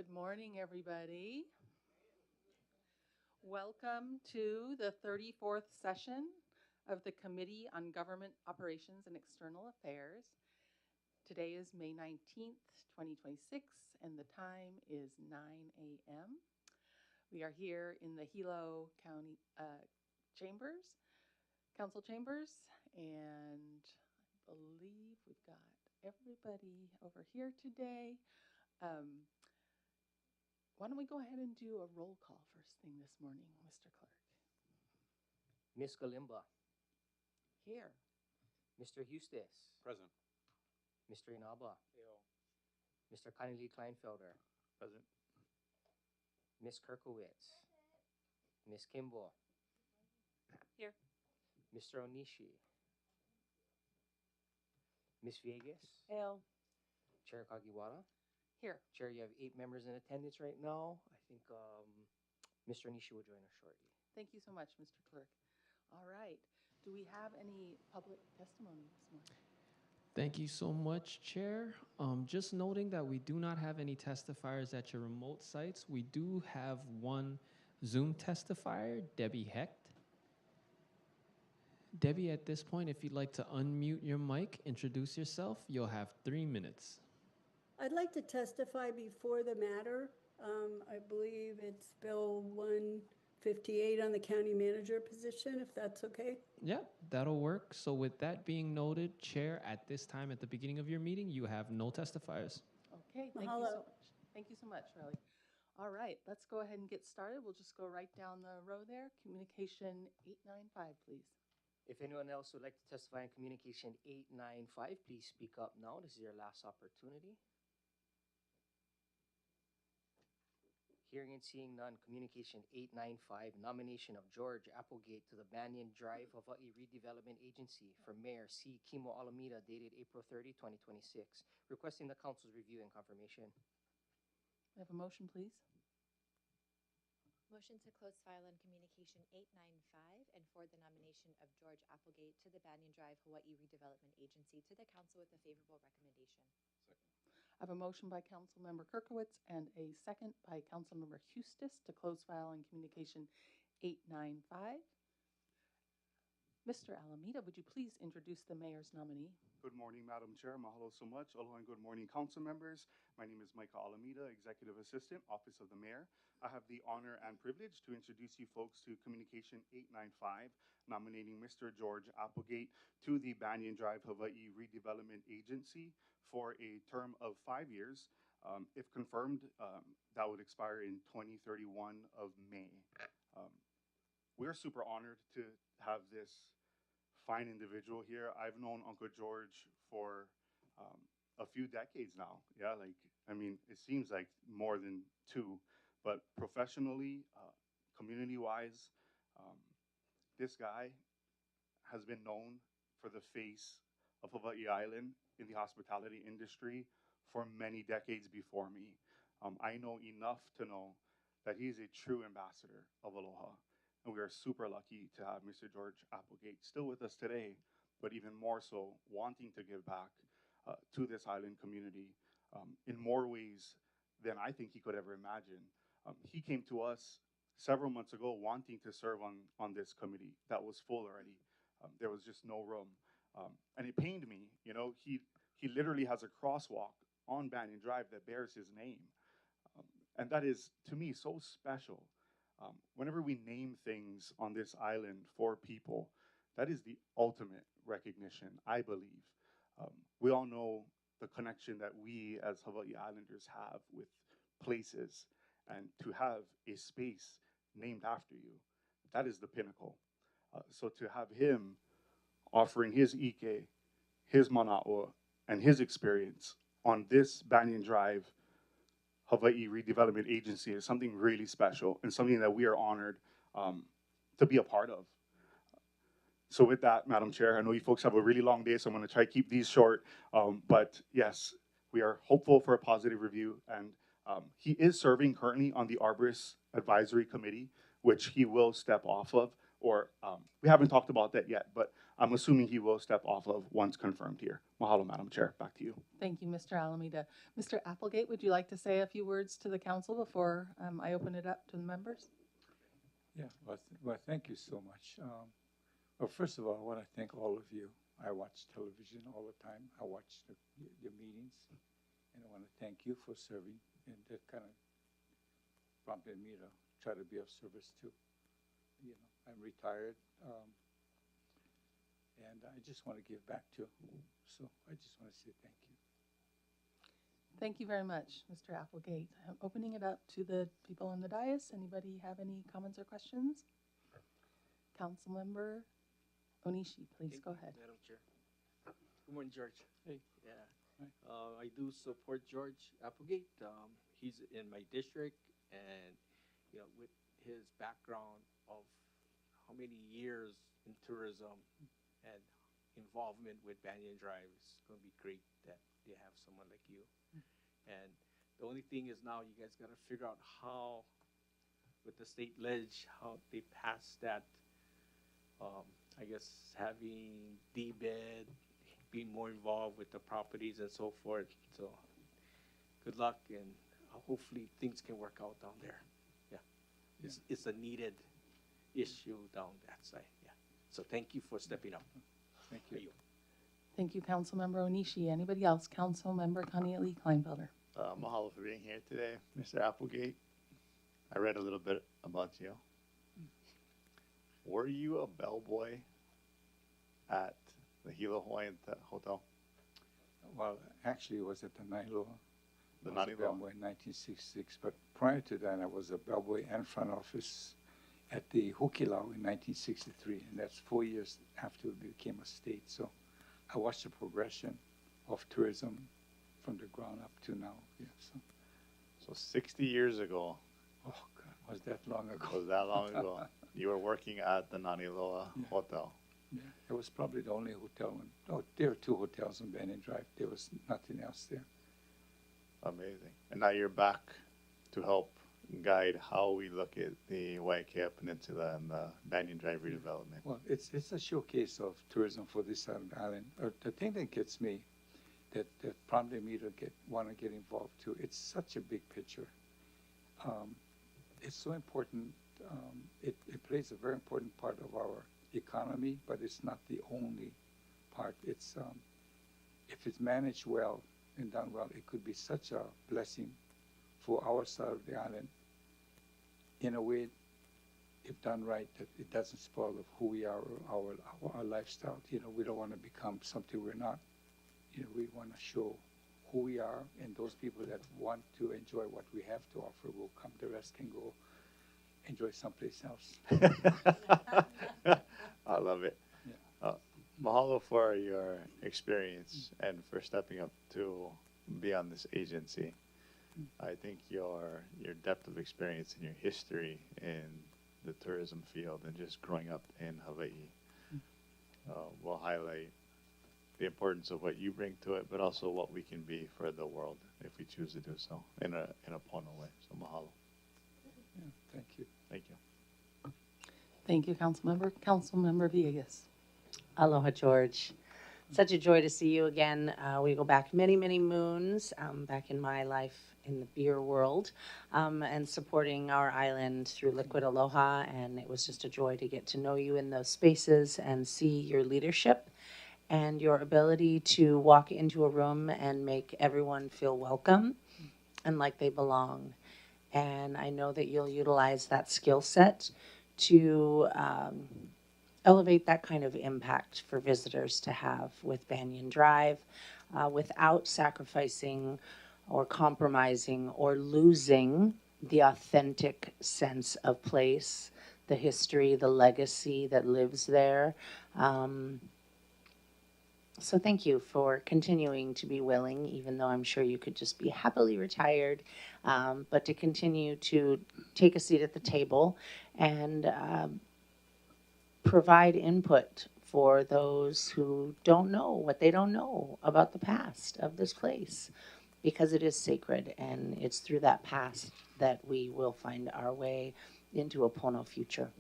Good morning, everybody. Welcome to the 34th session of the Committee on Government Operations and External Affairs. Today is May 19th, 2026, and the time is 9 a.m. We are here in the Hilo County Council Chambers, and I believe we've got everybody over here today. Why don't we go ahead and do a roll call first thing this morning, Mr. Clerk? Ms. Galimba. Here. Mr. Hustis. Present. Mr. Inaba. Mr. Connolly Kleinfelder. Present. Ms. Kirkowitz. Ms. Kimball. Here. Mr. Onishi. Ms. Viegas. Hail. Chair Kagiwara. Here. Chair, you have 8 members in attendance right now. I think Mr. Onishi will join us shortly. Thank you so much, Mr. Clerk. All right. Do we have any public testimony this morning? Thank you so much, Chair. Just noting that we do not have any testifiers at your remote sites. We do have one Zoom testifier, Debbie Hecht. Debbie, at this point, if you'd like to unmute your mic, introduce yourself, you'll have 3 minutes. I'd like to testify before the matter. I believe it's Bill 158 on the county manager position, if that's okay. Yeah, that'll work. So with that being noted, Chair, at this time, at the beginning of your meeting, you have no testifiers. Okay, thank you so much. Thank you so much, Riley. All right, let's go ahead and get started. We'll just go right down the row there. Communication 895, please. If anyone else would like to testify in Communication 895, please speak up now. This is your last opportunity. Hearing and seeing none, Communication 895, nomination of George Applegate to the Banyan Drive Hawaiʻi Redevelopment Agency for Mayor C. Kimo Alameda, dated April 30, 2026, requesting the council's review and confirmation. We have a motion, please. Motion to close file on Communication 895 and forward the nomination of George Applegate to the Banyan Drive Hawaiʻi Redevelopment Agency to the council with a favorable recommendation. Second. I have a motion by Councilmember Kirkowitz and a second by Councilmember Hustis to close file on Communication 895. Mr. Alameda, would you please introduce the mayor's nominee? Good morning, Madam Chair. Mahalo so much. Aloha and good morning, council members. My name is Micah Alameda, Executive Assistant, Office of the Mayor. I have the honor and privilege to introduce you folks to Communication 895, nominating Mr. George Applegate to the Banyan Drive Hawaiʻi Redevelopment Agency for a term of 5 years. If confirmed, that would expire in 2031 of May. We're super honored to have this fine individual here. I've known Uncle George for a few decades now. Yeah, it seems like more than 2, but professionally, community-wise, this guy has been known for the face of Hawaii Island in the hospitality industry for many decades before me. I know enough to know that he's a true ambassador of Aloha. And we are super lucky to have Mr. George Applegate still with us today, but even more so wanting to give back to this island community in more ways than I think he could ever imagine. He came to us several months ago wanting to serve on this committee that was full already. There was just no room. And it pained me, you know, he literally has a crosswalk on Banyan Drive that bears his name. And that is, to me, so special. Whenever we name things on this island for people, that is the ultimate recognition, I believe. We all know the connection that we as Hawaii Islanders have with places, and to have a space named after you, that is the pinnacle. So to have him offering his ike, his mana'o, and his experience on this Banyan Drive Hawaiʻi Redevelopment Agency is something really special and something that we are honored to be a part of. So with that, Madam Chair, I know you folks have a really long day, so I'm going to try to keep these short. But yes, we are hopeful for a positive review. And he is serving currently on the Arborist Advisory Committee, which he will step off of or we haven't talked about that yet, but I'm assuming he will step off of once confirmed here. Mahalo, Madam Chair. Back to you. Thank you, Mr. Alameda. Mr. Applegate, would you like to say a few words to the council before I open it up to the members? Yeah, well, thank you so much. Well, first of all, I want to thank all of you. I watch television all the time. I watch the meetings, and I want to thank you for serving, and that kind of prompted me to try to be of service too. You know, I'm retired, and I just want to give back too. So I just want to say thank you. Thank you very much, Mr. Applegate. I'm opening it up to the people on the dais. Anybody have any comments or questions? Councilmember Onishi, please go ahead. Madam Chair. Good morning, George. Hey. Yeah. I do support George Applegate. He's in my district, and with his background of how many years in tourism and involvement with Banyan Drive, it's going to be great that they have someone like you. And the only thing is now you guys got to figure out how, with the state ledge, how they pass that. I guess having D-bed, being more involved with the properties and so forth. So good luck, and hopefully things can work out down there. Yeah, it's a needed issue down that side. Yeah. So thank you for stepping up. Thank you. Thank you, Councilmember Onishi. Anybody else? Councilmember Connie Kleinfelder. Mahalo for being here today, Mr. Applegate. I read a little bit about you. Were you a bellboy at the Hilo Hawaiian Hotel? Well, actually, it was at the Nailoa. The I was a Nani Loa? bellboy in 1966, but prior to that, I was a bellboy and front office at the Hukilau in 1963, and that's 4 years after we became a state. So I watched the progression of tourism from the ground up to now. Yeah, So 60 years ago, oh God, was that long ago? was that long ago, you were working at the Nani Loa Yeah. Hotel. Yeah, it was probably the only hotel. There were 2 hotels on Banyan Drive. There was nothing else there. Amazing. And now you're back to help guide how we look at the Waiakea Peninsula and the Banyan Drive redevelopment. Well, it's a showcase of tourism for this side of the island. The thing that gets me, that prompted me to want to get involved too, it's such a big picture. It's so important. It plays a very important part of our economy, but it's not the only part. It's if it's managed well and done well, it could be such a blessing for our side of the island. In a way, if done right, that it doesn't spoil of who we are or our lifestyle. We don't want to become something we're not. We want to show who we are, and those people that want to enjoy what we have to offer will come. The rest can go enjoy someplace else. I love it. Yeah. Mahalo for your experience and for stepping up to be on this agency. I think your depth of experience and your history in the tourism field and just growing up in Hawaii will highlight the importance of what you bring to it, but also what we can be for the world if we choose to do so in a Pono way. So mahalo. Yeah, thank you. Thank you. Thank you, Councilmember. Councilmember Villegas. Aloha, George. Such a joy to see you again. We go back many, many moons, back in my life in the beer world, and supporting our island through Liquid Aloha. And it was just a joy to get to know you in those spaces and see your leadership and your ability to walk into a room and make everyone feel welcome and like they belong. And I know that you'll utilize that skill set to elevate that kind of impact for visitors to have with Banyan Drive without sacrificing or compromising or losing the authentic sense of place, the history, the legacy that lives there. So thank you for continuing to be willing, even though I'm sure you could just be happily retired, but to continue to take a seat at the table and provide input for those who don't know what they don't know about the past of this place, because it is sacred, and it's through that past that we will find our way into a Pono future.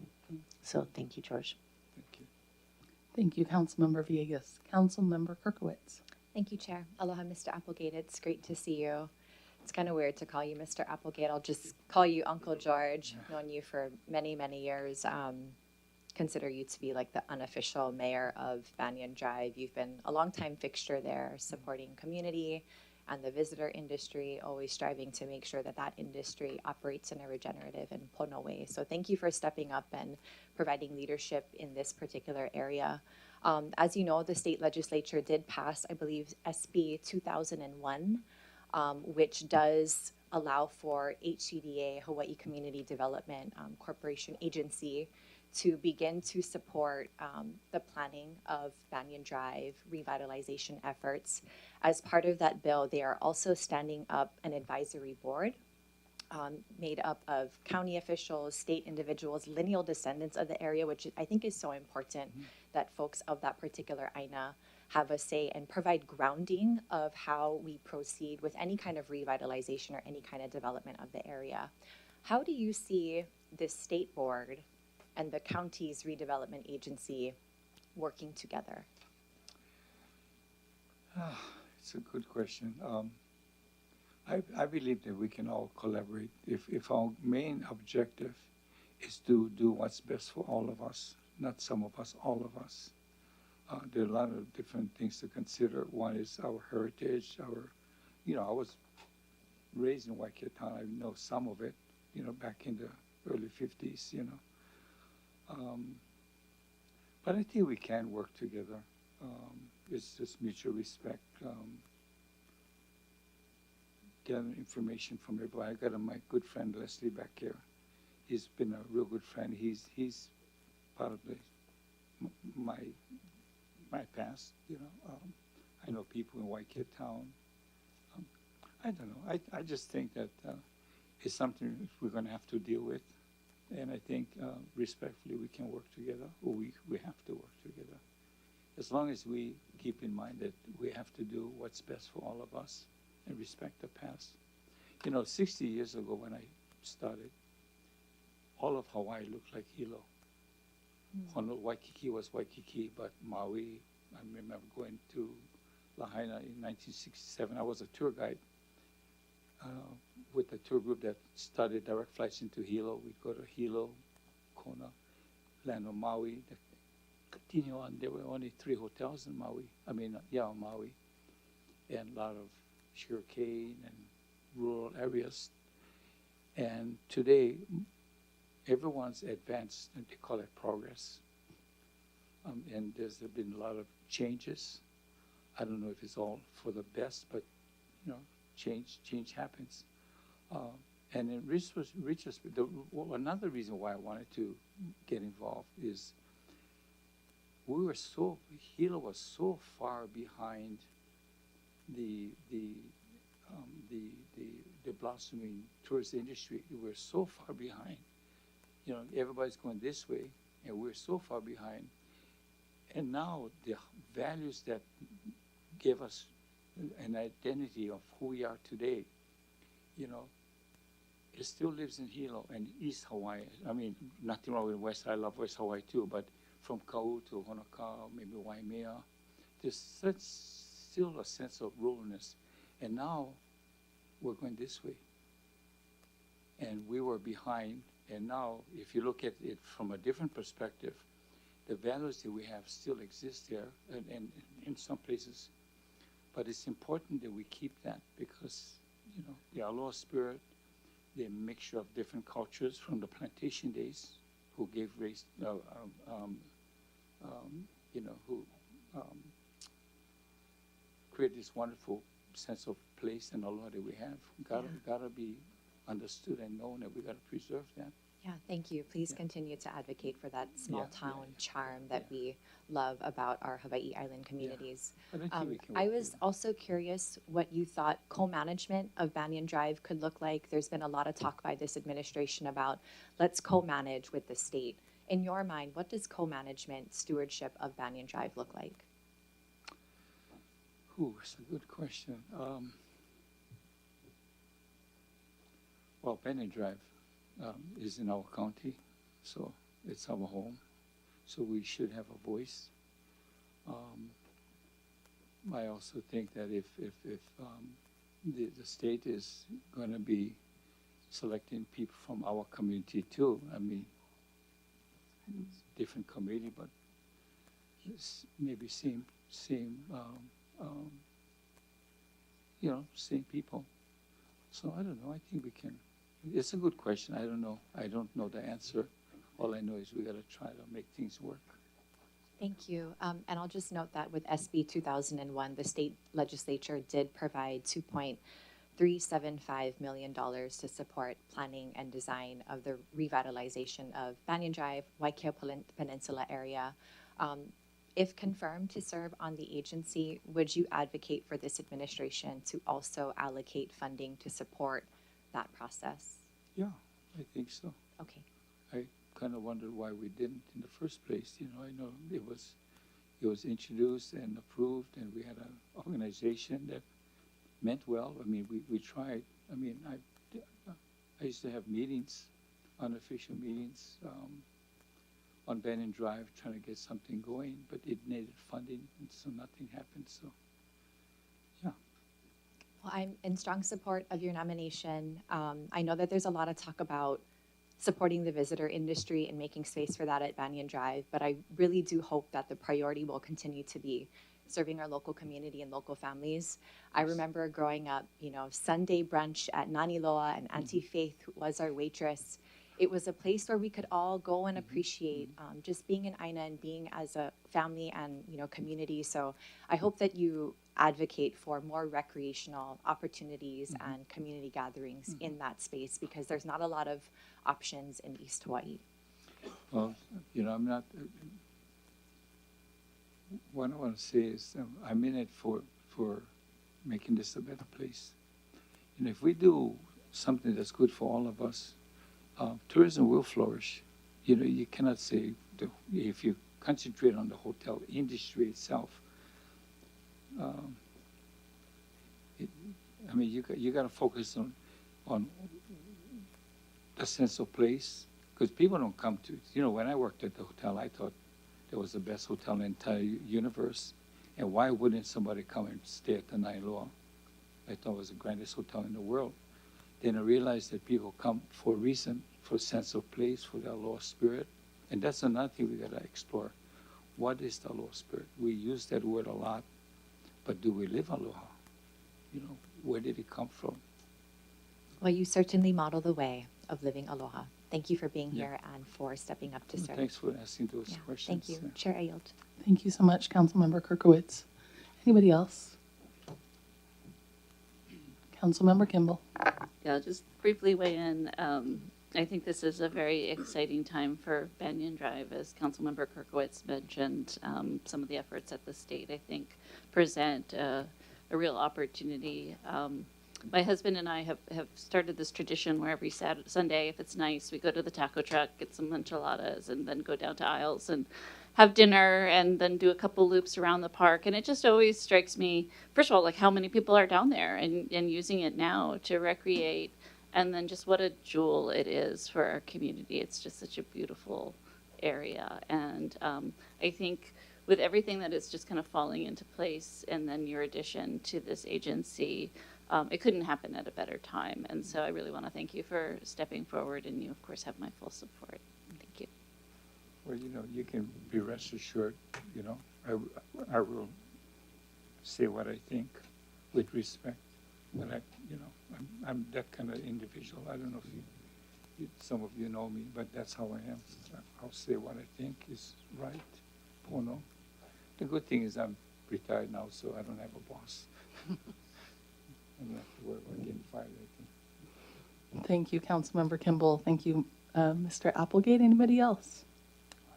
So thank you, George. Thank you. Thank you, Councilmember Villegas. Councilmember Kirkowitz. Thank you, Chair. Aloha, Mr. Applegate. It's great to see you. It's kind of weird to call you Mr. Applegate. I'll just call you Uncle George. Known you for many, many years. Consider you to be like the unofficial mayor of Banyan Drive. You've been a longtime fixture there, supporting community and the visitor industry, always striving to make sure that that industry operates in a regenerative and pono way. So thank you for stepping up and providing leadership in this particular area. As you know, the state legislature did pass, I believe, SB 2001, which does allow for HCDA, Hawaii Community Development Corporation Agency, to begin to support the planning of Banyan Drive revitalization efforts. As part of that bill, they are also standing up an advisory board made up of county officials, state individuals, lineal descendants of the area, which I think is so important that folks of that particular INA have a say and provide grounding of how we proceed with any kind of revitalization or any kind of development of the area. How do you see this state board and the county's redevelopment agency working together? It's a good question. I believe that we can all collaborate if our main objective is to do what's best for all of us, not some of us, all of us. There are a lot of different things to consider. One is our heritage, I was raised in Waikatown. I know some of it, back in the early 50s, But I think we can work together. It's just mutual respect. Gather information from everybody. I got my good friend Leslie back here. He's been a real good friend. He's part of my past. I know people in Waikatown. I don't know. I just think that it's something we're going to have to deal with. And I think respectfully we can work together, or we have to work together. As long as we keep in mind that we have to do what's best for all of us and respect the past. 60 years ago when I started, all of Hawaii looked like Hilo. Honolulu, Waikiki was Waikiki, but Maui, I remember going to Lahaina in 1967. I was a tour guide with a tour group that started direct flights into Hilo. We'd go to Hilo, Kona, land on Maui. Continue on. There were only 3 hotels in Maui. Maui. And a lot of sugarcane and rural areas. And today, everyone's advanced, and they call it progress. And there's been a lot of changes. I don't know if it's all for the best, but change happens. And in another reason why I wanted to get involved is Hilo was so far behind the blossoming tourist industry. We were so far behind. Everybody's going this way, and we're so far behind. And now the values that give us an identity of who we are today, it still lives in Hilo and East Hawaii. Nothing wrong with West. I love West Hawaii too, but from Kau to Honoka'a, maybe Waimea, there's still a sense of ruralness. And now we're going this way. And we were behind. And now, if you look at it from a different perspective, the values that we have still exist there and in some places. But it's important that we keep that because, the aloha spirit, the mixture of different cultures from the plantation days who gave race, create this wonderful sense of place and aloha that we have. Gotta be understood and known that we gotta preserve that. Yeah, thank you. Please continue to advocate for that small town charm that we love about our Hawaii Island communities. I was also curious what you thought co-management of Banyan Drive could look like. There's been a lot of talk by this administration about let's co-manage with the state. In your mind, what does co-management stewardship of Banyan Drive look like? That's a good question. Banyan Drive is in our county, so it's our home, so we should have a voice. I also think that if the state is going to be selecting people from our community too, I mean, different committee, but maybe same same people. So I don't know. I think we can. It's a good question. I don't know. I don't know the answer. All I know is we got to try to make things work. Thank you. And I'll just note that with SB 2001, the state legislature did provide $2.375 million to support planning and design of the revitalization of Banyan Drive, Waikio Peninsula area. If confirmed to serve on the agency, would you advocate for this administration to also allocate funding to support that process? Yeah, I think so. Okay. I kind of wondered why we didn't in the first place. You know, I know it was introduced and approved, and we had an organization that meant well. I mean, we tried. I mean, I used to have meetings, unofficial meetings, on Banyan Drive, trying to get something going, but it needed funding, and so nothing happened. So, yeah. Well, I'm in strong support of your nomination. I know that there's a lot of talk about supporting the visitor industry and making space for that at Banyan Drive, but I really do hope that the priority will continue to be serving our local community and local families. I remember growing up, Sunday brunch at Naniloa, and Auntie Faith, who was our waitress. It was a place where we could all go and appreciate just being in Aina and being as a family and community. So I hope that you advocate for more recreational opportunities and community gatherings in that space, because there's not a lot of options in East Hawaii. Well, I'm not. What I want to say is I'm in it for making this a better place. And if we do something that's good for all of us, tourism will flourish. You cannot say if you concentrate on the hotel industry itself. You got to focus on the sense of place, because people don't come to. When I worked at the hotel, I thought it was the best hotel in the entire universe, and why wouldn't somebody come and stay at the Nailoa? I thought it was the grandest hotel in the world. Then I realized that people come for a reason, for a sense of place, for their aloha spirit. And that's another thing we got to explore. What is the aloha spirit? We use that word a lot, but do we live aloha? Where did it come from? Well, you certainly model the way of living aloha. Thank you for being here and for stepping up to serve. Thanks for asking those questions. Thank you. Chair, I yield. Thank you so much, Councilmember Kirkowitz. Anybody else? Councilmember Kimball. Yeah, I'll just briefly weigh in. I think this is a very exciting time for Banyan Drive, as Councilmember Kirkowitz mentioned. Some of the efforts at the state, I think, present a real opportunity. My husband and I have started this tradition where every Sunday, if it's nice, we go to the taco truck, get some enchiladas, and then go down to Isles and have dinner, and then do a couple loops around the park. And it just always strikes me, first of all, like how many people are down there and using it now to recreate, and then just what a jewel it is for our community. It's just such a beautiful area. And I think with everything that is just kind of falling into place, and then your addition to this agency, it couldn't happen at a better time. And so I really want to thank you for stepping forward, and you, of course, have my full support. Thank you. Well, you can be rest assured, I will say what I think with respect. But I'm that kind of individual. I don't know if some of you know me, but that's how I am. I'll say what I think is right. Pono. The good thing is I'm retired now, so I don't have a boss. I don't have to worry about getting fired, I think. Thank you, Councilmember Kimball. Thank you, Mr. Applegate. Anybody else?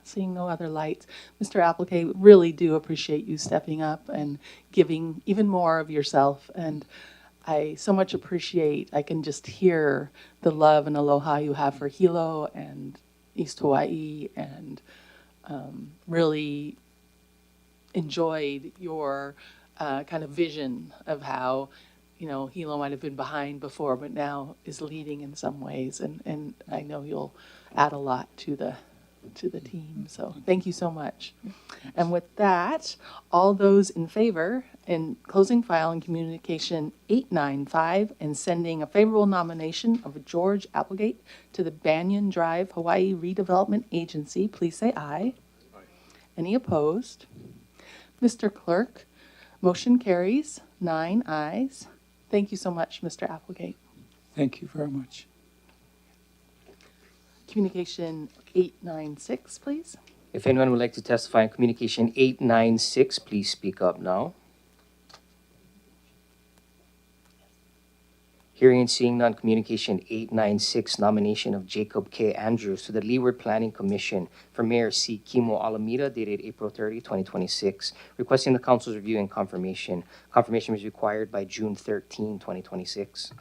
Seeing no other lights. Mr. Applegate, really do appreciate you stepping up and giving even more of yourself. And I so much appreciate, I can just hear the love and aloha you have for Hilo and East Hawaii, and really enjoyed your kind of vision of how Hilo might have been behind before, but now is leading in some ways. And I know you'll add a lot to the to the team. So thank you so much. And with that, all those in favor in closing file and communication 895 and sending a favorable nomination of George Applegate to the Banyan Drive Hawaii Redevelopment Agency, please say aye. Aye. Any opposed? Mr. Clerk, motion carries 9 ayes. Thank you so much, Mr. Applegate. Thank you very much. Communication 896, please. If anyone would like to testify on communication 896, please speak up now. Hearing and seeing none, communication 896, nomination of Jacob K. Andrews to the Leeward Planning Commission for Mayor C. Kimo Alameda, dated April 30, 2026, requesting the council's review and confirmation. Confirmation is required by June 13, 2026.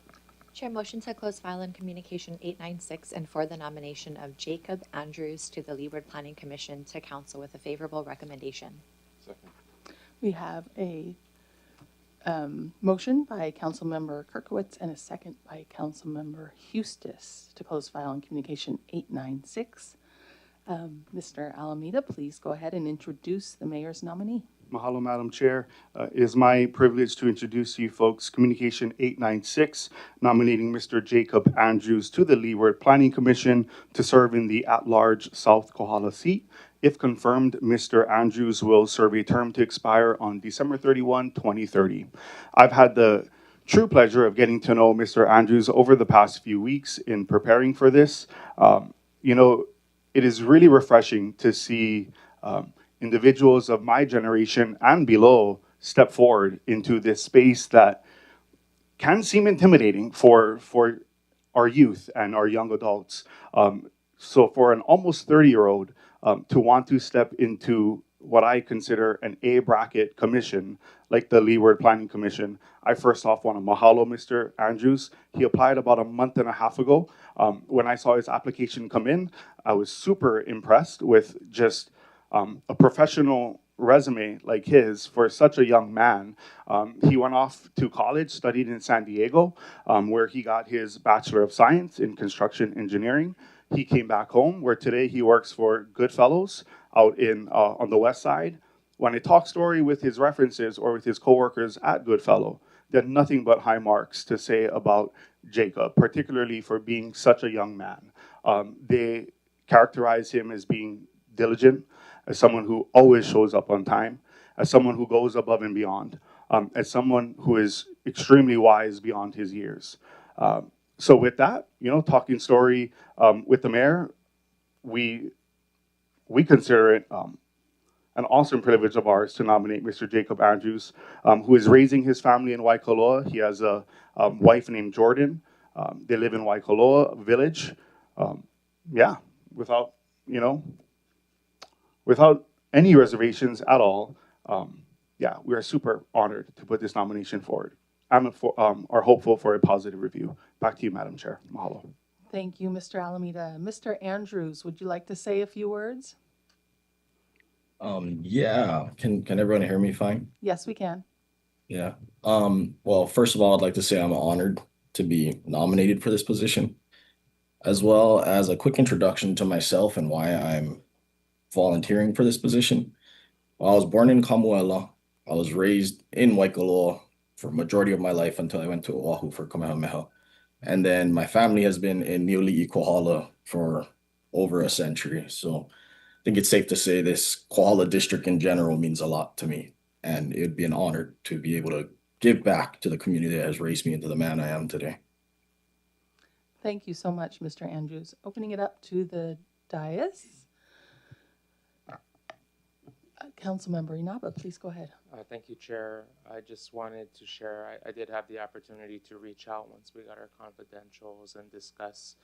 Chair, motion to close file and communication 896 and for the nomination of Jacob Andrews to the Leeward Planning Commission to council with a favorable recommendation. Second. We have a motion by Councilmember Kirkowitz and a second by Councilmember Hustis to close file and communication 896. Mr. Alameda, please go ahead and introduce the mayor's nominee. Mahalo, Madam Chair. It is my privilege to introduce you folks Communication 896, nominating Mr. Jacob Andrews to the Leeward Planning Commission to serve in the at-large South Kohala seat. If confirmed, Mr. Andrews will serve a term to expire on December 31, 2030. I've had the true pleasure of getting to know Mr. Andrews over the past few weeks in preparing for this. It is really refreshing to see individuals of my generation and below step forward into this space that can seem intimidating for our youth and our young adults. So for an almost 30-year-old to want to step into what I consider an A bracket commission, like the Leeward Planning Commission, I first off want to mahalo Mr. Andrews. He applied about a month and a half ago. When I saw his application come in, I was super impressed with just a professional resume like his for such a young man. He went off to college, studied in San Diego, where he got his Bachelor of Science in Construction Engineering. He came back home, where today he works for Goodfellows out in on the west side. When I talk story with his references or with his coworkers at Goodfellow, they had nothing but high marks to say about Jacob, particularly for being such a young man. They characterize him as being diligent, as someone who always shows up on time, as someone who goes above and beyond, as someone who is extremely wise beyond his years. So with that, talking story with the mayor, we consider it an awesome privilege of ours to nominate Mr. Jacob Andrews, who is raising his family in Waikoloa. He has a wife named Jordan. They live in Waikoloa Village. Without any reservations at all, we are super honored to put this nomination forward. Are hopeful for a positive review. Back to you, Madam Chair. Mahalo. Thank you, Mr. Alameda. Mr. Andrews, would you like to say a few words? Yeah. Can everyone hear me fine? Yes, we can. Yeah. Well, first of all, I'd like to say I'm honored to be nominated for this position, as well as a quick introduction to myself and why I'm volunteering for this position. Well, I was born in Kamuela. I was raised in Waikoloa for a majority of my life until I went to Oahu for Kamehameha. And then my family has been in Niuli'i Kohala for over a century. So I think it's safe to say this Kohala district in general means a lot to me. And it would be an honor to be able to give back to the community that has raised me into the man I am today. Thank you so much, Mr. Andrews. Opening it up to the dais. Councilmember Inaba, please go ahead. Thank you, Chair. I just wanted to share, I did have the opportunity to reach out once we got our confidentials and discuss,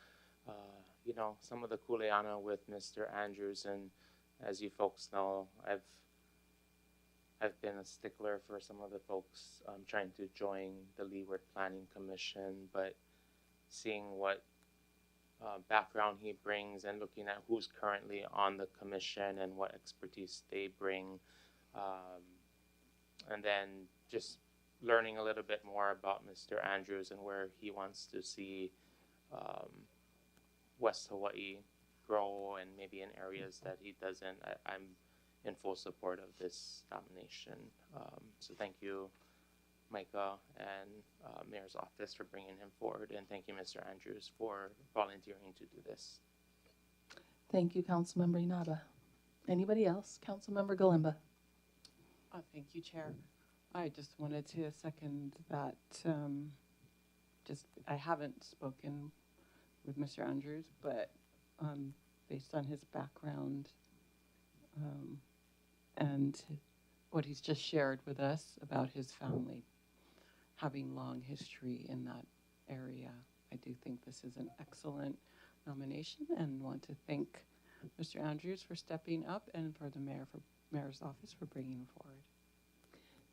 some of the kuleana with Mr. Andrews. And as you folks know, I've been a stickler for some of the folks trying to join the Leeward Planning Commission, but seeing what background he brings and looking at who's currently on the commission and what expertise they bring, and then just learning a little bit more about Mr. Andrews and where he wants to see West Hawaii grow and maybe in areas that he doesn't, I'm in full support of this nomination. So thank you, Micah and Mayor's Office for bringing him forward, and thank you, Mr. Andrews, for volunteering to do this. Thank you, Councilmember Inaba. Anybody else? Councilmember Galimba. Thank you, Chair. I just wanted to second that. I haven't spoken with Mr. Andrews, but based on his background and what he's just shared with us about his family having long history in that area, I do think this is an excellent nomination, and want to thank Mr. Andrews for stepping up and for the mayor's office for bringing him forward.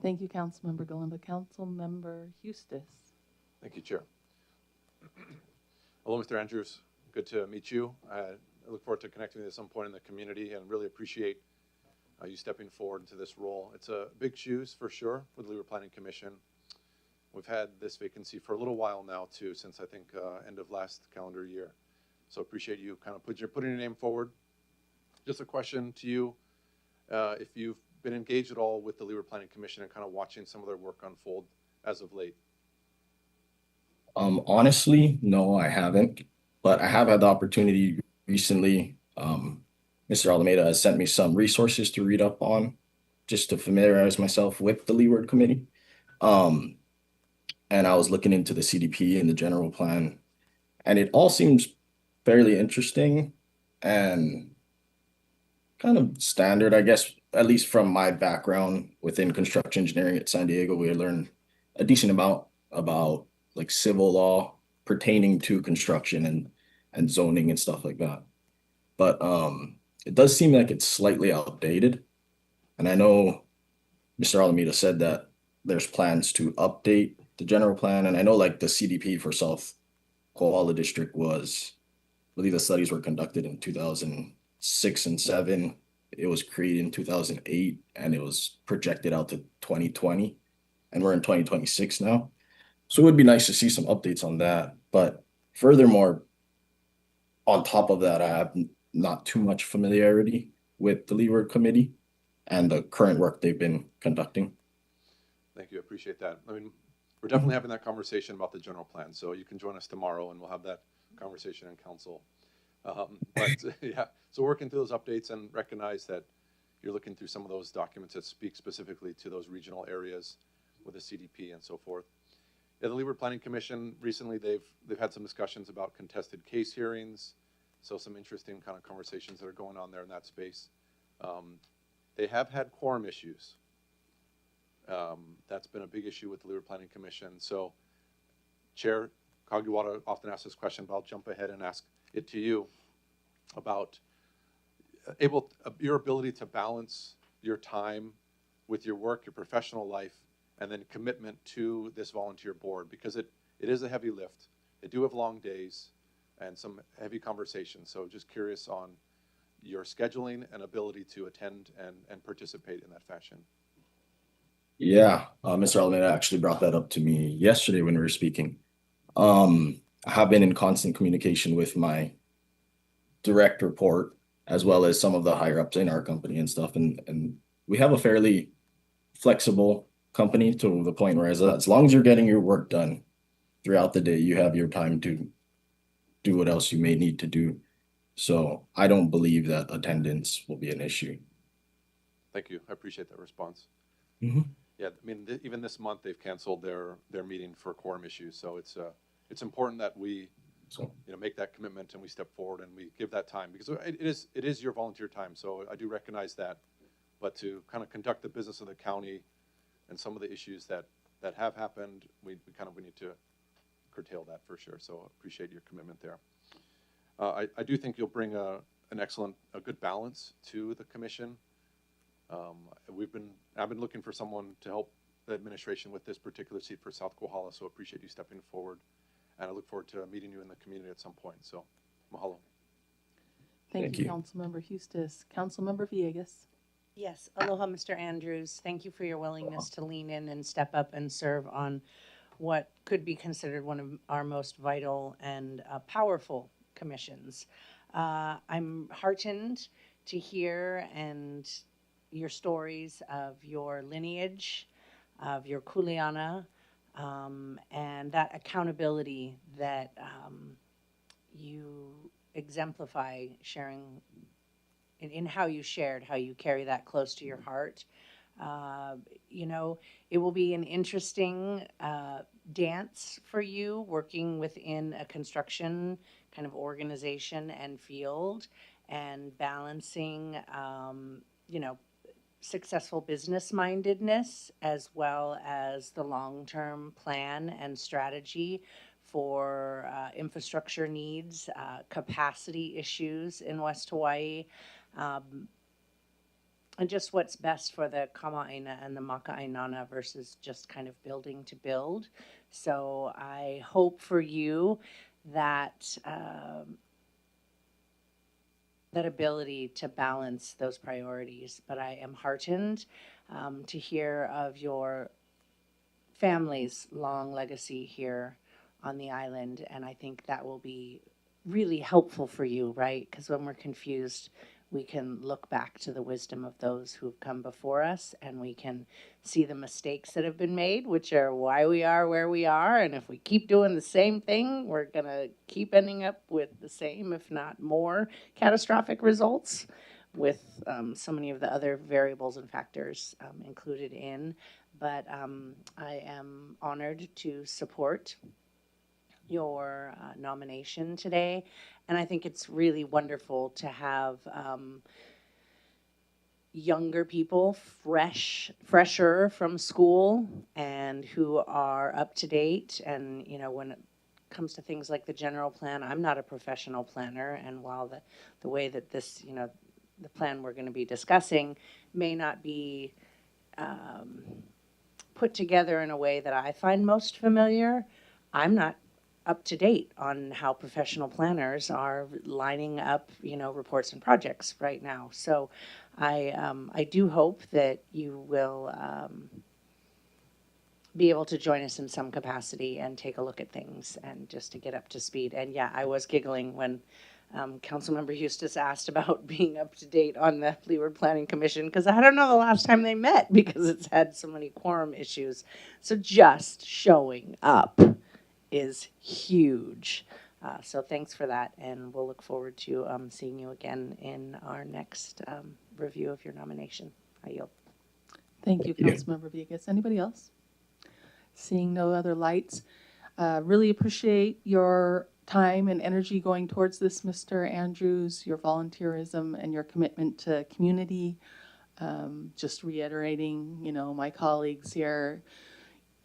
Thank you, Councilmember Galimba. Councilmember Eustace. Thank you, Chair. Hello, Mr. Andrews. Good to meet you. I look forward to connecting with you at some point in the community, and really appreciate you stepping forward into this role. It's a big shoes for sure with the Leeward Planning Commission. We've had this vacancy for a little while now too, since I think end of last calendar year. So appreciate you kind of putting your name forward. Just a question to you, if you've been engaged at all with the Leeward Planning Commission and kind of watching some of their work unfold as of late. Honestly, no, I haven't, but I have had the opportunity recently. Mr. Alameda has sent me some resources to read up on, just to familiarize myself with the Leeward Committee. And I was looking into the CDP and the general plan, and it all seems fairly interesting and kind of standard, I guess, at least from my background within construction engineering at San Diego. We learned a decent amount about like civil law pertaining to construction and zoning and stuff like that. But it does seem like it's slightly outdated. And I know Mr. Alameda said that there's plans to update the general plan. And I know like the CDP for South Kohala District was, I believe the studies were conducted in 2006 and 7. It was created in 2008 and it was projected out to 2020. And we're in 2026 now. So it would be nice to see some updates on that. But furthermore, on top of that, I have not too much familiarity with the Leeward Committee and the current work they've been conducting. Thank you. I appreciate that. I mean, we're definitely having that conversation about the general plan. So you can join us tomorrow and we'll have that conversation in council. But yeah, so working through those updates and recognize that you're looking through some of those documents that speak specifically to those regional areas with the CDP and so forth. Yeah, the Leeward Planning Commission, recently they've had some discussions about contested case hearings. So some interesting kind of conversations that are going on there in that space. They have had quorum issues. That's been a big issue with the Leeward Planning Commission. So Chair Kagiwara often asks this question, but I'll jump ahead and ask it to you about your ability to balance your time with your work, your professional life, and then commitment to this volunteer board, because it is a heavy lift. They do have long days and some heavy conversations. So just curious on your scheduling and ability to attend and participate in that fashion. Yeah, Mr. Alameda actually brought that up to me yesterday when we were speaking. I have been in constant communication with my direct report, as well as some of the higher ups in our company and stuff. And we have a fairly flexible company to the point where as long as you're getting your work done throughout the day, you have your time to do what else you may need to do. So I don't believe that attendance will be an issue. Thank you. I appreciate that response. Mm-hmm. Yeah, I mean, even this month they've canceled their meeting for quorum issues. So it's important that we make that commitment and we step forward and we give that time, because it is your volunteer time. So I do recognize that, but to kind of conduct the business of the county and some of the issues that have happened, we need to curtail that for sure. So appreciate your commitment there. I do think you'll bring a good balance to the commission. I've been looking for someone to help the administration with this particular seat for South Kohala, so appreciate you stepping forward, and I look forward to meeting you in the community at some point. So mahalo. Thank you, Councilmember Eustace. Councilmember Villegas. Yes, aloha, Mr. Andrews. Thank you for your willingness to lean in and step up and serve on what could be considered one of our most vital and powerful commissions. I'm heartened to hear and your stories of your lineage, of your kuleana, and that accountability that you exemplify sharing in how you shared, how you carry that close to your heart. You know, it will be an interesting dance for you working within a construction kind of organization and field and balancing, you know, successful business mindedness as well as the long-term plan and strategy for infrastructure needs, capacity issues in West Hawaii, and just what's best for the Kama'aina and the Maka'ainana versus just kind of building to build. So I hope for you that that ability to balance those priorities. But I am heartened to hear of your family's long legacy here on the island, and I think that will be really helpful for you, right? Because when we're confused, we can look back to the wisdom of those who've come before us, and we can see the mistakes that have been made, which are why we are where we are. And if we keep doing the same thing, we're going to keep ending up with the same, if not more, catastrophic results with so many of the other variables and factors included in. But I am honored to support your nomination today. And I think it's really wonderful to have younger people, fresher from school and who are up to date. And, you know, when it comes to things like the general plan, I'm not a professional planner. And while the way that this, you know, the plan we're going to be discussing may not be put together in a way that I find most familiar, I'm not up to date on how professional planners are lining up, you know, reports and projects right now. So I do hope that you will be able to join us in some capacity and take a look at things and just to get up to speed. And yeah, I was giggling when Councilmember Eustace asked about being up to date on the Leeward Planning Commission, because I don't know the last time they met because it's had so many quorum issues. So just showing up is huge. So thanks for that, and we'll look forward to seeing you again in our next review of your nomination. I yield. Thank you, Councilmember Villegas. Anybody else? Seeing no other lights, really appreciate your time and energy going towards this, Mr. Andrews, your volunteerism and your commitment to community. Just reiterating, you know, my colleagues here,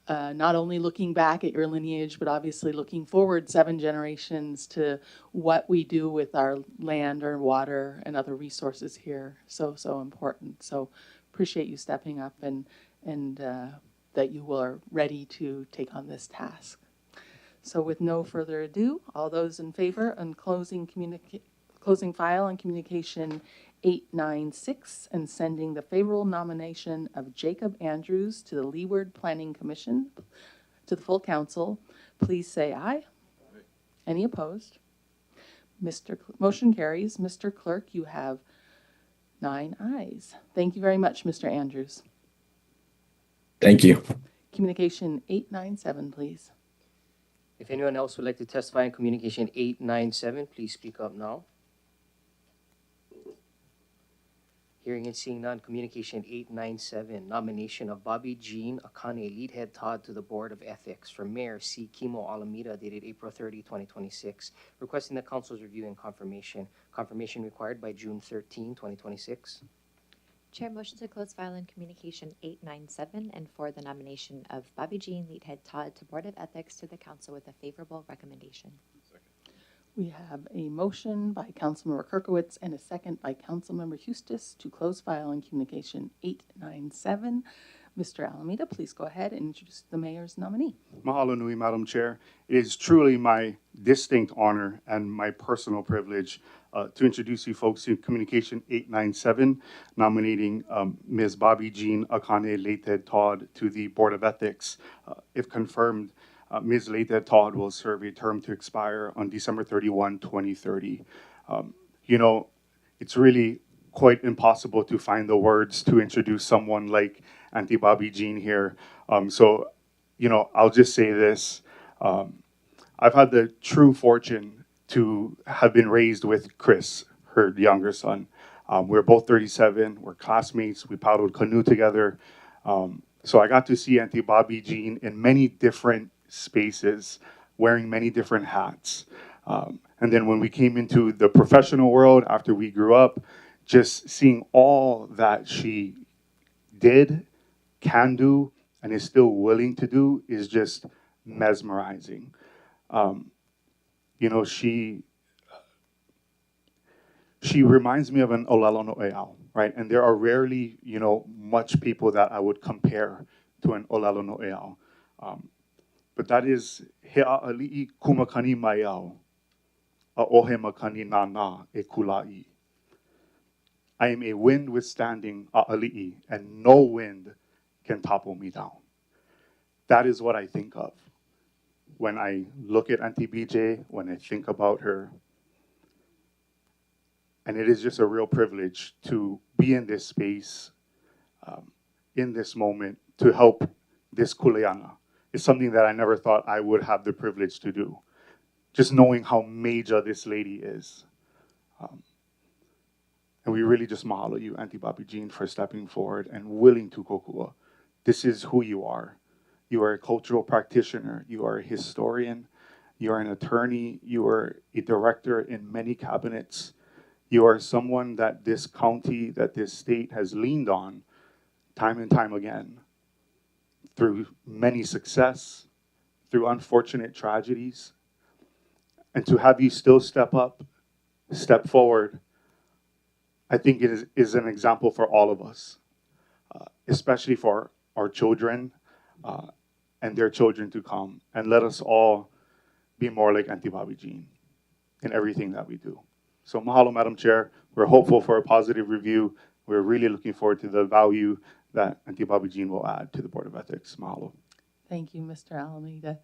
not only looking back at your lineage, but obviously looking forward 7 generations to what we do with our land or water and other resources here. So important. So appreciate you stepping up and that you are ready to take on this task. So with no further ado, all those in favor on closing file on communication 896 and sending the favorable nomination of Jacob Andrews to the Leeward Planning Commission to the full council, please say aye. Aye. Any opposed? Motion carries. Mr. Clerk, you have 9 ayes. Thank you very much, Mr. Andrews. Thank you. Communication 897, please. If anyone else would like to testify in communication 897, please speak up now. Hearing and seeing none, communication 897, nomination of Bobby Jean Akane, lead head Todd, to the Board of Ethics for Mayor C. Kimo Alameda, dated April 30, 2026, requesting the council's review and confirmation. Confirmation required by June 13, 2026. Chair, motion to close file in communication 897 and for the nomination of Bobby Jean, lead head Todd, to Board of Ethics to the council with a favorable recommendation. We have a motion by Councilmember Kirkowitz and a second by Councilmember Eustace to close file in communication 897. Mr. Alameda, please go ahead and introduce the mayor's nominee. Mahalo nui, Madam Chair. It is truly my distinct honor and my personal privilege to introduce you folks to Communication 897, nominating Ms. Bobby Jean Akane Leited Todd to the Board of Ethics. If confirmed, Ms. Leited Todd will serve a term to expire on December 31, 2030. You know, it's really quite impossible to find the words to introduce someone like Auntie Bobby Jean here. So, you know, I'll just say this. I've had the true fortune to have been raised with Chris, her younger son. We're both 37. We're classmates. We paddled canoe together. So I got to see Auntie Bobby Jean in many different spaces, wearing many different hats. And then when we came into the professional world after we grew up, just seeing all that she did, can do, and is still willing to do is just mesmerizing. You know, she reminds me of an Olelo No'eau, right? And there are rarely, you know, much people that I would compare to an Olelo No'eau. But that is He'a'ali'i kumakani maiau, a'ohe makani nana e kula'i. I am a wind withstanding a'ali'i, and no wind can topple me down. That is what I think of when I look at Auntie BJ, when I think about her. And it is just a real privilege to be in this space, in this moment, to help this kuleana. It's something that I never thought I would have the privilege to do. Just knowing how major this lady is. And we really just mahalo you, Auntie Bobby Jean, for stepping forward and willing to kokua. This is who you are. You are a cultural practitioner. You are a historian. You are an attorney. You are a director in many cabinets. You are someone that this county, that this state has leaned on time and time again through many success, through unfortunate tragedies. And to have you still step up, step forward, I think it is an example for all of us, especially for our children and their children to come. And let us all be more like Auntie Bobby Jean in everything that we do. So mahalo, Madam Chair. We're hopeful for a positive review. We're really looking forward to the value that Auntie Bobby Jean will add to the Board of Ethics. Mahalo. Thank you, Mr. Alameda.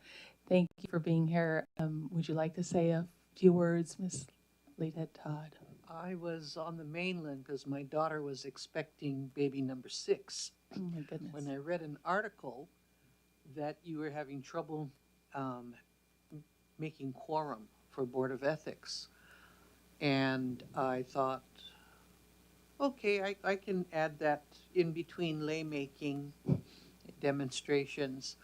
Thank you for being here. Would you like to say a few words, Ms. Lita Todd? I was on the mainland because my daughter was expecting baby number 6. Oh my goodness. When I read an article that you were having trouble making quorum for Board of Ethics. And I thought, okay, I can add that in between lay making demonstrations,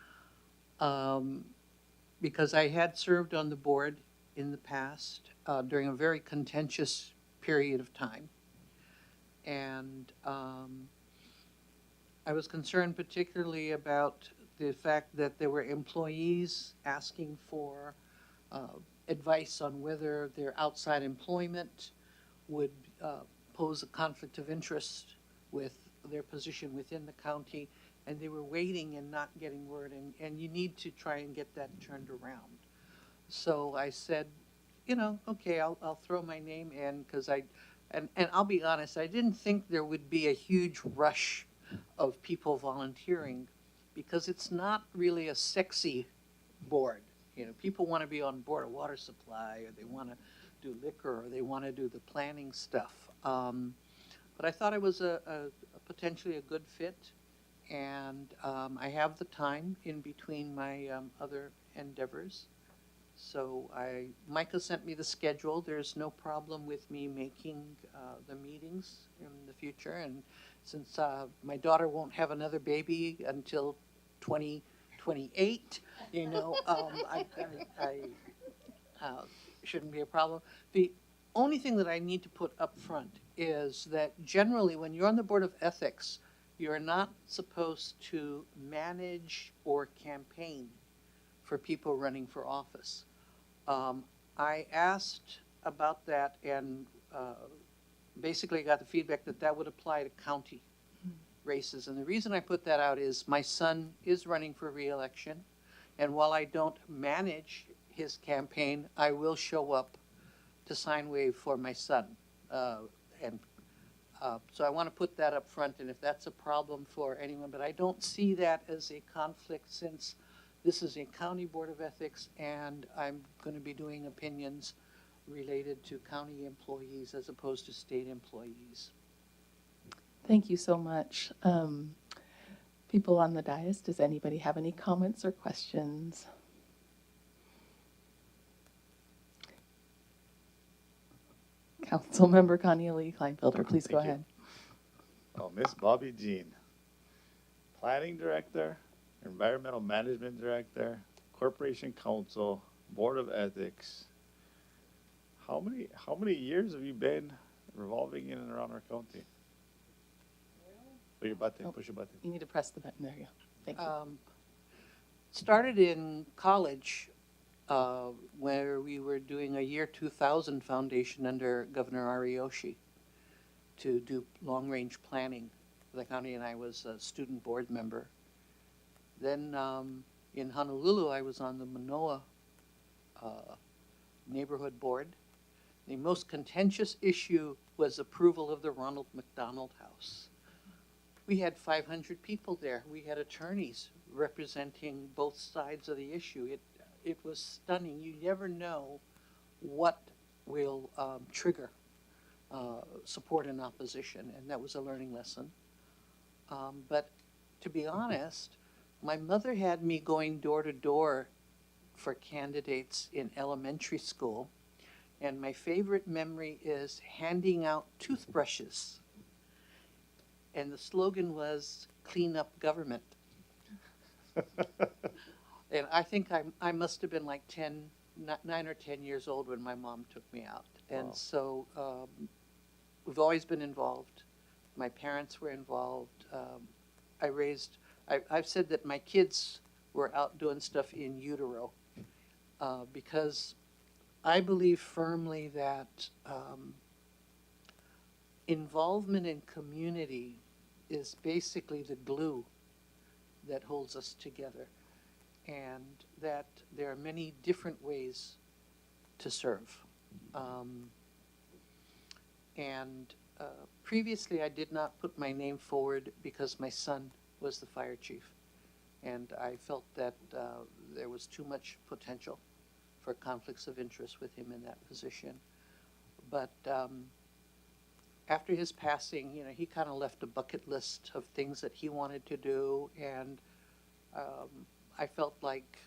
because I had served on the board in the past during a very contentious period of time. And I was concerned particularly about the fact that there were employees asking for advice on whether their outside employment would pose a conflict of interest with their position within the county, and they were waiting and not getting word, and you need to try and get that turned around. So I said, you know, okay, I'll throw my name in, because and I'll be honest, I didn't think there would be a huge rush of people volunteering, because it's not really a sexy board. You know, people want to be on board a water supply, or they want to do liquor, or they want to do the planning stuff. But I thought it was a potentially a good fit, and I have the time in between my other endeavors. So Micah sent me the schedule. There's no problem with me making the meetings in the future, and since my daughter won't have another baby until 2028, you know, I shouldn't be a problem. The only thing that I need to put up front is that generally when you're on the Board of Ethics, you're not supposed to manage or campaign for people running for office. I asked about that and basically got the feedback that that would apply to county races. And the reason I put that out is my son is running for re-election, and while I don't manage his campaign, I will show up to sign wave for my son. So I want to put that up front, and if that's a problem for anyone, but I don't see that as a conflict, since this is a county Board of Ethics and I'm going to be doing opinions related to county employees as opposed to state employees. Thank you so much. People on the dais, does anybody have any comments or questions? Councilmember Connie Kleinfelder, please go Thank you. ahead. Oh, Miss Bobby Jean, Planning Director, Environmental Management Director, Corporation Counsel, Board of Ethics. How many years have you been revolving in and around our county? Push your button. Push your button. You need to press the button. There you go. Thank you. Started in college where we were doing a year 2000 foundation under Governor Ariyoshi to do long-range planning for the county, and I was a student board member. Then in Honolulu, I was on the Manoa neighborhood board. The most contentious issue was approval of the Ronald McDonald House. We had 500 people there. We had attorneys representing both sides of the issue. It was stunning. You never know what will trigger support and opposition, and that was a learning lesson. But to be honest, my mother had me going door to door for candidates in elementary school, and my favorite memory is handing out toothbrushes. And the slogan was, "Clean up government." And I think I must have been like 9 or 10 years old when my mom took me out. And Wow. so we've always been involved. My parents were involved. I've said that my kids were out doing stuff in utero because I believe firmly that involvement in community is basically the glue that holds us together, and that there are many different ways to serve. Previously, I did not put my name forward because my son was the fire chief, and I felt that there was too much potential for conflicts of interest with him in that position. But after his passing, you know, he kind of left a bucket list of things that he wanted to do, and I felt like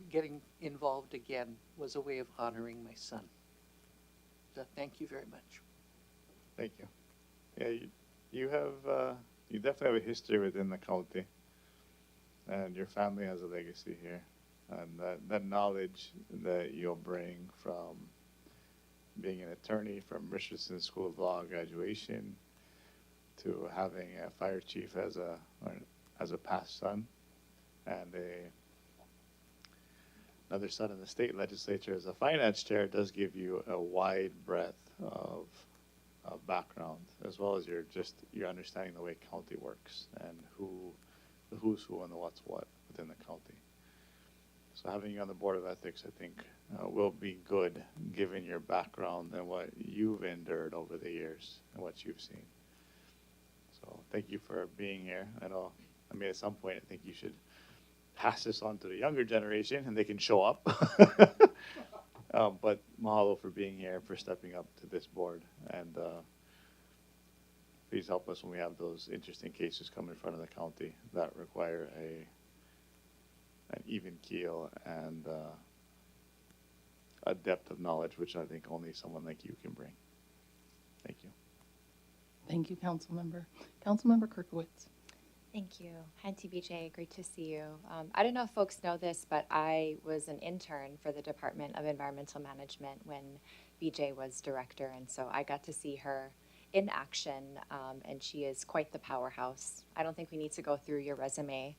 getting involved again was a way of honoring my son. So thank you very much. Thank you. Yeah, you have you definitely have a history within the county, and your family has a legacy here, and that knowledge that you'll bring from being an attorney from Richardson School of Law graduation to having a fire chief as a past son, and another son in the state legislature as a finance chair does give you a wide breadth of background, as well as your understanding the way county works and the who's who and the what's what within the county. So having you on the Board of Ethics, I think, will be good given your background and what you've endured over the years and what you've seen. So thank you for being here. I mean, at some point, I think you should pass this on to the younger generation and they can show up. But mahalo for being here, for stepping up to this board. And please help us when we have those interesting cases come in front of the county that require an even keel and a depth of knowledge, which I think only someone like you can bring. Thank you. Thank you, Councilmember. Councilmember Kirkowitz. Thank you. Auntie BJ, great to see you. I don't know if folks know this, but I was an intern for the Department of Environmental Management when BJ was director, and so I got to see her in action, and she is quite the powerhouse. I don't think we need to go through your resume.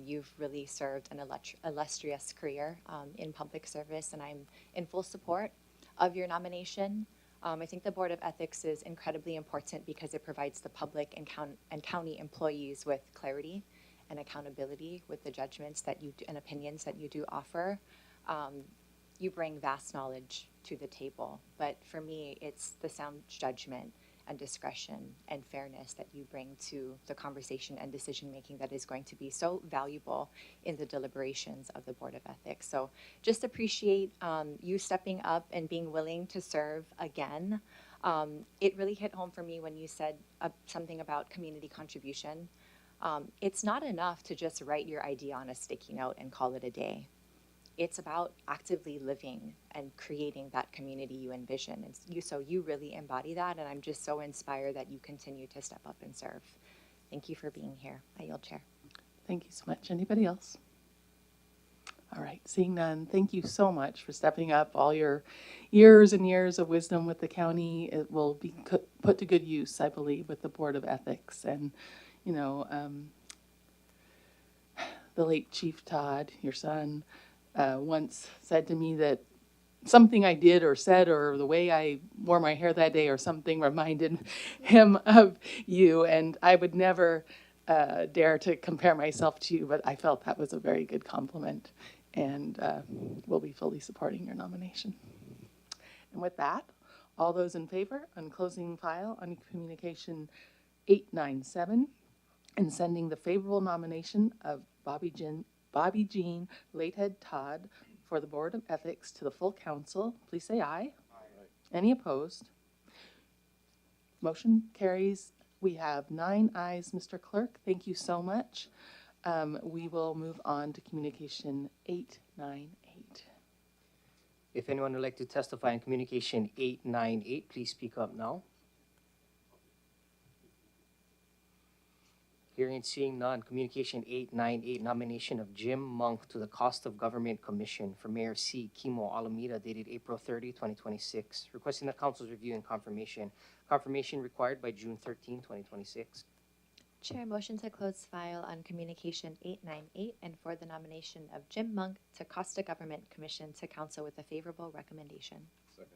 You've really served an illustrious career in public service, and I'm in full support of your nomination. I think the Board of Ethics is incredibly important because it provides the public and county employees with clarity and accountability with the judgments that you do, and opinions that you do offer. You bring vast knowledge to the table, but for me, it's the sound judgment and discretion and fairness that you bring to the conversation and decision-making that is going to be so valuable in the deliberations of the Board of Ethics. So just appreciate you stepping up and being willing to serve again. It really hit home for me when you said something about community contribution. It's not enough to just write your idea on a sticky note and call it a day. It's about actively living and creating that community you envision. And you really embody that, and I'm just so inspired that you continue to step up and serve. Thank you for being here. I yield, Chair. Thank you so much. Anybody else? All right, seeing none, thank you so much for stepping up. All your years and years of wisdom with the county, it will be put to good use, I believe, with the Board of Ethics. And, you know, the late Chief Todd, your son, once said to me that something I did or said or the way I wore my hair that day or something reminded him of you. And I would never dare to compare myself to you, but I felt that was a very good compliment, and we'll be fully supporting your nomination. And with that, all those in favor on closing file on communication 897 and sending the favorable nomination of Bobby Jean Latehead Todd for the Board of Ethics to the full council, please say aye. Aye. Any opposed? Motion carries. We have 9 ayes, Mr. Clerk. Thank you so much. We will move on to communication 898. If anyone would like to testify in communication 898, please speak up now. Hearing and seeing none, communication 898, nomination of Jim Monk to the Cost of Government Commission for Mayor C. Kimo Alameda, dated April 30, 2026. Requesting the council's review and confirmation. Confirmation required by June 13, 2026. Chair, motion to close file on communication 898 and for the nomination of Jim Monk to Costa Government Commission to council with a favorable recommendation. Second.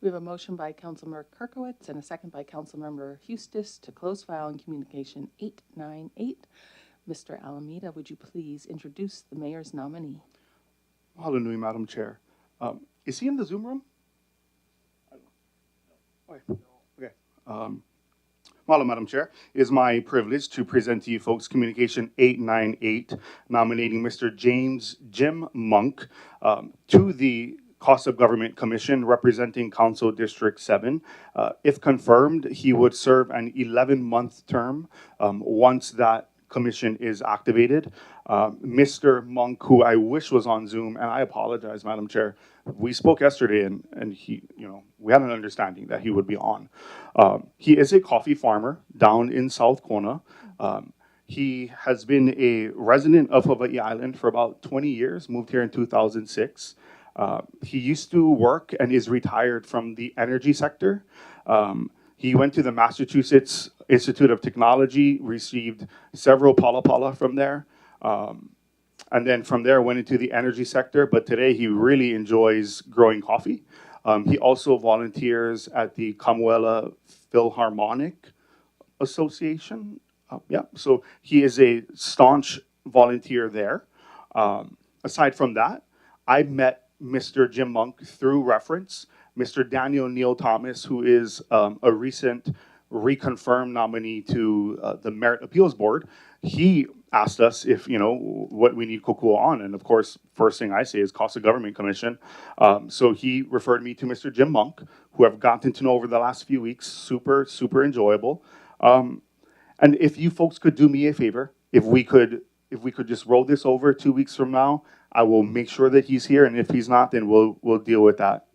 We have a motion by Councilmember Kirkowitz and a second by Councilmember Hustis to close file on communication 898. Mr. Alameda, would you please introduce the mayor's nominee? Hallelujah, Madam Chair. Is he in the Zoom room? Okay. Well, Madam Chair, it is my privilege to present to you folks communication 898, nominating Mr. Jim Monk to the Cost of Government Commission representing Council District 7. If confirmed, he would serve an 11-month term once that commission is activated. Mr. Monk, who I wish was on Zoom, and I apologize, Madam Chair, we spoke yesterday and he, we had an understanding that he would be on. He is a coffee farmer down in South Kona. He has been a resident of Hawaiʻi Island for about 20 years, moved here in 2006. He used to work and is retired from the energy sector. He went to the Massachusetts Institute of Technology, received several pala from there, and then from there went into the energy sector, but today he really enjoys growing coffee. He also volunteers at the Kamuela Philharmonic Association. So he is a staunch volunteer there. Aside from that, I met Mr. Jim Monk through reference. Mr. Daniel Neil Thomas, who is a recent reconfirmed nominee to the Merit Appeals Board, he asked us if, what we need kokua on. And of course, first thing I say is Cost of Government Commission. So he referred me to Mr. Jim Monk, who I've gotten to know over the last few weeks. Super, super enjoyable. And if you folks could do me a favor, if we could just roll this over 2 weeks from now, I will make sure that he's here. And if he's not, then we'll deal with that.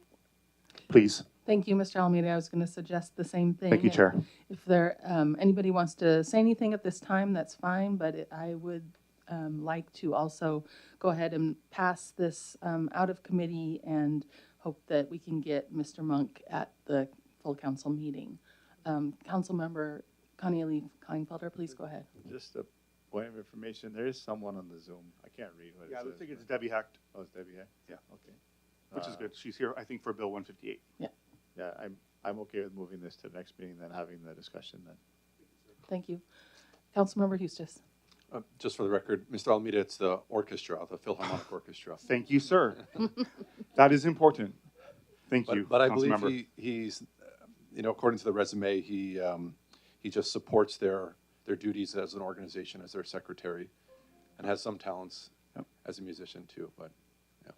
Please. Thank you, Mr. Alameda. I was going to suggest the same thing. Thank you, Chair. If there anybody wants to say anything at this time, that's fine. But I would like to also go ahead and pass this out of committee and hope that we can get Mr. Monk at the full council meeting. Councilmember Connie Kleinfelder, please go ahead. Just a point of information, there is someone on the Zoom. I can't read what it says. Yeah, it looks like it's Debbie Hecht. Oh, it's Debbie Hecht? Yeah. Okay. Which is good. She's here, I think, for Bill 158. Yeah. Yeah, I'm okay with moving this to the next meeting, then having the discussion then. Thank you. Councilmember Hustis. Just for the record, Mr. Alameda, it's the orchestra, the Philharmonic Orchestra. Thank you, sir. That is important. Thank you, But I believe he's you know, according to the resume, he just supports their duties as an organization, as their secretary, and has some talents as a musician too. But yeah,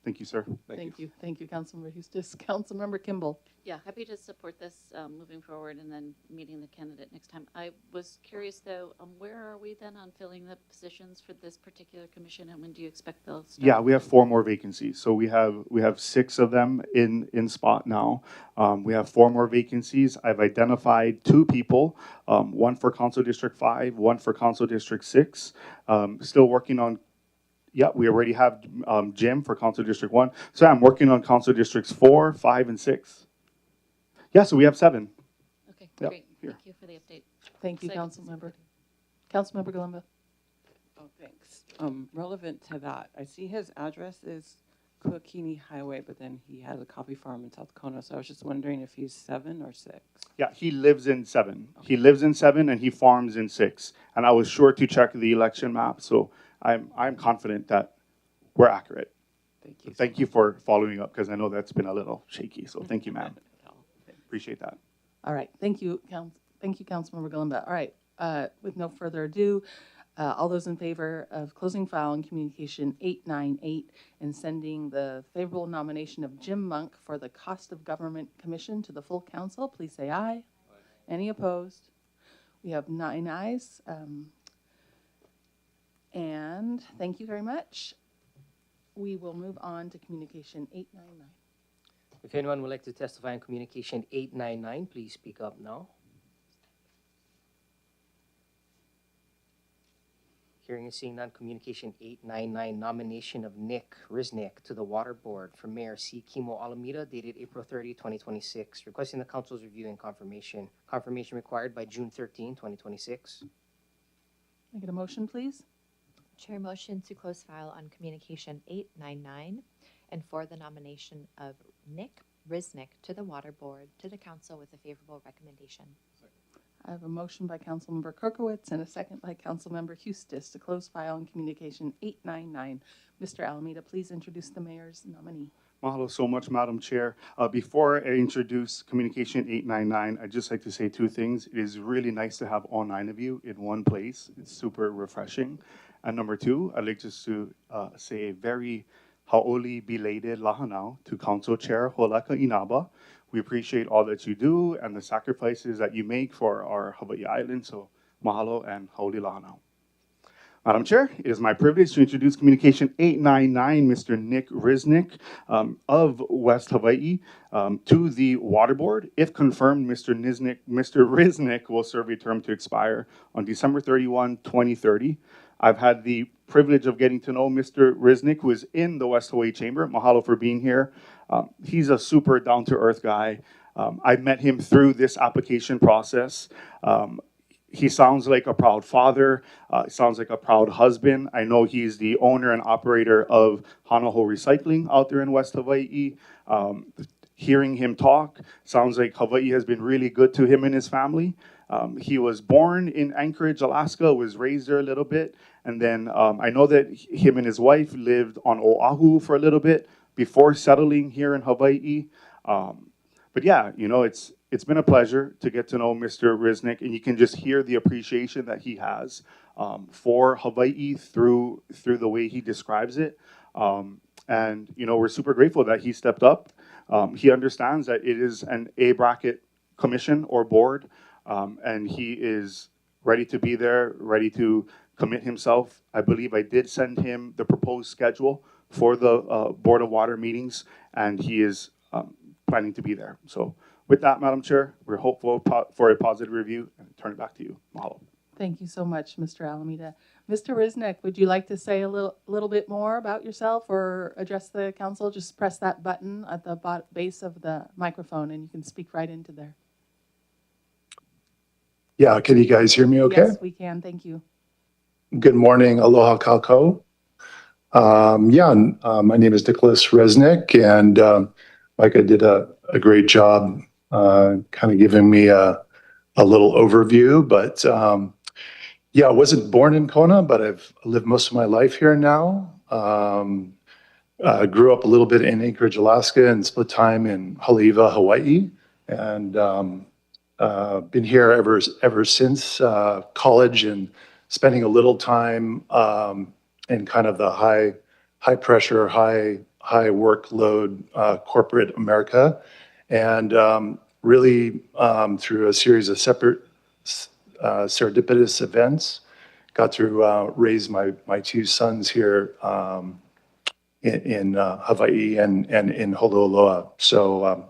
Thank you, sir. Thank you. Thank you, Councilmember Eustis. Councilmember Kimball. Yeah, happy to support this moving forward and then meeting the candidate next time. I was curious though, where are we then on filling the positions for this particular commission, and when do you expect they'll start? Yeah, we have 4 more vacancies. So we have 6 of them in spot now. We have 4 more vacancies. I've identified 2 people, one for Council District 5, one for Council District 6. Still working on. Yeah, we already have Jim for Council District 1. So I'm working on Council Districts 4, 5, and 6. Yeah, so we have 7. Okay, Yep, great. here. Thank you for the update. Thank you, Excited to see Councilmember. what Councilmember Galumba. Oh, thanks. Relevant to that, I see his address is Kuakini Highway, but then he has a coffee farm in South Kona. So I was just wondering if he's 7 or 6. Yeah, he lives in 7. He lives in 7 and he farms in 6. And I was sure to check the election map, so I'm confident that we're accurate. Thank you. Thank you for following up because I know that's been a little shaky. So thank you, ma'am. Appreciate that. All right. Thank you, Councilmember Galumba. All right. With no further ado, all those in favor of closing file on communication 898 and sending the favorable nomination of Jim Monk for the Cost of Government Commission to the full council, please say aye. Aye. Any opposed? We have 9 ayes. And thank you very much. We will move on to communication 899. If anyone would like to testify on communication 899, please speak up now. Hearing and seeing none, communication 899, nomination of Nick Riznick to the Water Board for Mayor C. Kimo Alameda, dated April 30, 2026, requesting the council's review and confirmation. Confirmation required by June 13, 2026. Can I get a motion, please? Chair, motion to close file on communication 899 and for the nomination of Nick Riznick to the Water Board to the council with a favorable recommendation. I have a motion by Councilmember Kirkowitz and a second by Councilmember Eustis to close file on communication 899. Mr. Alameda, please introduce the mayor's nominee. Mahalo so much, Madam Chair. Before I introduce communication 899, I'd just like to say 2 things. It is really nice to have all 9 of you in one place. It's super refreshing. And number 2, I'd like just to say a very haoli belated lahanau to Council Chair Holaka Inaba. We appreciate all that you do and the sacrifices that you make for our Hawaiʻi Island. So mahalo and haoli lahanau. Madam Chair, it is my privilege to introduce communication 899, Mr. Nick Riznick of West Hawaii to the Water Board. If confirmed, Mr. Riznick will serve a term to expire on December 31, 2030. I've had the privilege of getting to know Mr. Riznick, who is in the West Hawaii Chamber. Mahalo for being here. He's a super down-to-earth guy. I met him through this application process. He sounds like a proud father. Sounds like a proud husband. I know he's the owner and operator of Hanaho Recycling out there in West Hawaii. Hearing him talk, sounds like Hawaii has been really good to him and his family. He was born in Anchorage, Alaska, was raised there a little bit. And then I know that him and his wife lived on Oahu for a little bit before settling here in Hawaii. But yeah, you know, it's been a pleasure to get to know Mr. Riznick, and you can just hear the appreciation that he has for Hawaii through the way he describes it. And, you know, we're super grateful that he stepped up. He understands that it is an A bracket commission or board, and he is ready to be there, ready to commit himself. I believe I did send him the proposed schedule for the Board of Water meetings, and he is planning to be there. So with that, Madam Chair, we're hopeful for a positive review, and turn it back to you. Mahalo. Thank you so much, Mr. Alameda. Mr. Riznick, would you like to say a little bit more about yourself or address the council? Just press that button at the base of the microphone and you can speak right into there. Yeah, can you guys hear me okay? Yes, we can. Thank you. Good morning. Aloha Kalko. My name is Nicholas Resnick, and Micah did a great job kind of giving me a little overview. But I wasn't born in Kona, but I've lived most of my life here now. Grew up a little bit in Anchorage, Alaska, and split time in Haleiwa, Hawaii. and been here ever since college, and spending a little time in kind of the high pressure, high workload corporate America, and really through a series of separate serendipitous events, got to raise my two sons here in Hawaii and in Honolulu. So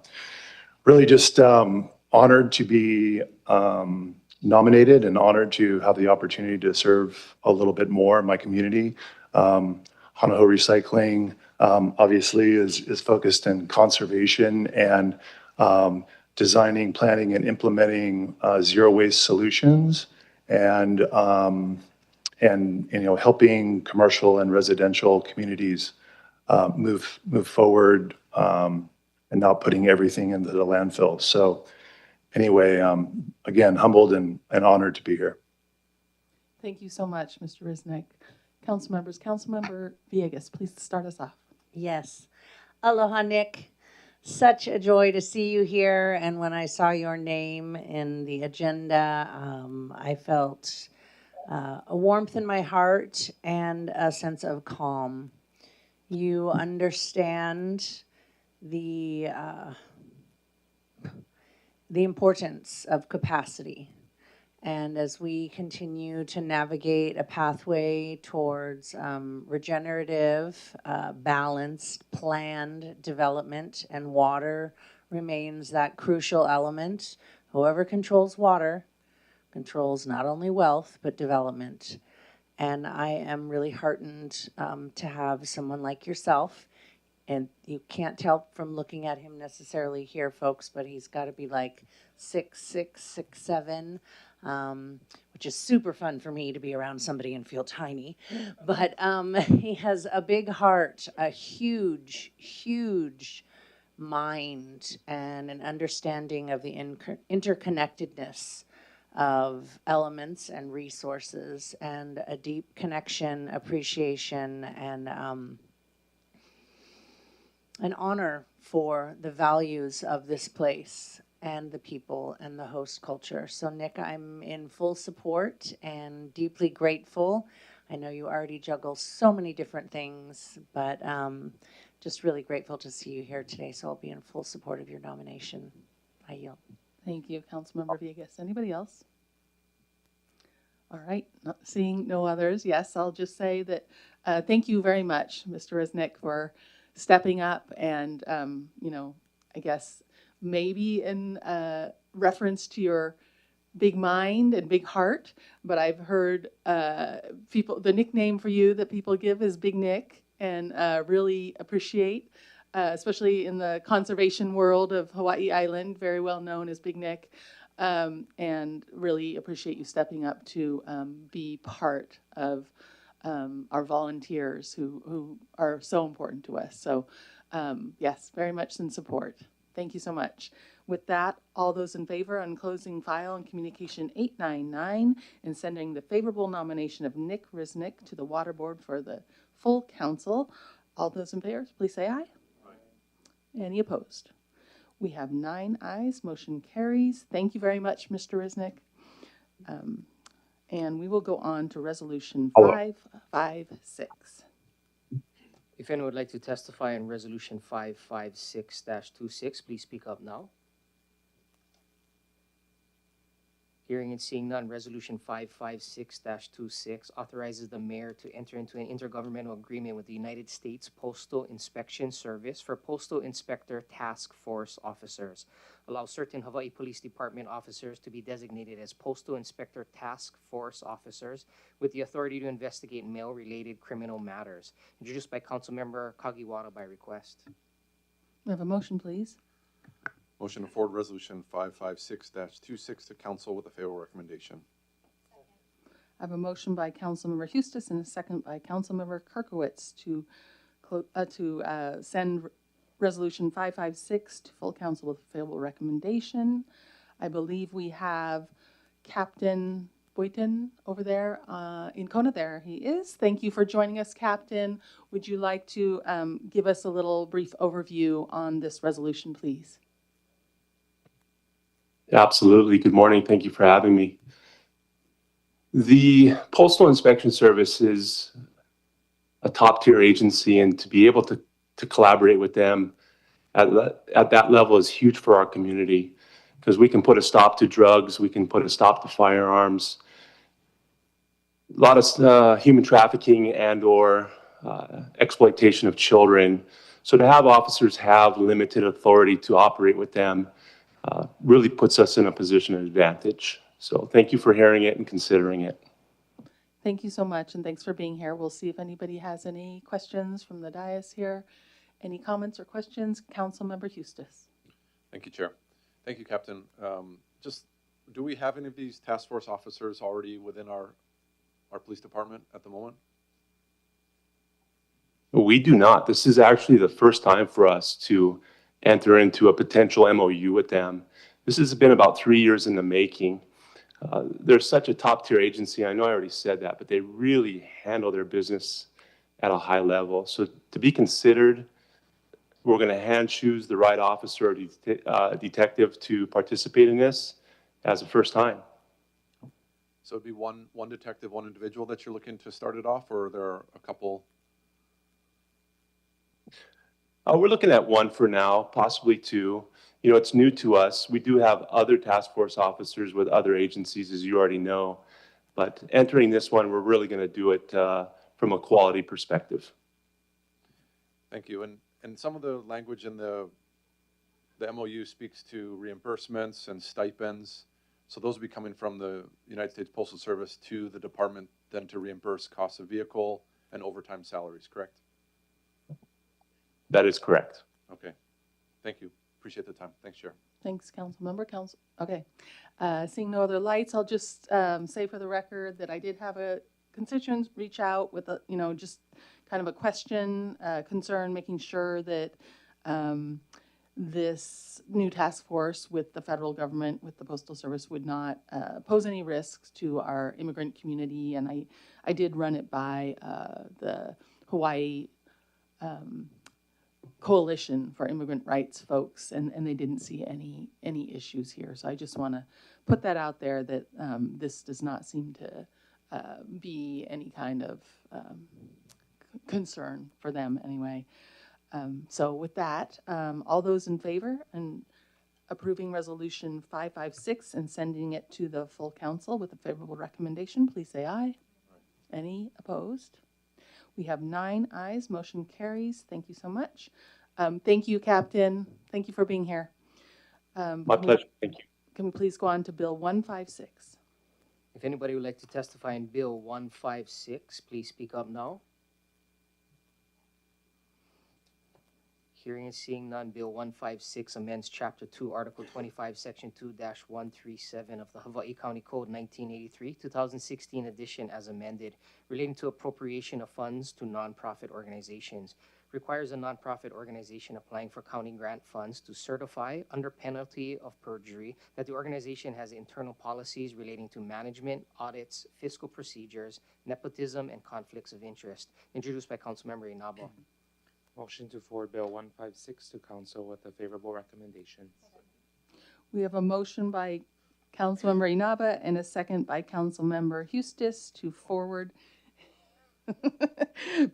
really just honored to be nominated and honored to have the opportunity to serve a little bit more in my community. Hanaho Recycling obviously is focused in conservation and designing, planning, and implementing zero waste solutions, and helping commercial and residential communities move forward, and not putting everything into the landfill. So anyway, again, humbled and honored to be here. Thank you so much, Mr. Risnick. Council members, Councilmember Villegas, please start us off. Yes. Aloha, Nick. Such a joy to see you here. And when I saw your name in the agenda, I felt a warmth in my heart and a sense of calm. You understand the importance of capacity. And as we continue to navigate a pathway towards regenerative, balanced, planned development, and water remains that crucial element. Whoever controls water controls not only wealth, but development. And I am really heartened to have someone like yourself. And you can't tell from looking at him necessarily here, folks, but he's got to be like 6'6", 6'7", which is super fun for me to be around somebody and feel tiny. But he has a big heart, a huge, huge mind, and an understanding of the interconnectedness of elements and resources, and a deep connection, appreciation, and an honor for the values of this place and the people and the host culture. So Nick, I'm in full support and deeply grateful. I know you already juggle so many different things, but just really grateful to see you here today. So I'll be in full support of your nomination. I yield. Thank you, Councilmember Villegas. Anybody else? All right, not seeing no others. Yes, I'll just say that thank you very much, Mr. Risnick, for stepping up and, I guess maybe in reference to your big mind and big heart, but I've heard the nickname for you that people give is Big Nick, and really appreciate, especially in the conservation world of Hawaii Island, very well known as Big Nick, and really appreciate you stepping up to be part of our volunteers who are so important to us. So yes, very much in support. Thank you so much. With that, all those in favor on closing file and communication 899 and sending the favorable nomination of Nick Risnick to the Water Board for the full council, all those in favor, please say aye. Aye. Any opposed? We have 9 ayes, motion carries. Thank you very much, Mr. Risnick. And we will go on to resolution 556. If anyone would like to testify on resolution 556-26, please speak up now. Hearing and seeing none, resolution 556-26 authorizes the mayor to enter into an intergovernmental agreement with the United States Postal Inspection Service for Postal Inspector Task Force officers. Allow certain Hawaii Police Department officers to be designated as Postal Inspector Task Force officers with the authority to investigate mail-related criminal matters. Introduced by Councilmember Kagiwara by request. We have a motion, please. Motion to forward resolution 556-26 to council with a favorable recommendation. I have a motion by Councilmember Hustis and a second by Councilmember Kirkowitz to send resolution 556 to full council with a favorable recommendation. I believe we have Captain Boyton over there in Kona. There he is. Thank you for joining us, Captain. Would you like to give us a little brief overview on this resolution, please? Absolutely. Good morning. Thank you for having me. The Postal Inspection Service is a top-tier agency, and to be able to collaborate with them at that level is huge for our community, because we can put a stop to drugs, we can put a stop to firearms, a lot of human trafficking and or exploitation of children. So to have officers have limited authority to operate with them really puts us in a position of advantage. So thank you for hearing it and considering it. Thank you so much, and thanks for being here. We'll see if anybody has any questions from the dais here. Any comments or questions? Councilmember Hustis. Thank you, Chair. Thank you, Captain. Just, do we have any of these task force officers already within our police department at the moment? We do not. This is actually the first time for us to enter into a potential MOU with them. This has been about 3 years in the making. They're such a top-tier agency. I know I already said that, but they really handle their business at a high level. So to be considered, we're going to hand choose the right officer or detective to participate in this as the first time. So it'd be one detective, one individual that you're looking to start it off, or are there a couple? We're looking at one for now, possibly two. You know, it's new to us. We do have other task force officers with other agencies, as you already know. But entering this one, we're really going to do it from a quality perspective. Thank you. And some of the language in the MOU speaks to reimbursements and stipends. So those will be coming from the United States Postal Service to the department then to reimburse costs of vehicle and overtime salaries, correct? That is correct. Okay. Thank you. Appreciate the time. Thanks, Chair. Thanks, Councilmember. Okay. Seeing no other lights, I'll just say for the record that I did have a constituent reach out with a, just kind of a question, concern, making sure that this new task force with the federal government, with the Postal Service, would not pose any risks to our immigrant community. And I did run it by the Hawaiʻi Coalition for Immigrant Rights folks, and they didn't see any issues here. So I just want to put that out there that this does not seem to be any kind of concern for them anyway. So with that, all those in favor and approving resolution 556 and sending it to the full council with a favorable recommendation, please say aye. Any opposed? We have 9 ayes. Motion carries. Thank you so much. Thank you, Captain. Thank you for being here. My pleasure. Thank you. Can we please go on to Bill 156? If anybody would like to testify in Bill 156, please speak up now. Hearing and seeing none, Bill 156 amends Chapter 2, Article 25, Section 2-137 of the Hawaii County Code 1983, 2016 edition as amended, relating to appropriation of funds to nonprofit organizations. Requires a nonprofit organization applying for county grant funds to certify, under penalty of perjury, that the organization has internal policies relating to management, audits, fiscal procedures, nepotism, and conflicts of interest. Introduced by Councilmember Inaba. Motion to forward Bill 156 to Council with a favorable recommendation. We have a motion by Councilmember Inaba and a second by Councilmember Hustis to forward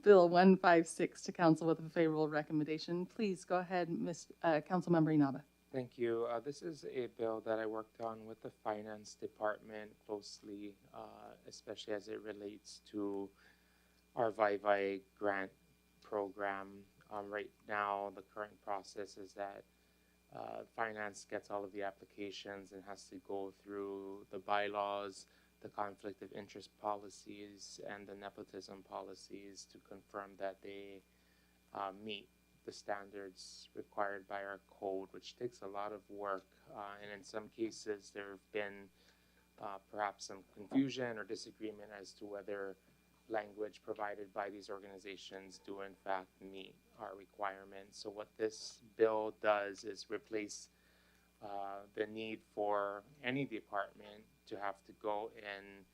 Bill 156 to Council with a favorable recommendation. Please go ahead, Councilmember Inaba. Thank you. This is a bill that I worked on with the Finance Department closely, especially as it relates to our Vai grant program. Right now, the current process is that finance gets all of the applications and has to go through the bylaws, the conflict of interest policies, and the nepotism policies to confirm that they meet the standards required by our code, which takes a lot of work. And in some cases, there have been perhaps some confusion or disagreement as to whether language provided by these organizations do in fact meet our requirements. So what this bill does is replace the need for any department to have to go in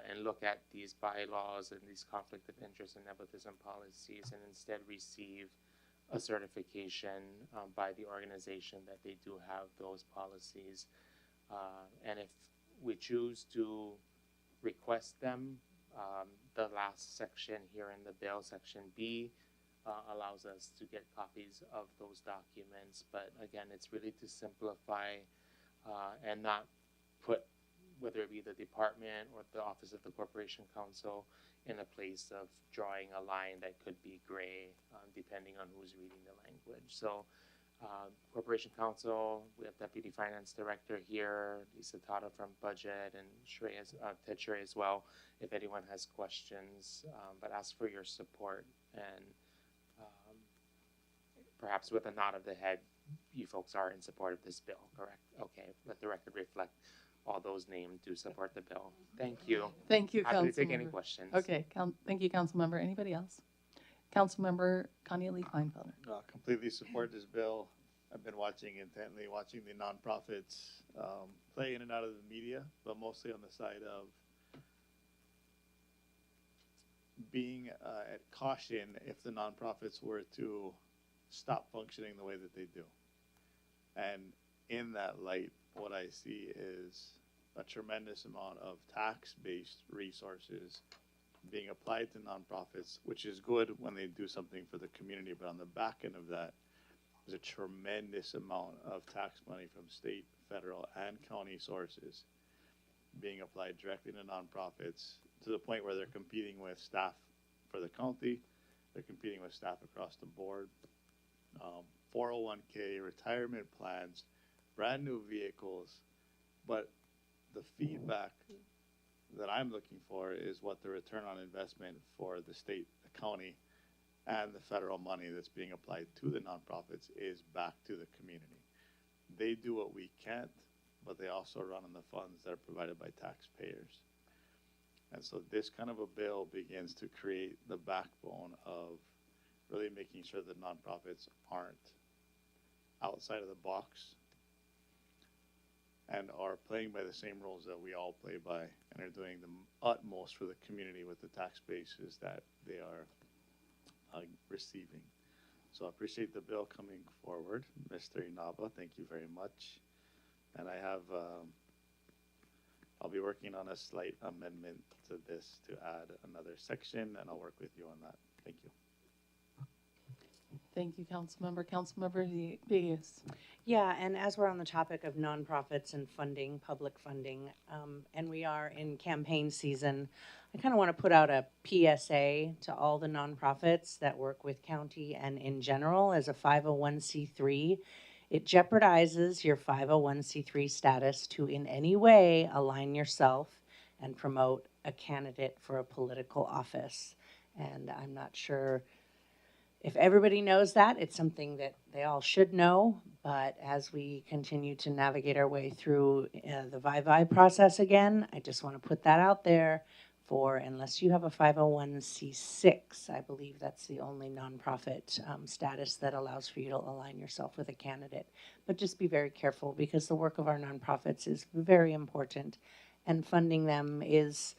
and look at these bylaws and these conflict of interest and nepotism policies, and instead receive a certification by the organization that they do have those policies. And if we choose to request them, the last section here in the bill, section B, allows us to get copies of those documents. But again, it's really to simplify and not put, whether it be the department or the Office of the Corporation Counsel, in a place of drawing a line that could be gray, depending on who's reading the language. So Corporation Counsel, we have Deputy Finance Director here, Lisa Tata from Budget, and Ted Shrey as well, if anyone has questions, but ask for your support. And perhaps with a nod of the head, you folks are in support of this bill, correct? Okay, let the record reflect all those named to support the bill. Thank you. Thank you, Happy to take any Councilmember. questions. Okay, thank you, Councilmember. Anybody else? Councilmember Connie Kleinfelder. Completely support this bill. I've been watching intently, watching the nonprofits play in and out of the media, but mostly on the side of being at caution if the nonprofits were to stop functioning the way that they do. And in that light, what I see is a tremendous amount of tax-based resources being applied to nonprofits, which is good when they do something for the community. But on the back end of that, there's a tremendous amount of tax money from state, federal, and county sources being applied directly to nonprofits, to the point where they're competing with staff for the county, they're competing with staff across the board, 401k, retirement plans, brand new vehicles. But the feedback that I'm looking for is what the return on investment for the state, the county, and the federal money that's being applied to the nonprofits is back to the community. They do what we can't, but they also run on the funds that are provided by taxpayers. And so this kind of a bill begins to create the backbone of really making sure that nonprofits aren't outside of the box and are playing by the same rules that we all play by, and are doing the utmost for the community with the tax bases that they are receiving. So I appreciate the bill coming forward. Mr. Inaba, thank you very much. And I have, I'll be working on a slight amendment to this to add another section, and I'll work with you on that. Thank you. Thank you, Councilmember. Councilmember Vegas. Yeah, and as we're on the topic of nonprofits and funding, public funding, and we are in campaign season, I kind of want to put out a PSA to all the nonprofits that work with county and in general as a 501c3. It jeopardizes your 501c3 status to in any way align yourself and promote a candidate for a political office. And I'm not sure if everybody knows that. It's something that they all should know, but as we continue to navigate our way through the VIVI process again, I just want to put that out there for, unless you have a 501c6, I believe that's the only nonprofit status that allows for you to align yourself with a candidate. But just be very careful, because the work of our nonprofits is very important, and funding them is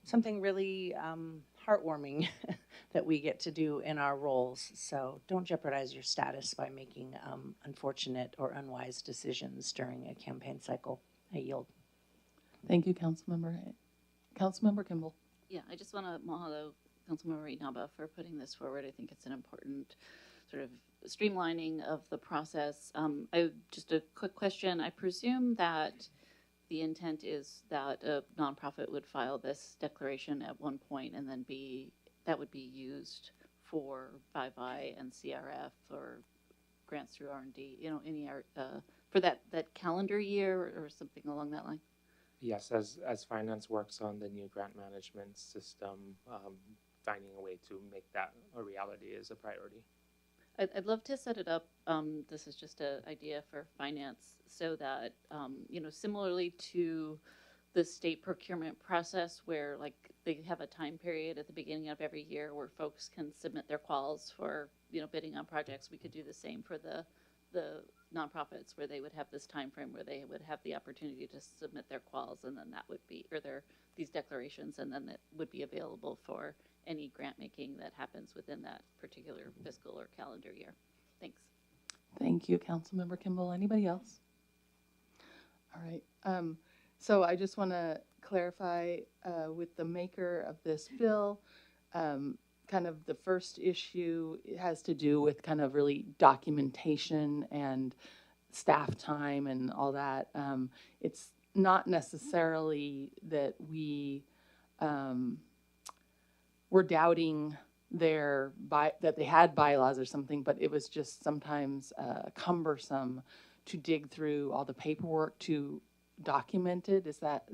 something really heartwarming that we get to do in our roles. So don't jeopardize your status by making unfortunate or unwise decisions during a campaign cycle. I yield. Thank you, Councilmember. Councilmember Kimball. Yeah, I just want to mahalo Councilmember Inaba for putting this forward. I think it's an important sort of streamlining of the process. Just a quick question. I presume that the intent is that a nonprofit would file this declaration at one point, and then that would be used for VIVI and CRF or grants through R&D, any for that calendar year or something along that line. Yes, as finance works on the new grant management system, finding a way to make that a reality is a priority. I'd love to set it up. This is just an idea for finance, so that similarly to the state procurement process, where like they have a time period at the beginning of every year where folks can submit their quals for bidding on projects. We could do the same for the nonprofits, where they would have this time frame where they would have the opportunity to submit their quals, and then that would be, or these declarations, and then that would be available for any grant making that happens within that particular fiscal or calendar year. Thanks. Thank you, Councilmember Kimball. Anybody else? All right. So I just want to clarify with the maker of this bill, kind of the first issue has to do with kind of really documentation and staff time and all that. It's not necessarily that we're doubting that they had bylaws or something, but it was just sometimes cumbersome to dig through all the paperwork to document it. Is that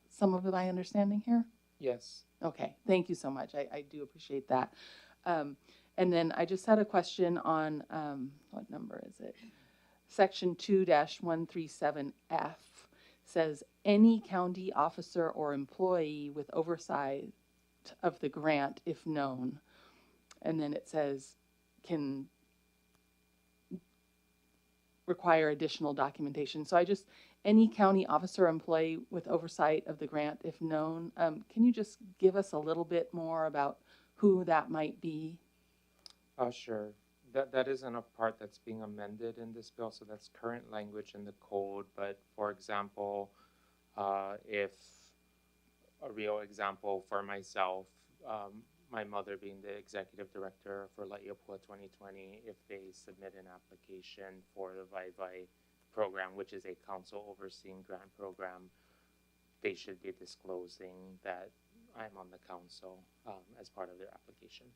some of my understanding here? Yes. Okay, thank you so much. I do appreciate that. And then I just had a question on, what number is it? Section 2-137F says any county officer or employee with oversight of the grant, if known. And then it says can require additional documentation. So any county officer or employee with oversight of the grant, if known, can you just give us a little bit more about who that might be? Sure. That isn't a part that's being amended in this bill, so that's current language in the code. But for example, if a real example for myself, my mother being the executive director for La'iapua 2020, if they submit an application for the Vai program, which is a council overseeing grant program, they should be disclosing that I'm on the council as part of their application.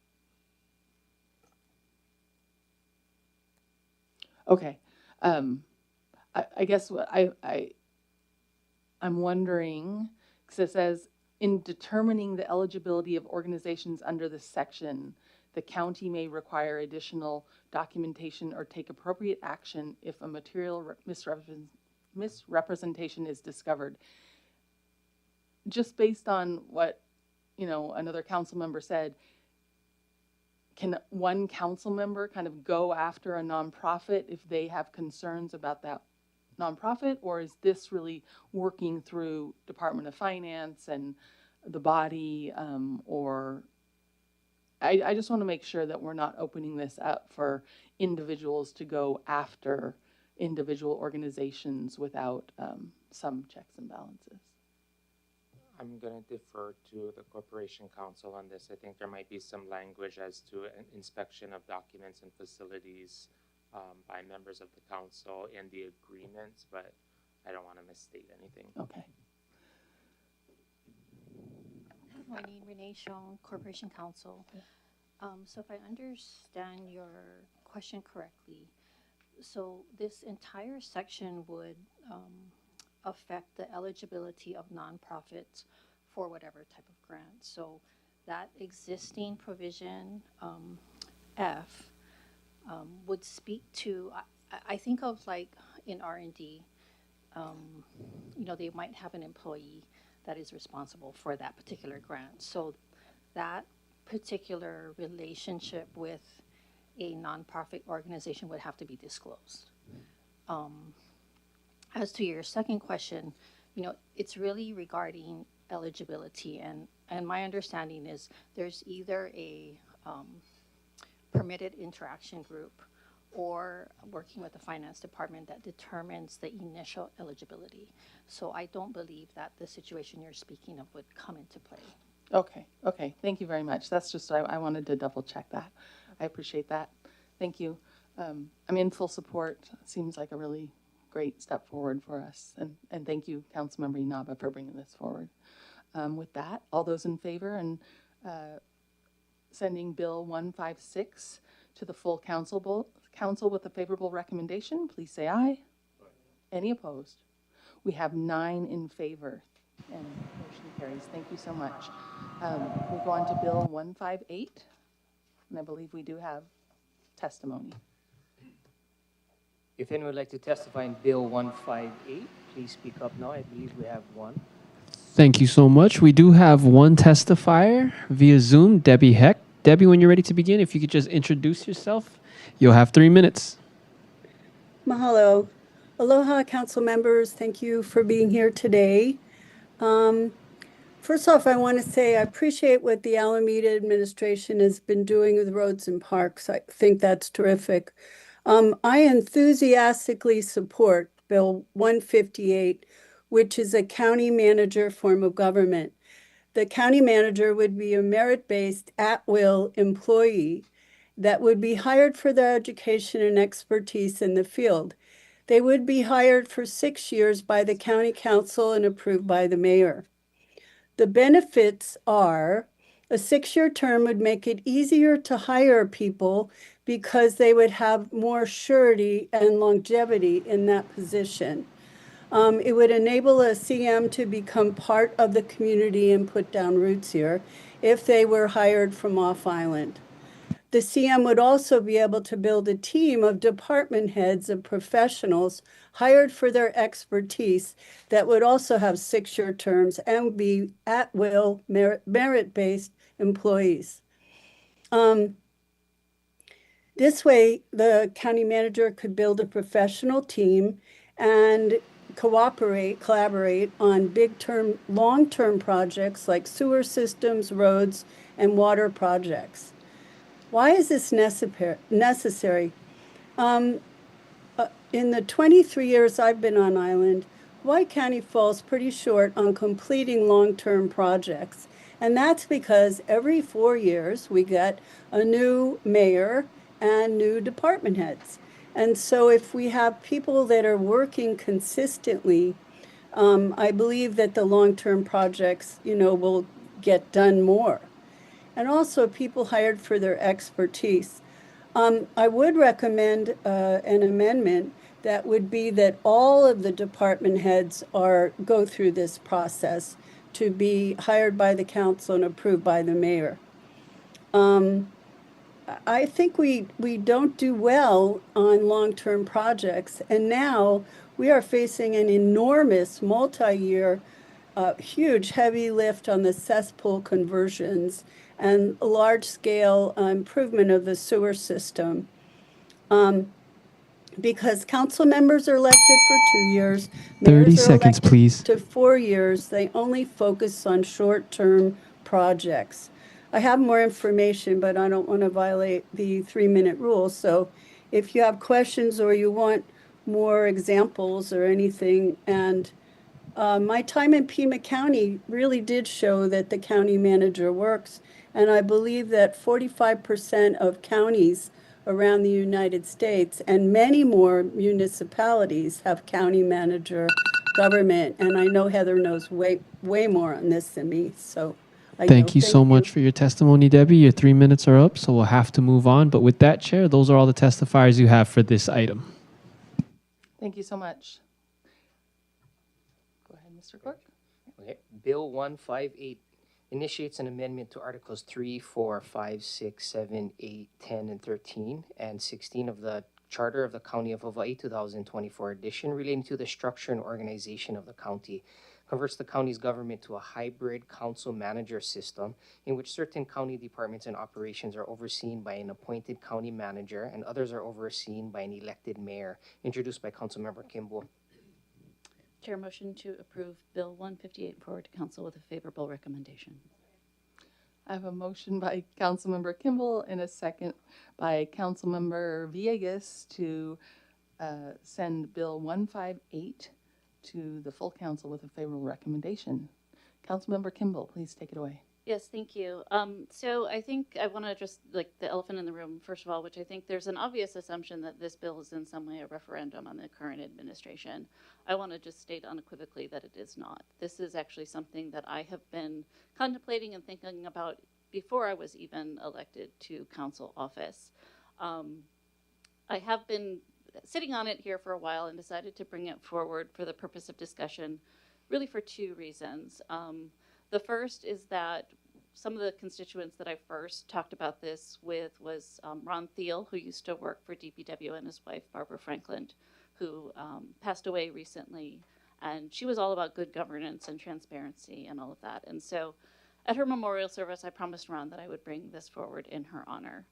Okay. I guess what I'm wondering, because it says, in determining the eligibility of organizations under this section, the county may require additional documentation or take appropriate action if a material misrepresentation is discovered. Just based on what, another council member said, can one council member kind of go after a nonprofit if they have concerns about that nonprofit, or is this really working through Department of Finance and the body, or I just want to make sure that we're not opening this up for individuals to go after individual organizations without some checks and balances. I'm going to defer to the Corporation Council on this. I think there might be some language as to an inspection of documents and facilities by members of the council in the agreements, but I don't want to misstate anything. Okay. Good morning, Renee Xiong, Corporation Council. So if I understand your question correctly, so this entire section would affect the eligibility of nonprofits for whatever type of grant. So that existing provision F would speak to, I think of like in R&D, they might have an employee that is responsible for that particular grant. So that particular relationship with a nonprofit organization would have to be disclosed. As to your second question, it's really regarding eligibility, and my understanding is there's either a permitted interaction group or working with the finance department that determines the initial eligibility. So I don't believe that the situation you're speaking of would come into play. Okay, thank you very much. That's just, I wanted to double check that. I appreciate that. Thank you. I'm in full support. It seems like a really great step forward for us. And thank you, Councilmember Inaba, for bringing this forward. With that, all those in favor and sending Bill 156 to the full council with a favorable recommendation, please say aye. Any opposed? We have 9 in favor and motion carries. Thank you so much. We'll go on to Bill 158, and I believe we do have testimony. If anyone would like to testify in Bill 158, please speak up now. I believe we have one. Thank you so much. We do have one testifier via Zoom, Debbie Heck. Debbie, when you're ready to begin, if you could just introduce yourself, you'll have 3 minutes. Mahalo. Aloha, council members. Thank you for being here today. First off, I want to say I appreciate what the Alameda administration has been doing with roads and parks. I think that's terrific. I enthusiastically support Bill 158, which is a county manager form of government. The county manager would be a merit-based at-will employee that would be hired for their education and expertise in the field. They would be hired for 6 years by the county council and approved by the mayor. The benefits are a 6-year term would make it easier to hire people because they would have more surety and longevity in that position. It would enable a CM to become part of the community and put down roots here if they were hired from off island. The CM would also be able to build a team of department heads of professionals hired for their expertise that would also have 6-year terms and be at-will merit-based employees. This way, the county manager could build a professional team and collaborate on long-term projects like sewer systems, roads, and water projects. Why is this necessary? In the 23 years I've been on island, Hawaii County falls pretty short on completing long-term projects. And that's because every 4 years we get a new mayor and new department heads. And so if we have people that are working consistently, I believe that the long-term projects, will get done more. And also people hired for their expertise. I would recommend an amendment that would be that all of the department heads go through this process to be hired by the council and approved by the mayor. I think we don't do well on long-term projects, and now we are facing an enormous multi-year, huge heavy lift on the cesspool conversions and large-scale improvement of the sewer system. Because council members are elected for 2 years, 30 mayors are seconds, elected please. to 4 years, they only focus on short-term projects. I have more information, but I don't want to violate the 3-minute rule. So if you have questions or you want more examples or anything, and my time in Pima County really did show that the county manager works. And I believe that 45% of counties around the United States and many more municipalities have county manager government. And I know Heather knows way more on this than me. So Thank you so much for your testimony, Debbie. Your 3 minutes are up, so we'll have to move on. But with that, Chair, those are all the testifiers you have for this item. Thank you so much. Go ahead, Mr. Clerk. Okay. Bill 158 initiates an amendment to Articles 3, 4, 5, 6, 7, 8, 10, and 13, and 16 of the Charter of the County of Hawaii 2024 edition relating to the structure and organization of the county. Converts the county's government to a hybrid council manager system in which certain county departments and operations are overseen by an appointed county manager and others are overseen by an elected mayor, introduced by Councilmember Kimball. Chair, motion to approve Bill 158 forward to council with a favorable recommendation. I have a motion by Councilmember Kimball and a second by Councilmember Villegas to send Bill 158 to the full council with a favorable recommendation. Councilmember Kimball, please take it away. Yes, thank you. So I think I want to address the elephant in the room, first of all, which I think there's an obvious assumption that this bill is in some way a referendum on the current administration. I want to just state unequivocally that it is not. This is actually something that I have been contemplating and thinking about before I was even elected to council office. I have been sitting on it here for a while and decided to bring it forward for the purpose of discussion, really for 2 reasons. The first is that some of the constituents that I first talked about this with was Ron Thiel, who used to work for DPW, and his wife, Barbara Franklin, who passed away recently. And she was all about good governance and transparency and all of that. And so at her memorial service, I promised Ron that I would bring this forward in her honor.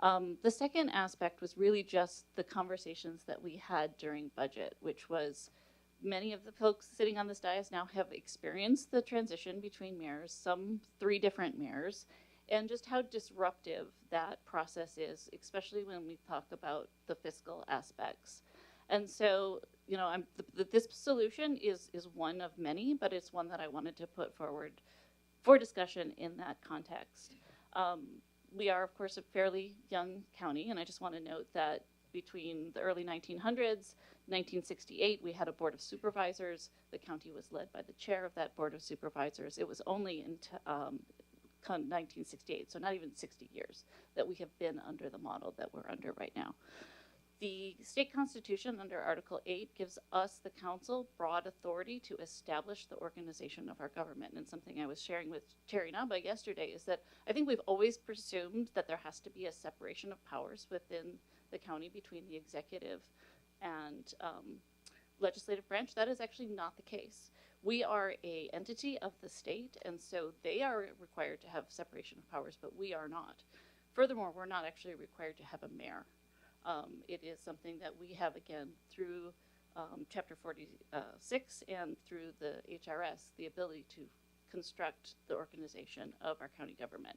The second aspect was really just the conversations that we had during budget, which was many of the folks sitting on this dais now have experienced the transition between mayors, some 3 different mayors, and just how disruptive that process is, especially when we talk about the fiscal aspects. And so you know, this solution is one of many, but it's one that I wanted to put forward for discussion in that context. We are, of course, a fairly young county, and I just want to note that between the early 1900s, 1968, we had a board of supervisors. The county was led by the chair of that board of supervisors. It was only in 1968, so not even 60 years, that we have been under the model that we're under right now. The state constitution under Article 8 gives us, the council, broad authority to establish the organization of our government. And something I was sharing with Terry Naba yesterday is that I think we've always presumed that there has to be a separation of powers within the county between the executive and legislative branch. That is actually not the case. We are an entity of the state, and so they are required to have separation of powers, but we are not. Furthermore, we're not actually required to have a mayor. It is something that we have, again, through Chapter 46 and through the HRS, the ability to construct the organization of our county government.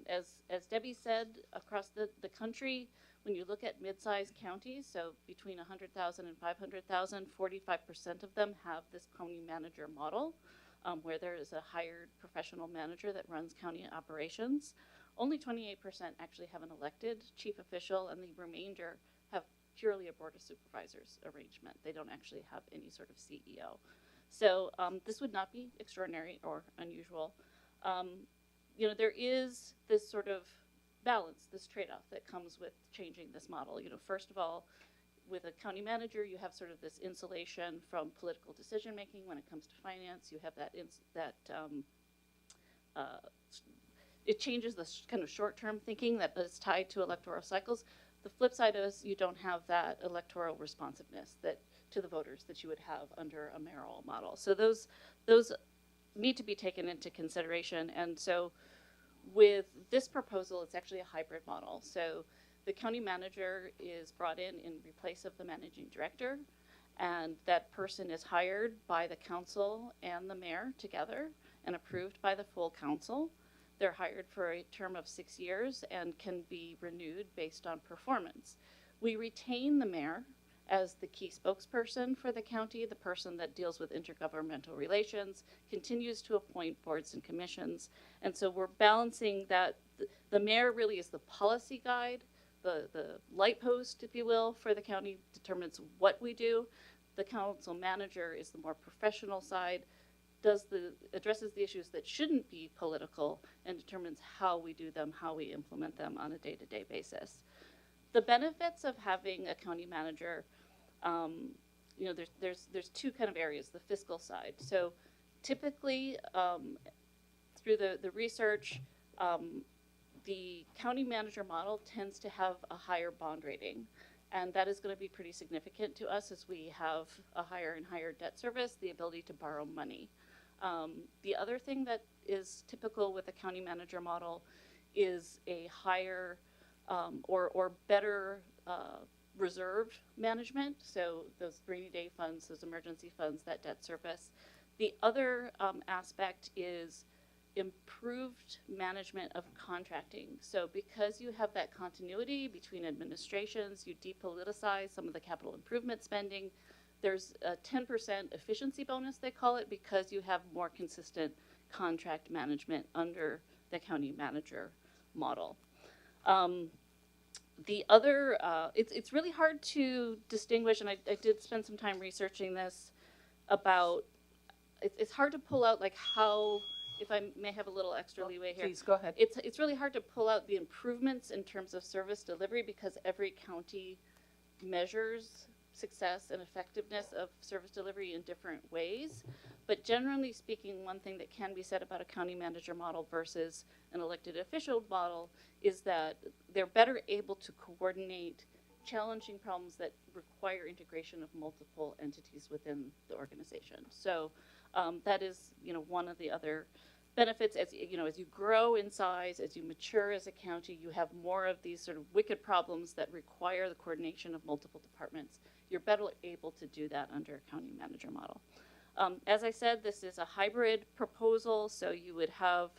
As Debbie said, across the country, when you look at mid-sized counties, so between 100,000 and 500,000, 45% of them have this county manager model, where there is a hired professional manager that runs county operations. Only 28% actually have an elected chief official, and the remainder have purely a board of supervisors arrangement. They don't actually have any sort of CEO. So this would not be extraordinary or unusual. You know, there is this sort of balance, this trade-off that comes with changing this model. You know, first of all, with a county manager, you have sort of this insulation from political decision-making when it comes to finance. You have it changes the kind of short-term thinking that is tied to electoral cycles. The flip side is you don't have that electoral responsiveness that to the voters that you would have under a mayoral model. So those need to be taken into consideration. And so with this proposal, it's actually a hybrid model. So the county manager is brought in replace of the managing director, and that person is hired by the council and the mayor together and approved by the full council. They're hired for a term of 6 years and can be renewed based on performance. We retain the mayor as the key spokesperson for the county, the person that deals with intergovernmental relations, continues to appoint boards and commissions. And so we're balancing that. The mayor really is the policy guide, the light post, if you will, for the county, determines what we do. The council manager is the more professional side, addresses the issues that shouldn't be political, and determines how we do them, how we implement them on a day-to-day basis. The benefits of having a county manager, you know, there's two kind of areas, the fiscal side. So typically, through the research, the county manager model tends to have a higher bond rating. And that is going to be pretty significant to us as we have a higher and higher debt service, the ability to borrow money. The other thing that is typical with a county manager model is a higher or better reserve management. So those rainy day funds, those emergency funds, that debt service. The other aspect is improved management of contracting. So because you have that continuity between administrations, you depoliticize some of the capital improvement spending. There's a 10% efficiency bonus, they call it, because you have more consistent contract management under the county manager model. The other, it's really hard to distinguish, and I did spend some time researching this, about, it's hard to pull out like how, if I may have a little extra leeway here. Please, go ahead. It's really hard to pull out the improvements in terms of service delivery because every county measures success and effectiveness of service delivery in different ways. But generally speaking, one thing that can be said about a county manager model versus an elected official model is that they're better able to coordinate challenging problems that require integration of multiple entities within the organization. So that is, you know, one of the other benefits. As you know, as you grow in size, as you mature as a county, you have more of these sort of wicked problems that require the coordination of multiple departments. You're better able to do that under a county manager model. As I said, this is a hybrid proposal, so you would have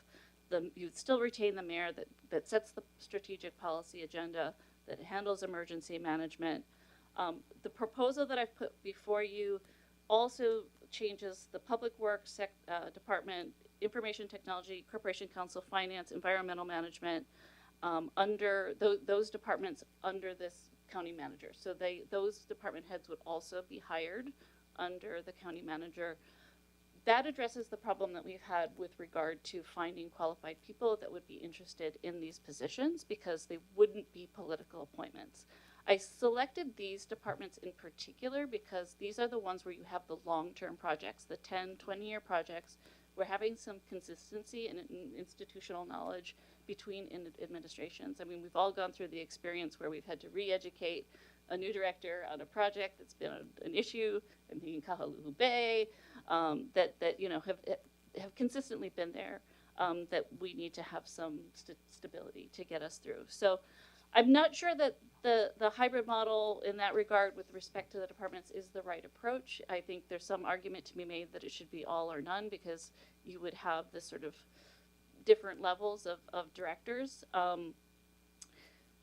you'd still retain the mayor that sets the strategic policy agenda, that handles emergency management. The proposal that I've put before you also changes the Public Works Department, Information Technology, Corporation Council, Finance, Environmental Management, under those departments under this county manager. So those department heads would also be hired under the county manager. That addresses the problem that we've had with regard to finding qualified people that would be interested in these positions, because they wouldn't be political appointments. I selected these departments in particular because these are the ones where you have the long-term projects, the 10, 20-year projects. We're having some consistency and institutional knowledge between administrations. I mean, we've all gone through the experience where we've had to re-educate a new director on a project that's been an issue. I'm thinking Kahului Bay, that you know have consistently been there. That we need to have some stability to get us through. So I'm not sure that the hybrid model in that regard with respect to the departments is the right approach. I think there's some argument to be made that it should be all or none, because you would have this sort of different levels of directors.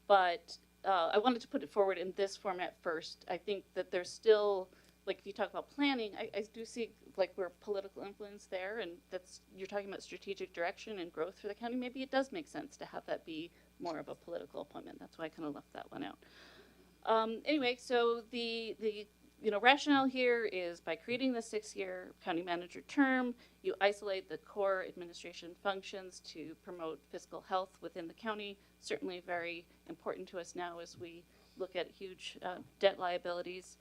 But I wanted to put it forward in this format first. I think that there's still, like if you talk about planning, I do see like we're political influence there, and that's, you're talking about strategic direction and growth for the county. Maybe it does make sense to have that be more of a political appointment. That's why I kind of left that one out. Anyway, so the rationale here is by creating the 6-year county manager term, you isolate the core administration functions to promote fiscal health within the county. Certainly very important to us now as we look at huge debt liabilities.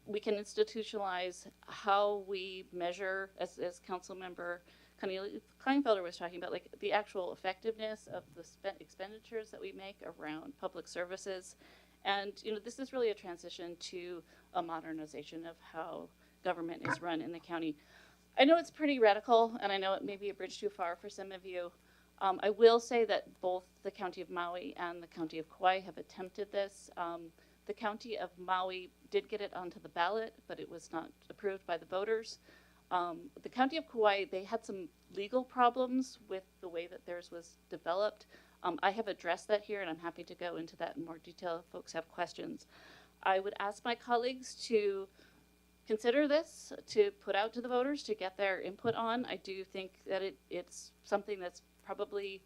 We can institutionalize how we measure, as Council Member Kleinfelder was talking about, like the actual effectiveness of the expenditures that we make around public services. And this is really a transition to a modernization of how government is run in the county. I know it's pretty radical, and I know it may be a bridge too far for some of you. I will say that both the County of Maui and the County of Kauai have attempted this. The County of Maui did get it onto the ballot, but it was not approved by the voters. The County of Kauai, they had some legal problems with the way that theirs was developed. I have addressed that here, and I'm happy to go into that in more detail if folks have questions. I would ask my colleagues to consider this, to put out to the voters, to get their input on. I do think that it's something that's probably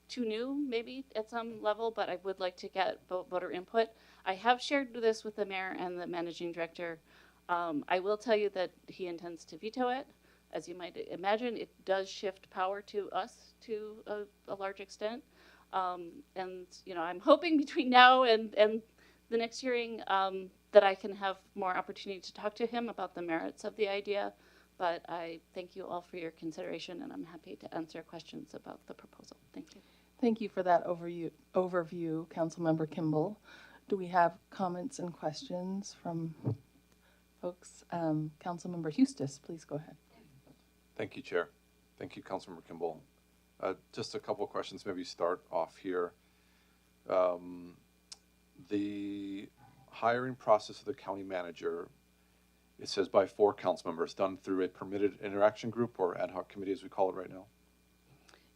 too new, maybe at some level, but I would like to get voter input. I have shared this with the mayor and the managing director. I will tell you that he intends to veto it. As you might imagine, it does shift power to us to a large extent. And I'm hoping between now and the next hearing that I can have more opportunity to talk to him about the merits of the idea. But I thank you all for your consideration, and I'm happy to answer questions about the proposal. Thank you. Thank you for that overview, Councilmember Kimball. Do we have comments and questions from folks? Councilmember Hustis, please go ahead. Thank you, Chair. Thank you, Councilmember Kimball. Just a couple of questions, maybe start off here. The hiring process of the county manager, it says by 4 council members, done through a permitted interaction group or ad hoc committee as we call it right now?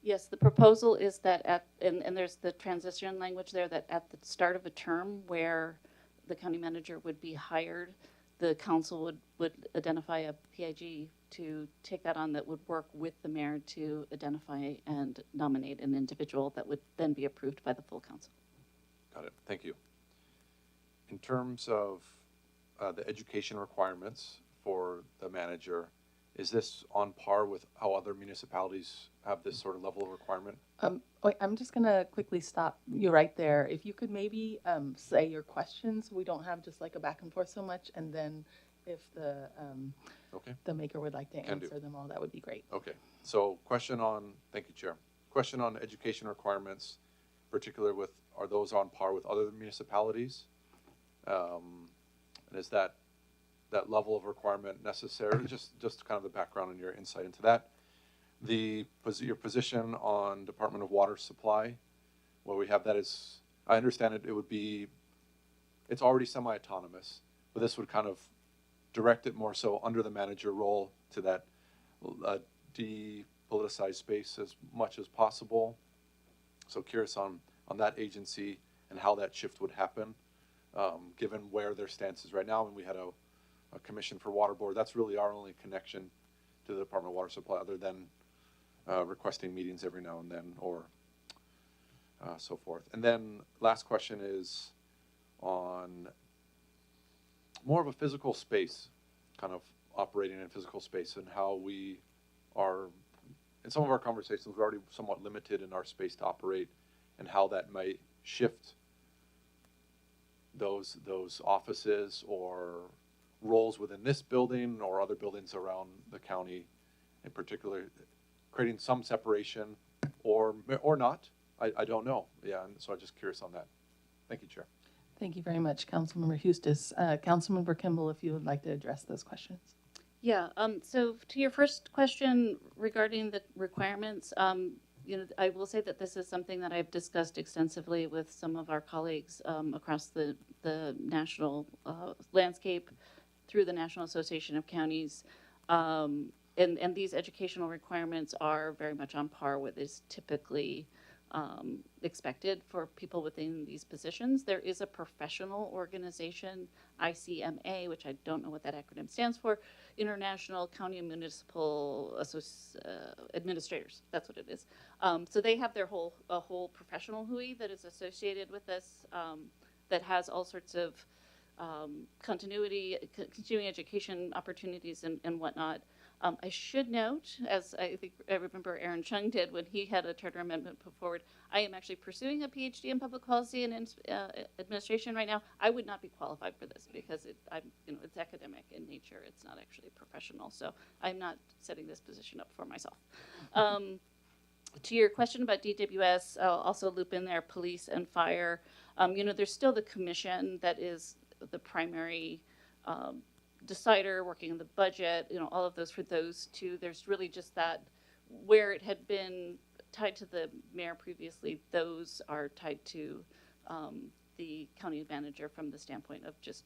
Yes, the proposal is that and there's the transition language there, that at the start of a term where the county manager would be hired, the council would identify a PIG to take that on, that would work with the mayor to identify and nominate an individual that would then be approved by the full council. Got it. Thank you. In terms of the education requirements for the manager, is this on par with how other municipalities have this sort of level of requirement? Wait, I'm just going to quickly stop you right there. If you could maybe say your questions, we don't have just like a back and forth so much, and then if the the maker would like to answer them all, that would be great. Okay. So question on, thank you, Chair. Question on education requirements, particular with, are those on par with other municipalities? And is that level of requirement necessary? Just kind of the background and your insight into that. Your position on Department of Water Supply, where we have that is, I understand it would be, it's already semi-autonomous, but this would kind of direct it more so under the manager role to that depoliticized space as much as possible. So curious on that agency and how that shift would happen. given where their stance is right now. And we had a commission for water board. That's really our only connection to the Department of Water Supply, other than requesting meetings every now and then, or so forth. And then last question is on more of a physical space, kind of operating in physical space, and how we are, in some of our conversations, we're already somewhat limited in our space to operate, and how that might shift those offices or roles within this building or other buildings around the county, in particular, creating some separation or not. I don't know. Yeah, and so I'm just curious on that. Thank you, Chair. Thank you very much, Councilmember Hustis. Councilmember Kimball, if you would like to address those questions. Yeah, so to your first question regarding the requirements, I will say that this is something that I've discussed extensively with some of our colleagues across the national landscape through the National Association of Counties. And these educational requirements are very much on par with is typically expected for people within these positions. There is a professional organization, ICMA, which I don't know what that acronym stands for, International County and Municipal Administrators. That's what it is. So they have their whole professional hui that is associated with this, that has all sorts of continuity, continuing education opportunities and whatnot. I should note, as I remember Aaron Chung did when he had a charter amendment put forward, I am actually pursuing a PhD in public policy and administration right now. I would not be qualified for this because it's academic in nature. It's not actually professional. So I'm not setting this position up for myself. To your question about DWS, I'll also loop in there police and fire. There's still the commission that is the primary decider, working on the budget, all of those for those two. There's really just that where it had been tied to the mayor previously, those are tied to the county manager from the standpoint of just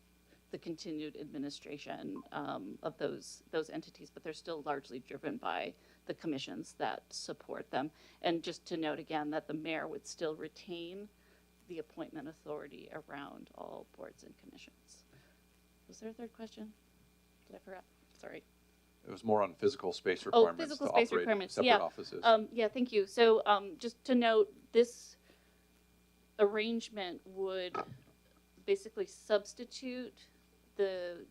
the continued administration of those entities, but they're still largely driven by the commissions that support them. And just to note again that the mayor would still retain the appointment authority around all boards and commissions. Was there a third question? Did I forget? Sorry. It was more on physical space requirements. Physical space requirements. Separate Yeah. offices. Yeah, thank you. So just to note, this arrangement would basically substitute the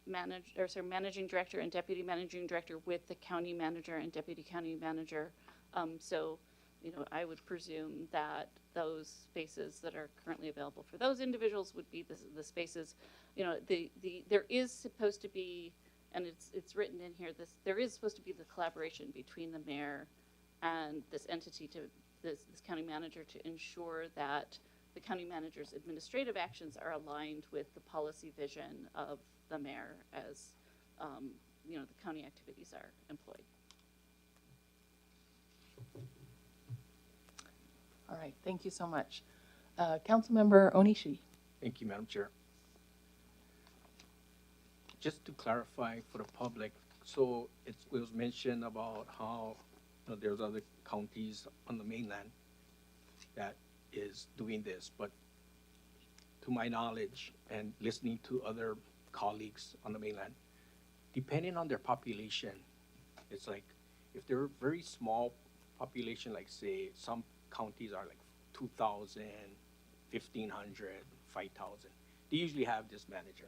managing director and deputy managing director with the county manager and deputy county manager. So, I would presume that those spaces that are currently available for those individuals would be the spaces. There is supposed to be, and it's written in here, there is supposed to be the collaboration between the mayor and this entity, this county manager, to ensure that the county manager's administrative actions are aligned with the policy vision of the mayor as the county activities are employed. All right, thank you so much. Councilmember Onishi. Thank you, Madam Chair. Just to clarify for the public, so it was mentioned about how there's other counties on the mainland that is doing this, but to my knowledge and listening to other colleagues on the mainland, depending on their population, it's like if they're a very small population, like say some counties are like 2,000, 1,500, 5,000, they usually have this manager,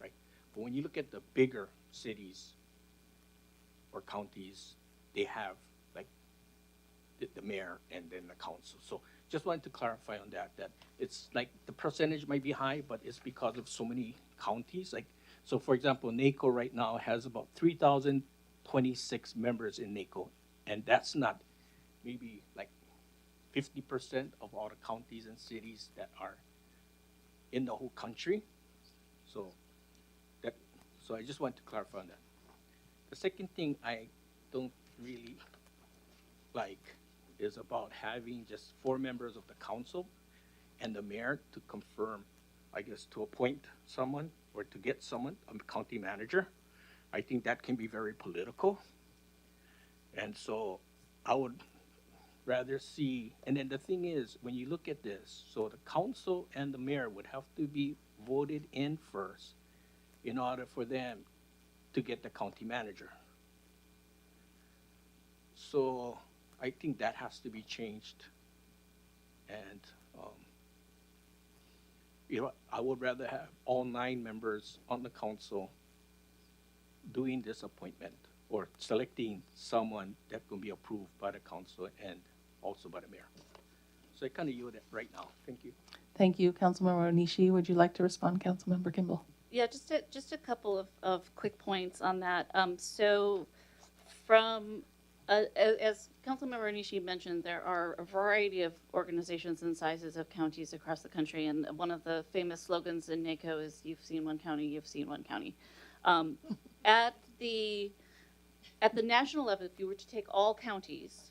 right? But when you look at the bigger cities or counties, they have like the mayor and then the council. So just wanted to clarify on that it's like the percentage might be high, but it's because of so many counties. Like, so for example, NACO right now has about 3,026 members in NACO, and that's not maybe like 50% of all the counties and cities that are in the whole country. So I just want to clarify on that. The second thing I don't really like is about having just 4 members of the council and the mayor to confirm, I guess, to appoint someone or to get someone, a county manager. I think that can be very political. And so I would rather see, and then the thing is, when you look at this, so the council and the mayor would have to be voted in first in order for them to get the county manager. So I think that has to be changed. And, I would rather have all 9 members on the council doing this appointment or selecting someone that can be approved by the council and also by the mayor. So I kind of yield it right now. Thank you. Thank you, Councilmember Onishi. Would you like to respond, Councilmember Kimball? Yeah, just a couple of quick points on that. So from, as Councilmember Onishi mentioned, there are a variety of organizations and sizes of counties across the country. And one of the famous slogans in NACO is, you've seen one county, you've seen one county. At the national level, if you were to take all counties,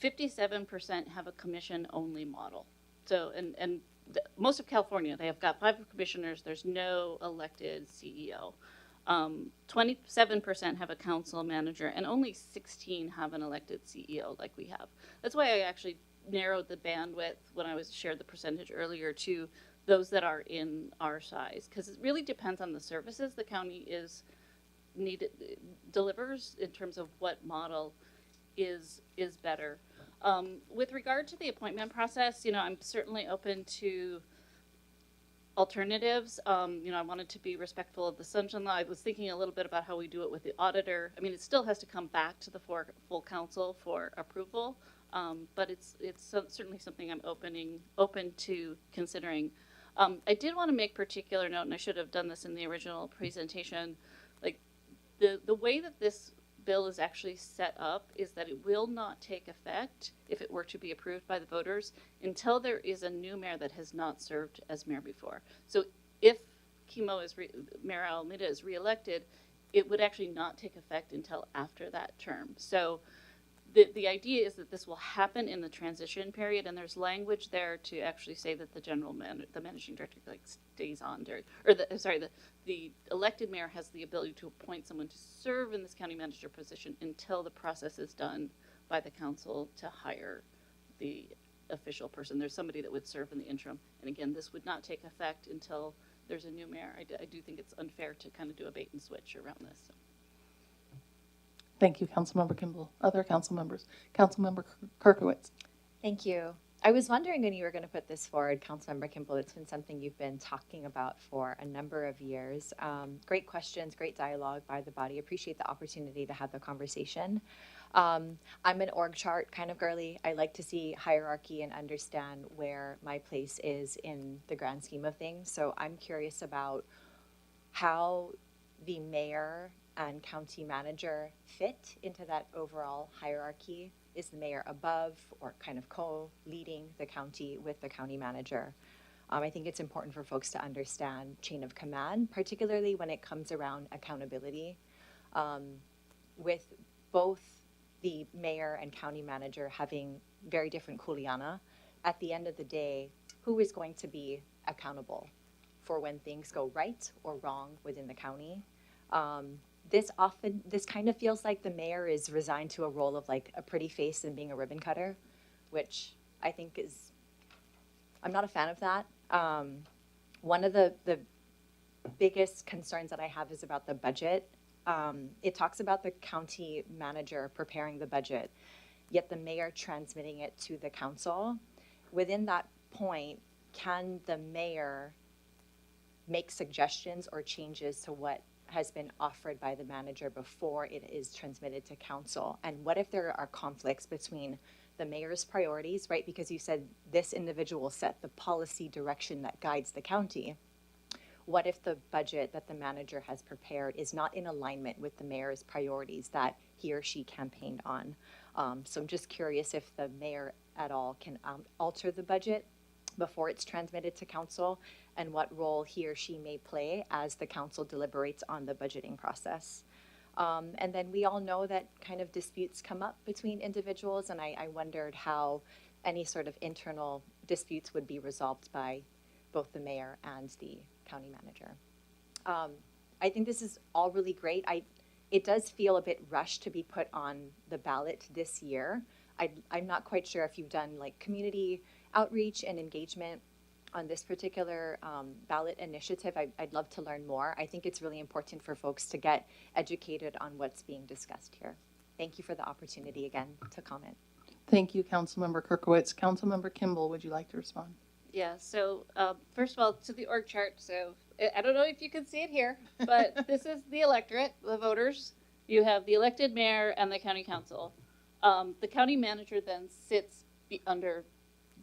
57% have a commission-only model. So, and most of California, they have got 5 commissioners. There's no elected CEO. 27% have a council manager, and only 16 have an elected CEO like we have. That's why I actually narrowed the bandwidth when I shared the percentage earlier to those that are in our size, because it really depends on the services the county delivers in terms of what model is better. With regard to the appointment process, I'm certainly open to alternatives. I wanted to be respectful of the Sunshine Law. I was thinking a little bit about how we do it with the auditor. I mean, it still has to come back to the full council for approval, but it's certainly something I'm open to considering. I did want to make particular note, and I should have done this in the original presentation, like the way that this bill is actually set up is that it will not take effect if it were to be approved by the voters until there is a new mayor that has not served as mayor before. So if Mayor Alameda is reelected, it would actually not take effect until after that term. So the idea is that this will happen in the transition period, and there's language there to actually say that the managing director stays on during, or the elected mayor has the ability to appoint someone to serve in this county manager position until the process is done by the council to hire the official person. There's somebody that would serve in the interim, and again, this would not take effect until there's a new mayor. I do think it's unfair to kind of do a bait and switch around this. So. Thank you, Councilmember Kimball. Other council members. Councilmember Kirkowitz. Thank you. I was wondering when you were going to put this forward, Councilmember Kimball. It's been something you've been talking about for a number of years. Great questions, great dialogue by the body. Appreciate the opportunity to have the conversation. I'm an org chart kind of girly. I like to see hierarchy and understand where my place is in the grand scheme of things. So I'm curious about how the mayor and county manager fit into that overall hierarchy. Is the mayor above or kind of co-leading the county with the county manager? I think it's important for folks to understand chain of command, particularly when it comes around accountability. With both the mayor and county manager having very different kuleana, at the end of the day, who is going to be accountable for when things go right or wrong within the county? This kind of feels like the mayor is resigned to a role of like a pretty face and being a ribbon cutter, which I think I'm not a fan of that. One of the biggest concerns that I have is about the budget. It talks about the county manager preparing the budget, yet the mayor transmitting it to the council. Within that point, can the mayor make suggestions or changes to what has been offered by the manager before it is transmitted to council? And what if there are conflicts between the mayor's priorities, right? Because you said this individual set the policy direction that guides the county. What if the budget that the manager has prepared is not in alignment with the mayor's priorities that he or she campaigned on? So I'm just curious if the mayor at all can alter the budget before it's transmitted to council, and what role he or she may play as the council deliberates on the budgeting process. And then we all know that kind of disputes come up between individuals, and I wondered how any sort of internal disputes would be resolved by both the mayor and the county manager. I think this is all really great. It does feel a bit rushed to be put on the ballot this year. I'm not quite sure if you've done like community outreach and engagement on this particular ballot initiative. I'd love to learn more. I think it's really important for folks to get educated on what's being discussed here. Thank you for the opportunity again to comment. Thank you, Councilmember Kirkowitz. Councilmember Kimball, would you like to respond? Yeah, so first of all, to the org chart. So I don't know if you can see it here, but this is the electorate, the voters. You have the elected mayor and the county council. The county manager then sits under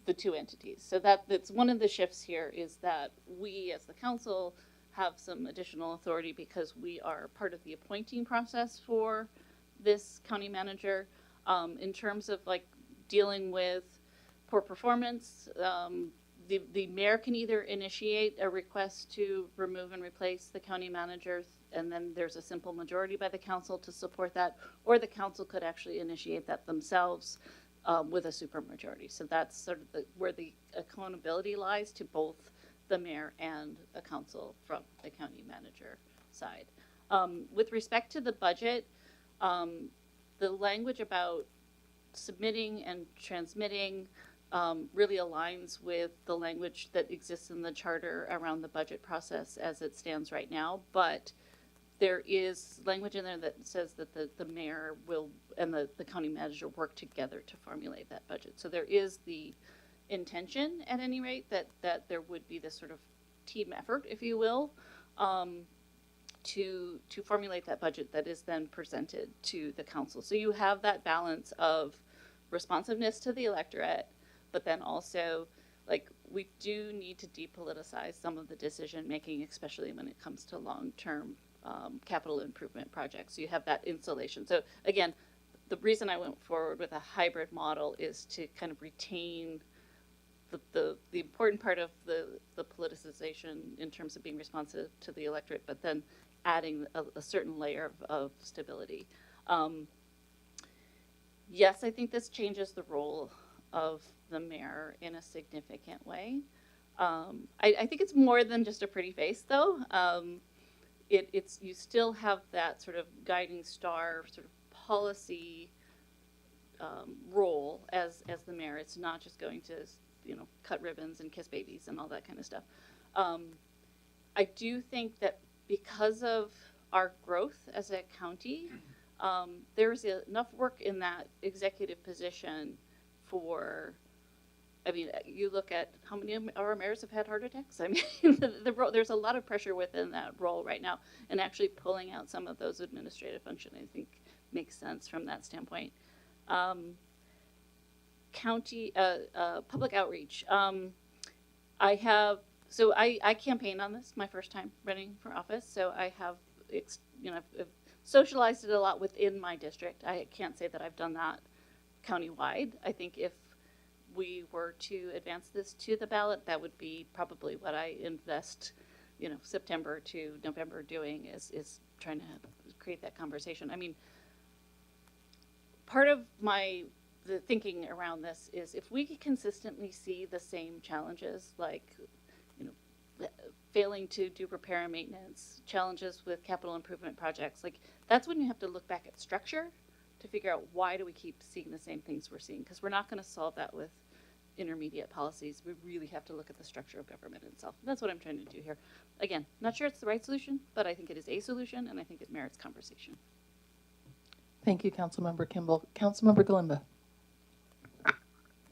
the two entities. So that's one of the shifts here, is that we as the council have some additional authority because we are part of the appointing process for this county manager. In terms of like dealing with poor performance, the mayor can either initiate a request to remove and replace the county manager, and then there's a simple majority by the council to support that, or the council could actually initiate that themselves with a supermajority. So that's sort of where the accountability lies to both the mayor and the council from the county manager side. With respect to the budget, the language about submitting and transmitting really aligns with the language that exists in the charter around the budget process as it stands right now. But there is language in there that says that the mayor will and the county manager work together to formulate that budget. So there is the intention, at any rate, that there would be this sort of team effort, if you will, to formulate that budget that is then presented to the council. So you have that balance of responsiveness to the electorate, but then also, like, we do need to depoliticize some of the decision making, especially when it comes to long-term capital improvement projects. So you have that insulation. So again, the reason I went forward with a hybrid model is to kind of retain the important part of the politicization in terms of being responsive to the electorate, but then adding a certain layer of stability. Yes, I think this changes the role of the mayor in a significant way. I think it's more than just a pretty face, though. It's you still have that sort of guiding star, sort of policy role as the mayor. It's not just going to, cut ribbons and kiss babies and all that kind of stuff. I do think that because of our growth as a county, there's enough work in that executive position for, I mean, you look at how many of our mayors have had heart attacks. I mean, there's a lot of pressure within that role right now, and actually pulling out some of those administrative functions, I think, makes sense from that standpoint. County public outreach. I campaigned on this my first time running for office, so I have, I've socialized it a lot within my district. I can't say that I've done that countywide. I think if we were to advance this to the ballot, that would be probably what I invest, September to November doing is trying to create that conversation. I mean, part of the thinking around this is if we consistently see the same challenges, like, failing to do repair and maintenance, challenges with capital improvement projects, like that's when you have to look back at structure to figure out why do we keep seeing the same things we're seeing, because we're not going to solve that with intermediate policies. We really have to look at the structure of government itself. And that's what I'm trying to do here. Again, not sure it's the right solution, but I think it is a solution, and I think it merits conversation. Thank you, Councilmember Kimball. Councilmember Galimba.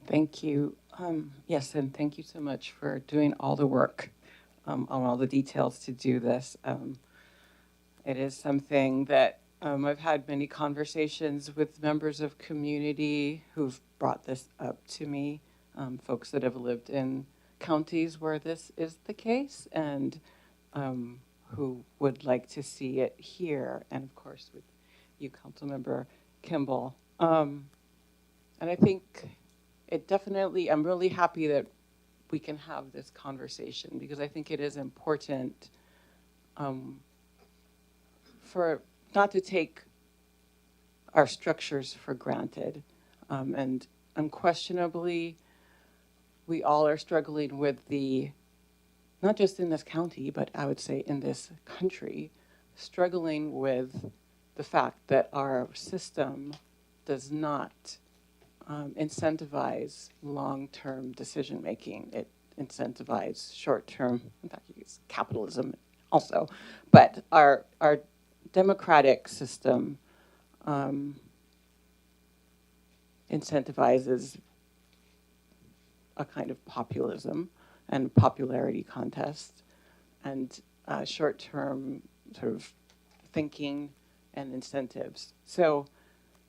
Thank you. Yes, and thank you so much for doing all the work on all the details to do this. It is something that I've had many conversations with members of community who've brought this up to me, folks that have lived in counties where this is the case, and who would like to see it here, and of course with you, Councilmember Kimball. And I think it definitely, I'm really happy that we can have this conversation, because I think it is important for not to take our structures for granted. And unquestionably, we all are struggling with not just in this county, but I would say in this country, struggling with the fact that our system does not incentivize long-term decision-making. It incentivizes short-term, in fact, you use capitalism also, but our democratic system incentivizes a kind of populism and popularity contest and short-term sort of thinking and incentives. So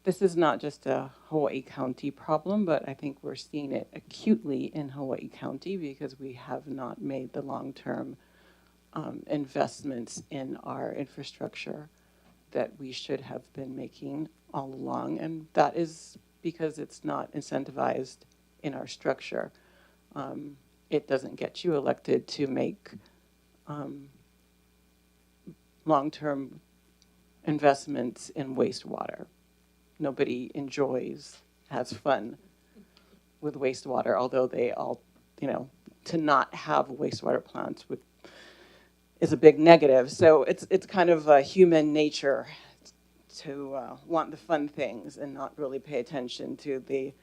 this is not just a Hawaii County problem, but I think we're seeing it acutely in Hawaii County because we have not made the long-term investments in our infrastructure that we should have been making all along. And that is because it's not incentivized in our structure. It doesn't get you elected to make long-term investments in wastewater. Nobody enjoys, has fun with wastewater, although they all, to not have wastewater plants is a big negative. So it's kind of a human nature to want the fun things and not really pay attention to the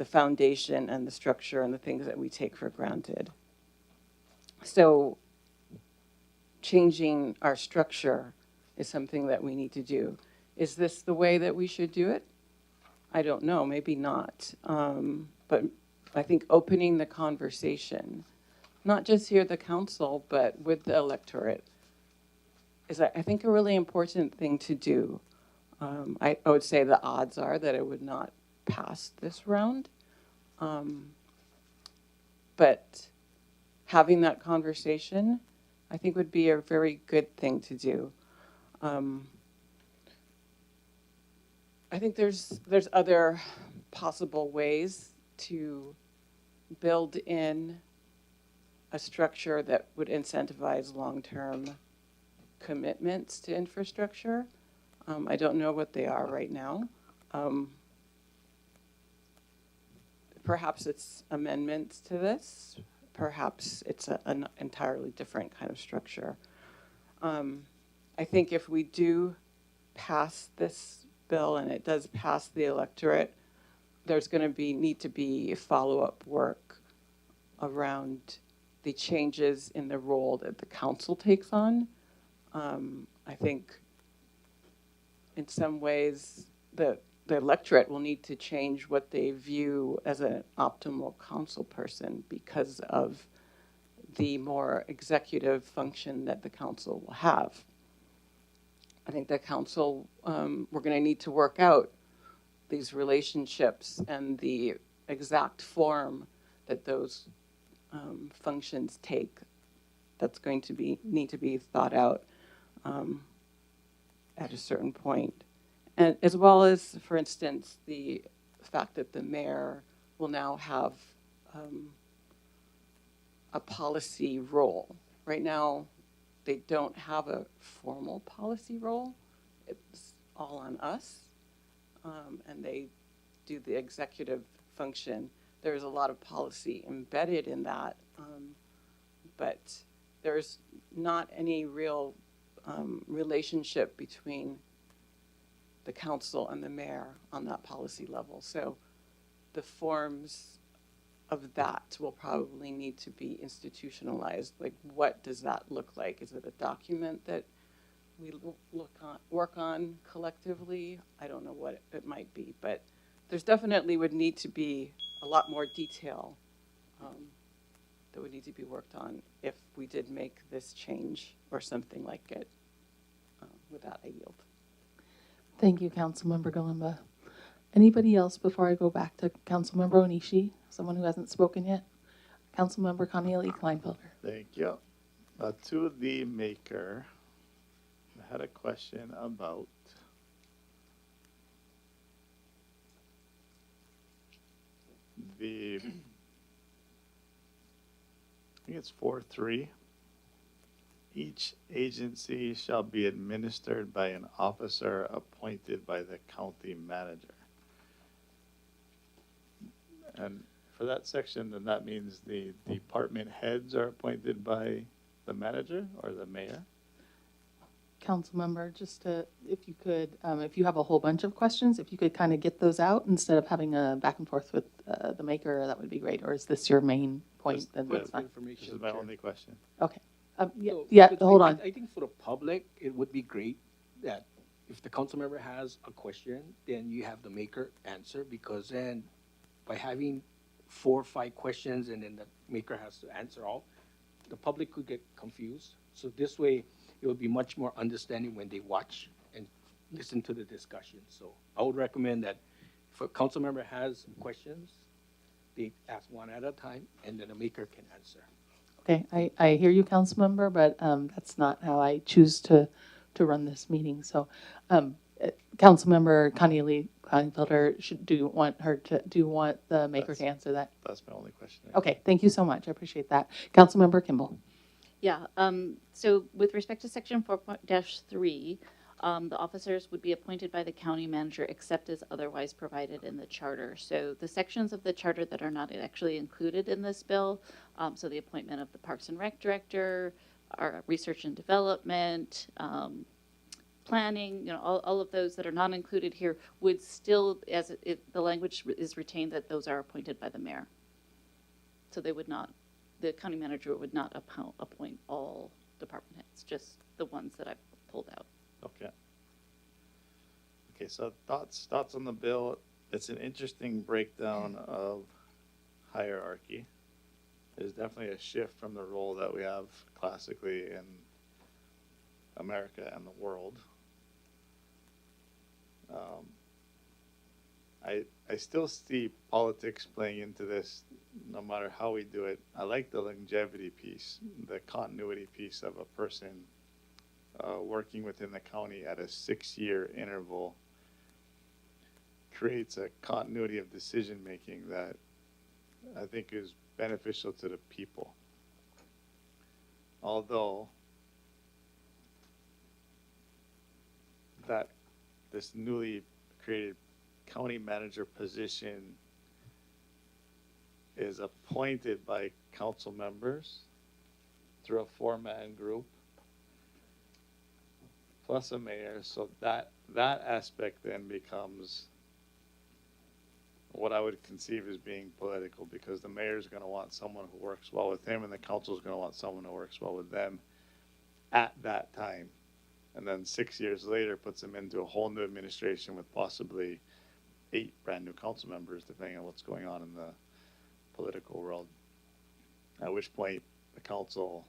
foundation and the structure and the things that we take for granted. So changing our structure is something that we need to do. Is this the way that we should do it? I don't know, maybe not. But I think opening the conversation, not just here at the council, but with the electorate, is, I think, a really important thing to do. I would say the odds are that it would not pass this round. But having that conversation, I think, would be a very good thing to do. I think there's other possible ways to build in a structure that would incentivize long-term commitments to infrastructure. I don't know what they are right now. Perhaps it's amendments to this. Perhaps it's an entirely different kind of structure. I think if we do pass this bill and it does pass the electorate, there's going to need to be follow-up work around the changes in the role that the council takes on. I think in some ways the electorate will need to change what they view as an optimal council person because of the more executive function that the council will have. I think the council, we're going to need to work out these relationships and the exact form that those functions take. That's going to need to be thought out at a certain point. And as well as, for instance, the fact that the mayor will now have a policy role. Right now, they don't have a formal policy role. It's all on us, and they do the executive function. There's a lot of policy embedded in that, but there's not any real relationship between the council and the mayor on that policy level. So the forms of that will probably need to be institutionalized. Like, what does that look like? Is it a document that we work on collectively? I don't know what it might be, but there's definitely would need to be a lot more detail that would need to be worked on if we did make this change or something like it. With that, I yield. Thank you, Councilmember Galimba. Anybody else before I go back to Councilmember Onishi? Someone who hasn't spoken yet? Councilmember Cornelia Kleinfelder. Thank you. To the maker, I had a question about I think it's 4.3. Each agency shall be administered by an officer appointed by the county manager. And for that section, then that means the department heads are appointed by the manager or the mayor? council member, just to, if you could, if you have a whole bunch of questions, if you could kind of get those out instead of having a back and forth with the maker, that would be great. Or is this your main point? Then that's fine. This is my only question. Okay. Yeah, So, yeah, because hold on. I think for the public, it would be great that if the council member has a question, then you have the maker answer, because then by having 4 or 5 questions and then the maker has to answer all, the public could get confused. So this way, it would be much more understanding when they watch and listen to the discussion. So I would recommend that if a council member has questions, they ask one at a time, and then the maker can answer. Okay, I hear you, council member, but that's not how I choose to run this meeting. So, council member Connie Kleinfelder, do you want the maker to answer that? That's my only question. Okay, thank you so much. I appreciate that. Council member Kimball. Yeah, so with respect to section 4.-3, the officers would be appointed by the county manager except as otherwise provided in the charter. So the sections of the charter that are not actually included in this bill, so the appointment of the Parks and Rec director, our research and development, planning, you know, all of those that are not included here would still, as the language is retained, that those are appointed by the mayor. So they would not, the county manager would not appoint all department heads, just the ones that I've pulled out. Okay. Okay, so thoughts on the bill. It's an interesting breakdown of hierarchy. There's definitely a shift from the role that we have classically in America and the world. I still see politics playing into this no matter how we do it. I like the longevity piece, the continuity piece of a person working within the county at a 6-year interval creates a continuity of decision making that I think is beneficial to the people. Although that this newly created county manager position is appointed by council members through a 4-man group plus a mayor, so that aspect then becomes what I would conceive as being political, because the mayor is going to want someone who works well with him and the council is going to want someone who works well with them at that time. And then 6 years later puts them into a whole new administration with possibly 8 brand new council members, depending on what's going on in the political world. At which point the council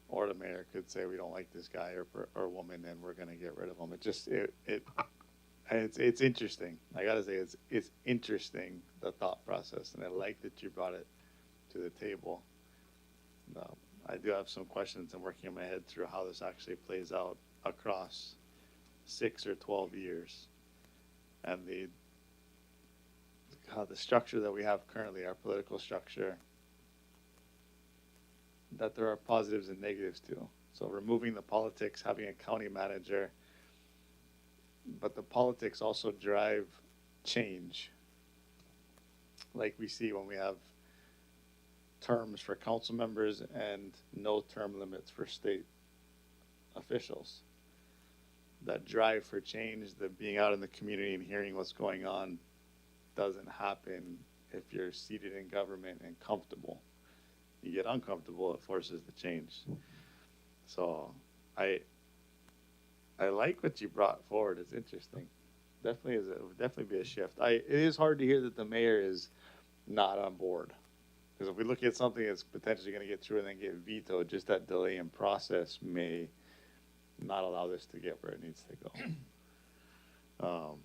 or the mayor could say, we don't like this guy or woman and we're going to get rid of him. It's interesting. I gotta say, it's interesting, the thought process, and I like that you brought it to the table. I do have some questions. I'm working in my head through how this actually plays out across 6 or 12 years, and how the structure that we have currently, our political structure, that there are positives and negatives too. So removing the politics, having a county manager, but the politics also drive change. Like we see when we have terms for council members and no term limits for state officials. That drive for change, the being out in the community and hearing what's going on, doesn't happen if you're seated in government and comfortable. You get uncomfortable, it forces the change. So I like what you brought forward. It's interesting. It would definitely be a shift. It is hard to hear that the mayor is not on board, because if we look at something that's potentially going to get through and then get vetoed, just that delay in process may not allow this to get where it needs to go.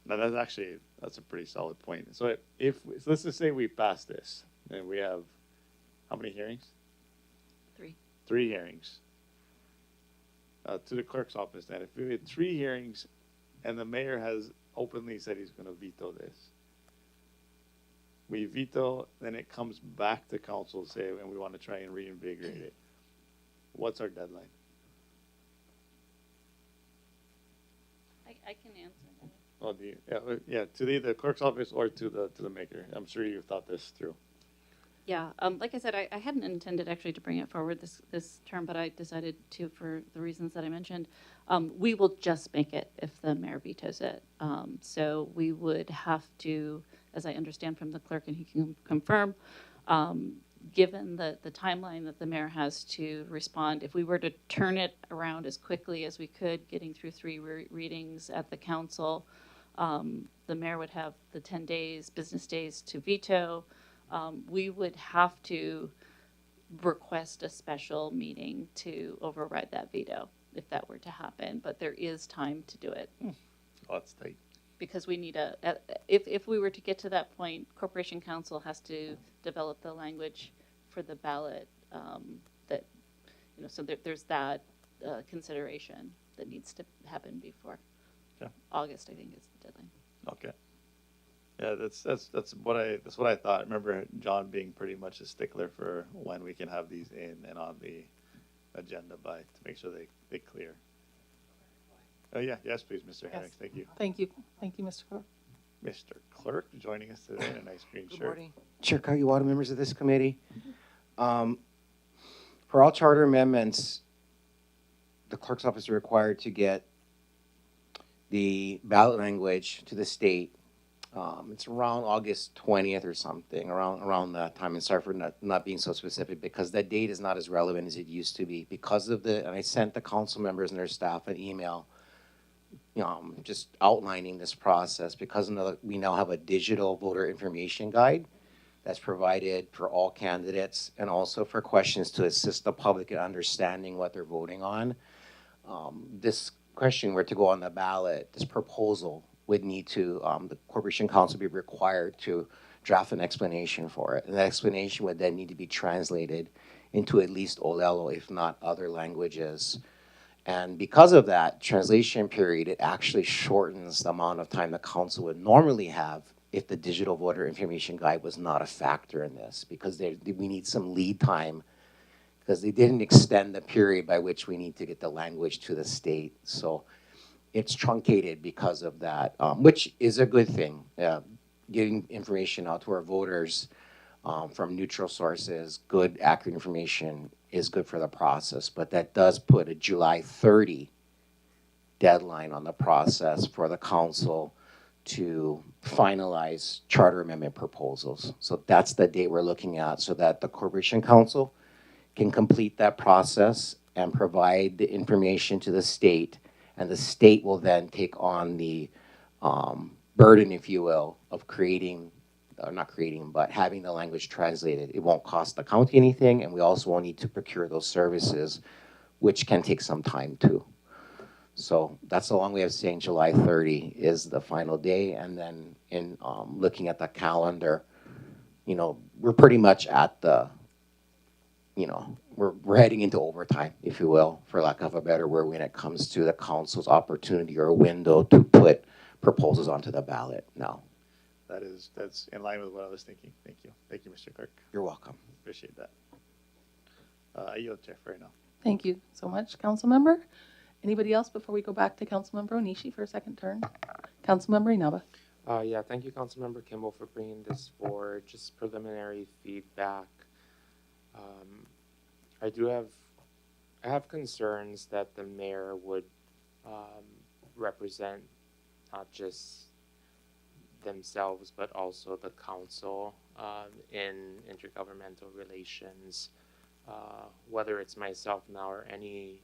Now that's a pretty solid point. So let's just say we pass this and we have how many hearings? 3. 3 hearings. To the clerk's office then, if we had 3 hearings and the mayor has openly said he's going to veto this, we veto, then it comes back to council to say, and we want to try and reinvigorate it. What's our deadline? I can answer that. Oh, to either the clerk's office or to the maker. I'm sure you've thought this through. Yeah, like I said, I hadn't intended actually to bring it forward this term, but I decided to for the reasons that I mentioned. We will just make it if the mayor vetoes it. So we would have to, as I understand from the clerk, and he can confirm, given the timeline that the mayor has to respond, if we were to turn it around as quickly as we could, getting through 3 readings at the council, the mayor would have the 10 days, business days to veto. We would have to request a special meeting to override that veto if that were to happen, but there is time to do it. Oh, that's tight. Because we need if we were to get to that point, Corporation Council has to develop the language for the ballot that, so there's that consideration that needs to happen before August, I think is the deadline. Okay. Yeah, that's what I thought. I remember John being pretty much a stickler for when we can have these in and on the agenda by to make sure they clear. Oh yeah, yes, please, Mr. Yes. Henricks. Thank you. Thank you. Thank you, Mr. Clerk. Mr. Clerk joining us today in a nice green Good shirt. morning. Chair Kagiwara, members of this committee. For all charter amendments, the clerk's office is required to get the ballot language to the state. It's around August 20th or something, around that time. And sorry for not being so specific, because that date is not as relevant as it used to be because of and I sent the council members and their staff an email just outlining this process, because we now have a digital voter information guide that's provided for all candidates and also for questions to assist the public in understanding what they're voting on. This question were to go on the ballot, this proposal would need to, the Corporation Council be required to draft an explanation for it. And that explanation would then need to be translated into at least Olelo, if not other languages. And because of that translation period, it actually shortens the amount of time the council would normally have if the digital voter information guide was not a factor in this, because we need some lead time, because they didn't extend the period by which we need to get the language to the state. So it's truncated because of that, which is a good thing. Getting information out to our voters from neutral sources, good, accurate information is good for the process, but that does put a July 30 deadline on the process for the council to finalize charter amendment proposals. So that's the date we're looking at, so that the Corporation Council can complete that process and provide the information to the state, and the state will then take on the burden, if you will, of but having the language translated. It won't cost the county anything, and we also won't need to procure those services, which can take some time too. So that's a long way of saying July 30 is the final day. And then in looking at the calendar, we're pretty much at the, we're heading into overtime, if you will, for lack of a better word, when it comes to the council's opportunity or window to put proposals onto the ballot now. That's in line with what I was thinking. Thank you. Thank you, Mr. Clerk. You're welcome. Appreciate that. I yield, Chair, for right now. Thank you so much, council member. Anybody else before we go back to Councilmember Onishi for a second turn? Councilmember Inaba. Yeah, thank you, Councilmember Kimball, for bringing this forward. Just preliminary feedback. I have concerns that the mayor would represent not just themselves, but also the council in intergovernmental relations. Whether it's myself now or any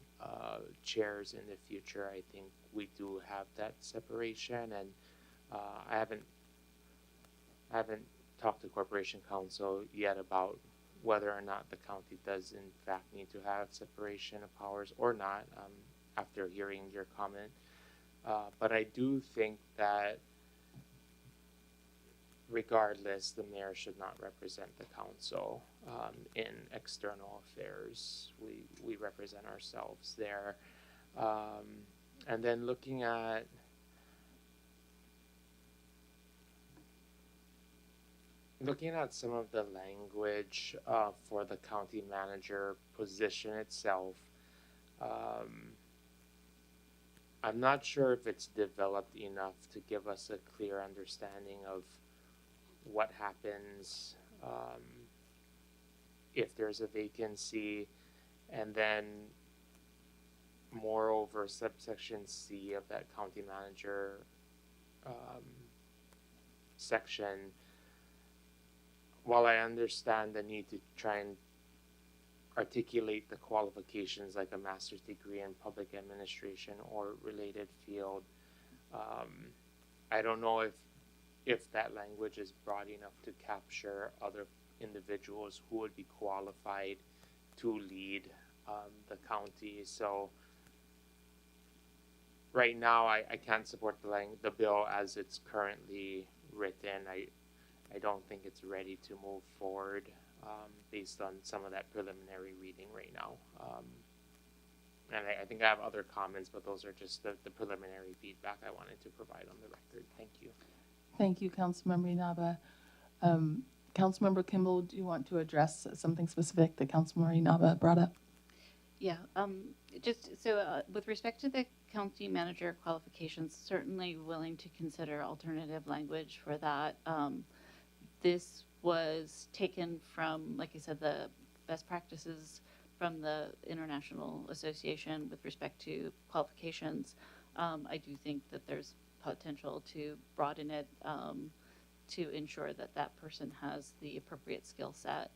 chairs in the future, I think we do have that separation, and I haven't talked to Corporation Council yet about whether or not the county does in fact need to have separation of powers or not, after hearing your comment. But I do think that regardless, the mayor should not represent the council in external affairs. We represent ourselves there. And then looking at some of the language for the county manager position itself, I'm not sure if it's developed enough to give us a clear understanding of what happens if there's a vacancy, and then moreover, subsection C of that county manager section, while I understand the need to try and articulate the qualifications like a master's degree in public administration or related field, I don't know if that language is broad enough to capture other individuals who would be qualified to lead the county. So right now, I can't support the bill as it's currently written. I don't think it's ready to move forward based on some of that preliminary reading right now. And I think I have other comments, but those are just the preliminary feedback I wanted to provide on the record. Thank you. Thank you, Councilmember Inaba. Councilmember Kimball, do you want to address something specific that Councilmember Inaba brought up? Yeah, just so with respect to the county manager qualifications, certainly willing to consider alternative language for that. This was taken from, like I said, the best practices from the International Association with respect to qualifications. I do think that there's potential to broaden it to ensure that that person has the appropriate skill set.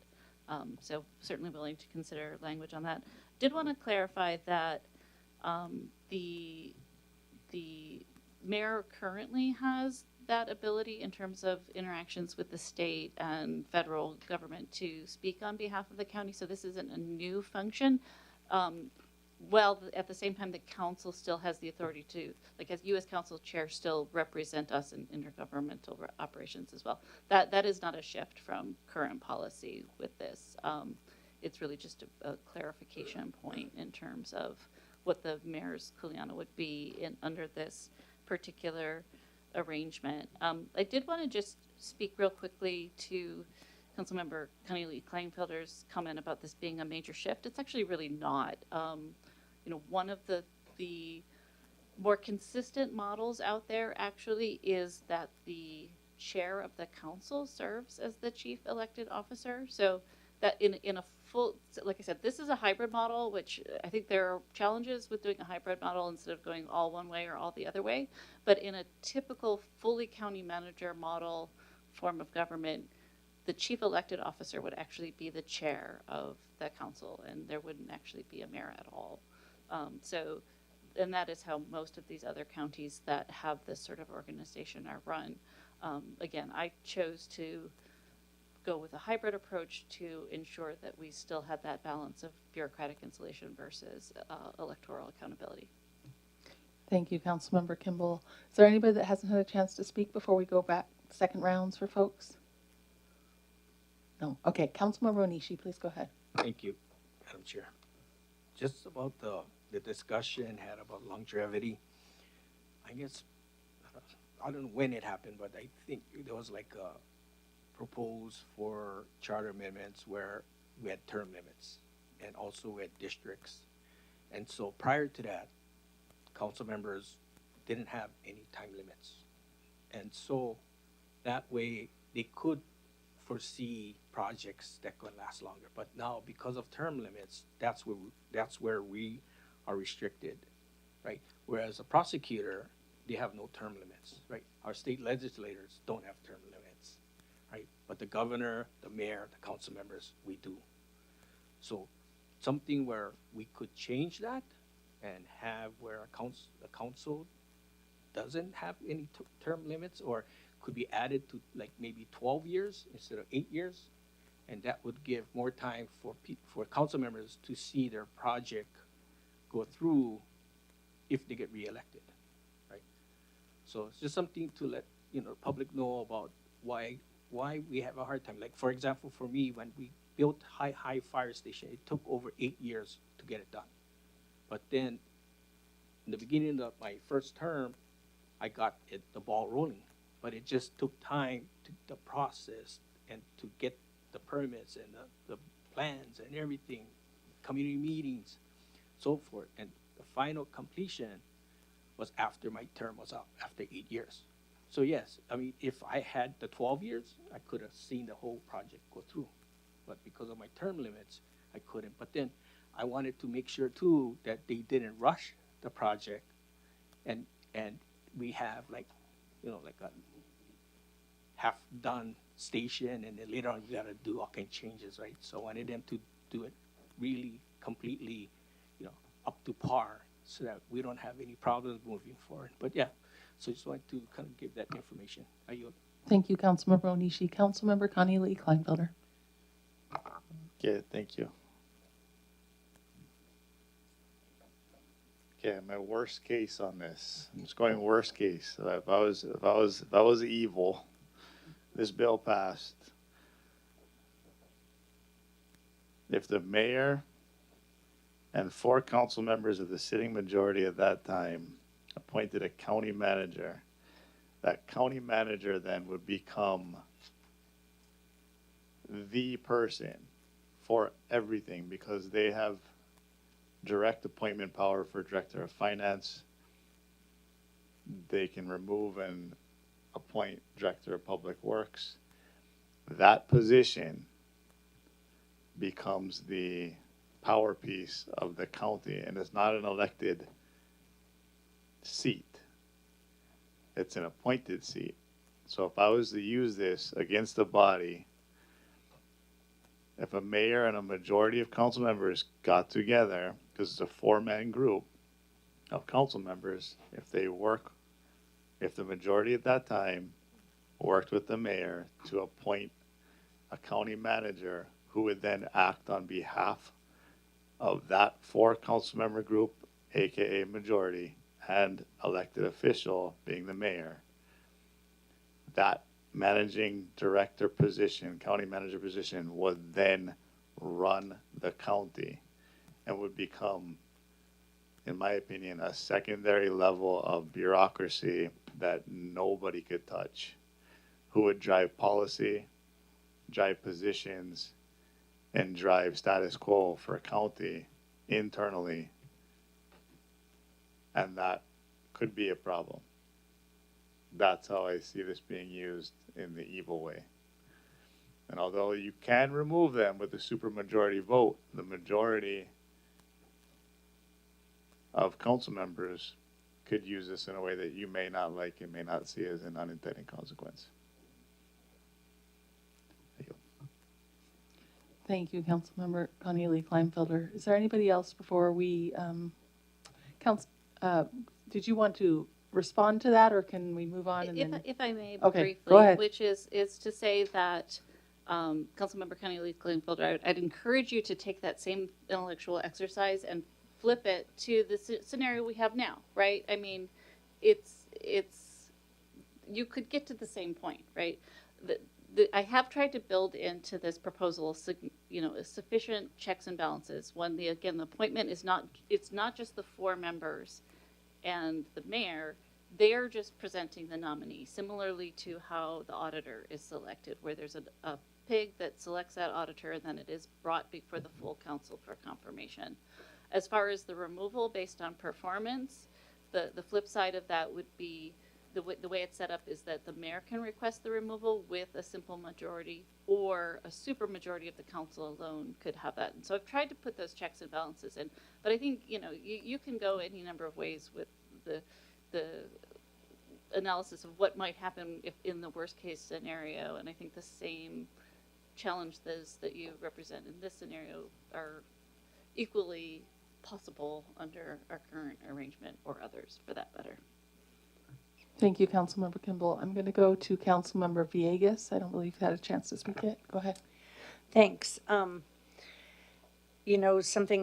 So certainly willing to consider language on that. Did want to clarify that the mayor currently has that ability in terms of interactions with the state and federal government to speak on behalf of the county. So this isn't a new function. Well, at the same time, the council still has the authority to, like as U.S. Council Chair, still represent us in intergovernmental operations as well. That is not a shift from current policy with this. It's really just a clarification point in terms of what the mayor's kuleana would be under this particular arrangement. I did want to just speak real quickly to Councilmember Connie Lee Kleinfelder's comment about this being a major shift. It's actually really not. One of the more consistent models out there actually is that the chair of the council serves as the chief elected officer. So that in a full, like I said, this is a hybrid model, which I think there are challenges with doing a hybrid model instead of going all one way or all the other way. But in a typical fully county manager model form of government, the chief elected officer would actually be the chair of the council, and there wouldn't actually be a mayor at all. And that is how most of these other counties that have this sort of organization are run. Again, I chose to go with a hybrid approach to ensure that we still had that balance of bureaucratic insulation versus electoral accountability. Thank you, Councilmember Kimball. Is there anybody that hasn't had a chance to speak before we go back second rounds for folks? No. Okay, Councilmember Onishi, please go ahead. Thank you, Madam Chair. Just about the discussion had about longevity. I guess, I don't know when it happened, but I think there was like a proposed for charter amendments where we had term limits and also we had districts. And so prior to that, council members didn't have any time limits. And so that way they could foresee projects that could last longer. But now because of term limits, that's where we are restricted, right? Whereas a prosecutor, they have no term limits, right? Our state legislators don't have term limits, right? But the governor, the mayor, the council members, we do. So something where we could change that and have where a council doesn't have any term limits, or could be added to like maybe 12 years instead of 8 years. And that would give more time for council members to see their project go through if they get reelected, right? So it's just something to let public know about why we have a hard time. Like for example, for me, when we built High Fire Station, it took over 8 years to get it done. But then in the beginning of my first term, I got the ball rolling, but it just took time to the process and to get the permits and the plans and everything, community meetings, so forth. And the final completion was after my term was up, after 8 years. So yes, I mean, if I had the 12 years, I could have seen the whole project go through. but because of my term limits, I couldn't. But then I wanted to make sure too that they didn't rush the project, and we have like a half done station, and then later on we gotta do all kind of changes, right? So I wanted them to do it really completely, up to par, so that we don't have any problems moving forward. But yeah, so just wanted to kind of give that information. Are you? Thank you, Councilmember Onishi. Councilmember Connie Lee Kleinfelder. Okay, thank you. Okay, my worst case on this. I'm just going worst case. So if I was evil, this bill passed. If the mayor and 4 council members of the sitting majority at that time appointed a county manager, that county manager then would become the person for everything, because they have direct appointment power for director of finance. They can remove and appoint director of public works. That position becomes the power piece of the county, and it's not an elected seat. It's an appointed seat. So if I was to use this against the body, if a mayor and a majority of council members got together, because it's a 4-man group of council members, if the majority at that time worked with the mayor to appoint a county manager who would then act on behalf of that 4 council member group, AKA majority, and elected official being the mayor, that managing director position, county manager position, would then run the county and would become, in my opinion, a secondary level of bureaucracy that nobody could touch, who would drive policy, drive positions, and drive status quo for a county internally. And that could be a problem. That's how I see this being used in the evil way. And although you can remove them with a supermajority vote, the majority of council members could use this in a way that you may not like and may not see as an unintended consequence. Thank you, Councilmember Connie Lee Kleinfelder. Is there anybody else before we, did you want to respond to that, or can we move on? And then... If I may Okay, briefly, go ahead. which is to say that Councilmember Connie Lee Kleinfelder, I'd encourage you to take that same intellectual exercise and flip it to the scenario we have now, right? I mean, it's you could get to the same point, right? I have tried to build into this proposal, sufficient checks and balances. When the appointment is not, it's not just the 4 members and the mayor, they are just presenting the nominee, similarly to how the auditor is selected, where there's a pig that selects that auditor and then it is brought before the full council for confirmation. As far as the removal based on performance, the flip side of that would be the way it's set up is that the mayor can request the removal with a simple majority, or a super majority of the council alone could have that. And so I've tried to put those checks and balances in, but I think, you can go any number of ways with the analysis of what might happen if in the worst case scenario. And I think the same challenges that you represent in this scenario are equally possible under our current arrangement, or others for that matter. Thank you, Councilmember Kimball. I'm going to go to Councilmember Villegas. I don't believe you've had a chance to speak yet. Go ahead. Thanks. Something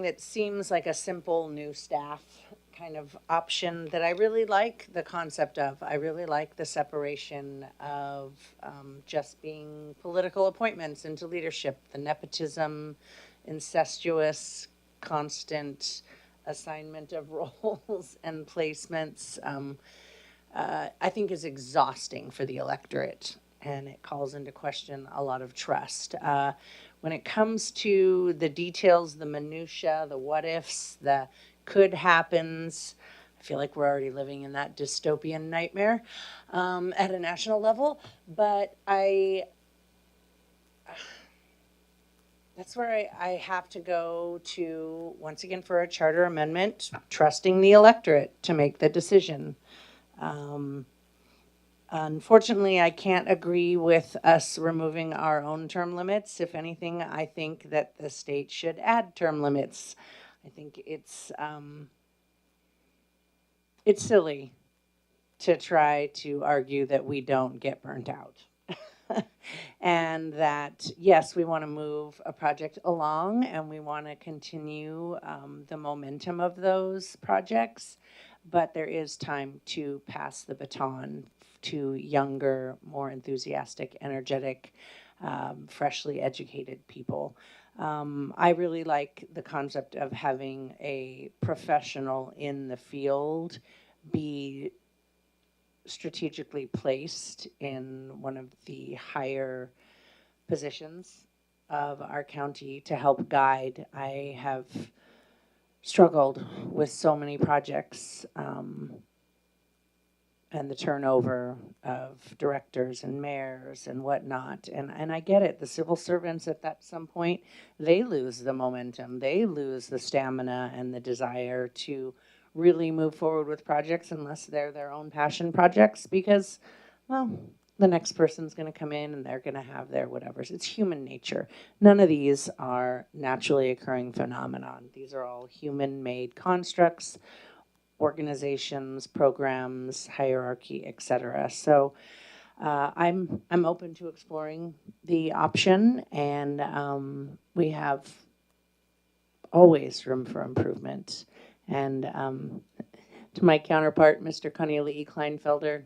that seems like a simple new staff kind of option that I really like the concept of. I really like the separation of just being political appointments into leadership, the nepotism, incestuous, constant assignment of roles and placements. I think is exhausting for the electorate, and it calls into question a lot of trust. When it comes to the details, the minutia, the what ifs, the could happens, I feel like we're already living in that dystopian nightmare at a national level. But That's where I have to go to, once again, for a charter amendment, trusting the electorate to make the decision. Unfortunately, I can't agree with us removing our own term limits. If anything, I think that the state should add term limits. I think it's silly to try to argue that we don't get burnt out. And that, yes, we want to move a project along and we want to continue the momentum of those projects, but there is time to pass the baton to younger, more enthusiastic, energetic, freshly educated people. I really like the concept of having a professional in the field be strategically placed in one of the higher positions of our county to help guide. I have struggled with so many projects and the turnover of directors and mayors and whatnot. And I get it. The civil servants at some point, they lose the momentum. They lose the stamina and the desire to really move forward with projects unless they're their own passion projects because, well, the next person's going to come in and they're going to have their whatevers. It's human nature. None of these are naturally occurring phenomenon. These are all human-made constructs, organizations, programs, hierarchy, etc. So I'm open to exploring the option, and we have always room for improvement. And to my counterpart, Mr. Cornelia E. Kleinfelder,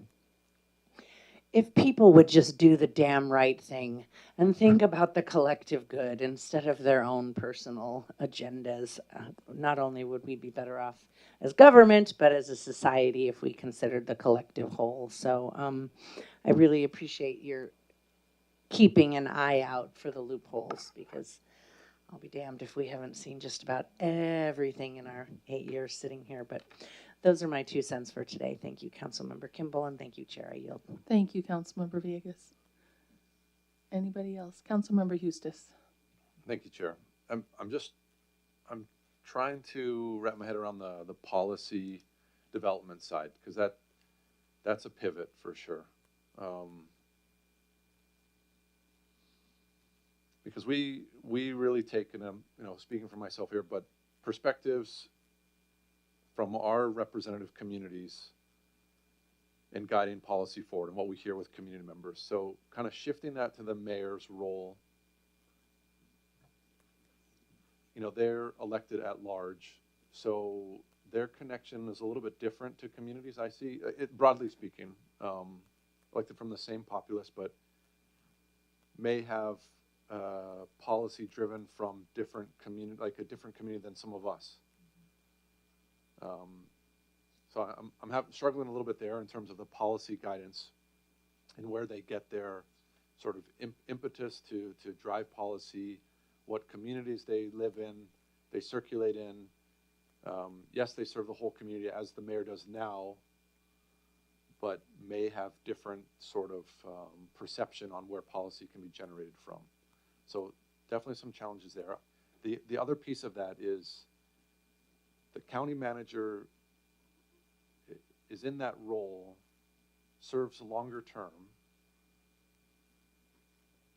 if people would just do the damn right thing and think about the collective good instead of their own personal agendas, not only would we be better off as government, but as a society if we considered the collective whole. So I really appreciate your keeping an eye out for the loopholes, because I'll be damned if we haven't seen just about everything in our 8 years sitting here. But those are my 2 cents for today. Thank you, Councilmember Kimball, and thank you, Chair. I yield. Thank you, Councilmember Villegas. Anybody else? Councilmember Eustace. Thank you, Chair. I'm trying to wrap my head around the policy development side, because that's a pivot for sure. Because we really take, and I'm speaking for myself here, but perspectives from our representative communities in guiding policy forward and what we hear with community members. So kind of shifting that to the mayor's role. They're elected at large, so their connection is a little bit different to communities. I see it, broadly speaking, elected from the same populace, but may have policy driven from different community, like a different community than some of us. So I'm struggling a little bit there in terms of the policy guidance and where they get their sort of impetus to drive policy, what communities they live in, they circulate in. Yes, they serve the whole community as the mayor does now, but may have different sort of perception on where policy can be generated from. So definitely some challenges there. The other piece of that is the county manager is in that role, serves longer term.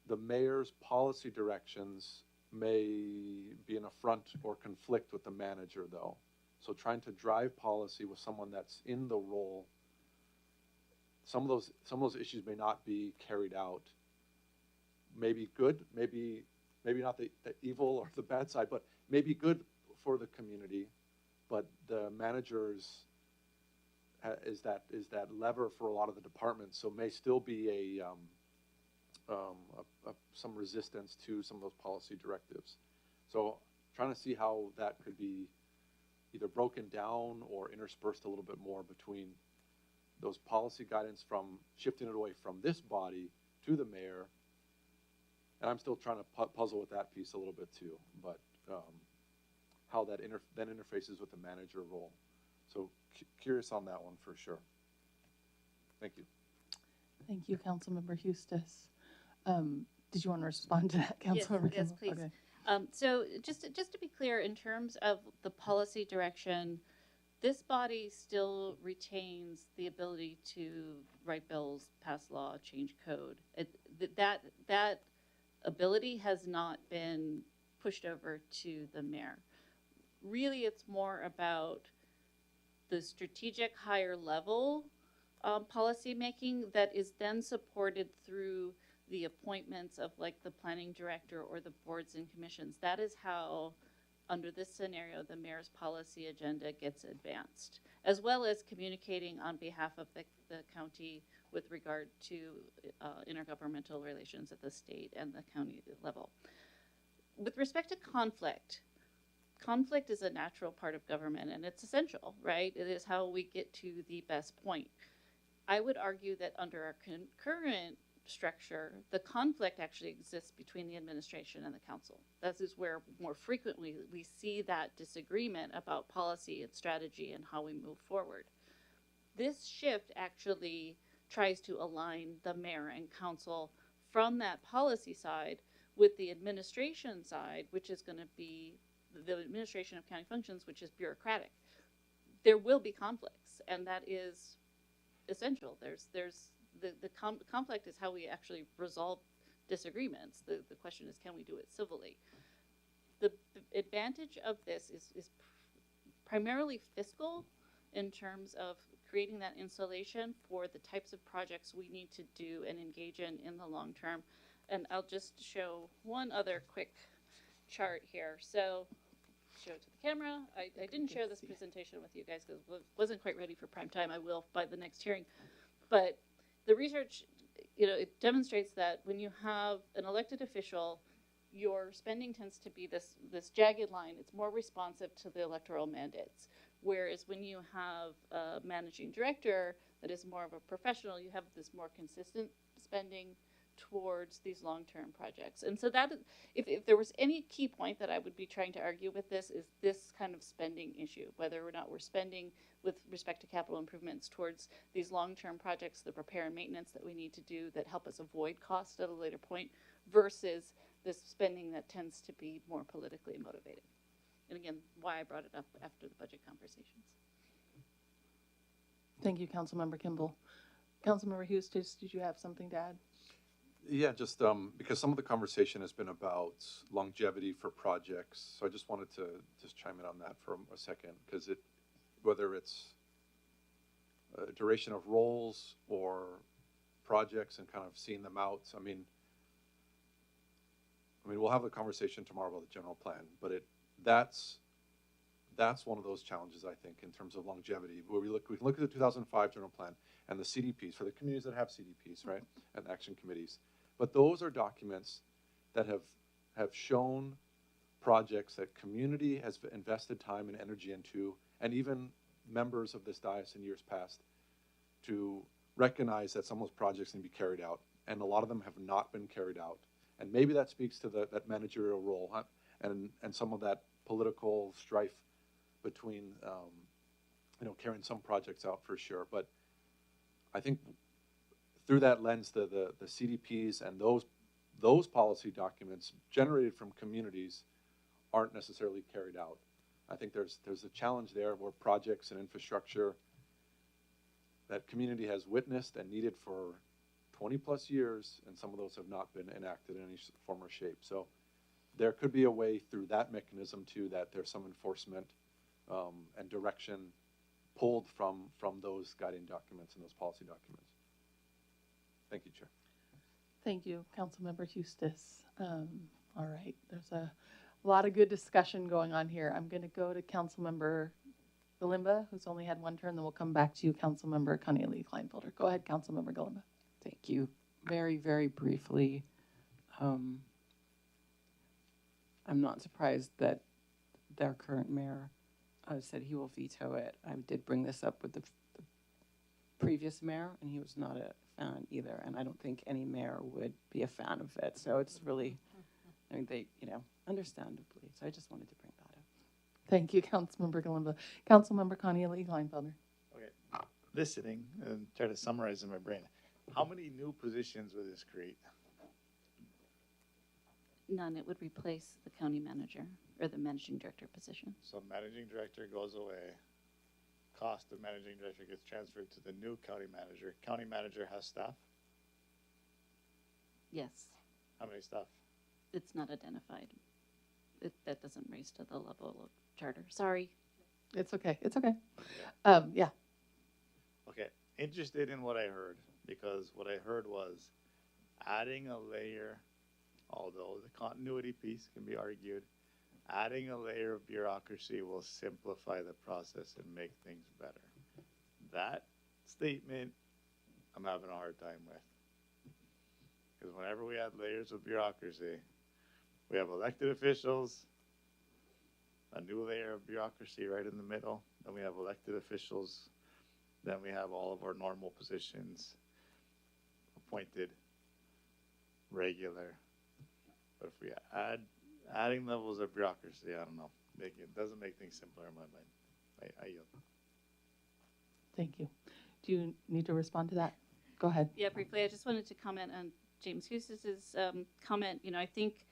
The mayor's policy directions may be an affront or conflict with the manager, though. So trying to drive policy with someone that's in the role, some of those issues may not be carried out. Maybe good, maybe not the evil or the bad side, but maybe good for the community. But the managers is that lever for a lot of the departments, so may still be some resistance to some of those policy directives. So trying to see how that could be either broken down or interspersed a little bit more between those policy guidance from shifting it away from this body to the mayor. And I'm still trying to puzzle with that piece a little bit too, but how that then interfaces with the manager role. So curious on that one for sure. Thank you. Thank you, Councilmember Eustace. Did you want to respond to that, Councilmember? Yes, please. Okay. So just to be clear, in terms of the policy direction, this body still retains the ability to write bills, pass law, change code. That ability has not been pushed over to the mayor. Really, it's more about the strategic higher level policy making that is then supported through the appointments of like the planning director or the boards and commissions. That is how, under this scenario, the mayor's policy agenda gets advanced, as well as communicating on behalf of the county with regard to intergovernmental relations at the state and the county level. With respect to conflict is a natural part of government, and it's essential, right? It is how we get to the best point. I would argue that under our current structure, the conflict actually exists between the administration and the council. That is where more frequently we see that disagreement about policy and strategy and how we move forward. This shift actually tries to align the mayor and council from that policy side with the administration side, which is going to be the administration of county functions, which is bureaucratic. There will be conflicts, and that is essential. The conflict is how we actually resolve disagreements. The question is, can we do it civilly? The advantage of this is primarily fiscal in terms of creating that insulation for the types of projects we need to do and engage in the long term. And I'll just show one other quick chart here. So show it to the camera. I didn't share this presentation with you guys because I wasn't quite ready for prime time. I will by the next hearing. But the research, it demonstrates that when you have an elected official, your spending tends to be this jagged line. It's more responsive to the electoral mandates. Whereas when you have a managing director that is more of a professional, you have this more consistent spending towards these long-term projects. And so that, if there was any key point that I would be trying to argue with this, is this kind of spending issue, whether or not we're spending with respect to capital improvements towards these long-term projects, the repair and maintenance that we need to do that help us avoid cost at a later point, versus this spending that tends to be more politically motivated. And again, why I brought it up after the budget conversations. Thank you, Councilmember Kimball. Councilmember Hustis, did you have something to add? Yeah, just because some of the conversation has been about longevity for projects, so I just wanted to just chime in on that for a second, because whether it's duration of roles or projects and kind of seeing them out. I mean, we'll have a conversation tomorrow about the general plan, but that's one of those challenges, I think, in terms of longevity. Where we can look at the 2005 general plan and the CDPs for the communities that have CDPs, right, and action committees. But those are documents that have shown projects that community has invested time and energy into, and even members of this dais in years past, to recognize that some of those projects need to be carried out, and a lot of them have not been carried out. And maybe that speaks to that managerial role, and some of that political strife between carrying some projects out for sure. But I think through that lens, the CDPs and those policy documents generated from communities aren't necessarily carried out. I think there's a challenge there where projects and infrastructure that community has witnessed and needed for 20 plus years, and some of those have not been enacted in any form or shape. So there could be a way through that mechanism too, that there's some enforcement and direction pulled from those guiding documents and those policy documents. Thank you, Chair. Thank you, Councilmember Hustis. All right, there's a lot of good discussion going on here. I'm going to go to Councilmember Galimba, who's only had one turn, then we'll come back to you, Councilmember Connie Kleinfelder. Go ahead, Councilmember Galimba. Thank you. Very, very briefly, I'm not surprised that their current mayor said he will veto it. I did bring this up with the previous mayor, and he was not a fan either, and I don't think any mayor would be a fan of it. So it's really, they, understandably. So I just wanted to bring that up. Thank you, Councilmember Galimba. Councilmember Connie Kleinfelder. Okay, listening and try to summarize in my brain. How many new positions will this create? None, it would replace the county manager or the managing director position. So managing director goes away. Cost of managing director gets transferred to the new county manager. County manager has staff. Yes, How many staff? it's not identified. That doesn't raise to the level of charter. Sorry. It's okay. It's okay. Yeah. Okay, interested in what I heard, because what I heard was adding a layer, although the continuity piece can be argued, adding a layer of bureaucracy will simplify the process and make things better. That statement, I'm having a hard time with. Because whenever we add layers of bureaucracy, we have elected officials, a new layer of bureaucracy right in the middle, then we have elected officials, then we have all of our normal positions appointed, regular. But if we adding levels of bureaucracy, I don't know, it doesn't make things simpler in my mind. I yield. Thank you. Do you need to respond to that? Go ahead. Yeah, briefly, I just wanted to comment on James Hughes's comment. You know, I think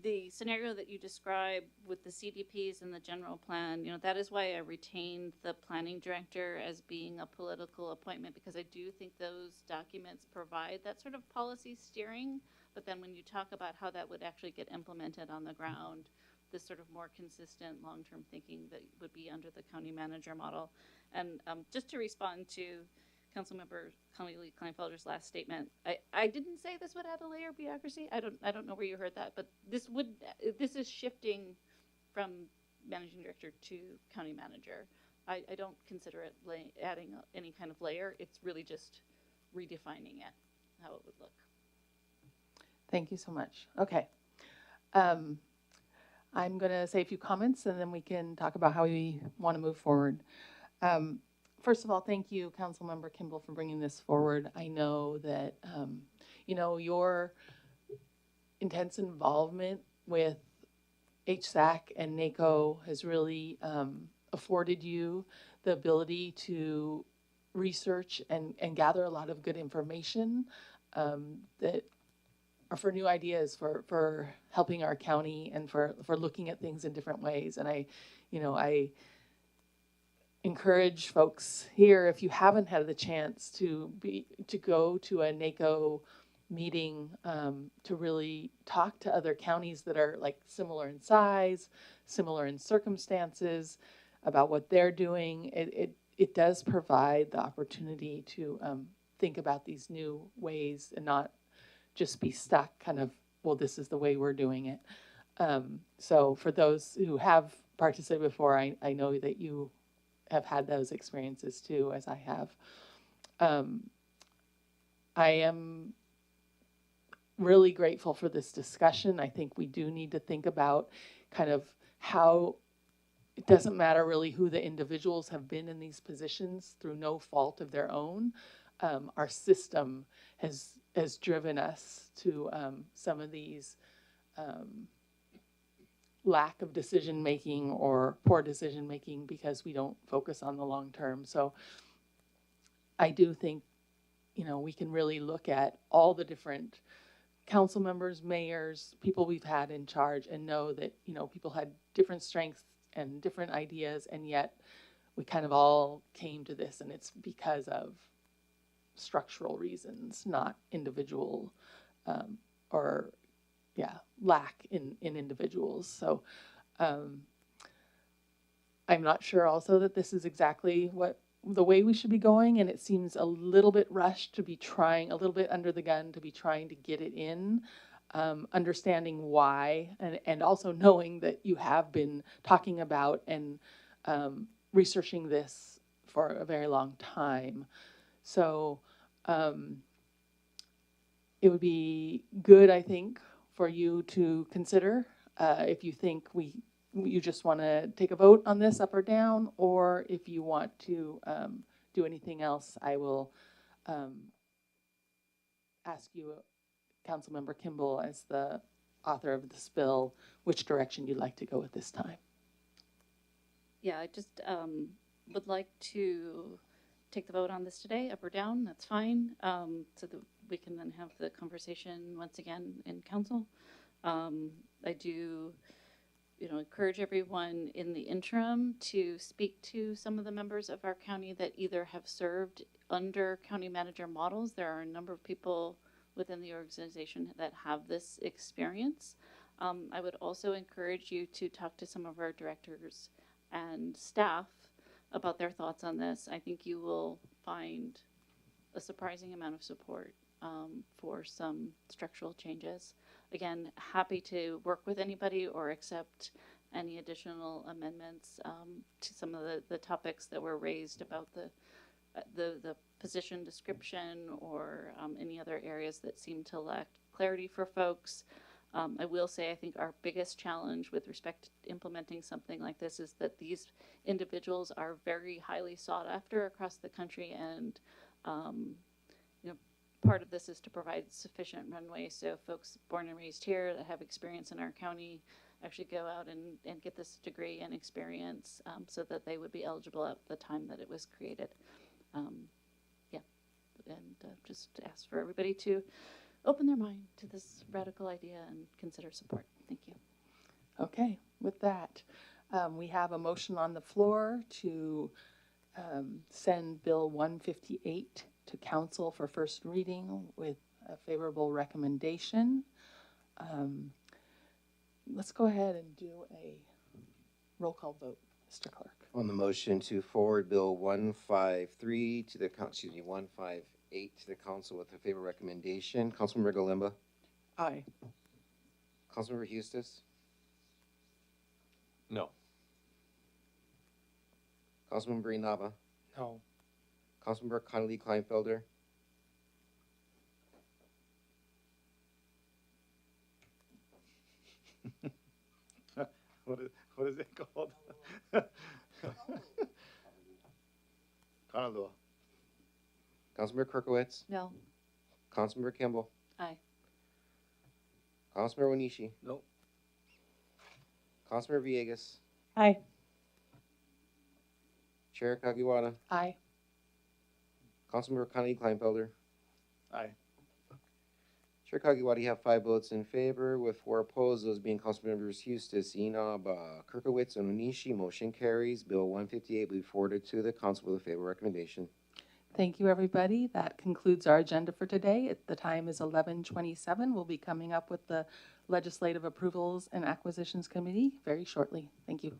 the scenario that you described with the CDPs and the general plan, you know, that is why I retained the planning director as being a political appointment, because I do think those documents provide that sort of policy steering. But then when you talk about how that would actually get implemented on the ground, this sort of more consistent long-term thinking that would be under the county manager model. And just to respond to Councilmember Conley Kleinfelder's last statement, I didn't say this would add a layer of bureaucracy. I don't know where you heard that, but this is shifting from managing director to county manager. I don't consider it adding any kind of layer. It's really just redefining it, how it would look. Thank you so much. Okay. I'm going to say a few comments and then we can talk about how we want to move forward. First of all, thank you, Councilmember Kimball, for bringing this forward. I know that, you know, your intense involvement with HSAC and NACO has really afforded you the ability to research and gather a lot of good information that are for new ideas for helping our county and for looking at things in different ways. And I encourage folks here, if you haven't had the chance to go to a NACO meeting, to really talk to other counties that are like similar in size, similar in circumstances, about what they're doing. It does provide the opportunity to think about these new ways and not just be stuck kind of, well, this is the way we're doing it. So for those who have participated before, I know that you have had those experiences too, as I have. I am really grateful for this discussion. I think we do need to think about kind of how it doesn't matter really who the individuals have been in these positions through no fault of their own. Our system has driven us to some of these lack of decision making or poor decision making because we don't focus on the long term. So I do think, you know, we can really look at all the different council members, mayors, people we've had in charge and know that, you know, people had different strengths and different ideas, and yet we kind of all came to this, and it's because of structural reasons, not individual lack in individuals. So I'm not sure also that this is exactly the way we should be going, and it seems a little bit rushed to be trying, a little bit under the gun to be trying to get it in, understanding why, and also knowing that you have been talking about and researching this for a very long time. So it would be good, I think, for you to consider if you think you just want to take a vote on this up or down, or if you want to do anything else. I will ask you, Councilmember Kimball, as the author of this bill, which direction you'd like to go at this time. Yeah, I just would like to take the vote on this today, up or down. That's fine, so that we can then have the conversation once again in council. I do, encourage everyone in the interim to speak to some of the members of our county that either have served under county manager models. There are a number of people within the organization that have this experience. I would also encourage you to talk to some of our directors and staff about their thoughts on this. I think you will find a surprising amount of support for some structural changes. Again, happy to work with anybody or accept any additional amendments to some of the topics that were raised about the position description or any other areas that seem to lack clarity for folks. I will say I think our biggest challenge with respect to implementing something like this is that these individuals are very highly sought after across the country, and part of this is to provide sufficient runway so folks born and raised here that have experience in our county actually go out and get this degree and experience so that they would be eligible at the time that it was created. Just ask for everybody to open their mind to this radical idea and consider support. Thank you. Okay, with that, we have a motion on the floor to send Bill 158 to council for first reading with a favorable recommendation. Let's go ahead and do a roll call vote, Mr. Clerk. On the motion to forward Bill 153 to the 158 to the council with a favor recommendation, Councilmember Galimba. Aye. Councilmember Hustis. No. Councilmember Inaba. No. Councilmember Connolly Kleinfelder. What is it called? Kanalua. Councilmember Kirkowitz. No. Councilmember Kimball. Aye. Councilmember Onishi. No. Councilmember Villegas. Aye. Chair Kagiwara. Aye. Councilmember Connolly Kleinfelder. Aye. Chair Kagiwara, you have 5 votes in favor with 4 opposed, those being Councilmembers Hustis, Inaba, Kirkowitz, and Onishi. Motion carries. Bill 158 will be forwarded to the council with a favor recommendation. Thank you, everybody. That concludes our agenda for today. The time is 11:27. We'll be coming up with the Legislative Approvals and Acquisitions Committee very shortly. Thank you.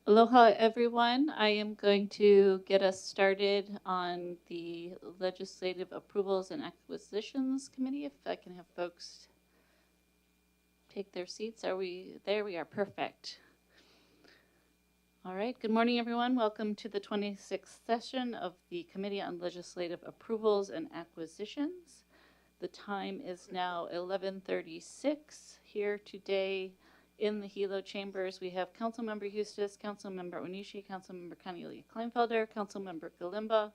Aloha, everyone. I am going to get us started on the Legislative Approvals and Acquisitions Committee. If I can have folks take their seats. Are we there? We are perfect. All right. Good morning, everyone. Welcome to the 26th session of the Committee on Legislative Approvals and Acquisitions. The time is now 11:36 here today. In the Hilo chambers, we have Councilmember Eustis, Councilmember Onishi, Councilmember Kaneohe Kleinfelder, Councilmember Galimba.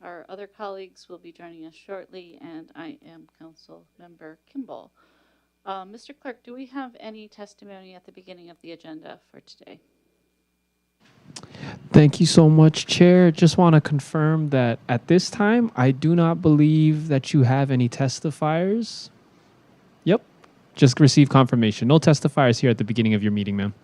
Our other colleagues will be joining us shortly, and I am Councilmember Kimball. Mr. Clerk, do we have any testimony at the beginning of the agenda for today? Thank you so much, Chair. Just want to confirm that at this time, I do not believe that you have any testifiers. Yep. Just received confirmation. No testifiers here at the beginning of your meeting, ma'am.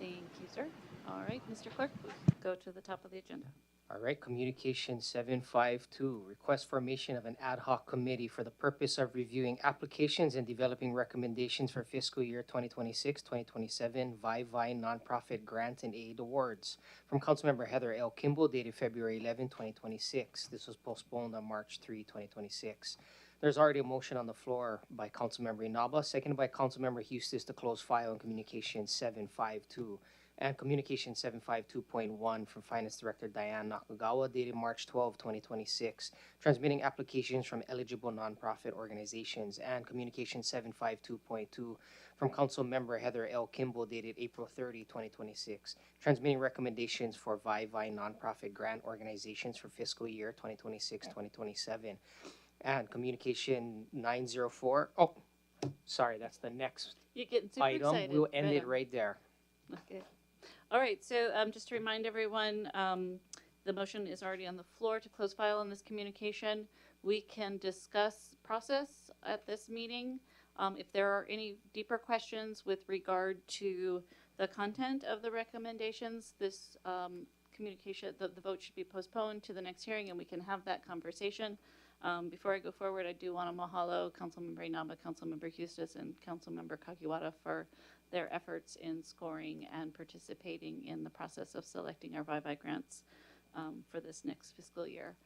Thank you, sir. All right, Mr. Clerk, we'll go to the top of the agenda. All right, Communication 752, request formation of an ad hoc committee for the purpose of reviewing applications and developing recommendations for fiscal year 2026-2027 VIVI nonprofit grant and aid awards. From Councilmember Heather L. Kimball, dated February 11, 2026. This was postponed on March 3, 2026. There's already a motion on the floor by Councilmember Inaba, seconded by Councilmember Eustis to close file on Communication 752. And Communication 752.1 from Finance Director Diane Nakagawa, dated March 12, 2026, transmitting applications from eligible nonprofit organizations. And Communication 752.2 from Council Member Heather L. Kimball, dated April 30, 2026, transmitting recommendations for VIVI nonprofit grant organizations for fiscal year 2026-2027. And Communication 904, oh, sorry, that's the next You're getting super item. excited. We'll end it right there. Okay. All right, so just to remind everyone, the motion is already on the floor to close file on this communication. We can discuss process at this meeting. If there are any deeper questions with regard to the content of the recommendations, this communication, the vote should be postponed to the next hearing and we can have that conversation. Before I go forward, I do want to mahalo Councilmember Inaba, Councilmember Eustis, and Councilmember Kakiwara for their efforts in scoring and participating in the process of selecting our VIVI grants for this next fiscal year.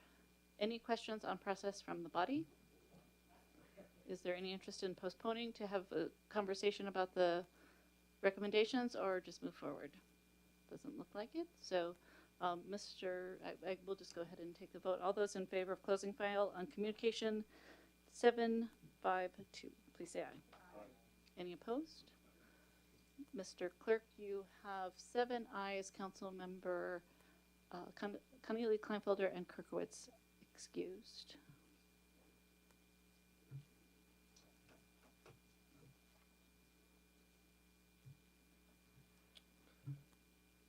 Any questions on process from the body? Is there any interest in postponing to have a conversation about the recommendations or just move forward? Doesn't look like it. So I will just go ahead and take the vote. All those in favor of closing file on Communication 752, please say aye. Any opposed? Mr. Clerk, you have 7 ayes. Councilmember Kaneohe Kleinfelder and Kirkowitz excused.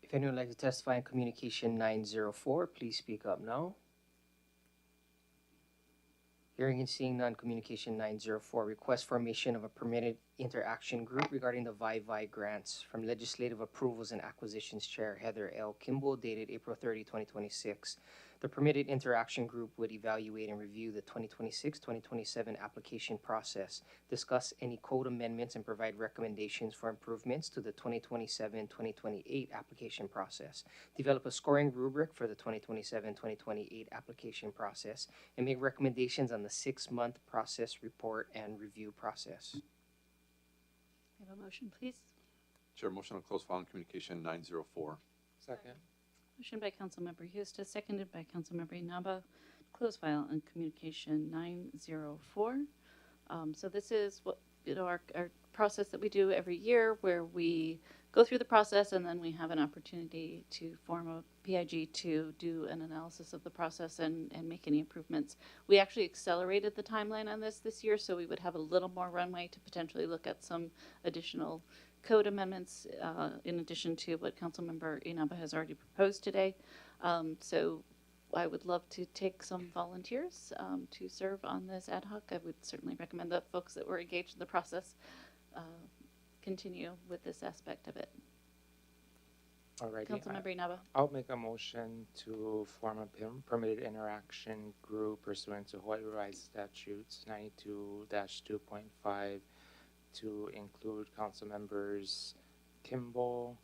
If anyone would like to testify in Communication 904, please speak up now. Hearing and seeing none, Communication 904, request formation of a permitted interaction group regarding the VIVI grants. From Legislative Approvals and Acquisitions Chair Heather L. Kimball, dated April 30, 2026. The permitted interaction group would evaluate and review the 2026-2027 application process, discuss any code amendments, and provide recommendations for improvements to the 2027-2028 application process, develop a scoring rubric for the 2027-2028 application process, and make recommendations on the 6-month process report and review process. I have a motion, please. Chair, motion to close file on Communication 904. Second. Motion by Councilmember Eustis, seconded by Councilmember Inaba. Close file on Communication 904. So this is what our process that we do every year, where we go through the process and then we have an opportunity to form a PIG to do an analysis of the process and make any improvements. We actually accelerated the timeline on this year, so we would have a little more runway to potentially look at some additional code amendments in addition to what Councilmember Inaba has already proposed today. So I would love to take some volunteers to serve on this ad hoc. I would certainly recommend that folks that were engaged in the process continue with this aspect of it. Alrighty. Councilmember Inaba. I'll make a motion to form a permitted interaction group pursuant to Hawaiʻi Revised Statutes 92-2.5 to include council members Kimball,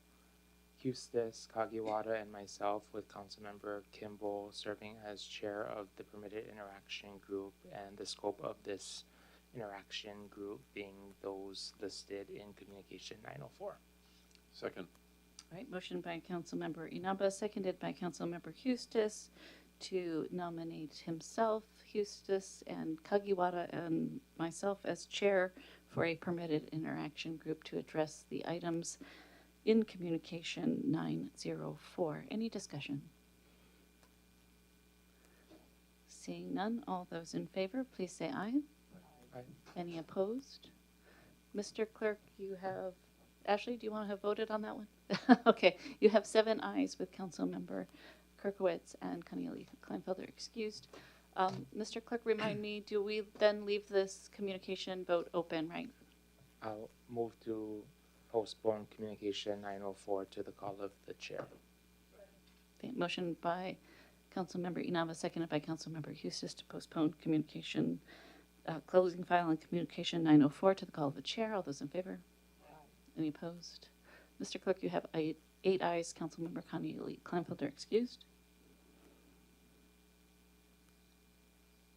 Hustis, Kagiwara, and myself, with Councilmember Kimball serving as chair of the Permitted Interaction Group, and the scope of this interaction group being those listed in Communication 904. Second. All right, motion by Councilmember Inaba, seconded by Councilmember Hustis to nominate himself, Hustis, and Kagiwara, and myself as chair for a permitted interaction group to address the items in Communication 904. Any discussion? Seeing none, all those in favor, please say aye. Aye. Any opposed? Mr. Clerk, you have, Ashley, do you want to have voted on that one? Okay, you have 7 ayes with Councilmember Kirkowitz and Kaniali Kleinfelder excused. Mr. Clerk, remind me, do we then leave this communication vote open, right? I'll move to postpone Communication 904 to the call of the chair. Okay, motion by Councilmember Inaba, seconded by Councilmember Hustis to postpone communication, closing file on Communication 904 to the call of the chair. All those in favor? Any opposed? Mr. Clerk, you have 8 ayes. Councilmember Kaniali Kleinfelder excused.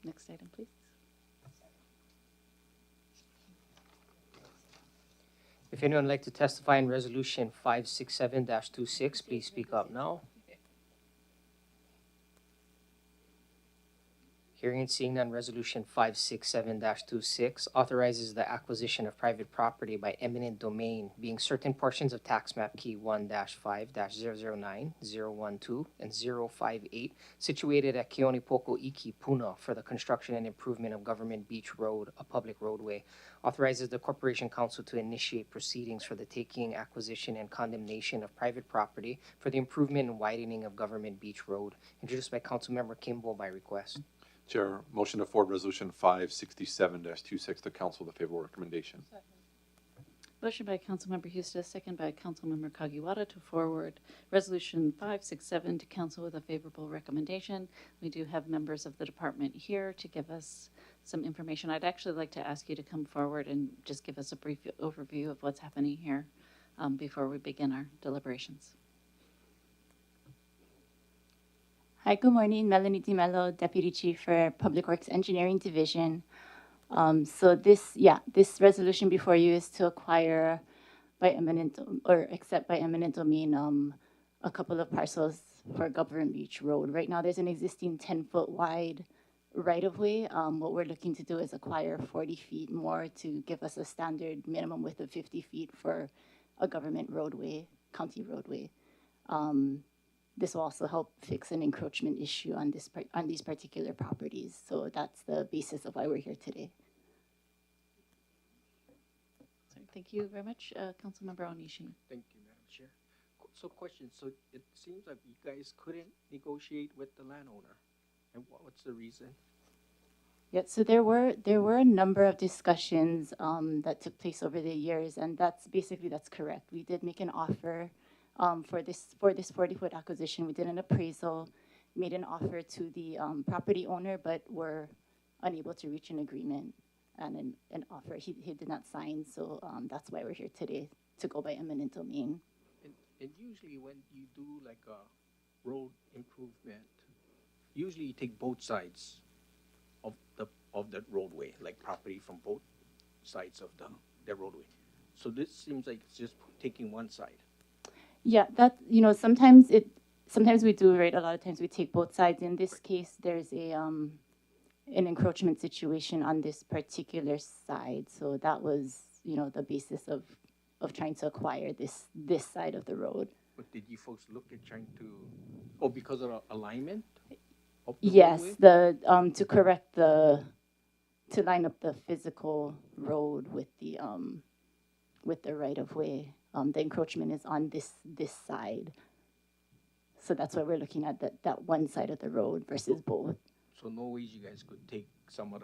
Next item, please. If anyone would like to testify in Resolution 567-26, please speak up now. Hearing and seeing none, Resolution 567-26 authorizes the acquisition of private property by eminent domain, being certain portions of tax map key 1-5-009, 012, and 058, situated at Keonipoko Iki, Puna, for the construction and improvement of Government Beach Road, a public roadway. Authorizes the Corporation Council to initiate proceedings for the taking, acquisition, and condemnation of private property for the improvement and widening of Government Beach Road. Introduced by Councilmember Kimball by request. Chair, motion to forward Resolution 567-26 to council with a favorable recommendation. Motion by Councilmember Hustis, second by Councilmember Kagiwara to forward Resolution 567 to council with a favorable recommendation. We do have members of the department here to give us some information. I'd actually like to ask you to come forward and just give us a brief overview of what's happening here before we begin our deliberations. Hi, good morning. Melanie DiMello, Deputy Chief for Public Works Engineering Division. So this resolution before you is to acquire by eminent or accept by eminent domain a couple of parcels for Government Beach Road. Right now, there's an existing 10-foot wide right-of-way. What we're looking to do is acquire 40 feet more to give us a standard minimum width of 50 feet for a government roadway, county roadway. This will also help fix an encroachment issue on these particular properties. So that's the basis of why we're here today. Thank you very much, Councilmember Onishi. Thank you, Madam Chair. So question, so it seems like you guys couldn't negotiate with the landowner. And what's the reason? Yeah, so there were a number of discussions that took place over the years, and that's correct. We did make an offer for this 40-foot acquisition. We did an appraisal, made an offer to the property owner, but were unable to reach an agreement and an offer he did not sign. So that's why we're here today, to go by eminent domain. And usually when you do like a road improvement, usually you take both sides of the roadway, like property from both sides of the roadway. So this seems like it's just taking one side. Yeah, that, sometimes we do, right? A lot of times we take both sides. In this case, there's an encroachment situation on this particular side. So that was, the basis of trying to acquire this side of the road. But did you folks look at trying to, because of the alignment of the yes, roadway? To line up the physical road with the right of way. The encroachment is on this side. So that's why we're looking at that one side of the road versus both. So no ways you guys could take some of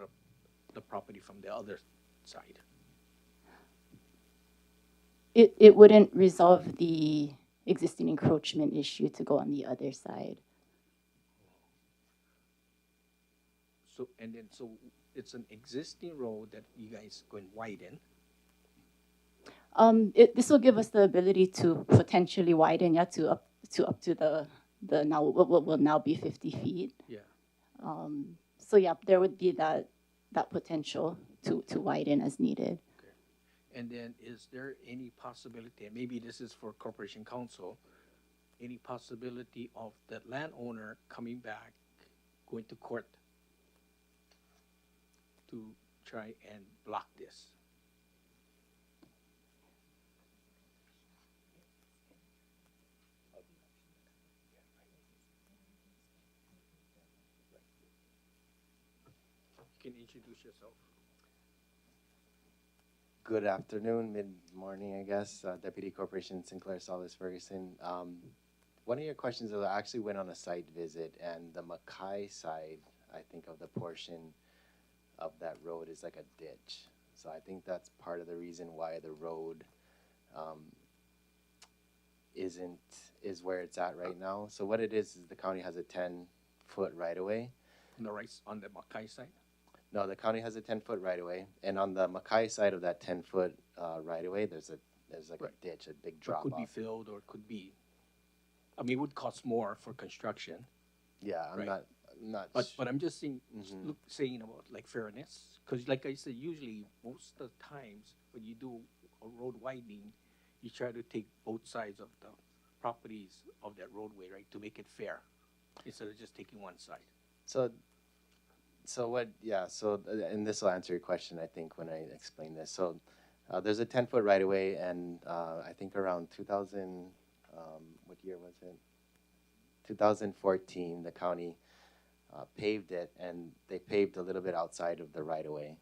the property from the other side? It wouldn't resolve the existing encroachment issue to go on the other side. So it's an existing road that you guys going widen? This will give us the ability to potentially widen, yeah, to up to the now what will now be 50 feet. Yeah. So yeah, there would be that potential to widen as needed. And then is there any possibility, and maybe this is for Corporation Council, any possibility of the landowner coming back, going to court to try and block this? You can introduce yourself. Good afternoon, mid-morning, I guess. Deputy Corporation Sinclair Solis Ferguson. One of your questions is I actually went on a site visit, and the Mackay side, I think, of the portion of that road is like a ditch. So I think that's part of the reason why the road is where it's at right now. So what it is the county has a 10-foot right-of-way. On the Mackay side? No, the county has a 10-foot right-of-way, and on the Mackay side of that 10-foot right-of-way, there's like a ditch, a big drop-off. Could be filled or could be, I mean, it would cost more for construction. Yeah, I'm not. But I'm just saying, saying about like fairness, because like I said, usually most of the times when you do a road widening, you try to take both sides of the properties of that roadway, right, to make it fair, instead of just taking one side. And this will answer your question, I think, when I explain this. So there's a 10-foot right-of-way, and I think around 2000, what year was it? 2014, the county paved it, and they paved a little bit outside of the right-of-way.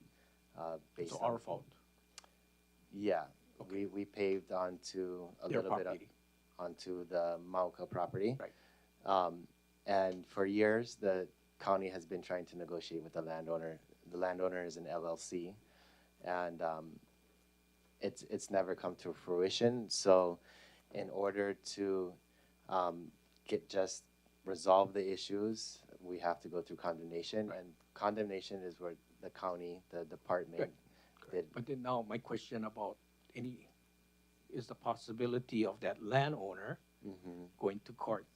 So our fault. Yeah, okay. we paved onto onto the Mauka property. Right. And for years, the county has been trying to negotiate with the landowner. The landowner is an LLC, and it's never come to fruition. So, in order to resolve the issues, we have to go through condemnation, and condemnation is where the county, the department, did. But then now my question about is the possibility of that landowner going to court?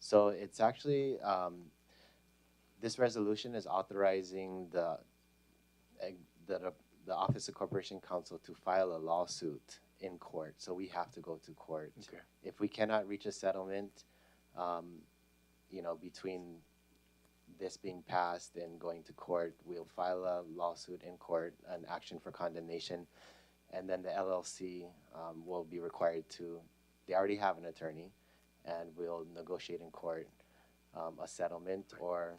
So it's actually. This resolution is authorizing the Office of Corporation Counsel to file a lawsuit in court. So we have to go to court. Okay. If we cannot reach a settlement, between this being passed and going to court, we'll file a lawsuit in court, an action for condemnation, and then the LLC will be required to. They already have an attorney, and we'll negotiate in court a settlement or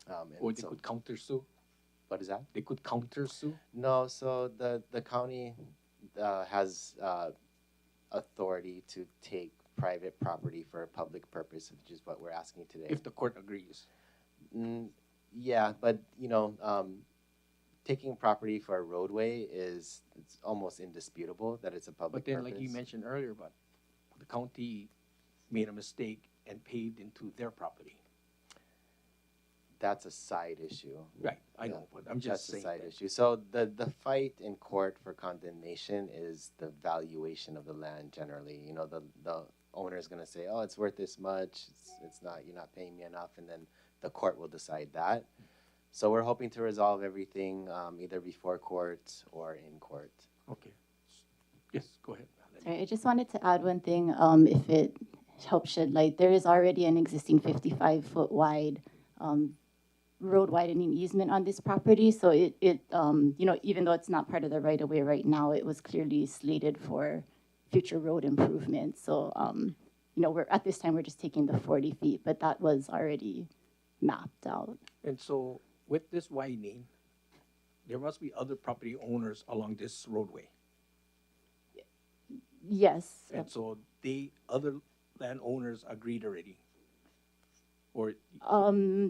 they could countersue. What is that? They could countersue? No, so the county has authority to take private property for a public purpose, which is what we're asking today. If the court agrees. Yeah, but taking property for a roadway it's almost indisputable that it's a public purpose. But then, like you mentioned earlier, but the county made a mistake and paved into their property. That's a side issue. Right, I know, but I'm just saying. That's a side issue. So the fight in court for condemnation is the valuation of the land generally. The owner is going to say, oh, it's worth this much. It's not, you're not paying me enough. And then the court will decide that. So we're hoping to resolve everything either before court or in court. Okay. Yes, go ahead. Sorry, I just wanted to add one thing. If it helps shed light, there is already an existing 55-foot wide road widening easement on this property. So it even though it's not part of the right of way right now, it was clearly slated for future road improvements. So we're at this time we're just taking the 40 feet, but that was already mapped out. And so with this widening, there must be other property owners along this roadway. Yes. And so other landowners agreed already. Or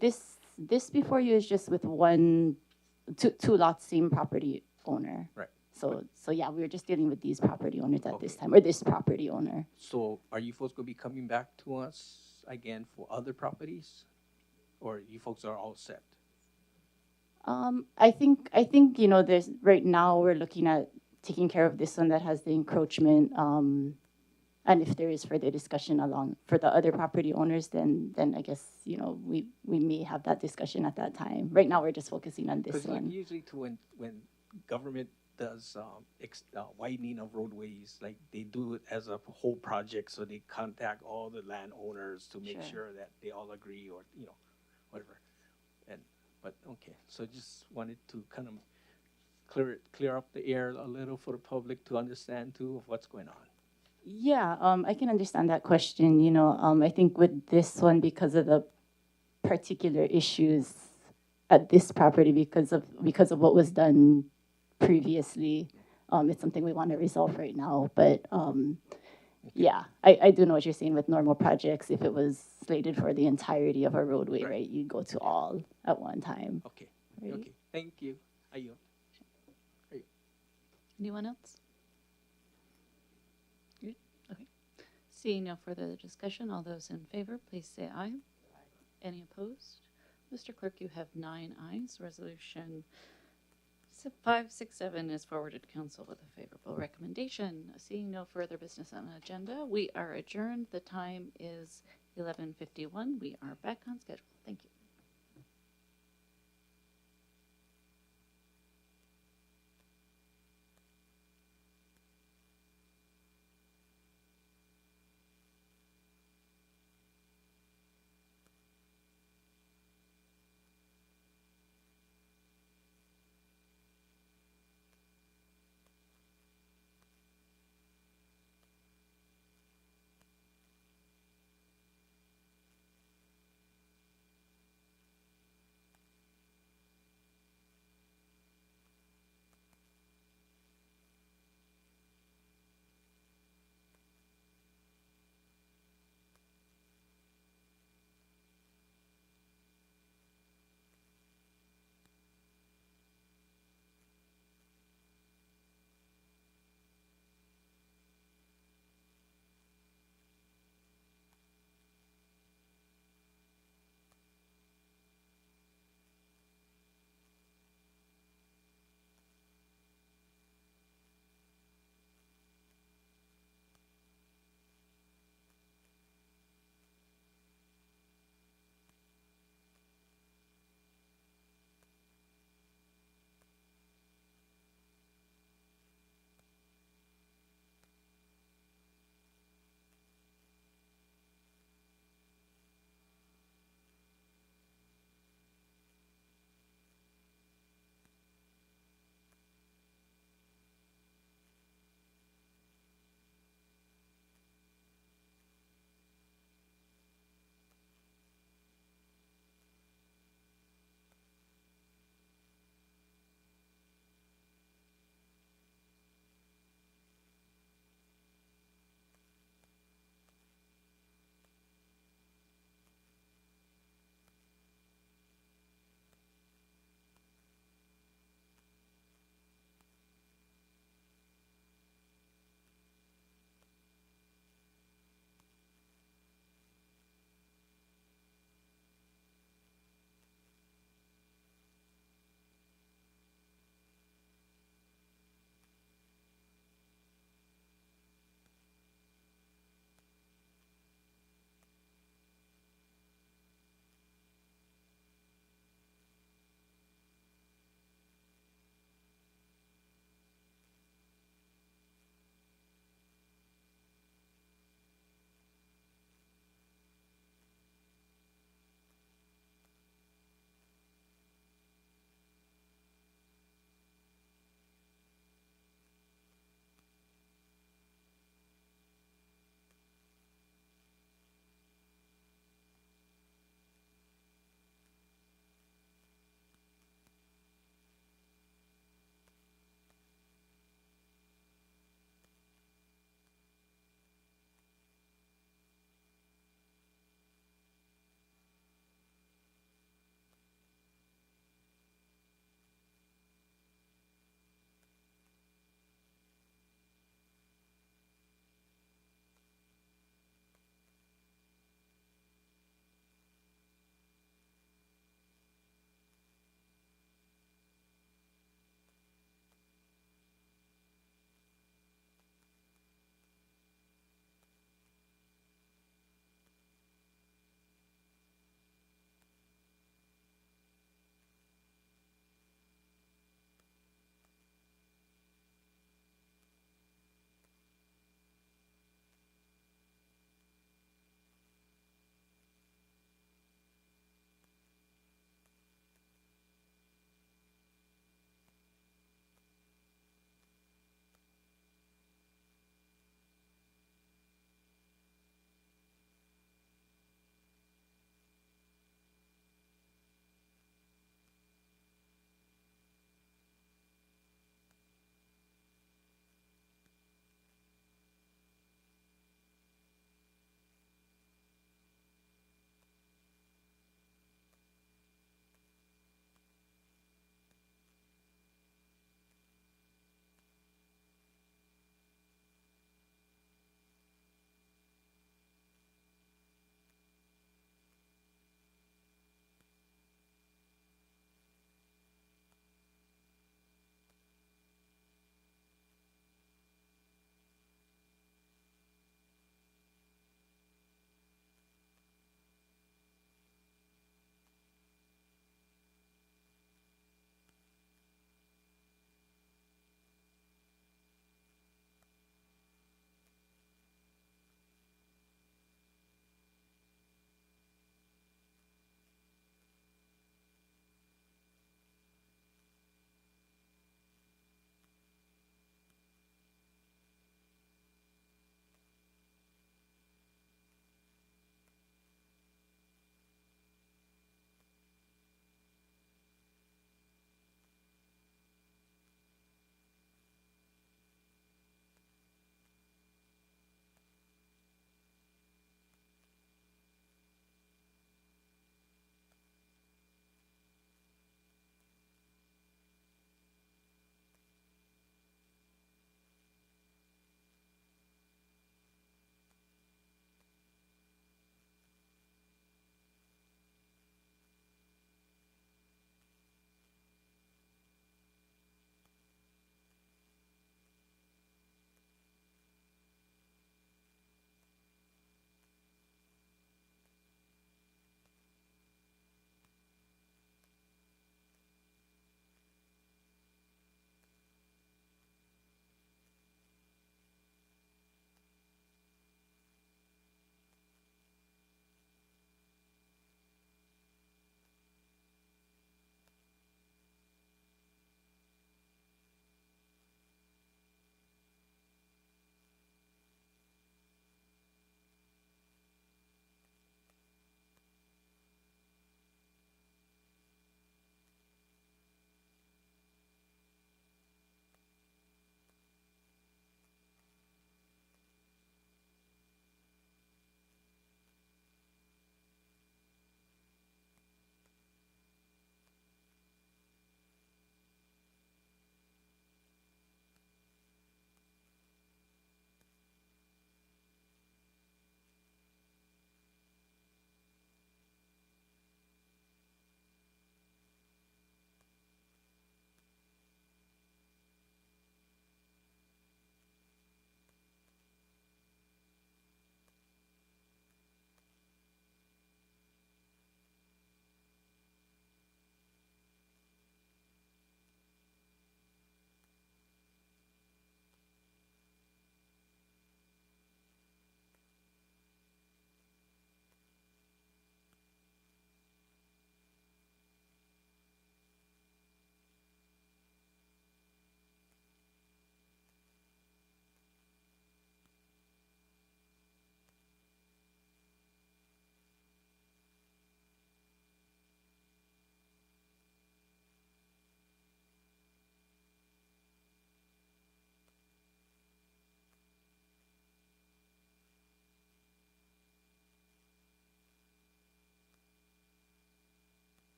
this before you is just with two lots, same property owner. Right. So yeah, we were just dealing with these property owners at this time, or this property owner. So are you folks going to be coming back to us again for other properties, or you folks are all set? I think there's right now we're looking at taking care of this one that has the encroachment. And if there is further discussion along for the other property owners, then I guess, we may have that discussion at that time. Right now, we're just focusing on this Because like one. usually too, when government does widening of roadways, like they do it as a whole project, so they contact all the landowners to make sure that they all agree, or whatever. But okay, so just wanted to kind of clear up the air a little for the public to understand too of what's going on. Yeah, I can understand that question. I think with this one, because of the particular issues at this property, because of what was done previously, it's something we want to resolve right now. But yeah, I do know what you're saying with normal projects. If it was slated for the entirety of a roadway, right, you'd go to all at one time. Okay. Right? Okay. Thank you. Ayo. Anyone else? Good. Okay. Seeing no further discussion, all those in favor, please say aye. Any opposed? Mr. Clerk, you have 9 ayes. Resolution 567 is forwarded to council with a favorable recommendation. Seeing no further business on the agenda, we are adjourned. The time is 11:51. We are back on schedule. Thank you.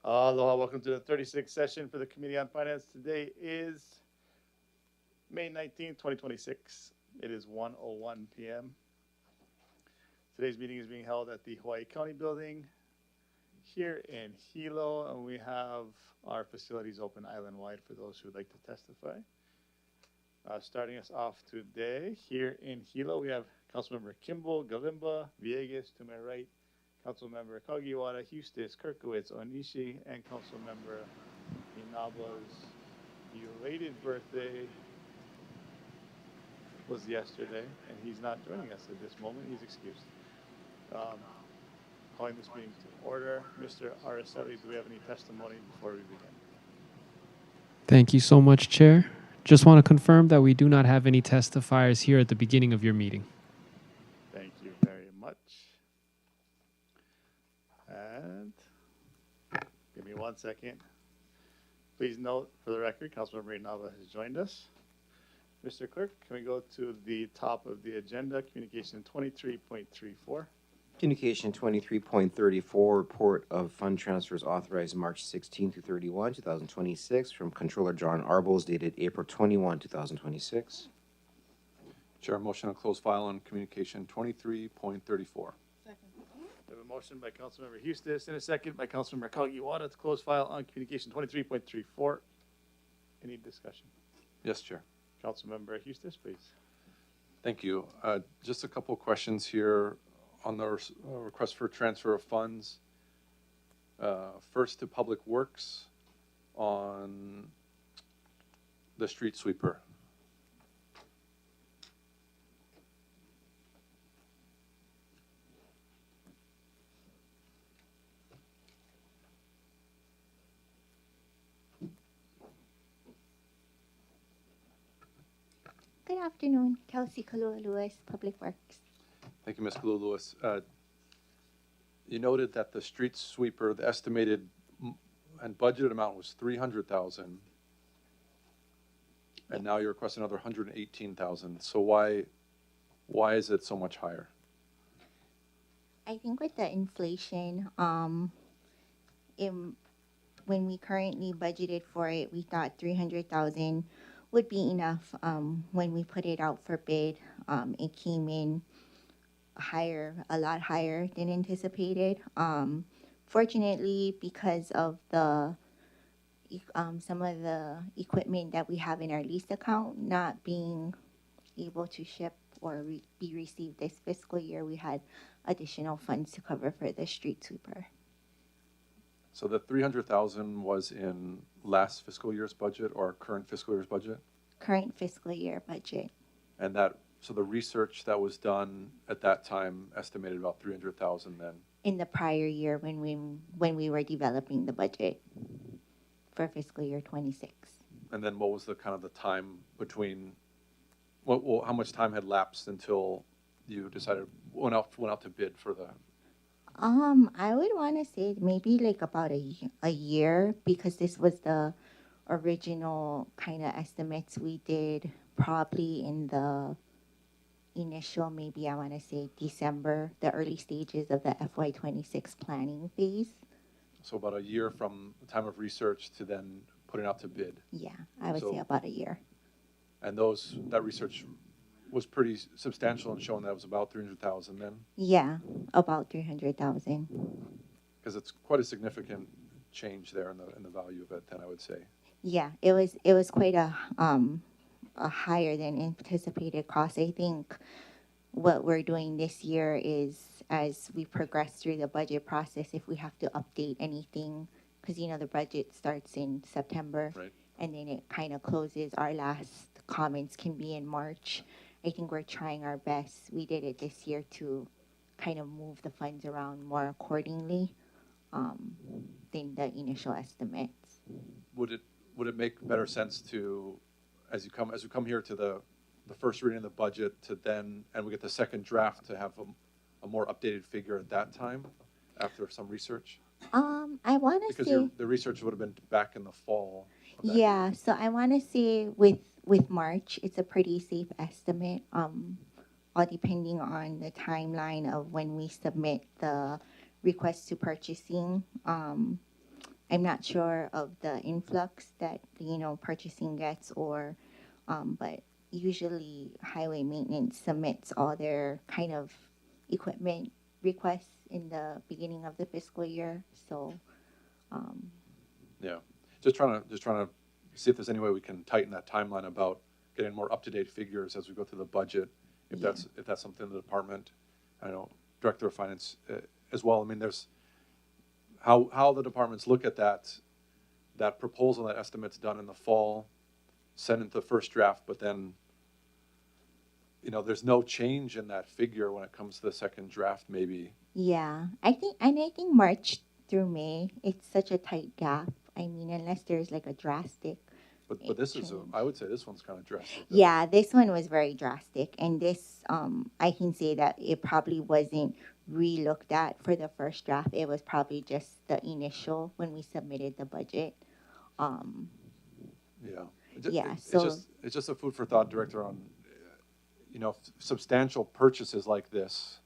Aloha, welcome to the 36th session for the Committee on Finance. Today is May 19th, 2026. It is 1:01 p.m. Today's meeting is being held at the Hawaii County Building here in Hilo, and we have our facilities open island-wide for those who would like to testify. Starting us off today, here in Hilo, we have Councilmember Kimball, Galimba, Villegas to my right, Councilmember Kagiwara, Hustis, Kirkowitz, Onishi, and Councilmember Inaba's belated birthday was yesterday, and he's not joining us at this moment. He's excused. Calling this meeting to order. Mr. Araceli, do we have any testimony before we begin? Thank you so much, Chair. Just want to confirm that we do not have any testifiers here at the beginning of your meeting. Thank you very much. And give me 1 second. Please note for the record, Councilmember Inaba has joined us. Mr. Clerk, can we go to the top of the agenda, Communication 23.34. Communication 23.34, report of fund transfers authorized March 16 to 31, 2026 from Controller John Arbles dated April 21, 2026. Chair, motion to close file on communication 23.34. We have a motion by Councilmember Hustis and a second by Councilmember Kagiwara to close file on Communication 23.34. Any discussion? Yes, Chair. Councilmember Hustis, please. Thank you. Just a couple of questions here on the request for transfer of funds. First to Public Works on the street sweeper. Good afternoon, Kelsey Kalua-Lewis, Public Works. Thank you, Ms. Kalou-Lewis. You noted that the street sweeper, the estimated and budgeted amount was $300,000, and now you're requesting another $118,000. So why is it so much higher? I think with the inflation, when we currently budgeted for it, we thought 300,000 would be enough. When we put it out for bid, it came in a lot higher than anticipated. Fortunately, because of the some of the equipment that we have in our lease account not being able to ship or be received this fiscal year, we had additional funds to cover for the street sweeper. So the $300,000 was in last fiscal year's budget or current fiscal year's budget? Current fiscal year budget. And so the research that was done at that time estimated about $300,000 then? In the prior year when we were developing the budget for fiscal year 26. And then what was the kind of the time between, how much time had lapsed until you decided, went out to bid for the? I would want to say maybe like about a year, because this was the original kind of estimates we did probably in the initial, maybe I want to say December, the early stages of the FY26 planning phase. So about a year from the time of research to then putting out to bid? Yeah, I would say about a year. And that research was pretty substantial in showing that it was about 300,000 then? Yeah, about 300,000. Because it's quite a significant change there in the value of it, then I would say. Yeah, it was quite a higher than anticipated cost. I think what we're doing this year is, as we progress through the budget process, if we have to update anything, because the budget starts in September, right, and then it kind of closes. Our last comments can be in March. I think we're trying our best. We did it this year to kind of move the funds around more accordingly than the initial estimates. Would it make better sense to, as we come here to the first reading of the budget, to then, and we get the second draft, to have a more updated figure at that time after some research? I want to say, because the research would have been back in the fall. Yeah, so I want to say with March, it's a pretty safe estimate. All depending on the timeline of when we submit the request to purchasing. I'm not sure of the influx that, purchasing gets but usually highway maintenance submits all their kind of equipment requests in the beginning of the fiscal year. So, Yeah, just trying to see if there's any way we can tighten that timeline about getting more up-to-date figures as we go through the budget. If that's something the department, I know Director of Finance as well. I mean, there's how the departments look at that proposal, that estimate's done in the fall, send it the first draft, but then there's no change in that figure when it comes to the second draft, maybe. yeah, I think March through May, it's such a tight gap. I mean, unless there's like a drastic. But this is, I would say this one's kind of drastic. Yeah, this one was very drastic. And this, I can say that it probably wasn't re-looked at for the first draft. It was probably just the initial when we submitted the budget. It's just a food for thought, Director, on, substantial purchases like this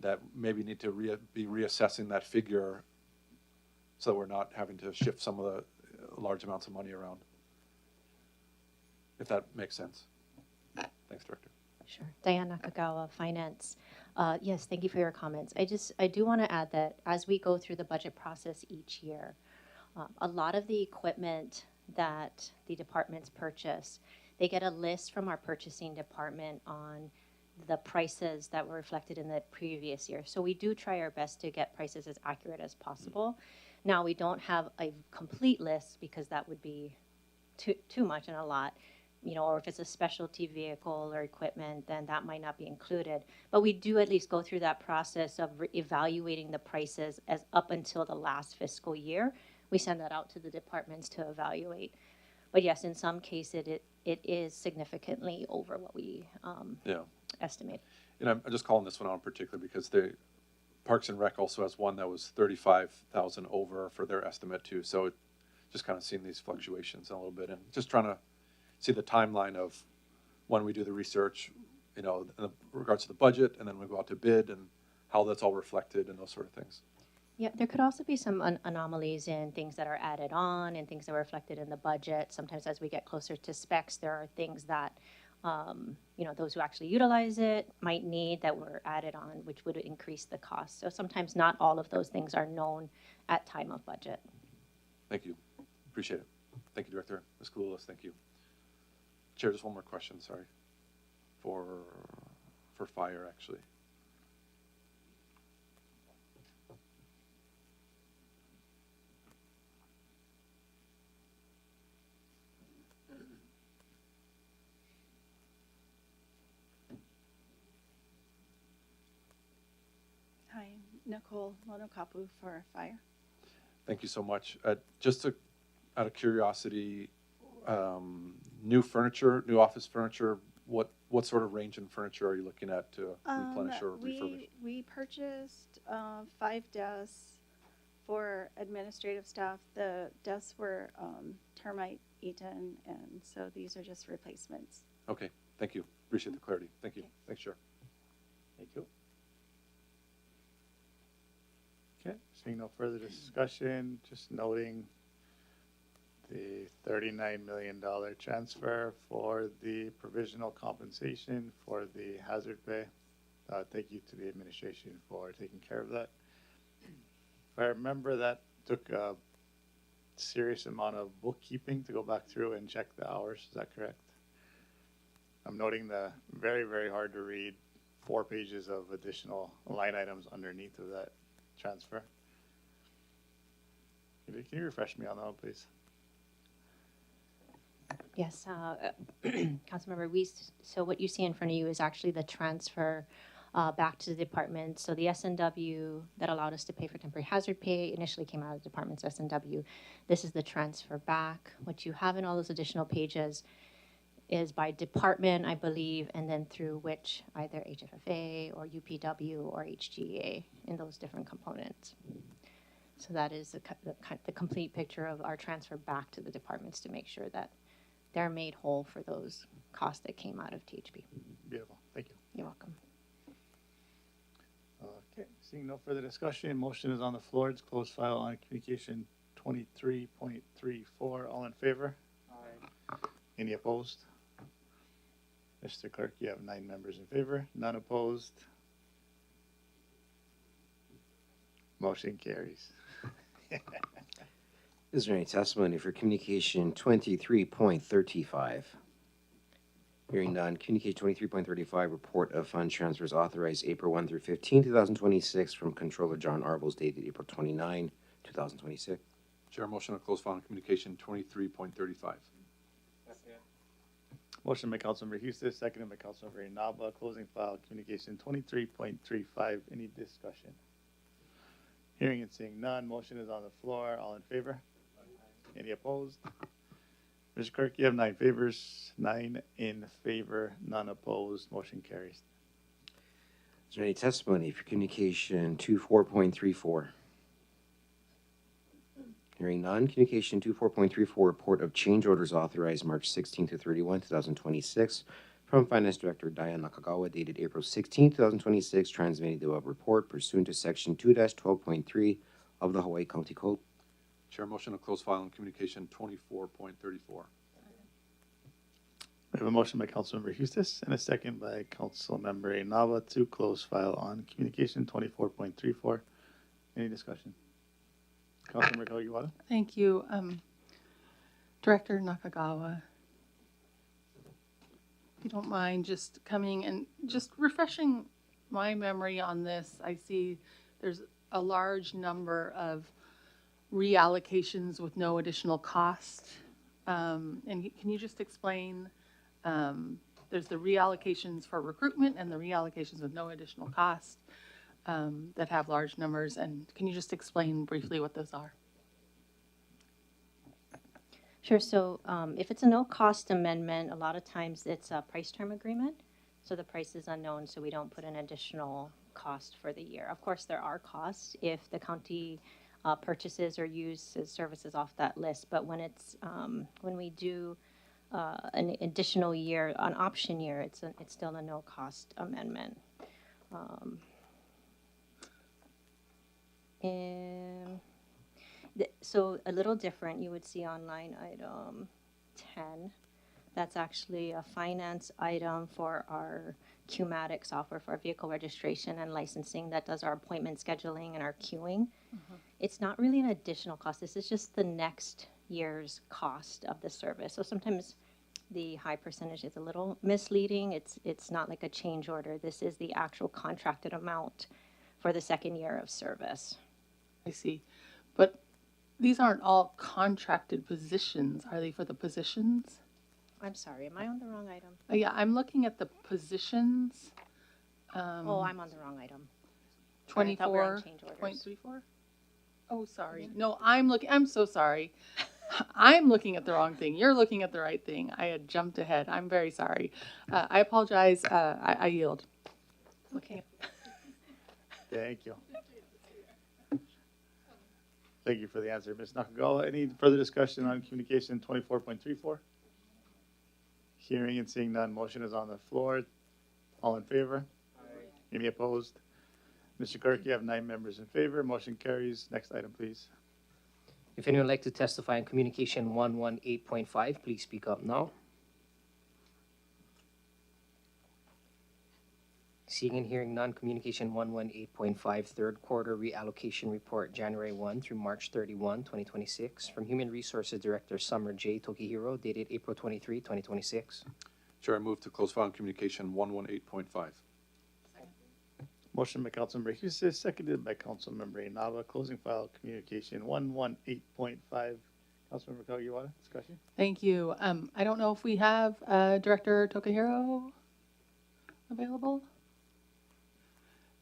that maybe need to be reassessing that figure so that we're not having to shift some of the large amounts of money around, if that makes sense. Thanks, Director. Sure. Diane Nakagawa, Finance. Yes, thank you for your comments. I do want to add that as we go through the budget process each year, a lot of the equipment that the departments purchase, they get a list from our purchasing department on the prices that were reflected in the previous year. So we do try our best to get prices as accurate as possible. Now, we don't have a complete list because that would be too much and a lot, or if it's a specialty vehicle or equipment, then that might not be included. But we do at least go through that process of evaluating the prices as up until the last fiscal year. We send that out to the departments to evaluate. But yes, in some cases, it is significantly over what we estimate. And I'm just calling this one out in particular because the Parks and Rec also has one that was 35,000 over for their estimate too. So just kind of seeing these fluctuations a little bit and just trying to see the timeline of when we do the research, in regards to the budget, and then we go out to bid and how that's all reflected and those sort of things. Yeah, there could also be some anomalies in things that are added on and things that are reflected in the budget. Sometimes as we get closer to specs, there are things that, those who actually utilize it might need that were added on, which would increase the cost. So sometimes not all of those things are known at time of budget. Thank you. Appreciate it. Thank you, Director. Ms. Kaloulis, thank you. Chair, just one more question, sorry, for fire, actually. Hi, Nicole Monokapu for fire. Thank you so much. Out of curiosity, new furniture, new office furniture, what sort of range in furniture are you looking at to replenish or refurbish? We purchased 5 desks for administrative staff. The desks were termite eaten, and so these are just replacements. Okay, thank you. Appreciate the clarity. Thank you. Okay. Thanks, Chair. Thank you. Okay, seeing no further discussion, just noting the $39 million transfer for the provisional compensation for the hazard pay. Thank you to the administration for taking care of that. If I remember, that took a serious amount of bookkeeping to go back through and check the hours. Is that correct? I'm noting the very, very hard to read 4 pages of additional line items underneath of that transfer. Can you refresh me on that one, please? Yes, Councilmember, so what you see in front of you is actually the transfer back to the department. So the SNW that allowed us to pay for temporary hazard pay initially came out of the department's SNW. This is the transfer back. What you have in all those additional pages is by department, I believe, and then through which either HFFA or UPW or HGA in those different components. So that is the complete picture of our transfer back to the departments to make sure that they're made whole for those costs that came out of THP. Beautiful. Thank you. You're welcome. Okay. Seeing no further discussion, motion is on the floor. It's closed file on communication 23.34. All in favor? Aye. Any opposed? Mr. Clerk, you have 9 members in favor, none opposed. Motion carries. Is there any testimony for communication 23.35? Hearing none. Communication 23.35, report of fund transfers authorized April 1 through 15, 2026 from Controller John Arbles dated April 29, 2026. Chair, motion to close file on communication 23.35. Motion by Councilmember Houston, seconded by Councilmember Inaba. Closing file communication 23.35. Any discussion? Hearing and seeing none, motion is on the floor. All in favor? Any opposed? Mr. Clerk, you have 9 favors, 9 in favor, none opposed. Motion carries. Is there any testimony for communication 24.34? Hearing none. Communication 24.34, report of change orders authorized March 16 to 31, 2026 from Finance Director Diane Nakagawa dated April 16, 2026, transmitting the above report pursuant to Section 2-12.3 of the Hawaii County Code. Chair, motion to close file on communication 24.34. We have a motion by Councilmember Hustis and a second by Councilmember Inaba to close file on communication 24.34. Any discussion? Councilmember Kagiwara? Thank you. Director Nakagawa, if you don't mind just coming and just refreshing my memory on this. I see there's a large number of reallocations with no additional cost. And can you just explain, there's the reallocations for recruitment and the reallocations with no additional cost that have large numbers. And can you just explain briefly what those are? Sure. So if it's a no-cost amendment, a lot of times it's a price term agreement. So the price is unknown, so we don't put an additional cost for the year. Of course, there are costs if the county purchases or uses services off that list. But when it's when we do an additional year, an option year, it's still a no-cost amendment. So a little different, you would see on line item 10. That's actually a finance item for our Qmatic software for our vehicle registration and licensing that does our appointment scheduling and our queuing. It's not really an additional cost. This is just the next year's cost of the service. So sometimes the high percentage is a little misleading. It's not like a change order. This is the actual contracted amount for the second year of service. I see. But these aren't all contracted positions. Are they for the positions? I'm sorry, am I on the wrong item? Yeah, I'm looking at the positions. Oh, I'm on the wrong item. 24.34? Oh, sorry. No, I'm so sorry. I'm looking at the wrong thing. You're looking at the right thing. I had jumped ahead. I'm very sorry. I apologize. I yield. Okay. Thank you. Thank you for the answer, Ms. Nakagawa. Any further discussion on communication 24.34? Hearing and seeing none, motion is on the floor. All in favor? Aye. Any opposed? Mr. Clerk, you have 9 members in favor. Motion carries. Next item, please. If anyone would like to testify on communication 118.5, please speak up now. Seeing and hearing none, communication 118.5, third quarter reallocation report, January 1 through March 31, 2026, from Human Resources Director Summer J. Tokihiro, dated April 23, 2026. Chair, I move to close file on communication 118.5. Motion by Councilmember Houston, seconded by Councilmember Inaba. Closing file communication 118.5. Councilmember Kagiwara, discussion? Thank you. I don't know if we have Director Tokihiro available.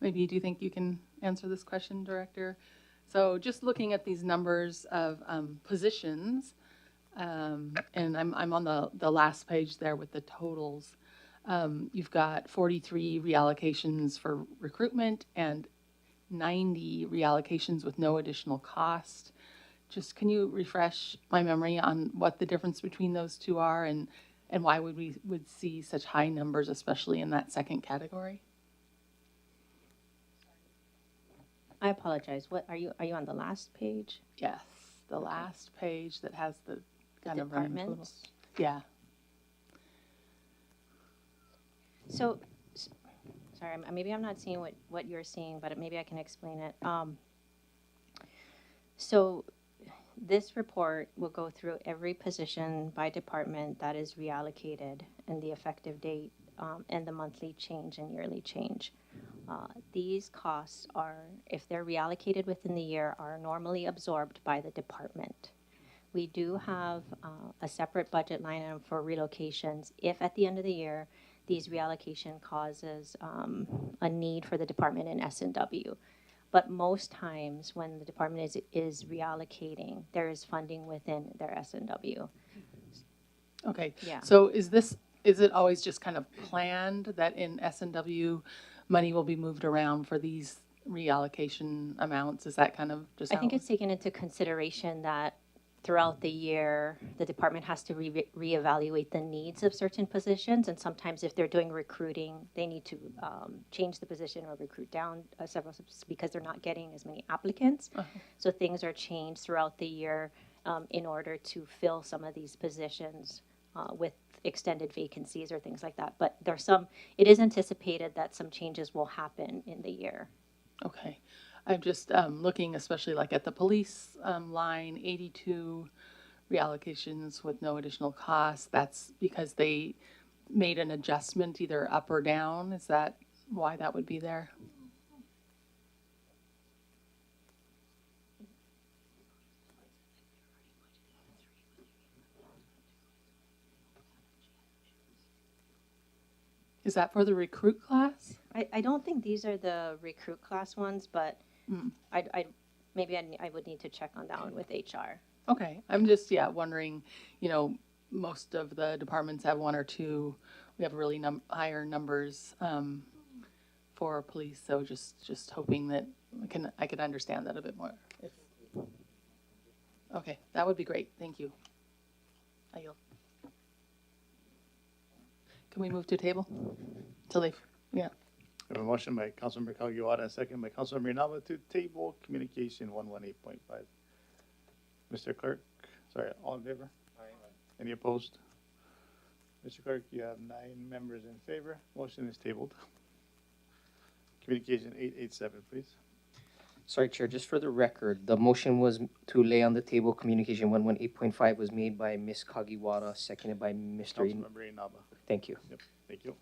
Maybe do you think you can answer this question, Director? So just looking at these numbers of positions, and I'm on the last page there with the totals. You've got 43 reallocations for recruitment and 90 reallocations with no additional cost. Just can you refresh my memory on what the difference between those two are and why we would see such high numbers, especially in that second category? I apologize. What are you on the last page? Yes, the last page that has the kind of running totals. Departments? Yeah. So, sorry, maybe I'm not seeing what you're seeing, but maybe I can explain it. So this report will go through every position by department that is reallocated and the effective date and the monthly change and yearly change. These costs are, if they're reallocated within the year, are normally absorbed by the department. We do have a separate budget line item for relocations if at the end of the year these reallocation causes a need for the department in S&W. But most times when the department is reallocating, there is funding within their S&W. Okay. Yeah. So is it always just kind of planned that in S&W money will be moved around for these reallocation amounts? Is that kind of just I think it's taken into consideration that throughout the year, the department has to reevaluate the needs of certain positions. And sometimes if they're doing recruiting, they need to change the position or recruit down several because they're not getting as many applicants. So things are changed throughout the year in order to fill some of these positions with extended vacancies or things like that. But it is anticipated that some changes will happen in the year. Okay. I'm just looking especially like at the police line, 82 reallocations with no additional cost. That's because they made an adjustment either up or down. Is that why that would be there? Is that for the recruit class? I don't think these are the recruit class ones, but maybe I would need to check on that one with HR. Okay, I'm just wondering, most of the departments have one or two. We have really higher numbers for police, so just hoping that I could understand that a bit more. Okay, that would be great. Thank you. I yield. Can we move to table? Yeah. We have a motion by Councilmember Kagiwara, and a second by Councilmember Inaba to table communication 118.5. Mr. Clerk, all in favor? Aye. Any opposed? Mr. Clerk, you have 9 members in favor. Motion is tabled. Communication 887, please. Sorry, Chair, just for the record, the motion was to lay on the table communication 118.5 was made by Ms. Kagiwara, seconded by Mr. Councilmember Inaba. Thank you. Yep, thank you.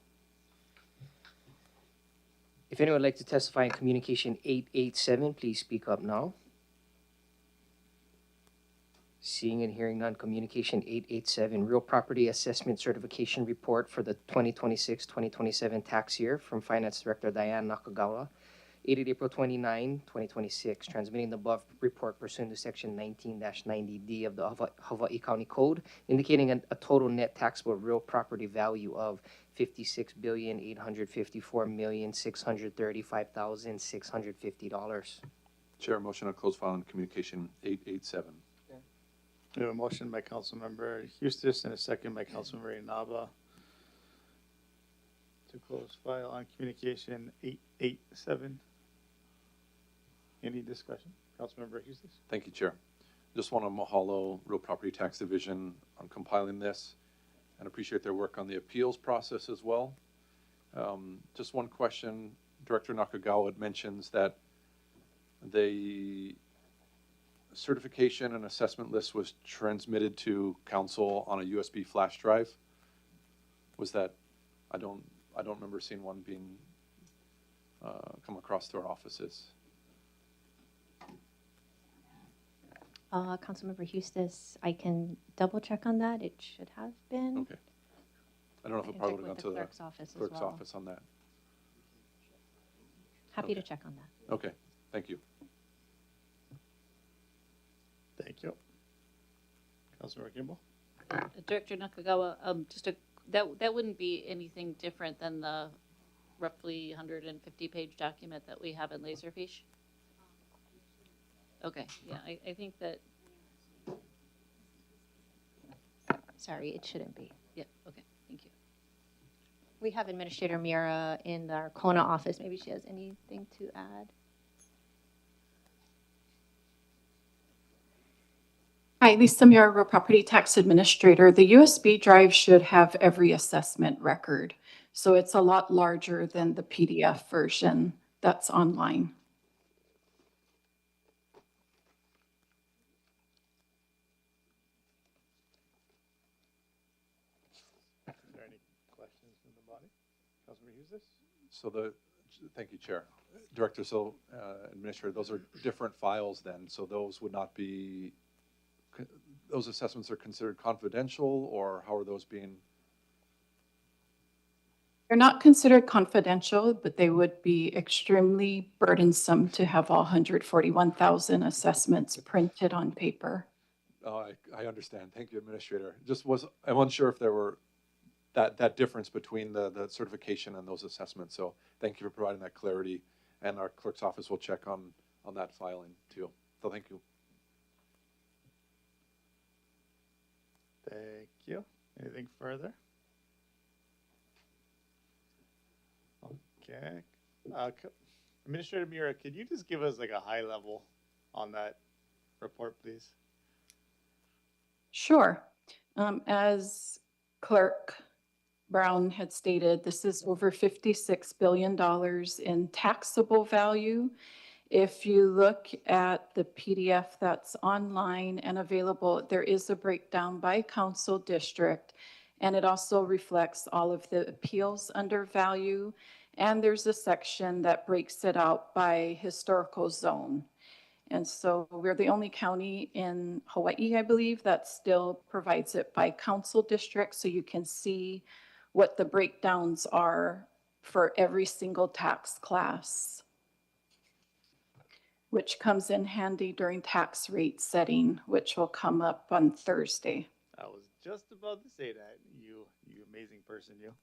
If anyone would like to testify in communication 887, please speak up now. Seeing and hearing none, communication 887, real property assessment certification report for the 2026-2027 tax year from Finance Director Diane Nakagawa, dated April 29, 2026, transmitting the above report pursuant to Section 19-90D of the Hawaiʻi County Code, indicating a total net taxable real property value of $56,854,635,650. Chair, motion to close file on communication 887. We have a motion by Councilmember Eustis and a second by Councilmember Inaba to close file on communication 887. Any discussion? Councilmember Eustis? Thank you, Chair. Just want to mahalo Real Property Tax Division on compiling this and appreciate their work on the appeals process as well. Just one question. Director Nakagawa mentions that the certification and assessment list was transmitted to council on a USB flash drive. Was that, I don't remember seeing one being come across to our offices. Councilmember Eustis, I can double check on that. It should have been. Okay. I don't know if it probably would have gone to the clerk's office on that. Happy to check on that. Okay, thank you. Thank you. Councilmember Kimball? Director Nakagawa, that wouldn't be anything different than the roughly 150-page document that we have in Laserfish? Okay, yeah, I think that... Sorry, it shouldn't be. Yeah, okay, thank you. We have Administrator Mira in our Kona office. Maybe she has anything to add. Hi, Lisa Mira, Property Tax Administrator. The USB drive should have every assessment record. So it's a lot larger than the PDF version that's online. Is there any questions from the body? Councilmember Hughes? Thank you, Chair. Director, Administrator, those are different files then, so those would not be, those assessments are considered confidential, or how are those being? They're not considered confidential, but they would be extremely burdensome to have all 141,000 assessments printed on paper. Oh, I understand. Thank you, Administrator. I'm unsure if there were that difference between the certification and those assessments. So thank you for providing that clarity, and our clerk's office will check on that filing too. So thank you. Thank you. Anything further? Okay. Administrator Mura, could you just give us like a high level on that report, please? Sure. As Clerk Brown had stated, this is over $56 billion in taxable value. If you look at the PDF that's online and available, there is a breakdown by council district, and it also reflects all of the appeals under value. And there's a section that breaks it out by historical zone. And so we're the only county in Hawaii, I believe, that still provides it by council district, so you can see what the breakdowns are for every single tax class, which comes in handy during tax rate setting, which will come up on Thursday. I was just about to say that. You amazing person, you.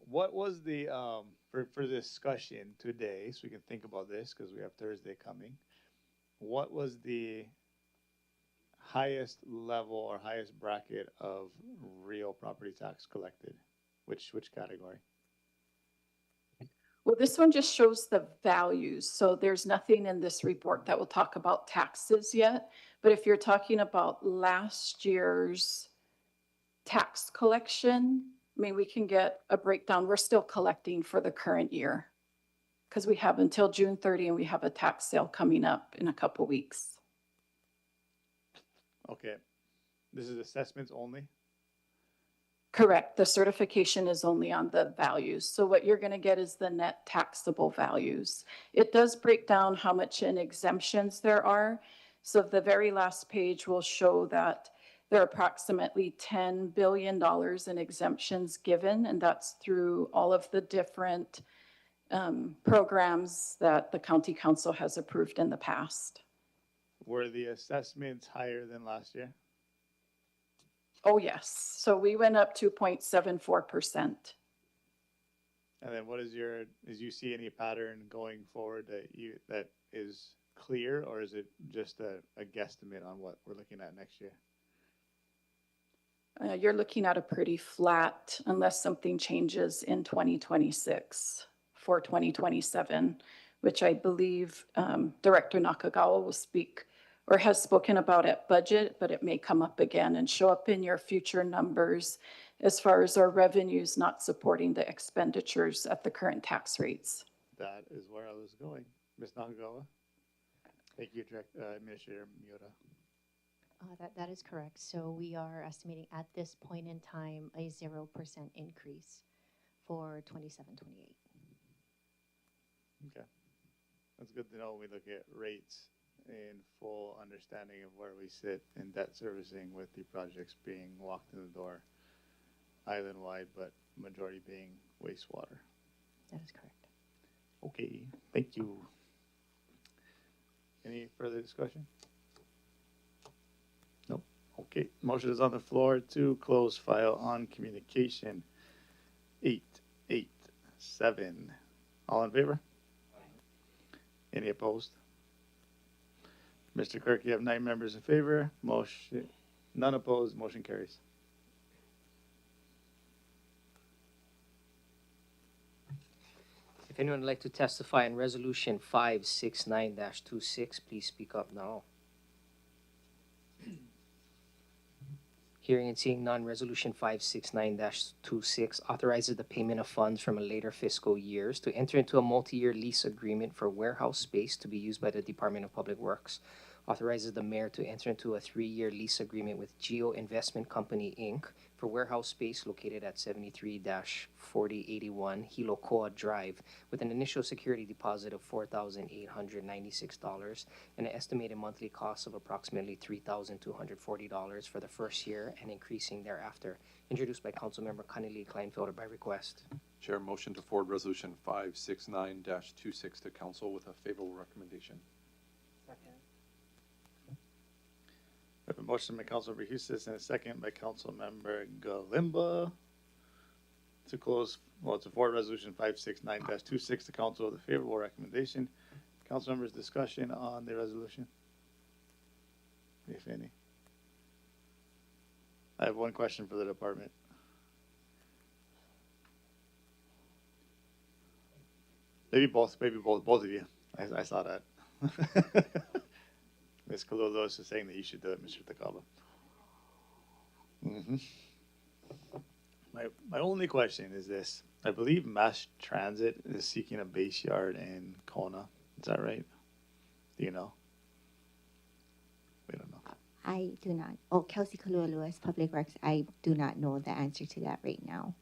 What was the for discussion today, so we can think about this because we have Thursday coming. What was the highest level or highest bracket of real property tax collected? Which category? Well, this one just shows the values. So there's nothing in this report that will talk about taxes yet. But if you're talking about last year's tax collection, I mean, we can get a breakdown. We're still collecting for the current year because we have until June 30 and we have a tax sale coming up in a couple weeks. Okay. This is assessments only? Correct. The certification is only on the values. So what you're going to get is the net taxable values. It does break down how much in exemptions there are. So the very last page will show that there are approximately $10 billion in exemptions given, and that's through all of the different programs that the county council has approved in the past. Were the assessments higher than last year? Oh, yes. So we went up 2.74%. And then what is you see any pattern going forward that is clear, or is it just a guesstimate on what we're looking at next year? You're looking at a pretty flat, unless something changes in 2026 for 2027, which I believe Director Nakagawa will speak or has spoken about at budget, but it may come up again and show up in your future numbers as far as our revenues not supporting the expenditures at the current tax rates. That is where I was going. Ms. Nakagawa? Thank you, Administrator Miura. That is correct. So we are estimating at this point in time a 0% increase for 27-28. Okay. That's good to know when we look at rates in full understanding of where we sit in debt servicing with the projects being walked in the door island-wide, but majority being wastewater. That is correct. Okay, thank you. Any further discussion? Nope. Okay, motion is on the floor to close file on communication 887. All in favor? Any opposed? Mr. Clerk, you have 9 members in favor. Motion, none opposed. Motion carries. If anyone would like to testify on Resolution 569-26, please speak up now. Hearing and seeing none, Resolution 569-26 authorizes the payment of funds from a later fiscal years to enter into a multi-year lease agreement for warehouse space to be used by the Department of Public Works. Authorizes the mayor to enter into a 3-year lease agreement with Geo Investment Company, Inc. for warehouse space located at 73-4081 Hilokoa Drive with an initial security deposit of $4,896 and an estimated monthly cost of approximately $3,240 for the first year and increasing thereafter. Introduced by Councilmember Kanili Kleinfelder by request. Chair, motion to forward Resolution 569-26 to council with a favorable recommendation. We have a motion by Councilmember Hustis and a second by Councilmember Galimba to forward Resolution 569-26 to council with a favorable recommendation. Council members, discussion on the resolution, if any. I have one question for the department. Maybe both of you. I saw that. Ms. Kalulos is saying that you should do it, Mr. Takaba. My only question is this. I believe Mass Transit is seeking a base yard in Kona. Is that right? Do you know? We don't know. I do not. Oh, Kelsey Kalua Lewis, Public Works. I do not know the answer to that right now.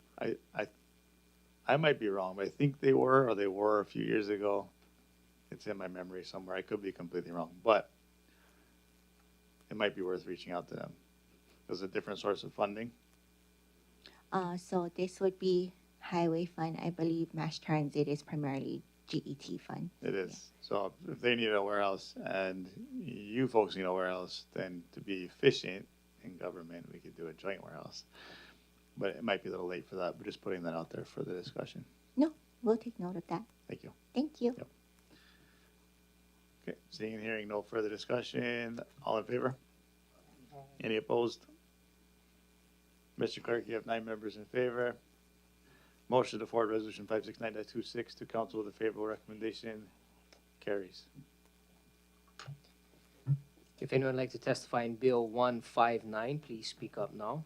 I might be wrong, but I think they were a few years ago. It's in my memory somewhere. I could be completely wrong, but it might be worth reaching out to them. There's a different source of funding. So this would be highway fund. I believe Mass Transit is primarily GET fund. It is. Yeah. So if they need a warehouse and you folks need a warehouse, then to be efficient in government, we could do a joint warehouse. But it might be a little late for that. We're just putting that out there for the discussion. No, we'll take note of that. Thank you. Thank you. Yep. Okay, seeing and hearing no further discussion. All in favor? Any opposed? Mr. Clerk, you have 9 members in favor. Motion to forward Resolution 569-26 to council with a favorable recommendation carries. If anyone would like to testify in Bill 159, please speak up now.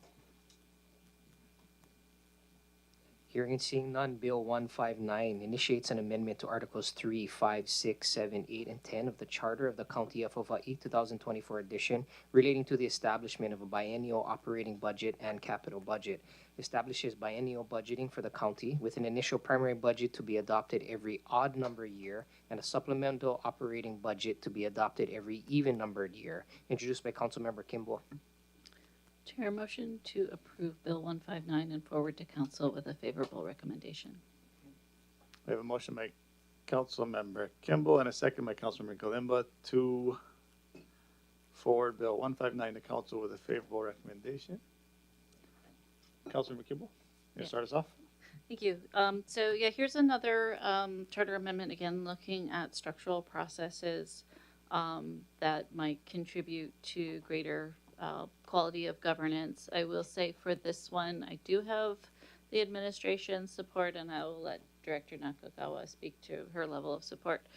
Hearing and seeing none, Bill 159 initiates an amendment to Articles 3, 5, 6, 7, 8, and 10 of the Charter of the County of Hawaiʻi 2024 edition relating to the establishment of a biennial operating budget and capital budget. Establishes biennial budgeting for the county with an initial primary budget to be adopted every odd number year and a supplemental operating budget to be adopted every even numbered year. Introduced by Councilmember Kimball. Chair, motion to approve Bill 159 and forward to council with a favorable recommendation. We have a motion by Councilmember Kimball and a second by Councilmember Galimba to forward Bill 159 to council with a favorable recommendation. Councilmember Kimball, you start us off? Thank you. So yeah, here's another charter amendment, again, looking at structural processes that might contribute to greater quality of governance. I will say for this one, I do have the administration's support, and I will let Director Nakagawa speak to her level of support.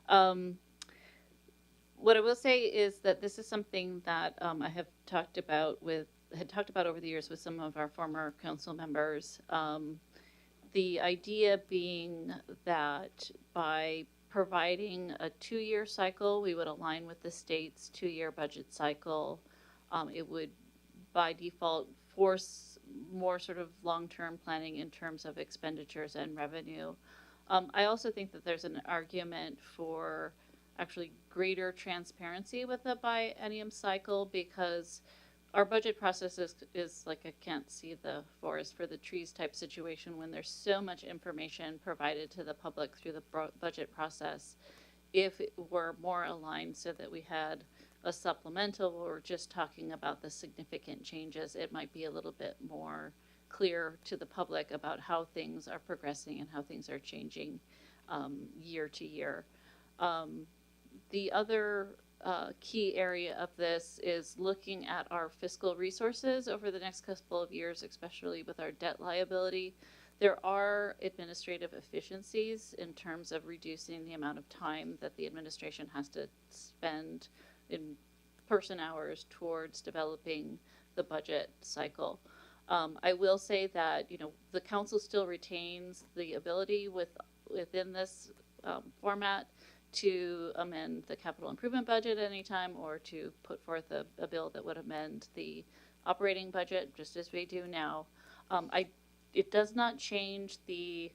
What I will say is that this is something that I have talked about over the years with some of our former council members. The idea being that by providing a 2-year cycle, we would align with the state's 2-year budget cycle. It would, by default, force more sort of long-term planning in terms of expenditures and revenue. I also think that there's an argument for actually greater transparency with the biennium cycle, because our budget process is like a can't see the forest for the trees type situation when there's so much information provided to the public through the budget process. If it were more aligned so that we had a supplemental or just talking about the significant changes, it might be a little bit more clear to the public about how things are progressing and how things are changing year to year. The other key area of this is looking at our fiscal resources over the next couple of years, especially with our debt liability. There are administrative efficiencies in terms of reducing the amount of time that the administration has to spend in person hours towards developing the budget cycle. I will say that, you know, the council still retains the ability within this format to amend the capital improvement budget at any time, or to put forth a bill that would amend the operating budget, just as we do now. It does not change the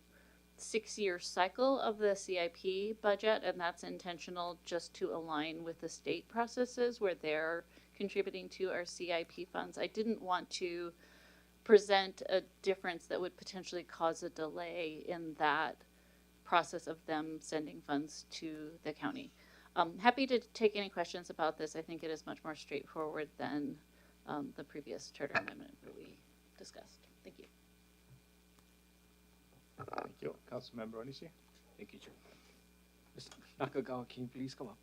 6-year cycle of the CIP budget, and that's intentional just to align with the state processes where they're contributing to our CIP funds. I didn't want to present a difference that would potentially cause a delay in that process of them sending funds to the county. Happy to take any questions about this. I think it is much more straightforward than the previous charter amendment that we discussed. Thank you. Thank you. Councilmember Onishi. Thank you, Chair. Mr. Nakagawa, can you please come up?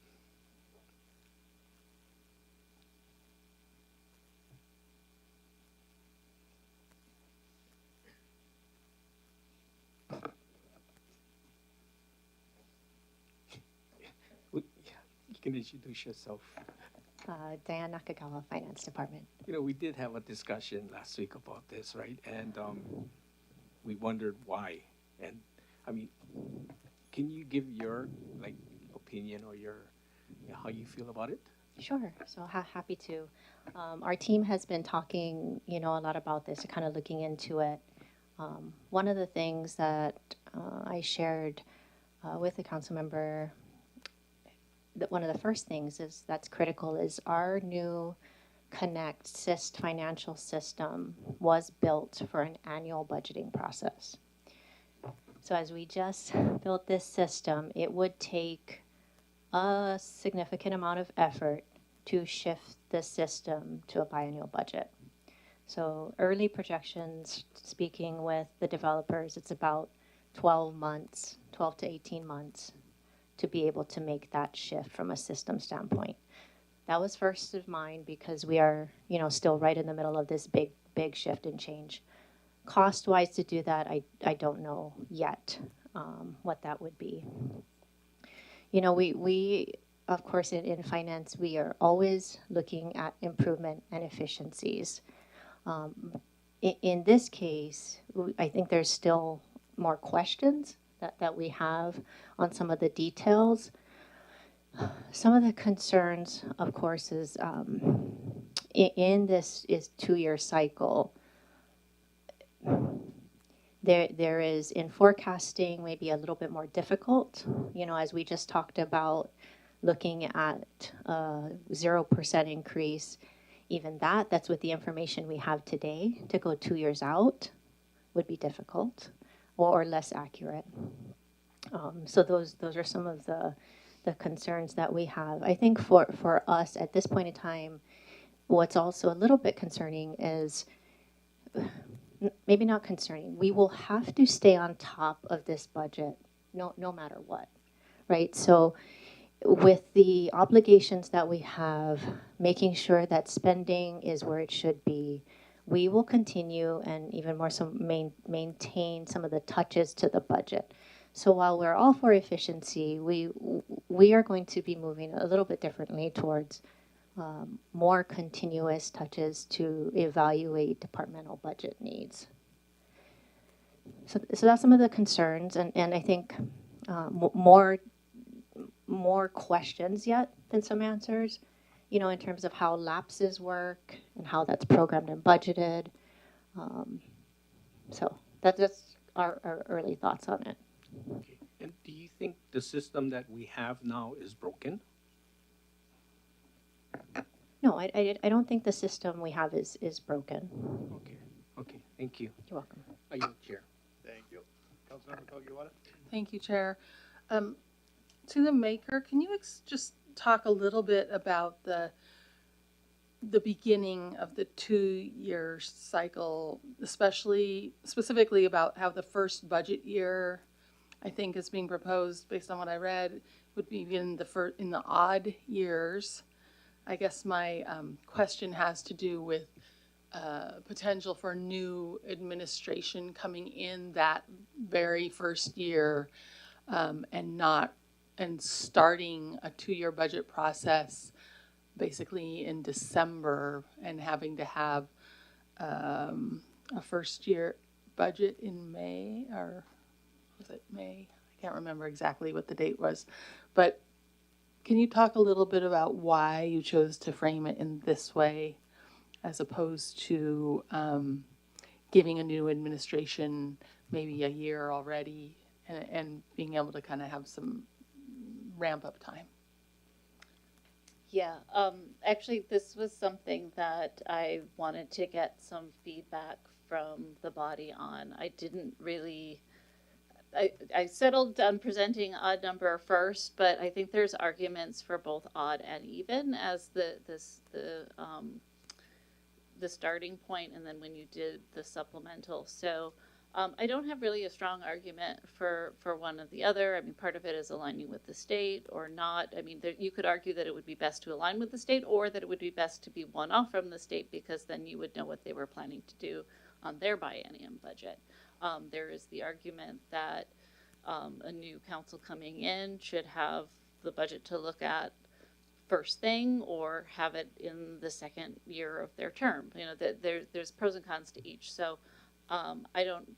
You can introduce yourself. Diane Nakagawa, Finance Department. You know, we did have a discussion last week about this, right? And we wondered why. And I mean, can you give your opinion or your how you feel about it? Sure. So happy to. Our team has been talking, a lot about this, kind of looking into it. One of the things that I shared with the council member, that one of the first things that's critical is our new Connect SIST financial system was built for an annual budgeting process. So as we just built this system, it would take a significant amount of effort to shift the system to a biennial budget. So early projections, speaking with the developers, it's about 12 to 18 months to be able to make that shift from a system standpoint. That was first of mind because we are, still right in the middle of this big shift and change. Cost-wise to do that, I don't know yet what that would be. We of course, in finance, we are always looking at improvement and efficiencies. In this case, I think there's still more questions that we have on some of the details. Some of the concerns, of course, is in this 2-year cycle, there is in forecasting maybe a little bit more difficult, as we just talked about, looking at 0% increase, even that's with the information we have today. To go 2 years out would be difficult or less accurate. So those are some of the concerns that we have. I think for us at this point in time, what's also a little bit concerning is, maybe not concerning, we will have to stay on top of this budget no matter what, right? So with the obligations that we have, making sure that spending is where it should be, we will continue and even more so maintain some of the touches to the budget. So while we're all for efficiency, we are going to be moving a little bit differently towards more continuous touches to evaluate departmental budget needs. So that's some of the concerns, and I think more questions yet than some answers, in terms of how lapses work and how that's programmed and budgeted. So that's our early thoughts on it. Okay. And do you think the system that we have now is broken? No, I don't think the system we have is broken. Okay, thank you. You're welcome. Are you Chair? Thank you. Councilmember Kagiwara. Thank you, Chair. To the maker, can you just talk a little bit about the beginning of the 2-year cycle, specifically about how the first budget year, I think, is being proposed based on what I read, would be in the odd years. I guess my question has to do with potential for new administration coming in that very first year, and starting a 2-year budget process basically in December and having to have a first year budget in May, or was it May? I can't remember exactly what the date was, but can you talk a little bit about why you chose to frame it in this way as opposed to giving a new administration maybe a year already and being able to kind of have some ramp up time? Yeah, actually, this was something that I wanted to get some feedback from the body on. I didn't really, I settled on presenting odd number first, but I think there's arguments for both odd and even as the starting point, and then when you did the supplemental. So I don't have really a strong argument for one or the other. I mean, part of it is aligning with the state or not. I mean, you could argue that it would be best to align with the state, or that it would be best to be one off from the state, because then you would know what they were planning to do on their biennium budget. There is the argument that a new council coming in should have the budget to look at first thing, or have it in the second year of their term. You know, that there's pros and cons to each. So I don't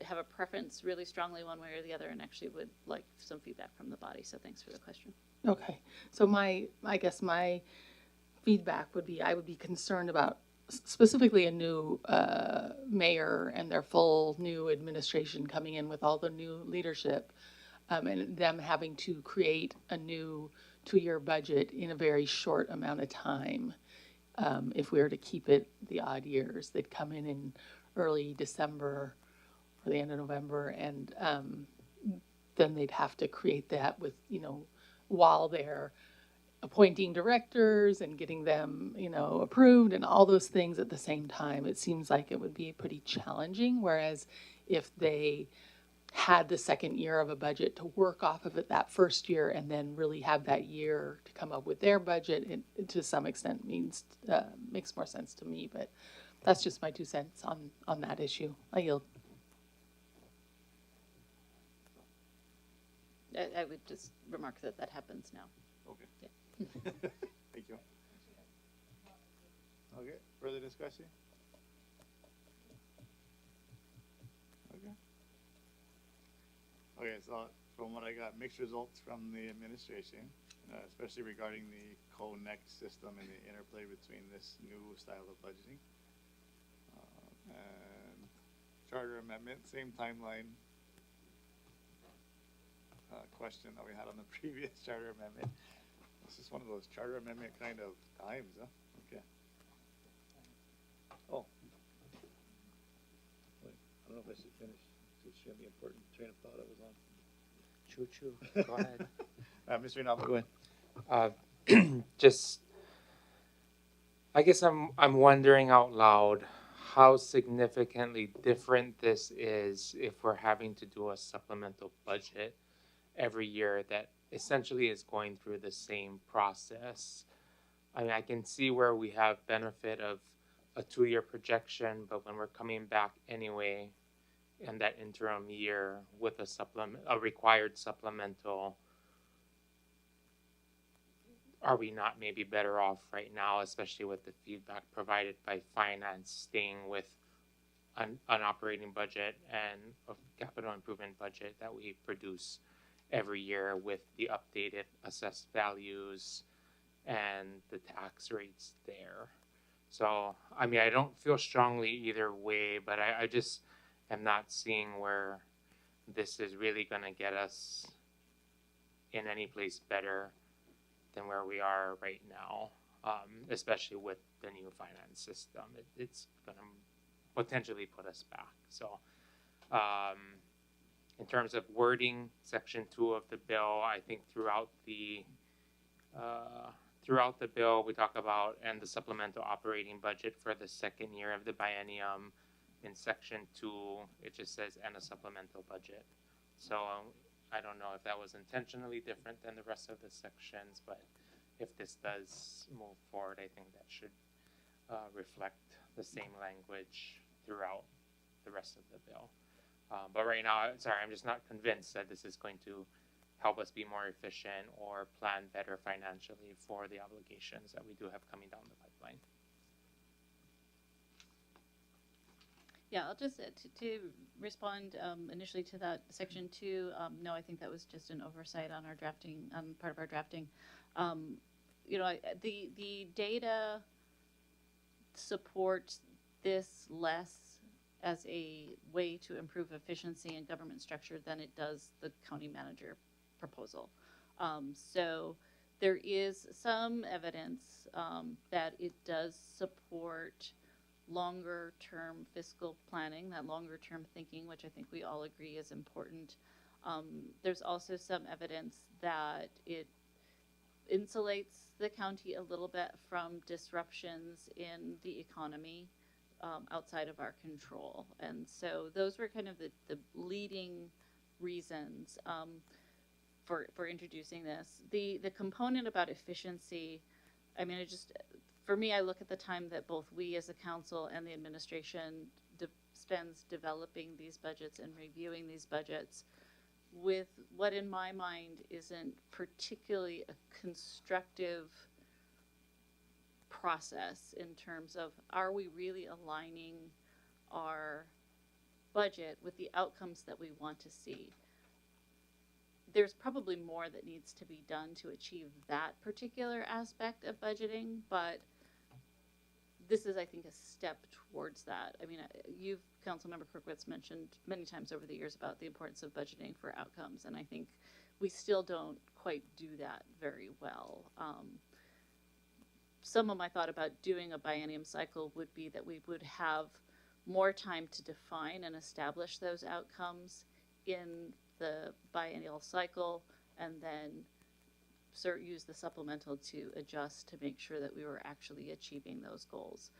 have a preference really strongly one way or the other, and actually would like some feedback from the body. So thanks for the question. Okay, so I guess my feedback would be, I would be concerned about specifically a new mayor and their full new administration coming in with all the new leadership, and them having to create a new 2-year budget in a very short amount of time. If we were to keep it the odd years, they'd come in early December or the end of November, and then they'd have to create that with, while they're appointing directors and getting them, approved and all those things at the same time. It seems like it would be pretty challenging, whereas if they had the second year of a budget to work off of it that first year, and then really have that year to come up with their budget, it to some extent makes more sense to me. But that's just my 2 cents on that issue. I yield. I would just remark that happens now. Okay. Yeah. Thank you. Okay, further discussion? Okay. Okay, so from what I got, mixed results from the administration, especially regarding the co-next system and the interplay between this new style of budgeting. And charter amendment, same timeline question that we had on the previous charter amendment. This is one of those charter amendment kind of times, huh? Okay. Oh. Wait, I don't know if I should finish to share the important train of thought I was on. Choo-choo, go ahead. Mr. Inaba, go ahead. Just, I guess I'm wondering out loud how significantly different this is if we're having to do a supplemental budget every year that essentially is going through the same process. I mean, I can see where we have benefit of a 2-year projection, but when we're coming back anyway in that interim year with a required supplemental, are we not maybe better off right now, especially with the feedback provided by finance, staying with an operating budget and a capital improvement budget that we produce every year with the updated assessed values and the tax rates there? So, I mean, I don't feel strongly either way, but I just am not seeing where this is really going to get us in any place better than where we are right now, especially with the new finance system. It's going to potentially put us back. So, in terms of wording, Section 2 of the bill, I think throughout the bill, we talk about and the supplemental operating budget for the second year of the biennium. In Section 2, it just says and a supplemental budget. So I don't know if that was intentionally different than the rest of the sections, but if this does move forward, I think that should reflect the same language throughout the rest of the bill. But right now, sorry, I'm just not convinced that this is going to help us be more efficient or plan better financially for the obligations that we do have coming down the pipeline. Yeah, I'll just to respond initially to that section 2. No, I think that was just an oversight on our drafting, part of our drafting. You know, the data supports this less as a way to improve efficiency in government structure than it does the county manager proposal. So there is some evidence that it does support longer term fiscal planning, that longer term thinking, which I think we all agree is important. There's also some evidence that it insulates the county a little bit from disruptions in the economy outside of our control. And so those were kind of the leading reasons for introducing this. The component about efficiency, I mean, for me, I look at the time that both we as a council and the administration spends developing these budgets and reviewing these budgets with what in my mind isn't particularly a constructive process in terms of, are we really aligning our budget with the outcomes that we want to see? There's probably more that needs to be done to achieve that particular aspect of budgeting, but this is, I think, a step towards that. I mean, you've, Councilmember Kirkowitz, mentioned many times over the years about the importance of budgeting for outcomes, and I think we still don't quite do that very well. Some of my thought about doing a biennium cycle would be that we would have more time to define and establish those outcomes in the biennial cycle, and then use the supplemental to adjust to make sure that we were actually achieving those goals.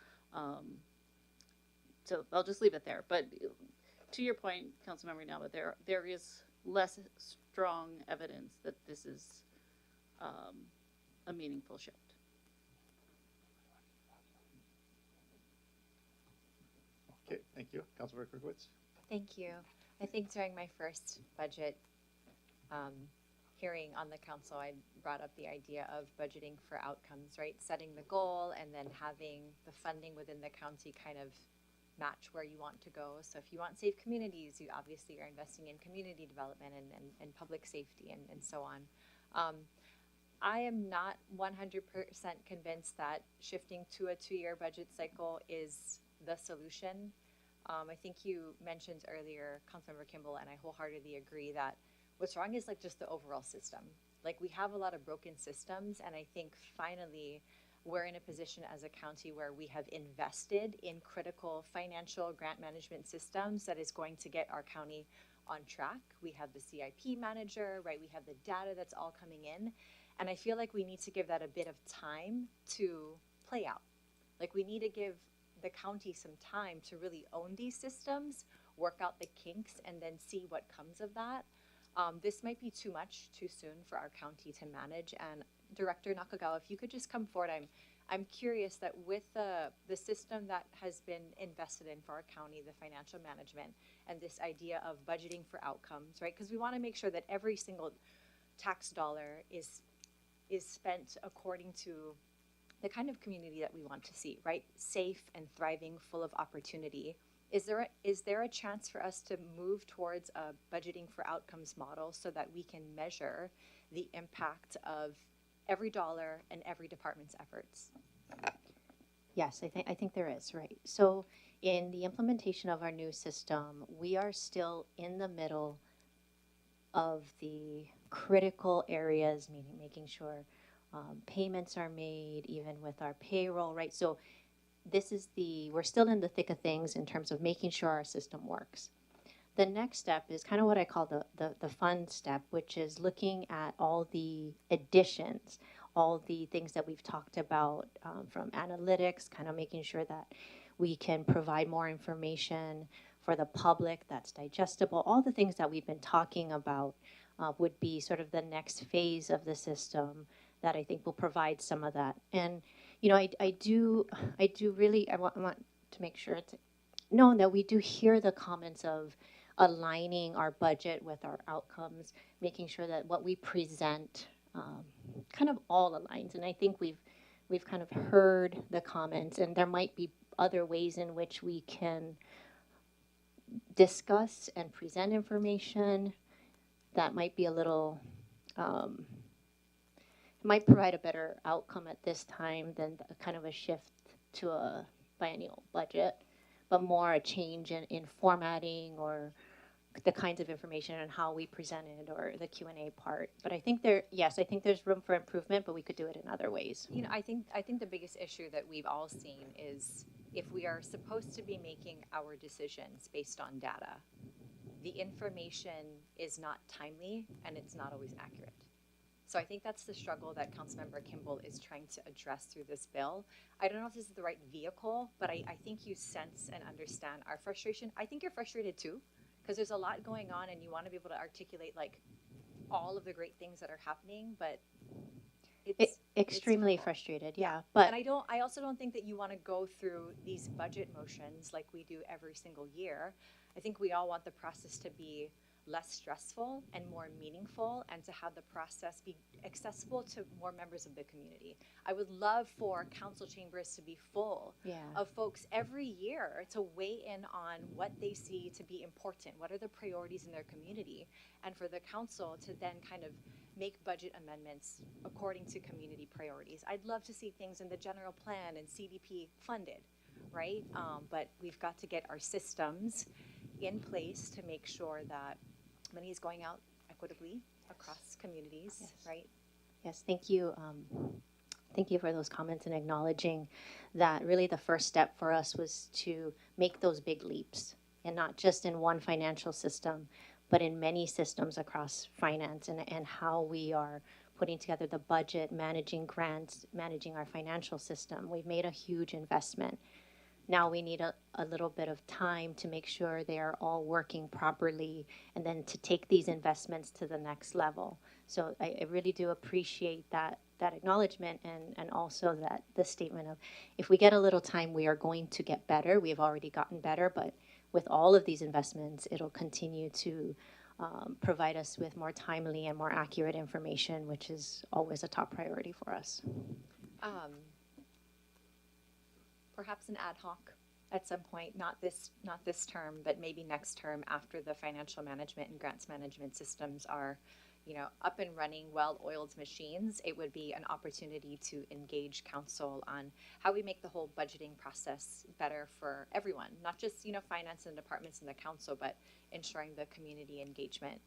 So I'll just leave it there. But to your point, Councilmember Nava, there is less strong evidence that this is a meaningful shift. Okay, thank you. Councilmember Kirkowitz. Thank you. I think during my first budget hearing on the council, I brought up the idea of budgeting for outcomes, right? Setting the goal and then having the funding within the county kind of match where you want to go. So if you want safe communities, you obviously are investing in community development and public safety and so on. I am not 100% convinced that shifting to a 2-year budget cycle is the solution. I think you mentioned earlier, Councilmember Kimball, and I wholeheartedly agree that what's wrong is like just the overall system. Like we have a lot of broken systems, and I think finally we're in a position as a county where we have invested in critical financial grant management systems that is going to get our county on track. We have the CIP manager, right? We have the data that's all coming in. And I feel like we need to give that a bit of time to play out. Like we need to give the county some time to really own these systems, work out the kinks, and then see what comes of that. This might be too much too soon for our county to manage. And Director Nakagawa, if you could just come forward, I'm curious that with the system that has been invested in for our county, the financial management, and this idea of budgeting for outcomes, right? Because we want to make sure that every single tax dollar is spent according to the kind of community that we want to see, right? Safe and thriving, full of opportunity. Is there a chance for us to move towards a budgeting for outcomes model so that we can measure the impact of every dollar and every department's efforts? Yes, I think there is, right? So in the implementation of our new system, we are still in the middle of the critical areas, meaning making sure payments are made, even with our payroll, right? So we're still in the thick of things in terms of making sure our system works. The next step is kind of what I call the fun step, which is looking at all the additions, all the things that we've talked about from analytics, kind of making sure that we can provide more information for the public that's digestible. All the things that we've been talking about would be sort of the next phase of the system that I think will provide some of that. And you know, I want to make sure it's known that we do hear the comments of aligning our budget with our outcomes, making sure that what we present kind of all aligns. And I think we've kind of heard the comments, and there might be other ways in which we can discuss and present information that might be a little might provide a better outcome at this time than kind of a shift to a biennial budget, but more a change in formatting or the kinds of information and how we presented or the Q&A part. But I think I think there's room for improvement, but we could do it in other ways. You know, I think the biggest issue that we've all seen is if we are supposed to be making our decisions based on data, the information is not timely and it's not always accurate. So I think that's the struggle that Councilmember Kimball is trying to address through this bill. I don't know if this is the right vehicle, but I think you sense and understand our frustration. I think you're frustrated too, because there's a lot going on and you want to be able to articulate like all of the great things that are happening, but it's extremely frustrated, yeah. But and I also don't think that you want to go through these budget motions like we do every single year. I think we all want the process to be less stressful and more meaningful, and to have the process be accessible to more members of the community. I would love for council chambers to be full of folks every year to weigh in on what they see to be important, what are the priorities in their community, and for the council to then kind of make budget amendments according to community priorities. I'd love to see things in the general plan and CDP funded, right? But we've got to get our systems in place to make sure that money is going out equitably across communities, right? Yes, thank you. Thank you for those comments and acknowledging that really the first step for us was to make those big leaps, and not just in one financial system, but in many systems across finance, and how we are putting together the budget, managing grants, managing our financial system. We've made a huge investment. Now we need a little bit of time to make sure they are all working properly, and then to take these investments to the next level. So I really do appreciate that acknowledgement, and also that the statement of, if we get a little time, we are going to get better. We've already gotten better, but with all of these investments, it'll continue to provide us with more timely and more accurate information, which is always a top priority for us. Perhaps an ad hoc at some point, not this term, but maybe next term, after the financial management and grants management systems are, up and running, well-oiled machines. It would be an opportunity to engage council on how we make the whole budgeting process better for everyone, not just, finance and departments in the council, but ensuring the community engagement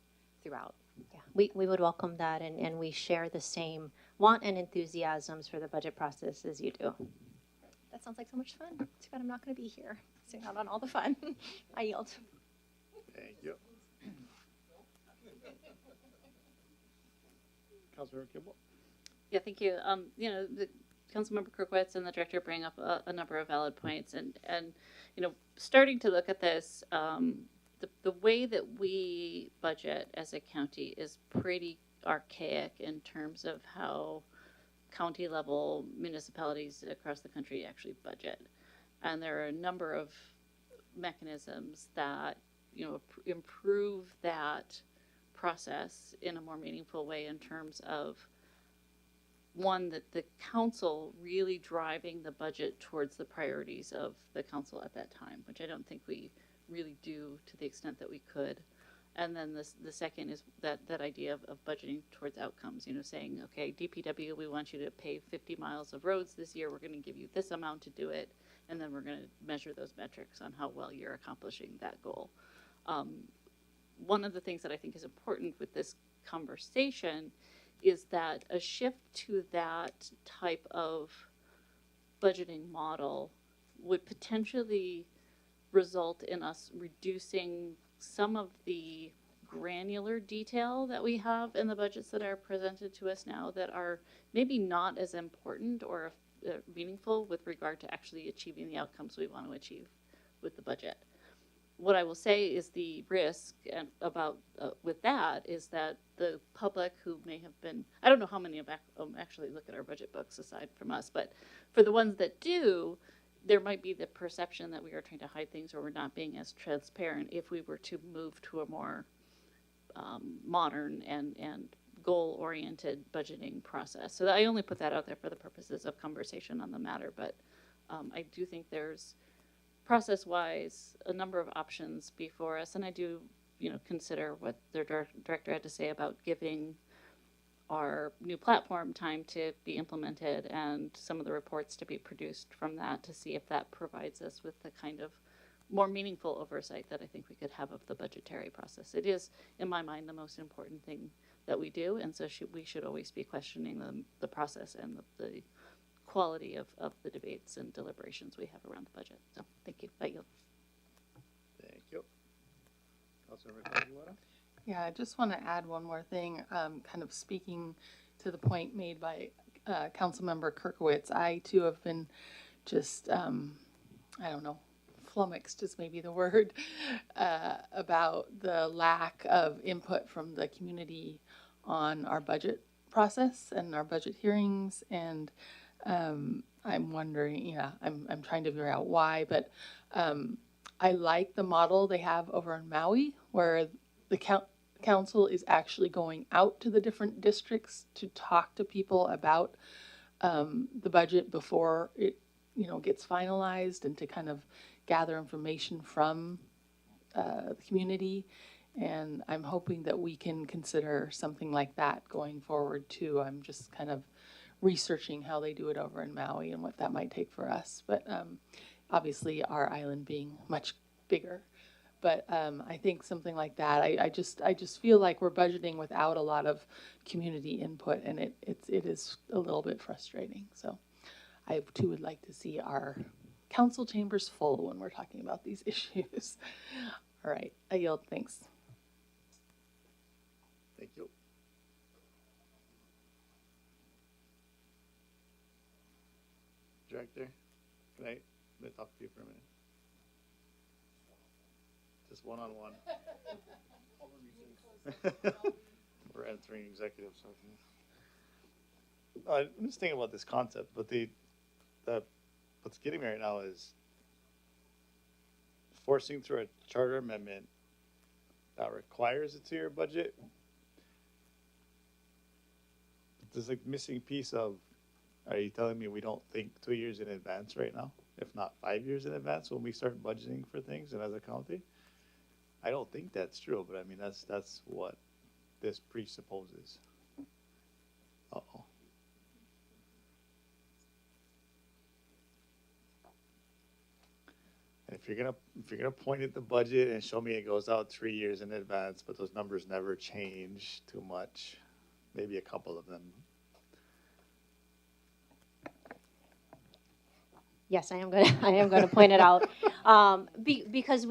throughout. Yeah, we would welcome that, and we share the same want and enthusiasms for the budget process as you do. That sounds like so much fun. Too bad I'm not going to be here, missing out on all the fun. I yield. Thank you. Councilmember Kimball. Yeah, thank you. The Councilmember Kirkowitz and the director bring up a number of valid points, and starting to look at this, the way that we budget as a county is pretty archaic in terms of how county level municipalities across the country actually budget. And there are a number of mechanisms that, improve that process in a more meaningful way, in terms of, one, that the council really driving the budget towards the priorities of the council at that time, which I don't think we really do to the extent that we could. And then the second is that idea of budgeting towards outcomes, saying, okay, DPW, we want you to pave 50 miles of roads this year. We're going to give you this amount to do it. And then we're going to measure those metrics on how well you're accomplishing that goal. One of the things that I think is important with this conversation is that a shift to that type of budgeting model would potentially result in us reducing some of the granular detail that we have in the budgets that are presented to us now, that are maybe not as important or meaningful with regard to actually achieving the outcomes we want to achieve with the budget. What I will say is the risk about with that is that the public who may have been, I don't know how many of actually look at our budget books aside from us, but for the ones that do, there might be the perception that we are trying to hide things or we're not being as transparent if we were to move to a more modern and goal-oriented budgeting process. So I only put that out there for the purposes of conversation on the matter, but I do think there's process-wise a number of options before us, and I do, consider what their director had to say about giving our new platform time to be implemented and some of the reports to be produced from that to see if that provides us with the kind of more meaningful oversight that I think we could have of the budgetary process. It is, in my mind, the most important thing that we do, and so we should always be questioning the process and the quality of the debates and deliberations we have around the budget. So thank you. I yield. Thank you. Councilmember Kajiwara? Yeah, I just want to add one more thing, kind of speaking to the point made by Councilmember Kirkowitz. I too have been just, I don't know, flummoxed is maybe the word, about the lack of input from the community on our budget process and our budget hearings. And I'm wondering, I'm trying to figure out why, but I like the model they have over in Maui, where the council is actually going out to the different districts to talk to people about the budget before it, gets finalized, and to kind of gather information from the community. And I'm hoping that we can consider something like that going forward too. I'm just kind of researching how they do it over in Maui and what that might take for us. But obviously our island being much bigger. But I think something like that, I just feel like we're budgeting without a lot of community input, and it is a little bit frustrating. So I too would like to see our council chambers full when we're talking about these issues. All right, I yield. Thanks. Thank you. Director, can I talk to you for a minute? Just one-on-one. We're entering executive session. I'm just thinking about this concept, but what's getting me right now is forcing through a charter amendment that requires a 2-year budget. There's like missing piece of, are you telling me we don't think 2 years in advance right now, if not 5 years in advance when we start budgeting for things and as a county? I don't think that's true, but I mean, that's what this presupposes. Uh-oh. And if you're gonna point at the budget and show me it goes out 3 years in advance, but those numbers never change too much, maybe a couple of them. Yes, I am going to point it out, because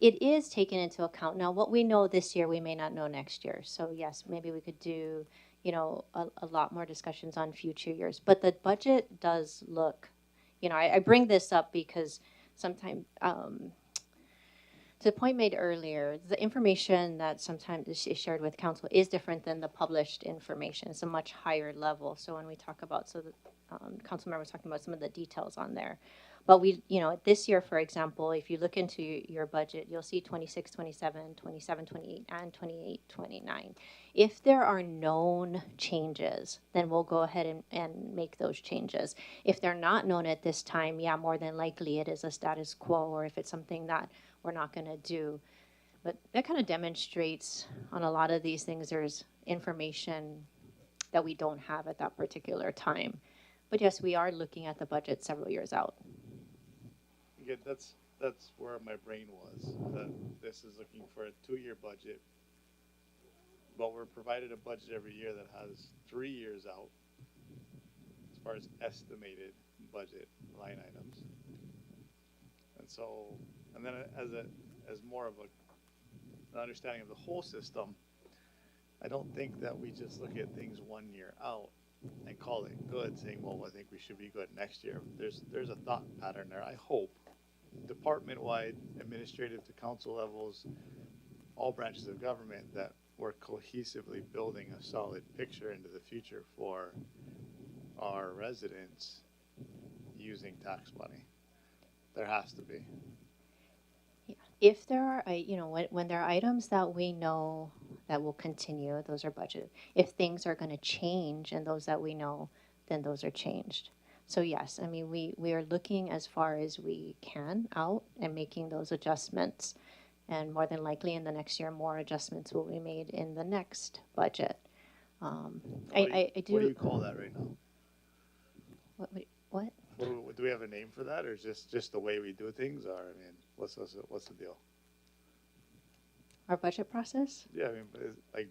it is taken into account. Now, what we know this year, we may not know next year. So yes, maybe we could do, a lot more discussions on future years. But the budget does look, I bring this up because sometimes, to the point made earlier, the information that sometimes is shared with council is different than the published information. It's a much higher level. So when we talk about, council member was talking about some of the details on there. But this year, for example, if you look into your budget, you'll see 26, 27, 27, 28, and 28, 29. If there are known changes, then we'll go ahead and make those changes. If they're not known at this time, yeah, more than likely it is a status quo, or if it's something that we're not going to do. But that kind of demonstrates on a lot of these things, there's information that we don't have at that particular time. But yes, we are looking at the budget several years out. Yeah, that's where my brain was. That this is looking for a 2-year budget, but we're provided a budget every year that has 3 years out as far as estimated budget line items. And so, and then as more of an understanding of the whole system, I don't think that we just look at things 1 year out and call it good, saying, well, I think we should be good next year. There's a thought pattern there, I hope, department-wide, administrative to council levels, all branches of government, that we're cohesively building a solid picture into the future for our residents using tax money. There has to be. If there are, when there are items that we know that will continue, those are budgeted. If things are going to change and those that we know, then those are changed. So yes, I mean, we are looking as far as we can out and making those adjustments. And more than likely in the next year, more adjustments will be made in the next budget. I do. What do you call that right now? What? Do we have a name for that, or is just the way we do things? Or I mean, what's the deal? Our budget process? Yeah, I mean, but it's like,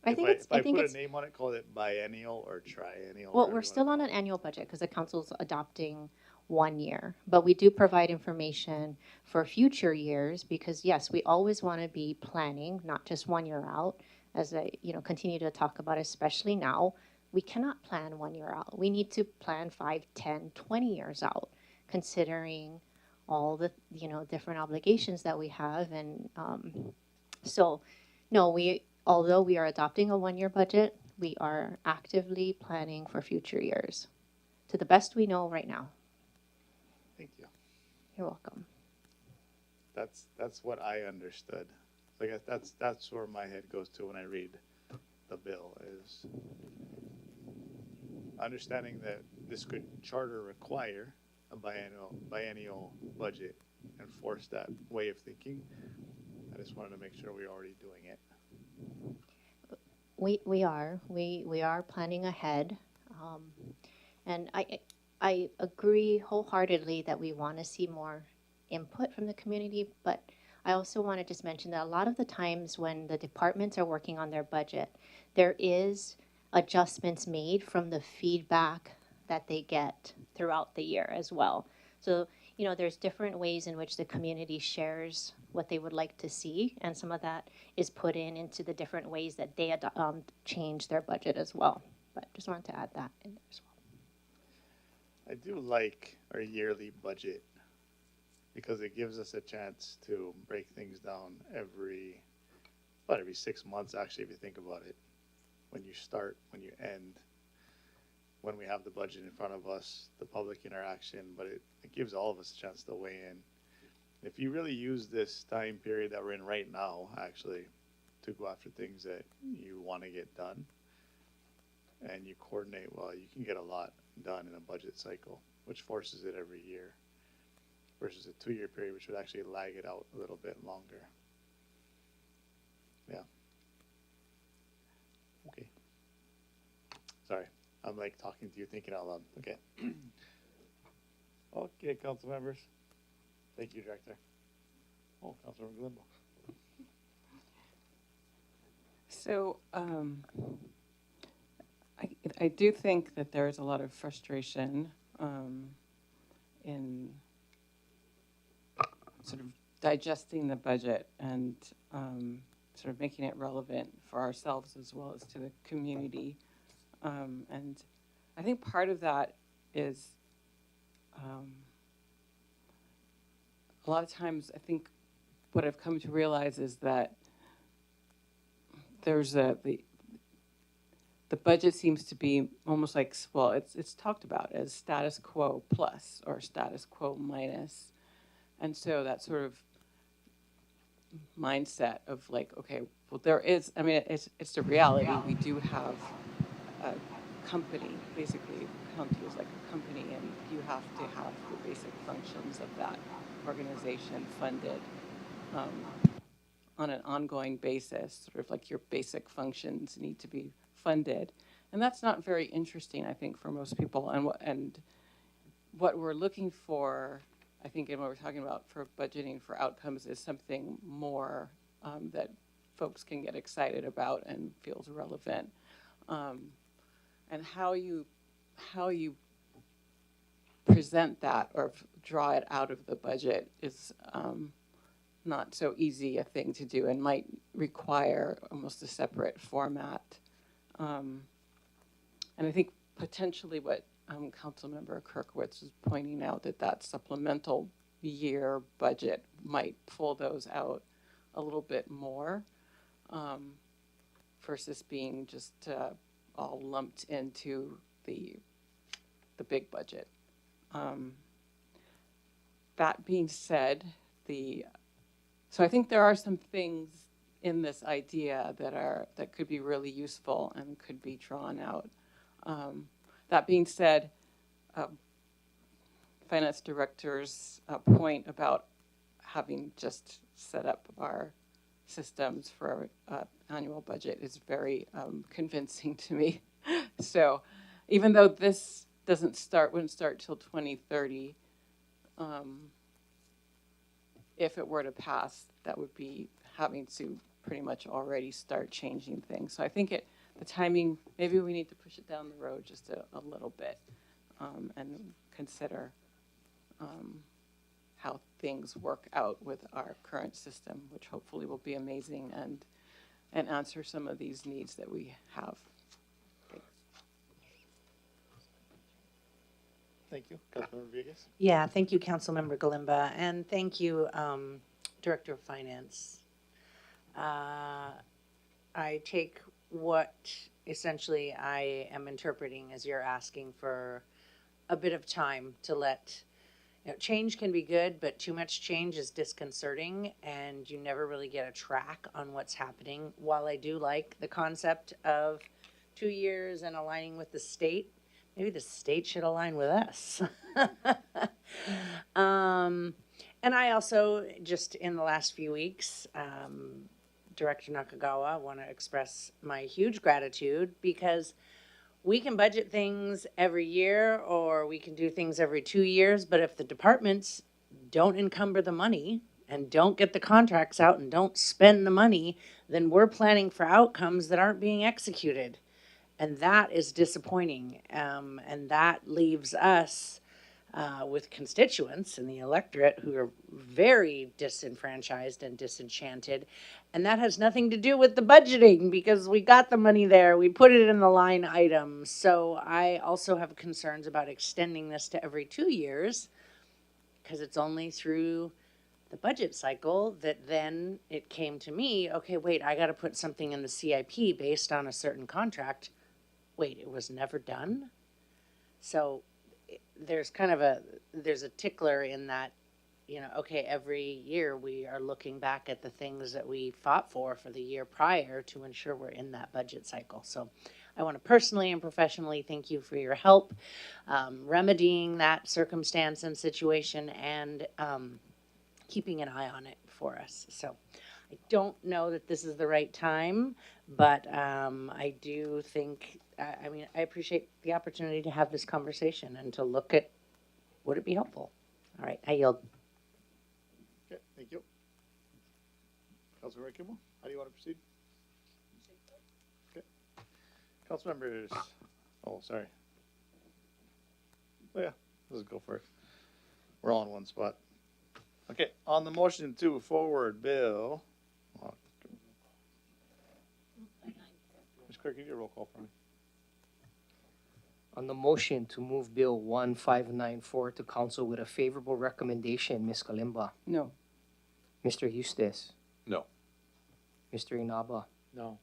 I think if I put a name on it, call it biennial or triennial. Well, we're still on an annual budget because the council's adopting 1 year, but we do provide information for future years because yes, we always want to be planning, not just 1 year out. As I, continue to talk about, especially now, we cannot plan 1 year out. We need to plan 5, 10, 20 years out, considering all the, different obligations that we have. And so, no, although we are adopting a 1 year budget, we are actively planning for future years to the best we know right now. Thank you. You're welcome. That's what I understood. Like that's where my head goes to when I read the bill, is understanding that this could charter require a biennial budget and force that way of thinking. I just wanted to make sure we're already doing it. We are planning ahead, and I agree wholeheartedly that we want to see more input from the community, but I also want to just mention that a lot of the times when the departments are working on their budget, there is adjustments made from the feedback that they get throughout the year as well. So, there's different ways in which the community shares what they would like to see, and some of that is put into the different ways that they change their budget as well. But just wanted to add that in there as well. I do like our yearly budget because it gives us a chance to break things down every 6 months, actually, if you think about it. When you start, when you end, when we have the budget in front of us, the public interaction, but it gives all of us a chance to weigh in. If you really use this time period that we're in right now, actually, to go after things that you want to get done, and you coordinate well, you can get a lot done in a budget cycle, which forces it every year, versus a 2 year period, which would actually lag it out a little bit longer. Yeah. Okay. Sorry, I'm like talking to you, thinking out loud. Okay. Okay, council members. Thank you, Director. Oh, Councilmember Glimbo. So I do think that there is a lot of frustration in sort of digesting the budget and sort of making it relevant for ourselves as well as to the community. And I think part of that is a lot of times I think what I've come to realize is that there's the budget seems to be almost like, well, it's talked about as status quo plus or status quo minus. And so that sort of mindset of like, okay, well, there is, I mean, it's the reality. We do have a company, basically, county is like a company, and you have to have the basic functions of that organization funded on an ongoing basis, sort of like your basic functions need to be funded. And that's not very interesting, I think, for most people. And what we're looking for, I think, and what we're talking about for budgeting for outcomes is something more that folks can get excited about and feels relevant. And how you present that or draw it out of the budget is not so easy a thing to do and might require almost a separate format. And I think potentially what Councilmember Kirkowitz is pointing out, that supplemental year budget might pull those out a little bit more versus being just all lumped into the big budget. That being said, so I think there are some things in this idea that could be really useful and could be drawn out. That being said, finance director's point about having just set up our systems for our annual budget is very convincing to me. So even though this wouldn't start till 2030, if it were to pass, that would be having to pretty much already start changing things. So I think the timing, maybe we need to push it down the road just a little bit and consider how things work out with our current system, which hopefully will be amazing and answer some of these needs that we have. Thank you. Councilmember Villegas? Yeah, thank you, Councilmember Galimba, and thank you, Director of Finance. I take what essentially I am interpreting as you're asking for a bit of time to let, change can be good, but too much change is disconcerting and you never really get a track on what's happening. While I do like the concept of 2 years and aligning with the state, maybe the state should align with us. And I also, just in the last few weeks, Director Nakagawa, want to express my huge gratitude because we can budget things every year or we can do things every 2 years, but if the departments don't encumber the money and don't get the contracts out and don't spend the money, then we're planning for outcomes that aren't being executed. And that is disappointing. And that leaves us with constituents in the electorate who are very disenfranchised and disenchanted. And that has nothing to do with the budgeting because we got the money there. We put it in the line item. So I also have concerns about extending this to every 2 years because it's only through the budget cycle that then it came to me, okay, wait, I got to put something in the CIP based on a certain contract. Wait, it was never done? So there's kind of there's a tickler in that, okay, every year we are looking back at the things that we fought for the year prior to ensure we're in that budget cycle. So I want to personally and professionally thank you for your help remedying that circumstance and situation and keeping an eye on it for us. So I don't know that this is the right time, but I do think, I appreciate the opportunity to have this conversation and to look at, would it be helpful? All right, I yield. Okay, thank you. Councilmember Kimball, how do you want to proceed? Okay. Councilmembers, oh, sorry. Oh, yeah, let's go for it. We're all in one spot. Okay, on the motion to forward bill. Ms. Clerk, can you do a roll call for me? On the motion to move Bill 1594 to council with a favorable recommendation, Ms. Kalimba. No. Mr. Eustace. No. Mr. Inaba. No.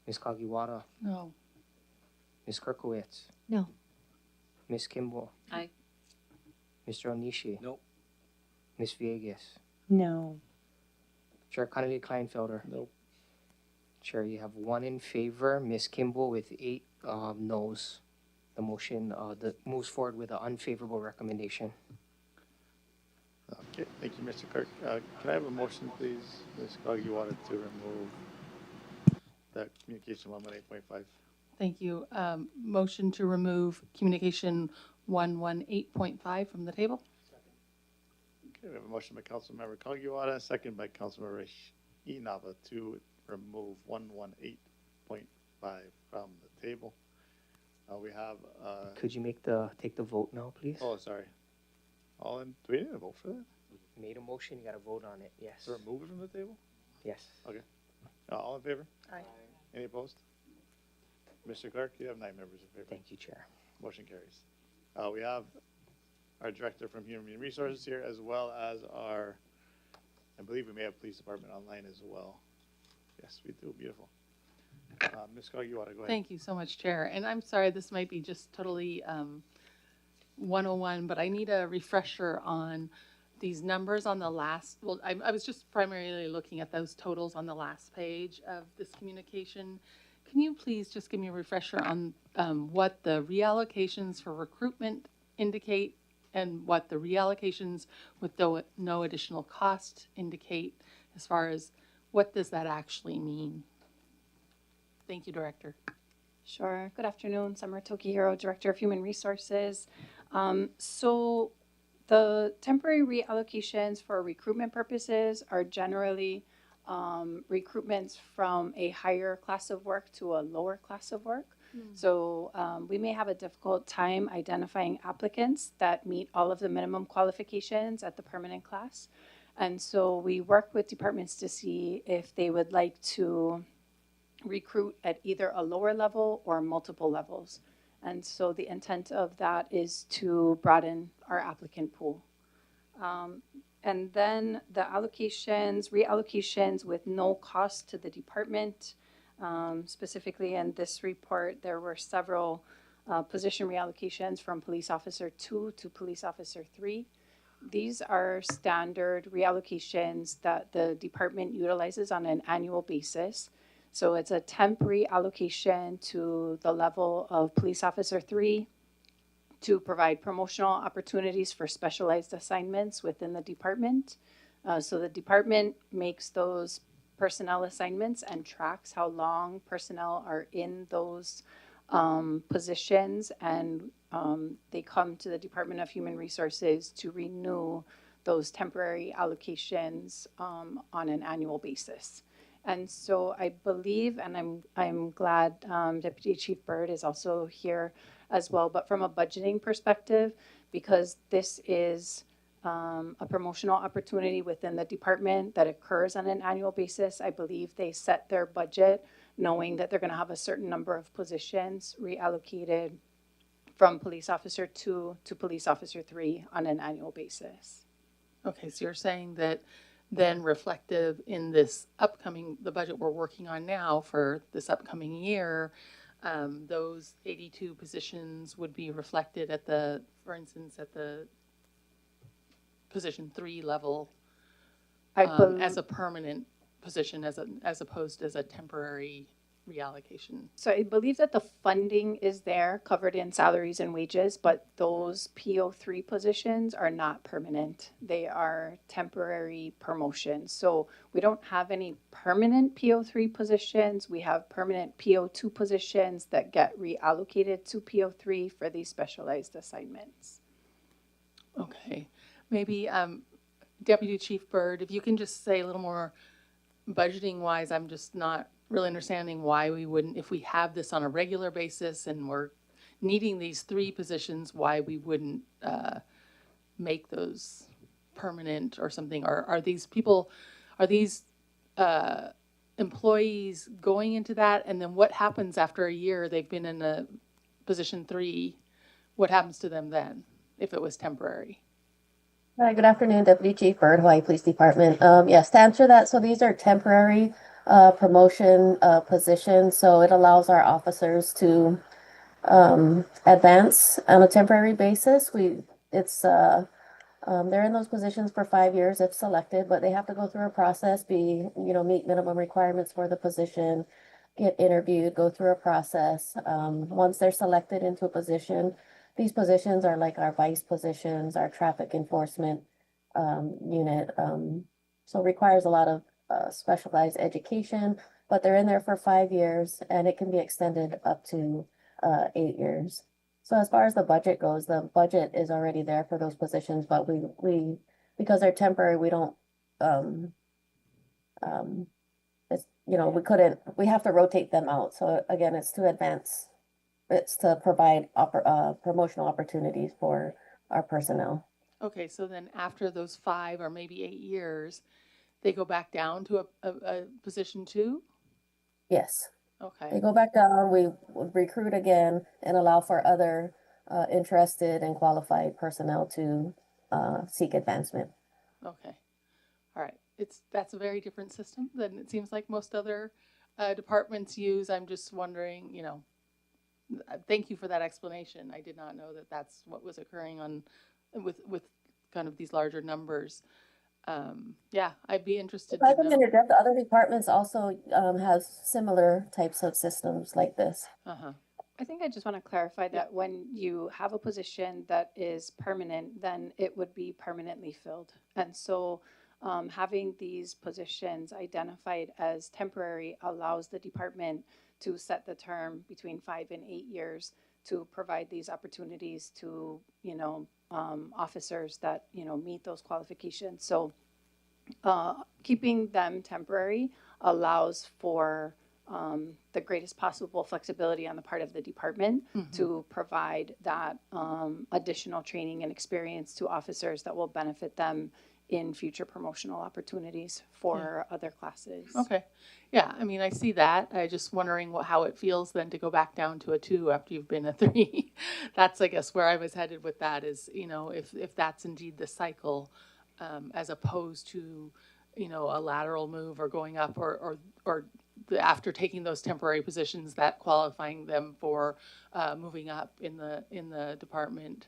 Ms. Kagiwara. No. Ms. Kirkowitz. No. Ms. Kimball. Aye. Mr. Onishi. Nope. Ms. Villegas. No. Chair Connolly Kleinfelder. Nope. Chair, you have 1 in favor, Ms. Kimball with 8 noes. The motion moves forward with an unfavorable recommendation. Okay, thank you, Mr. Clerk. Can I have a motion, please, Ms. Kagiwara, to remove that communication 118.5? Thank you. Motion to remove communication 118.5 from the table. Okay, we have a motion by Councilmember Kagiwara, second by Councilmember Inaba to remove 118.5 from the table. We have. Could you take the vote now, please? Oh, sorry. Do we need to vote for that? Made a motion, you got to vote on it. Yes. To remove it from the table? Yes. Okay. All in favor? Aye. Any opposed? Mr. Clerk, you have 9 members in favor. Thank you, Chair. Motion carries. We have our Director from Human Resources here, as well as I believe we may have Police Department online as well. Yes, we do. Beautiful. Ms. Kagiwara, go ahead. Thank you so much, Chair. And I'm sorry, this might be just totally 101, but I need a refresher on these numbers on the last, well, I was just primarily looking at those totals on the last page of this communication. Can you please just give me a refresher on what the reallocations for recruitment indicate and what the reallocations with no additional cost indicate, as far as what does that actually mean? Thank you, Director. Sure. Good afternoon. Summer Tokihiro, Director of Human Resources. So the temporary reallocations for recruitment purposes are generally recruitments from a higher class of work to a lower class of work. So we may have a difficult time identifying applicants that meet all of the minimum qualifications at the permanent class. And so we work with departments to see if they would like to recruit at either a lower level or multiple levels. And so the intent of that is to broaden our applicant pool. And then the reallocations with no cost to the department. Specifically in this report, there were several position reallocations from police officer 2 to police officer 3. These are standard reallocations that the department utilizes on an annual basis. So it's a temporary allocation to the level of police officer 3 to provide promotional opportunities for specialized assignments within the department. So the department makes those personnel assignments and tracks how long personnel are in those positions, and they come to the Department of Human Resources to renew those temporary allocations on an annual basis. And so I believe, and I'm glad Deputy Chief Byrd is also here as well, but from a budgeting perspective, because this is a promotional opportunity within the department that occurs on an annual basis, I believe they set their budget knowing that they're going to have a certain number of positions reallocated from police officer 2 to police officer 3 on an annual basis. Okay, so you're saying that then reflective in this the budget we're working on now for this upcoming year, those 82 positions would be reflected at for instance, at the position 3 level as a permanent position as opposed as a temporary reallocation. So I believe that the funding is there covered in salaries and wages, but those PO3 positions are not permanent. They are temporary promotions. So we don't have any permanent PO3 positions. We have permanent PO2 positions that get reallocated to PO3 for these specialized assignments. Okay, maybe Deputy Chief Byrd, if you can just say a little more budgeting wise, I'm just not really understanding why we wouldn't, if we have this on a regular basis and we're needing these 3 positions, why we wouldn't make those permanent or something. Are these employees going into that, and then what happens after a year they've been in a position 3? What happens to them then if it was temporary? Hi, good afternoon, Deputy Chief Byrd, Hawaiʻi Police Department. Yes, to answer that, so these are temporary promotion positions, so it allows our officers to advance on a temporary basis. They're in those positions for 5 years if selected, but they have to go through a process, meet minimum requirements for the position, get interviewed, go through a process. Once they're selected into a position, these positions are like our vice positions, our traffic enforcement unit. So it requires a lot of specialized education, but they're in there for 5 years, and it can be extended up to 8 years. So as far as the budget goes, the budget is already there for those positions, but we because they're temporary, we don't we have to rotate them out. So again, it's to provide promotional opportunities for our personnel. Okay, so then after those 5 or maybe 8 years, they go back down to a position 2? Yes. Okay. They go back down, we recruit again and allow for other interested and qualified personnel to seek advancement. Okay. All right. That's a very different system than it seems like most other departments use. I'm just wondering, thank you for that explanation. I did not know that that's what was occurring on with kind of these larger numbers. Yeah, I'd be interested If I to can know. interject, other departments also have similar types of systems like this. Uh-huh. I think I just want to clarify that when you have a position that is permanent, then it would be permanently filled. And so having these positions identified as temporary allows the department to set the term between 5 and 8 years to provide these opportunities to, officers that, meet those qualifications. So keeping them temporary allows for the greatest possible flexibility on the part of the department to provide that additional training and experience to officers that will benefit them in future promotional opportunities for other classes. Okay. Yeah, I mean, I see that. I just wondering how it feels then to go back down to a 2 after you've been a 3. That's, I guess, where I was headed with that is, if that's indeed the cycle, as opposed to, a lateral move or going up or after taking those temporary positions, that qualifying them for moving up in the department.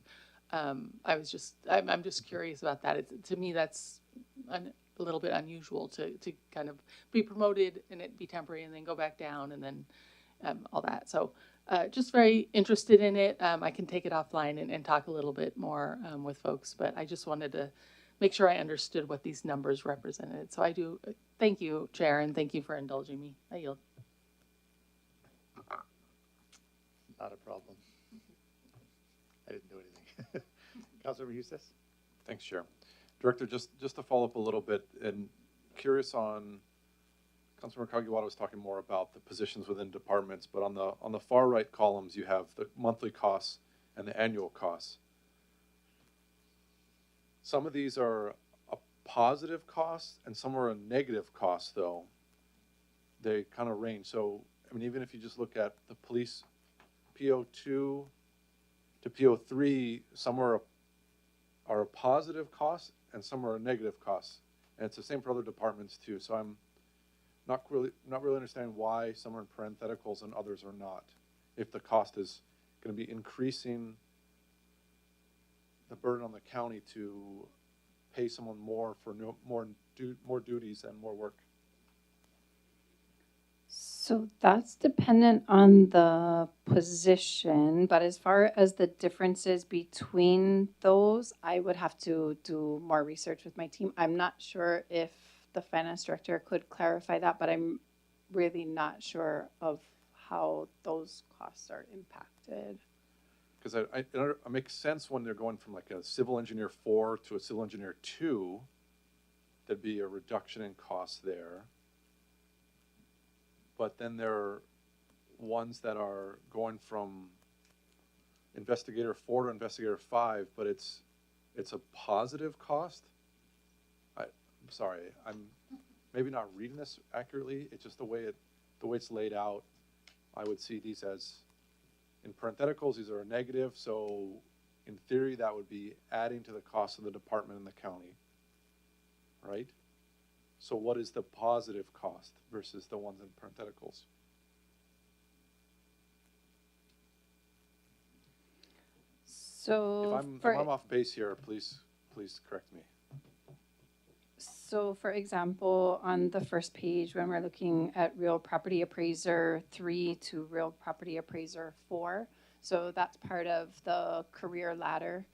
I'm just curious about that. To me, that's a little bit unusual to kind of be promoted and it be temporary and then go back down and then all that. So just very interested in it. I can take it offline and talk a little bit more with folks, but I just wanted to make sure I understood what these numbers represented. So I do thank you, Chair, and thank you for indulging me. I yield. Not a problem. I didn't do anything. Councilmember Eustace? Thanks, Chair. Director, just to follow up a little bit, and curious on, Councilmember Kagiwara was talking more about the positions within departments, but on the far right columns, you have the monthly costs and the annual costs. Some of these are a positive cost and some are a negative cost, though. They kind of range. So, I mean, even if you just look at the police PO2 to PO3, some are a positive cost and some are a negative cost. And it's the same for other departments too. So I'm not really understanding why some are in parentheticals and others are not. If the cost is going to be increasing the burden on the county to pay someone more for more duties and more work. So that's dependent on the position, but as far as the differences between those, I would have to do more research with my team. I'm not sure if the finance director could clarify that, but I'm really not sure of how those costs are impacted. Because it makes sense when they're going from like a civil engineer 4 to a civil engineer 2, there'd be a reduction in costs there. But then there are ones that are going from investigator 4 to investigator 5, but it's a positive cost. I'm sorry, I'm maybe not reading this accurately. It's just the way it's laid out. I would see these as in parentheticals. These are a negative, so in theory that would be adding to the cost of the department and the county, right? So what is the positive cost versus the ones in parentheticals? So if I'm off base here, please correct me. So for example, on the first page, when we're looking at real property appraiser 3 to real property appraiser 4, so that's part of the career ladder.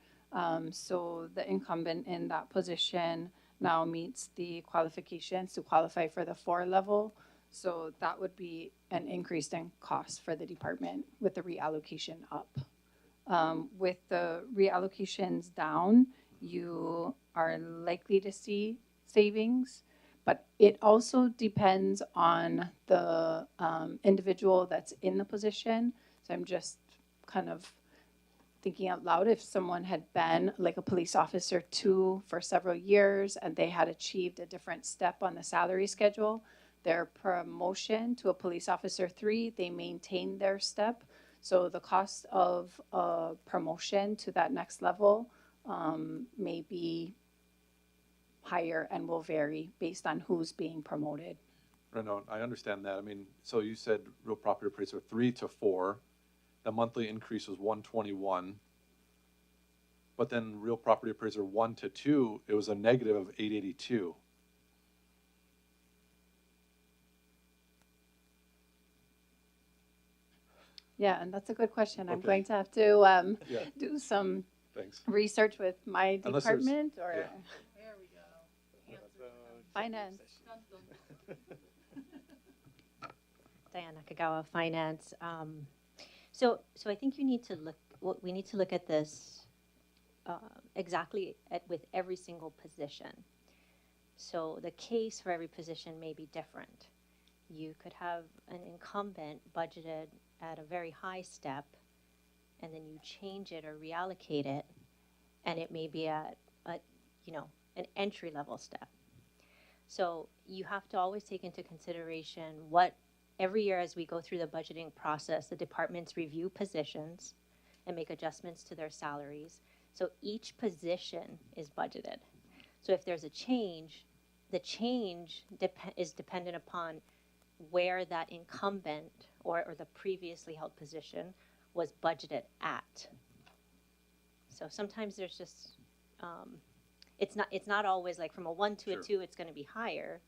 So the incumbent in that position now meets the qualifications to qualify for the 4 level. So that would be an increase in cost for the department with the reallocation up. With the reallocations down, you are likely to see savings, but it also depends on the individual that's in the position. So I'm just kind of thinking out loud, if someone had been like a police officer 2 for several years and they had achieved a different step on the salary schedule, their promotion to a police officer 3, they maintain their step. So the cost of a promotion to that next level may be higher and will vary based on who's being promoted. No, I understand that. I mean, so you said real property appraiser 3 to 4, the monthly increase was 121. But then real property appraiser 1 to 2, it was a negative of 882. Yeah, and that's a good question. I'm Okay. going to have to Yeah. do some Thanks. research with my Unless there's- department or yeah. There we go. finance. Diana Kagawa, Finance. So I think we need to look at this exactly with every single position. So the case for every position may be different. You could have an incumbent budgeted at a very high step, and then you change it or reallocate it, and it may be at an entry level step. So you have to always take into consideration what every year as we go through the budgeting process, the departments review positions and make adjustments to their salaries. So each position is budgeted. So if there's a change, the change is dependent upon where that incumbent or the previously held position was budgeted at. So sometimes there's just, it's not always like from a 1 to a 2, it's going to be higher.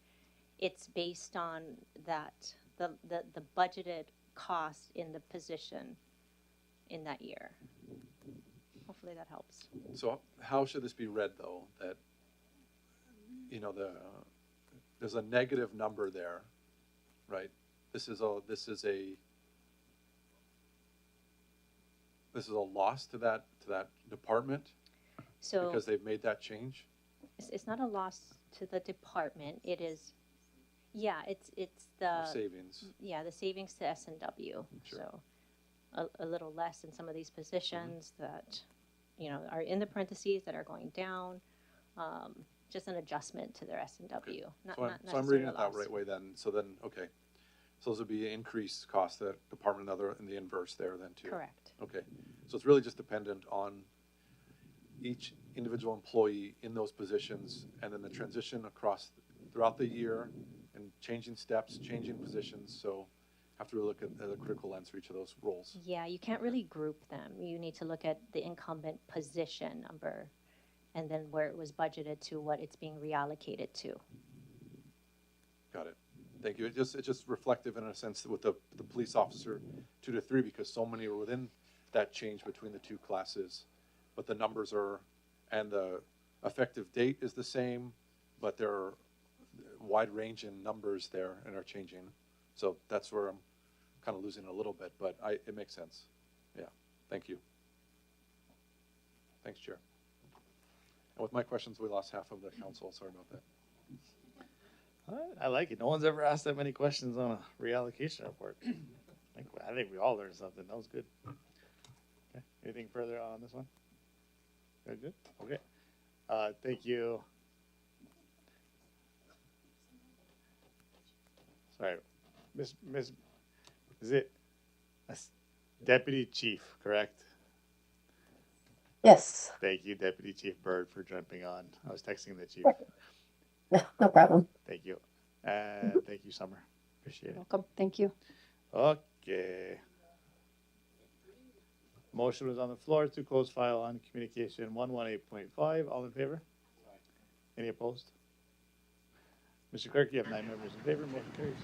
It's based on that, the budgeted cost in the position in that year. Hopefully that helps. So how should this be read, though? That, there's a negative number there, right? This is a loss to that department, So because they've made that change. it's not a loss to the department. It is, yeah, it's the Savings. Yeah, the savings to S&W. Sure. So a little less in some of these positions that are in the parentheses that are going down. Just an adjustment to their S&W. Okay. So I'm reading it that right way then. So okay. So those would be increased costs that department in the inverse there then too. Correct. Okay. So it's really just dependent on each individual employee in those positions, and then the transition throughout the year and changing steps, changing positions. So have to really look at a critical lens for each of those roles. Yeah, you can't really group them. You need to look at the incumbent position number and then where it was budgeted to what it's being reallocated to. Got it. Thank you. It's just reflective in a sense with the police officer 2 to 3, because so many are within that change between the two classes, but the numbers and the effective date is the same, but there are wide range in numbers there and are changing. So that's where I'm kind of losing a little bit, but it makes sense. Yeah. Thank you. Thanks, Chair. And with my questions, we lost half of the council. Sorry about that. I like it. No one's ever asked that many questions on a reallocation report. I think we all learned something. That was good. Okay. Anything further on this one? Good. Okay. Thank you. Sorry, Miss, is it Deputy Chief, correct? Yes. Thank you, Deputy Chief Bird, for jumping on. I was texting the chief. No problem. Thank you. And thank you, Summer. Appreciate it. Welcome. Thank you. Okay. Motion was on the floor to close file on communication 118.5. All in favor? Any opposed? Mr. Clerk, you have 9 members in favor. Motion carries.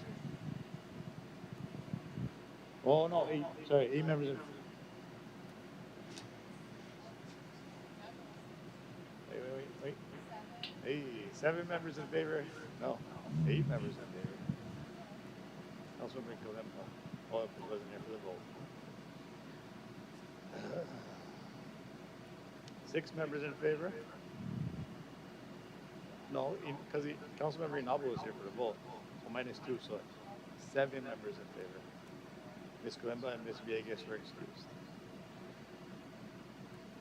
Oh, no, 8. Sorry, 8 members in. Wait. Hey, 7 members in favor. No, 8 members in favor. Councilmember Kalemba. Oh, it wasn't here for the vote. 6 members in favor. No, because Councilmember Inabu was here for the vote. So -2, so 7 members in favor. Ms. Kalemba and Ms. Villegas were excused.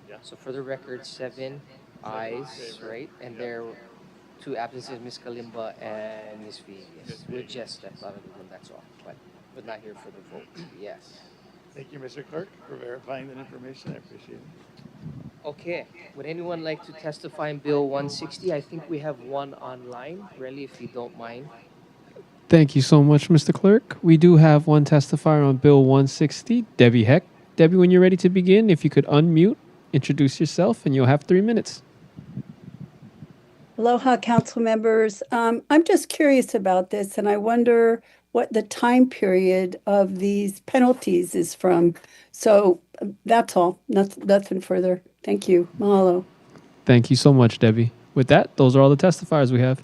Yeah. So for the record, 7 ayes, right? And there were 2 absences, Ms. Kalimba and Ms. Villegas. We just stepped out of the room, that's all. But not here for the vote. Yes. Thank you, Mr. Clerk, for verifying that information. I appreciate it. Okay. Would anyone like to testify in Bill 160? I think we have one online. Really, if you don't mind. Thank you so much, Mr. Clerk. We do have one testifier on Bill 160, Debbie Heck. Debbie, when you're ready to begin, if you could unmute, introduce yourself, and you'll have 3 minutes. Aloha, council members. I'm just curious about this, and I wonder what the time period of these penalties is from. So that's all. Nothing further. Thank you. Mahalo. Thank you so much, Debbie. With that, those are all the testifiers we have.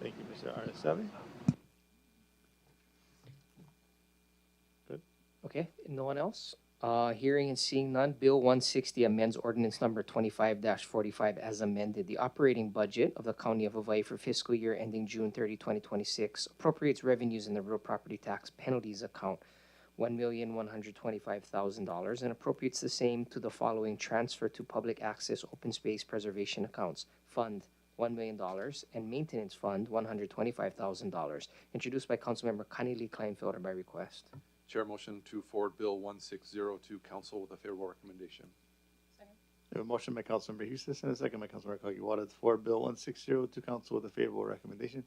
Thank you, Mr. Arnasavi. Good. Okay, no one else? Hearing and seeing none, Bill 160 amends ordinance number 25-45 as amended. The operating budget of the County of Hawaii for fiscal year ending June 30, 2026 appropriates revenues in the real property tax penalties account, $1,125,000, and appropriates the same to the following: transfer to public access open space preservation accounts, fund $1 million, and maintenance fund $125,000. Introduced by Councilmember Kanili Kleinfelder by request. Chair, motion to forward Bill 160 to council with a favorable recommendation. We have a motion by Councilmember Eustace and a second by Councilmember Kagiwara to forward Bill 160 to council with a favorable recommendation.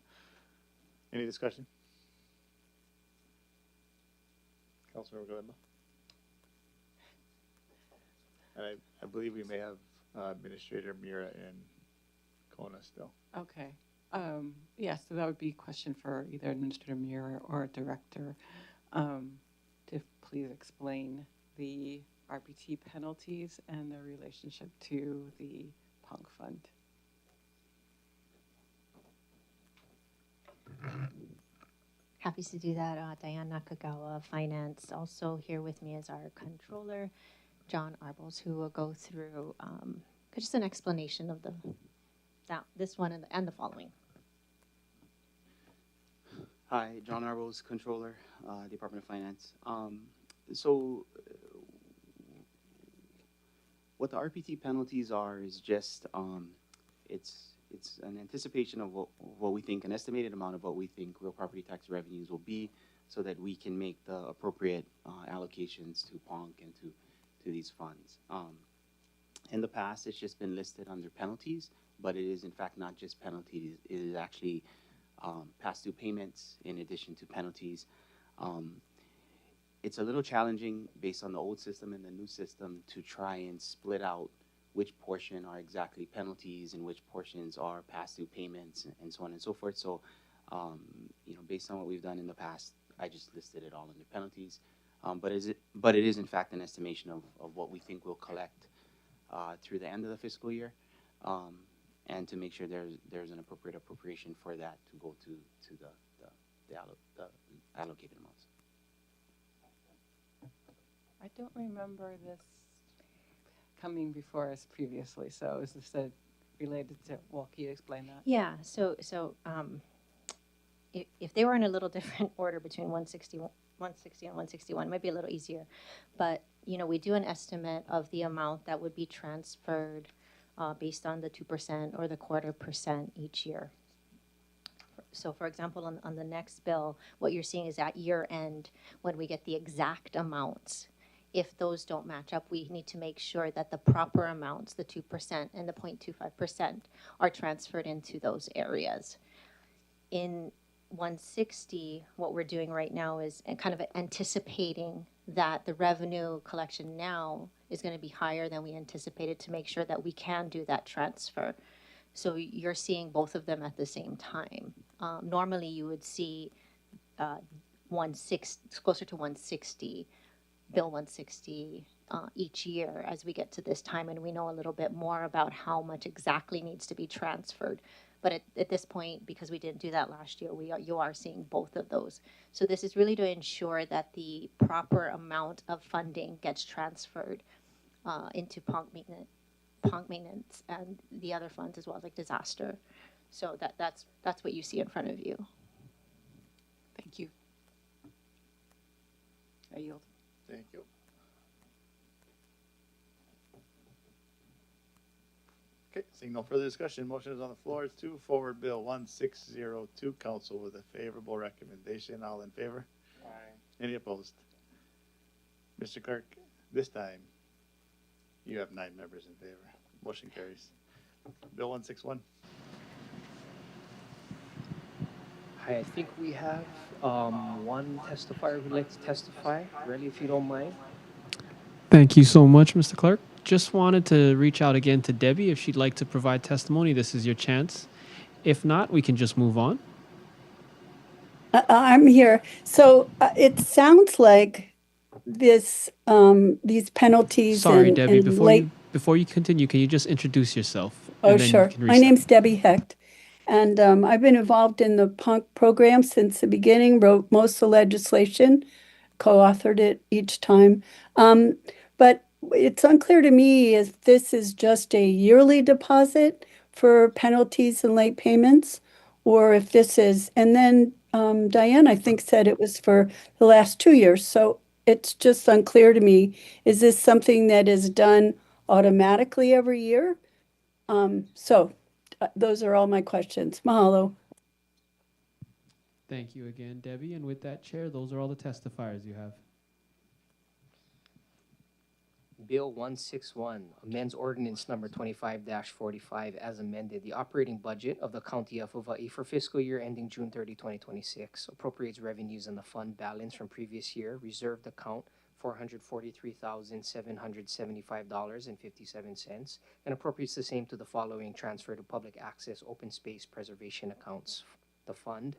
Any discussion? Councilmember Galemba. And I believe we may have Administrator Mira and Kona still. Okay. Yeah, so that would be a question for either Administrator Muir or Director. To please explain the RPT penalties and their relationship to the PUNC fund. Happy to do that. Diane Nakagawa, Finance. Also here with me is our controller, John Arbels, who will go through just an explanation of this one and the following. Hi, John Arbels, Controller, Department of Finance. So what the RPT penalties are is just it's an anticipation of what we think, an estimated amount of what we think real property tax revenues will be, so that we can make the appropriate allocations to PONC and to these funds. In the past, it's just been listed under penalties, but it is in fact not just penalties. It is actually past due payments in addition to penalties. It's a little challenging based on the old system and the new system to try and split out which portion are exactly penalties and which portions are past due payments and so on and so forth. So, based on what we've done in the past, I just listed it all under penalties. But it is in fact an estimation of what we think we'll collect through the end of the fiscal year. And to make sure there's an appropriate appropriation for that to go to the allocated amounts. I don't remember this coming before us previously, so is this related to, well, can you explain that? Yeah, so if they were in a little different order between 160 and 161, it might be a little easier. But, we do an estimate of the amount that would be transferred based on the 2% or the 0.25% each year. So for example, on the next bill, what you're seeing is at year end, when we get the exact amounts, if those don't match up, we need to make sure that the proper amounts, the 2% and the 0.25%, are transferred into those areas. In 160, what we're doing right now is kind of anticipating that the revenue collection now is going to be higher than we anticipated, to make sure that we can do that transfer. So you're seeing both of them at the same time. Normally you would see 160, closer to 160, Bill 160 each year as we get to this time, and we know a little bit more about how much exactly needs to be transferred. But at this point, because we didn't do that last year, you are seeing both of those. So this is really to ensure that the proper amount of funding gets transferred into PONC maintenance and the other funds as well, like disaster. So that's what you see in front of you. Thank you. I yield. Thank you. Okay, seeing no further discussion, motion is on the floor to forward Bill 160 to council with a favorable recommendation. All in favor? Aye. Any opposed? Mr. Clerk, this time you have 9 members in favor. Motion carries. Bill 161. I think we have one testifier who'd like to testify. Really, if you don't mind. Thank you so much, Mr. Clerk. Just wanted to reach out again to Debbie if she'd like to provide testimony. This is your chance. If not, we can just move on. I'm here. So it sounds like these penalties Sorry, Debbie. and late. Before you continue, can you just introduce yourself? Oh, and then sure. You can My reset. name's Debbie Hecht, and I've been involved in the PUNC program since the beginning, wrote most of the legislation, co-authored it each time. But it's unclear to me if this is just a yearly deposit for penalties and late payments, or if this is, and then Diane, I think, said it was for the last 2 years. So it's just unclear to me. Is this something that is done automatically every year? Those are all my questions. Mahalo. Thank you again, Debbie. And with that, Chair, those are all the testifiers you have. Bill 161 amends ordinance number 25-45 as amended. The operating budget of the County of Hawaiʻi for fiscal year ending June 30, 2026 appropriates revenues in the fund balance from previous year, reserved account $443,775.57, and appropriates the same to the following transfer to public access open space preservation accounts. The fund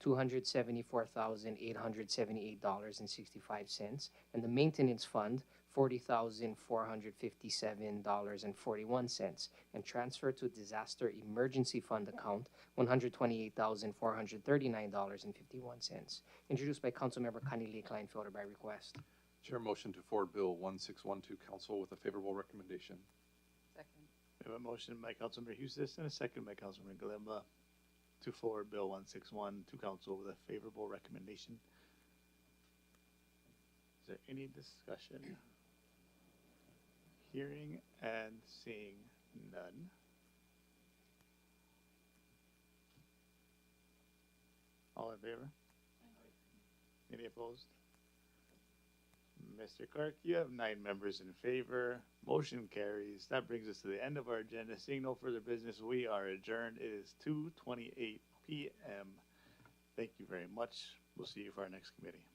$274,878.65, and the maintenance fund $40,457.41, and transfer to disaster emergency fund account $128,439.51. Introduced by Councilmember Kanile Kleinfelder by request. Chair, motion to forward Bill 1612 to council with a favorable recommendation. Second. We have a motion by Councilmember Hustis and a second by Councilmember Galemba to forward Bill 161 to council with a favorable recommendation. Is there any discussion? Hearing and seeing none. All in favor? Any opposed? Mr. Clerk, you have 9 members in favor. Motion carries. That brings us to the end of our agenda. Seeing no further business, we are adjourned. It is 2:28 p.m. Thank you very much. We'll see you for our next committee.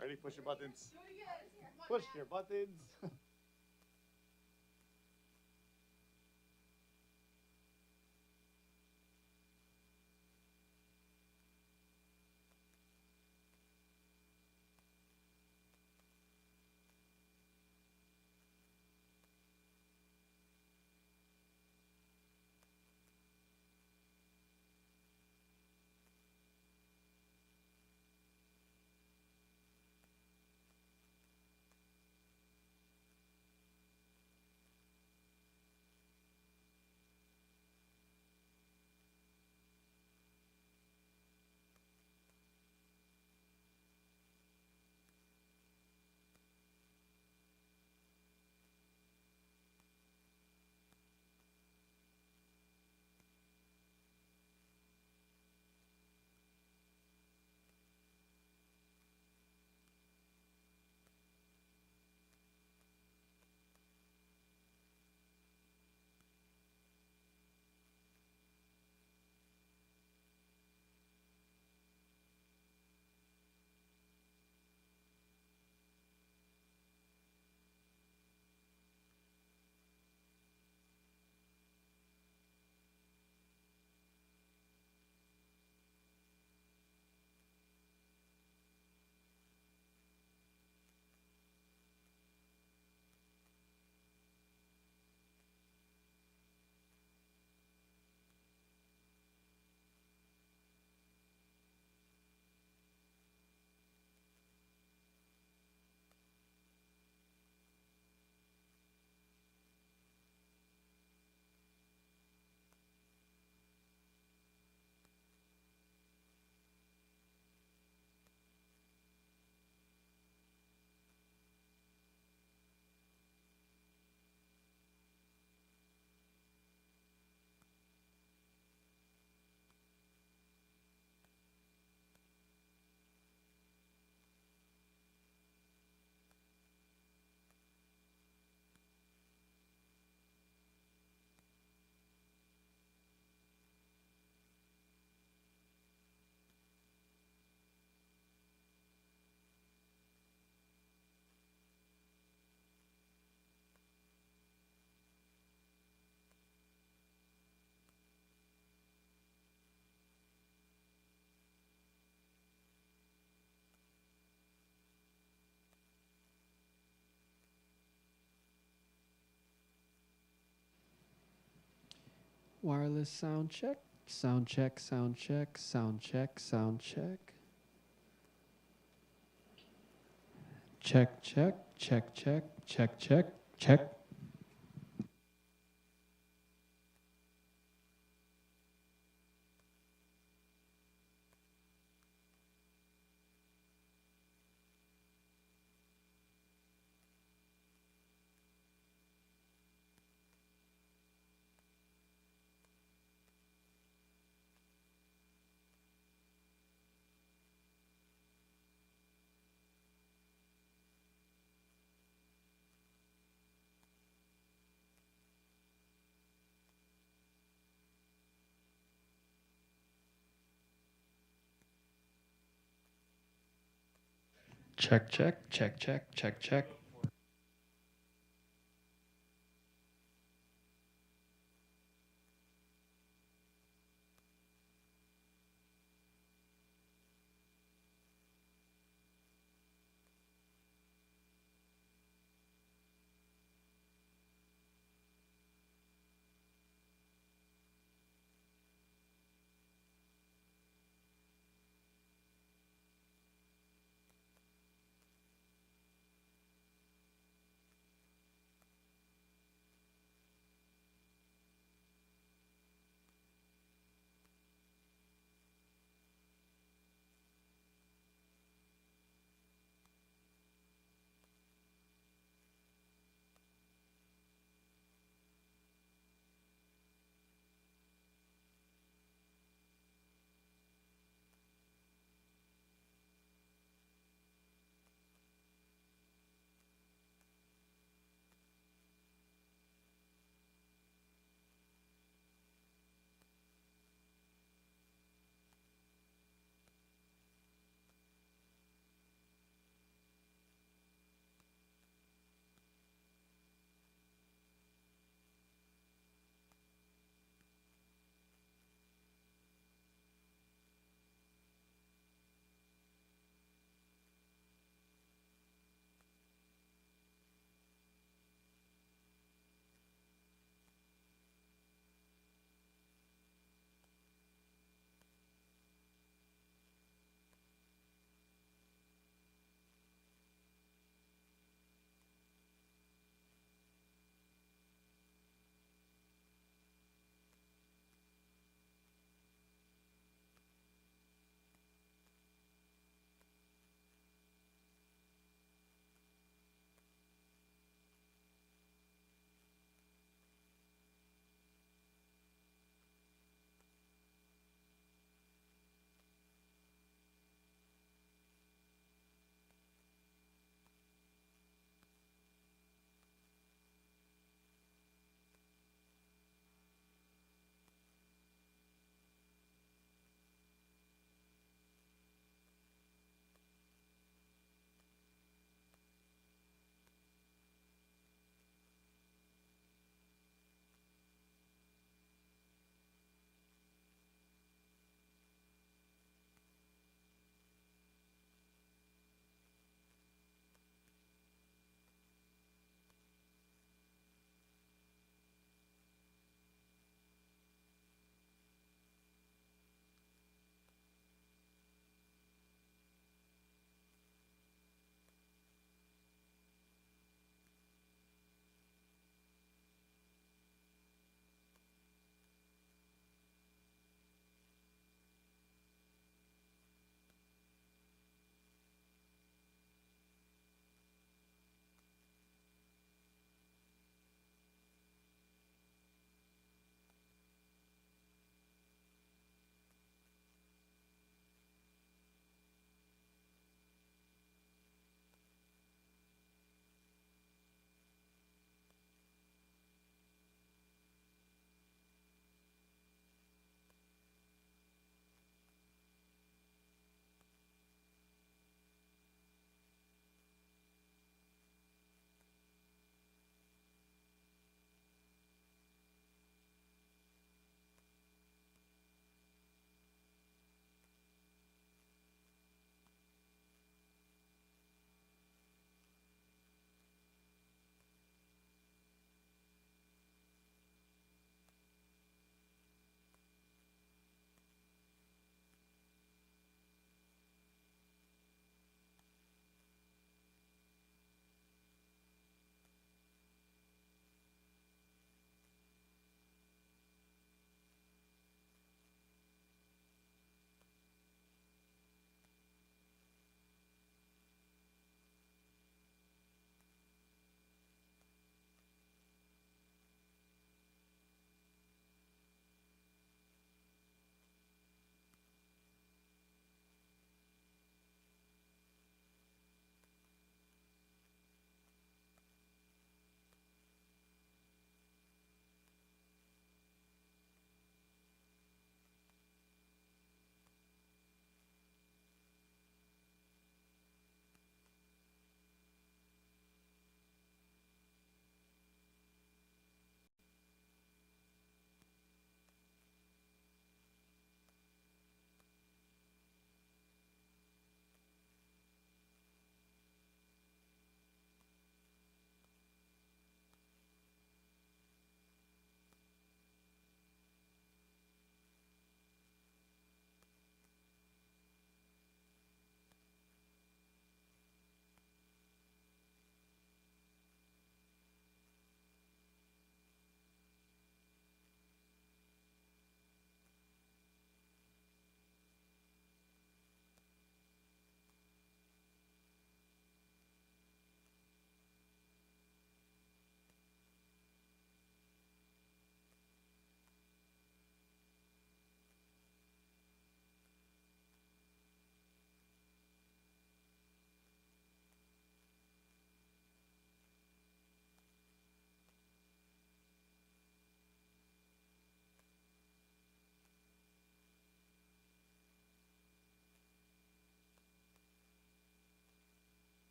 Ready? Push your buttons. Push your buttons. Wireless sound check. Sound check, sound check, sound check, sound check. Check, check, check, check, check, check, check. Check, check, check, check, check, check.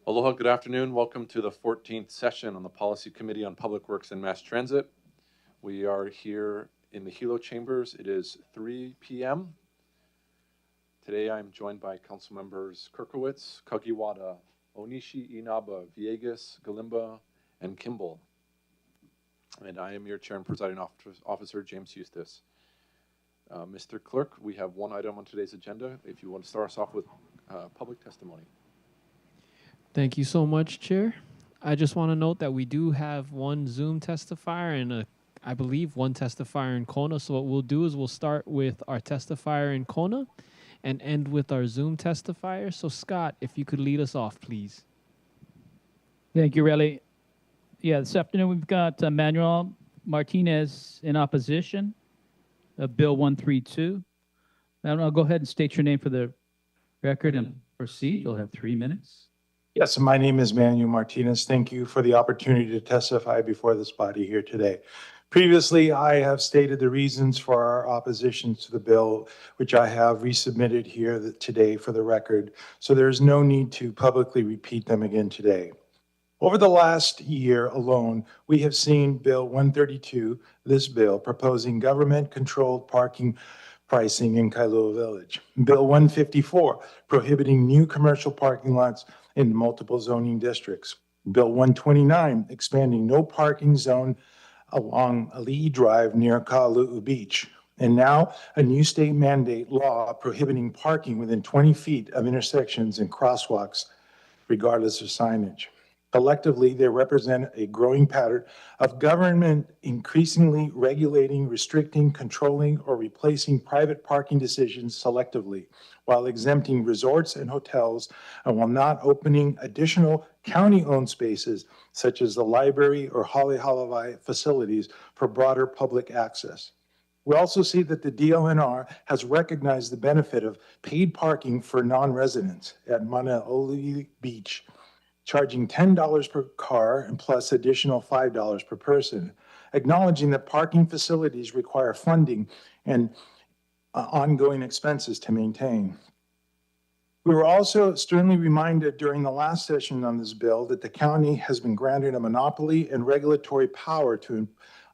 Aloha, good afternoon. Welcome to the 14th session on the Policy Committee on Public Works and Mass Transit. We are here in the Hilo Chambers. It is 3 p.m. Today I'm joined by Council Members Kirkowitz, Kagiwara, Onishi, Inaba, Villegas, Galimba, and Kimball. And I am your Chair and Presiding Officer, James Eustace. Mr. Clerk, we have one item on today's agenda. If you want to start us off with public testimony. Thank you so much, Chair. I just want to note that we do have one Zoom testifier and I believe one testifier in Kona. So what we'll do is we'll start with our testifier in Kona and end with our Zoom testifier. So Scott, if you could lead us off, please. Thank you, Relly. Yeah, this afternoon we've got Manuel Martinez in opposition of Bill 132. Manuel, go ahead and state your name for the record and proceed. You'll have 3 minutes. Yes, my name is Manuel Martinez. Thank you for the opportunity to testify before this body here today. Previously, I have stated the reasons for our opposition to the bill, which I have resubmitted here today for the record, so there's no need to publicly repeat them again today. Over the last year alone, we have seen Bill 132, this bill, proposing government-controlled parking pricing in Kailua Village. Bill 154, prohibiting new commercial parking lots in multiple zoning districts. Bill 129, expanding no parking zone along Ali'i Drive near Ka'alu'u Beach. And now a new state mandate law prohibiting parking within 20 feet of intersections and crosswalks, regardless of signage. Collectively, they represent a growing pattern of government increasingly regulating, restricting, controlling, or replacing private parking decisions selectively, while exempting resorts and hotels, and while not opening additional county-owned spaces, such as the library or Halehalawai facilities, for broader public access. We also see that the DLNR has recognized the benefit of paid parking for non-residents at Manaʻoli Beach, charging $10 per car and plus additional $5 per person, acknowledging that parking facilities require funding and ongoing expenses to maintain. We were also sternly reminded during the last session on this bill that the county has been granted a monopoly and regulatory power to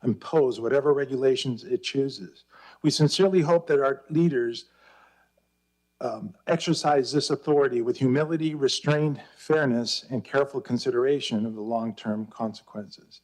impose whatever regulations it chooses. We sincerely hope that our leaders exercise this authority with humility, restraint, fairness, and careful consideration of the long-term consequences.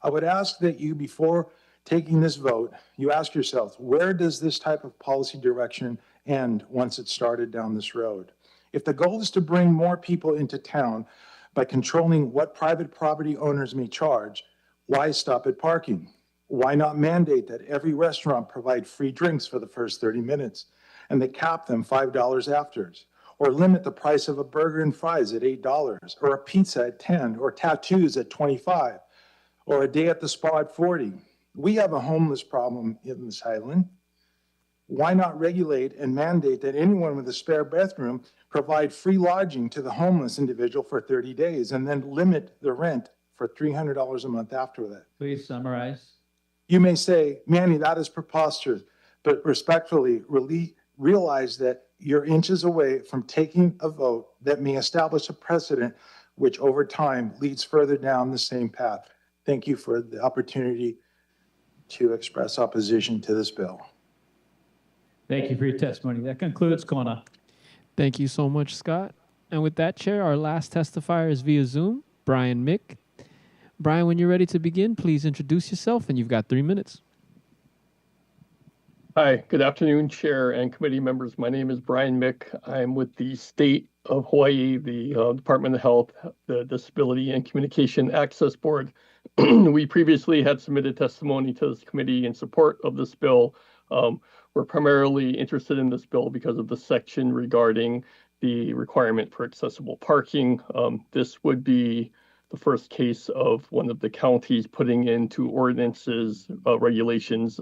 I would ask that you, before taking this vote, you ask yourself, where does this type of policy direction end once it's started down this road? If the goal is to bring more people into town by controlling what private property owners may charge, why stop at parking? Why not mandate that every restaurant provide free drinks for the first 30 minutes? And they cap them $5 after, or limit the price of a burger and fries at $8, or a pizza at $10, or tattoos at $25, or a day at the spa at $40. We have a homeless problem in this island. Why not regulate and mandate that anyone with a spare bathroom provide free lodging to the homeless individual for 30 days and then limit the rent for $300 a month after that? Please summarize. You may say, Manny, that is preposterous, but respectfully, realize that you're inches away from taking a vote that may establish a precedent which over time leads further down the same path. Thank you for the opportunity to express opposition to this bill. Thank you for your testimony. That concludes Kona. Thank you so much, Scott. And with that, Chair, our last testifier is via Zoom, Brian Mick. Brian, when you're ready to begin, please introduce yourself, and you've got 3 minutes. Hi, good afternoon, Chair and committee members. My name is Brian Mick. I'm with the State of Hawaii, the Department of Health, the Disability and Communication Access Board. We previously had submitted testimony to this committee in support of this bill. We're primarily interested in this bill because of the section regarding the requirement for accessible parking. This would be the first case of one of the counties putting into ordinances, regulations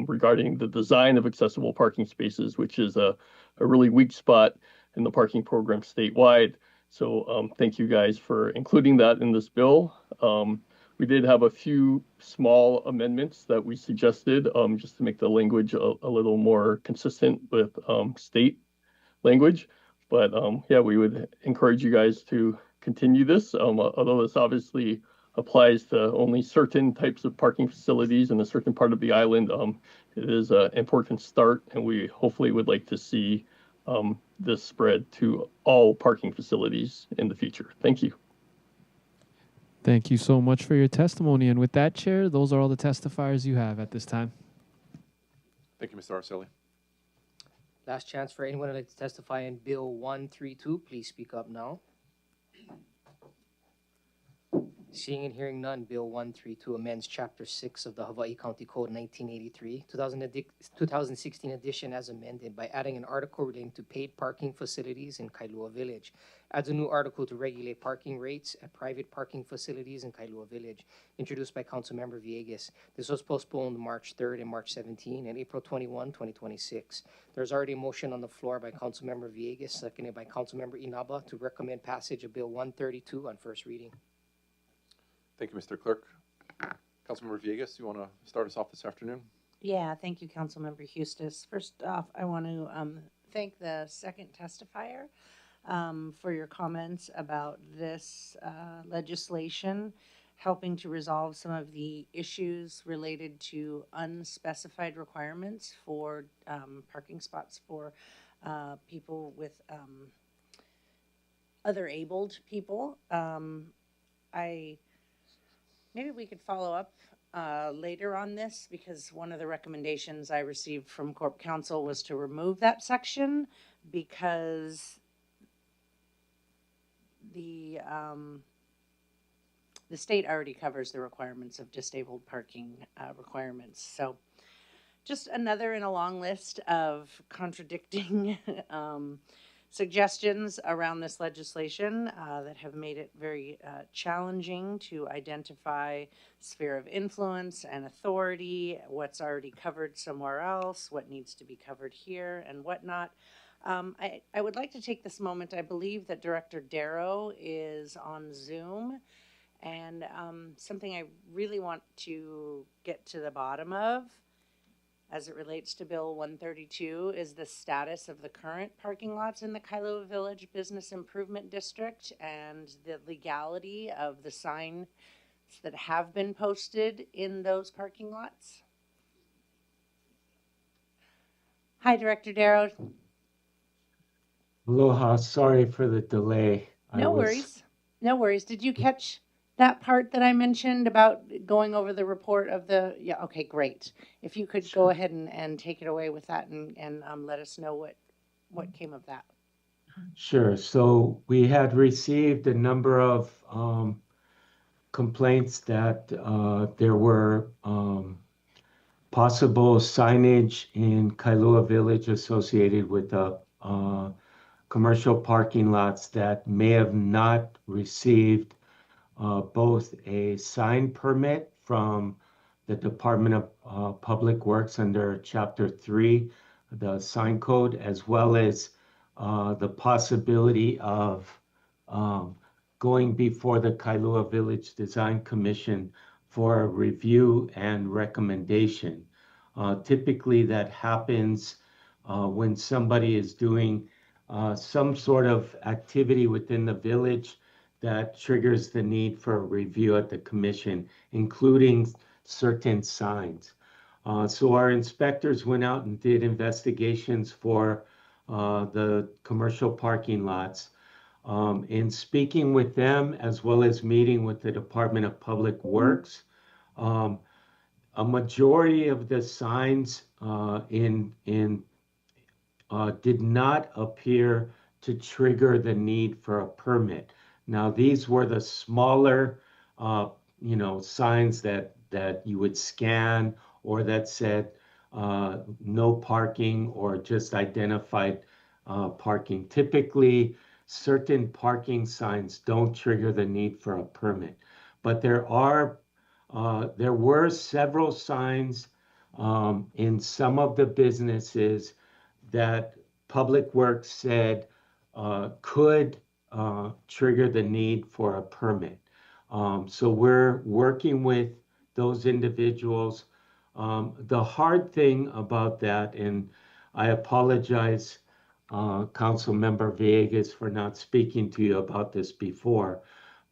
regarding the design of accessible parking spaces, which is a really weak spot in the parking program statewide. So thank you guys for including that in this bill. We did have a few small amendments that we suggested just to make the language a little more consistent with state language. But yeah, we would encourage you guys to continue this, although this obviously applies to only certain types of parking facilities in a certain part of the island. It is an important start, and we hopefully would like to see this spread to all parking facilities in the future. Thank you. Thank you so much for your testimony. And with that, Chair, those are all the testifiers you have at this time. Thank you, Mr. Arceli. Last chance for anyone who'd like to testify in Bill 132. Please speak up now. Seeing and hearing none, Bill 132 amends Chapter 6 of the Hawaii County Code 1983, 2016 edition as amended by adding an article relating to paid parking facilities in Kailua Village. Adds a new article to regulate parking rates at private parking facilities in Kailua Village, introduced by Councilmember Villegas. This was postponed March 3rd and March 17 and April 21, 2026. There's already a motion on the floor by Councilmember Villegas, seconded by Councilmember Inaba, to recommend passage of Bill 132 on first reading. Thank you, Mr. Clerk. Councilmember Villegas, you want to start us off this afternoon? Yeah, thank you, Councilmember Hustis. First off, I want to thank the second testifier for your comments about this legislation, helping to resolve some of the issues related to unspecified requirements for parking spots for people with other abled people. Maybe we could follow up later on this, because one of the recommendations I received from Corp Counsel was to remove that section because the state already covers the requirements of disabled parking requirements. So just another in a long list of contradicting suggestions around this legislation that have made it very challenging to identify sphere of influence and authority, what's already covered somewhere else, what needs to be covered here, and whatnot. I would like to take this moment. I believe that Director Darrow is on Zoom, and something I really want to get to the bottom of as it relates to Bill 132 is the status of the current parking lots in the Kailua Village Business Improvement District and the legality of the signs that have been posted in those parking lots. Hi, Director Darrow. Aloha, sorry for the delay. No worries. No worries. Did you catch that part that I mentioned about going over the report of the, yeah, okay, great. If you could go ahead and take it away with that and let us know what came of that. Sure. So we had received a number of complaints that there were possible signage in Kailua Village associated with the commercial parking lots that may have not received both a sign permit from the Department of Public Works under Chapter 3, the sign code, as well as the possibility of going before the Kailua Village Design Commission for a review and recommendation. Typically that happens when somebody is doing some sort of activity within the village that triggers the need for a review at the commission, including certain signs. So our inspectors went out and did investigations for the commercial parking lots. In speaking with them, as well as meeting with the Department of Public Works, a majority of the signs did not appear to trigger the need for a permit. Now, these were the smaller, signs that you would scan or that said no parking or just identified parking. Typically, certain parking signs don't trigger the need for a permit, but there were several signs in some of the businesses that Public Works said could trigger the need for a permit. So we're working with those individuals. The hard thing about that, and I apologize Councilmember Villegas for not speaking to you about this before.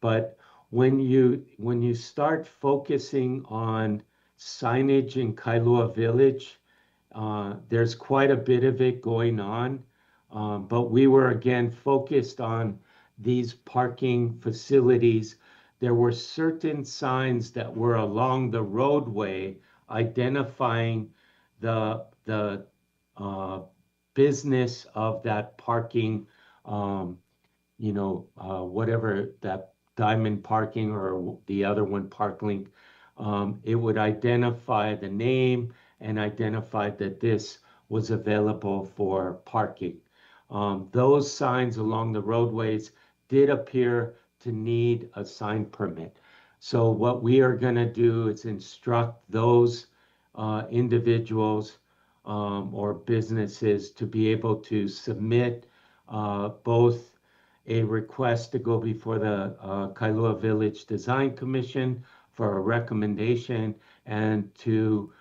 But when you start focusing on signage in Kailua Village, there's quite a bit of it going on. But we were again focused on these parking facilities. There were certain signs that were along the roadway identifying the business of that parking, whatever that Diamond Parking or the other one, Parklink. It would identify the name and identify that this was available for parking. Those signs along the roadways did appear to need a sign permit. So what we are going to do is instruct those individuals or businesses to be able to submit both a request to go before the Kailua Village Design Commission for a recommendation and to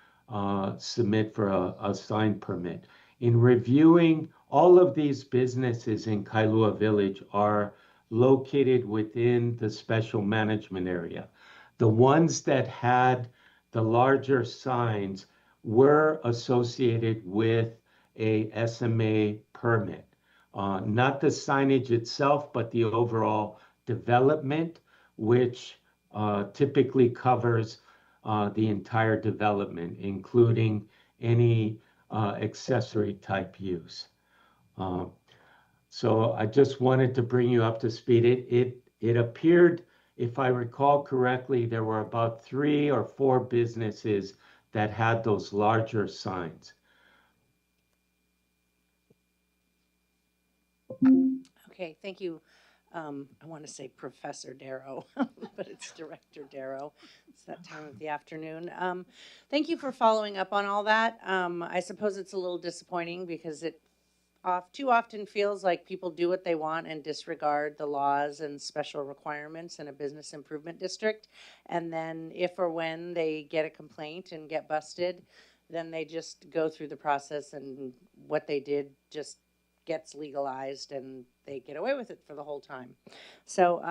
submit for a sign permit. In reviewing, all of these businesses in Kailua Village are located within the special management area. The ones that had the larger signs were associated with a SMA permit. Not the signage itself, but the overall development, which typically covers the entire development, including any accessory type use. So I just wanted to bring you up to speed. It appeared, if I recall correctly, there were about 3 or 4 businesses that had those larger signs. Okay, thank you. I want to say Professor Darrow, but it's Director Darrow. It's that time of the afternoon. Thank you for following up on all that. I suppose it's a little disappointing because it too often feels like people do what they want and disregard the laws and special requirements in a business improvement district. And then if or when they get a complaint and get busted, then they just go through the process and what they did just gets legalized and they get away with it for the whole time. So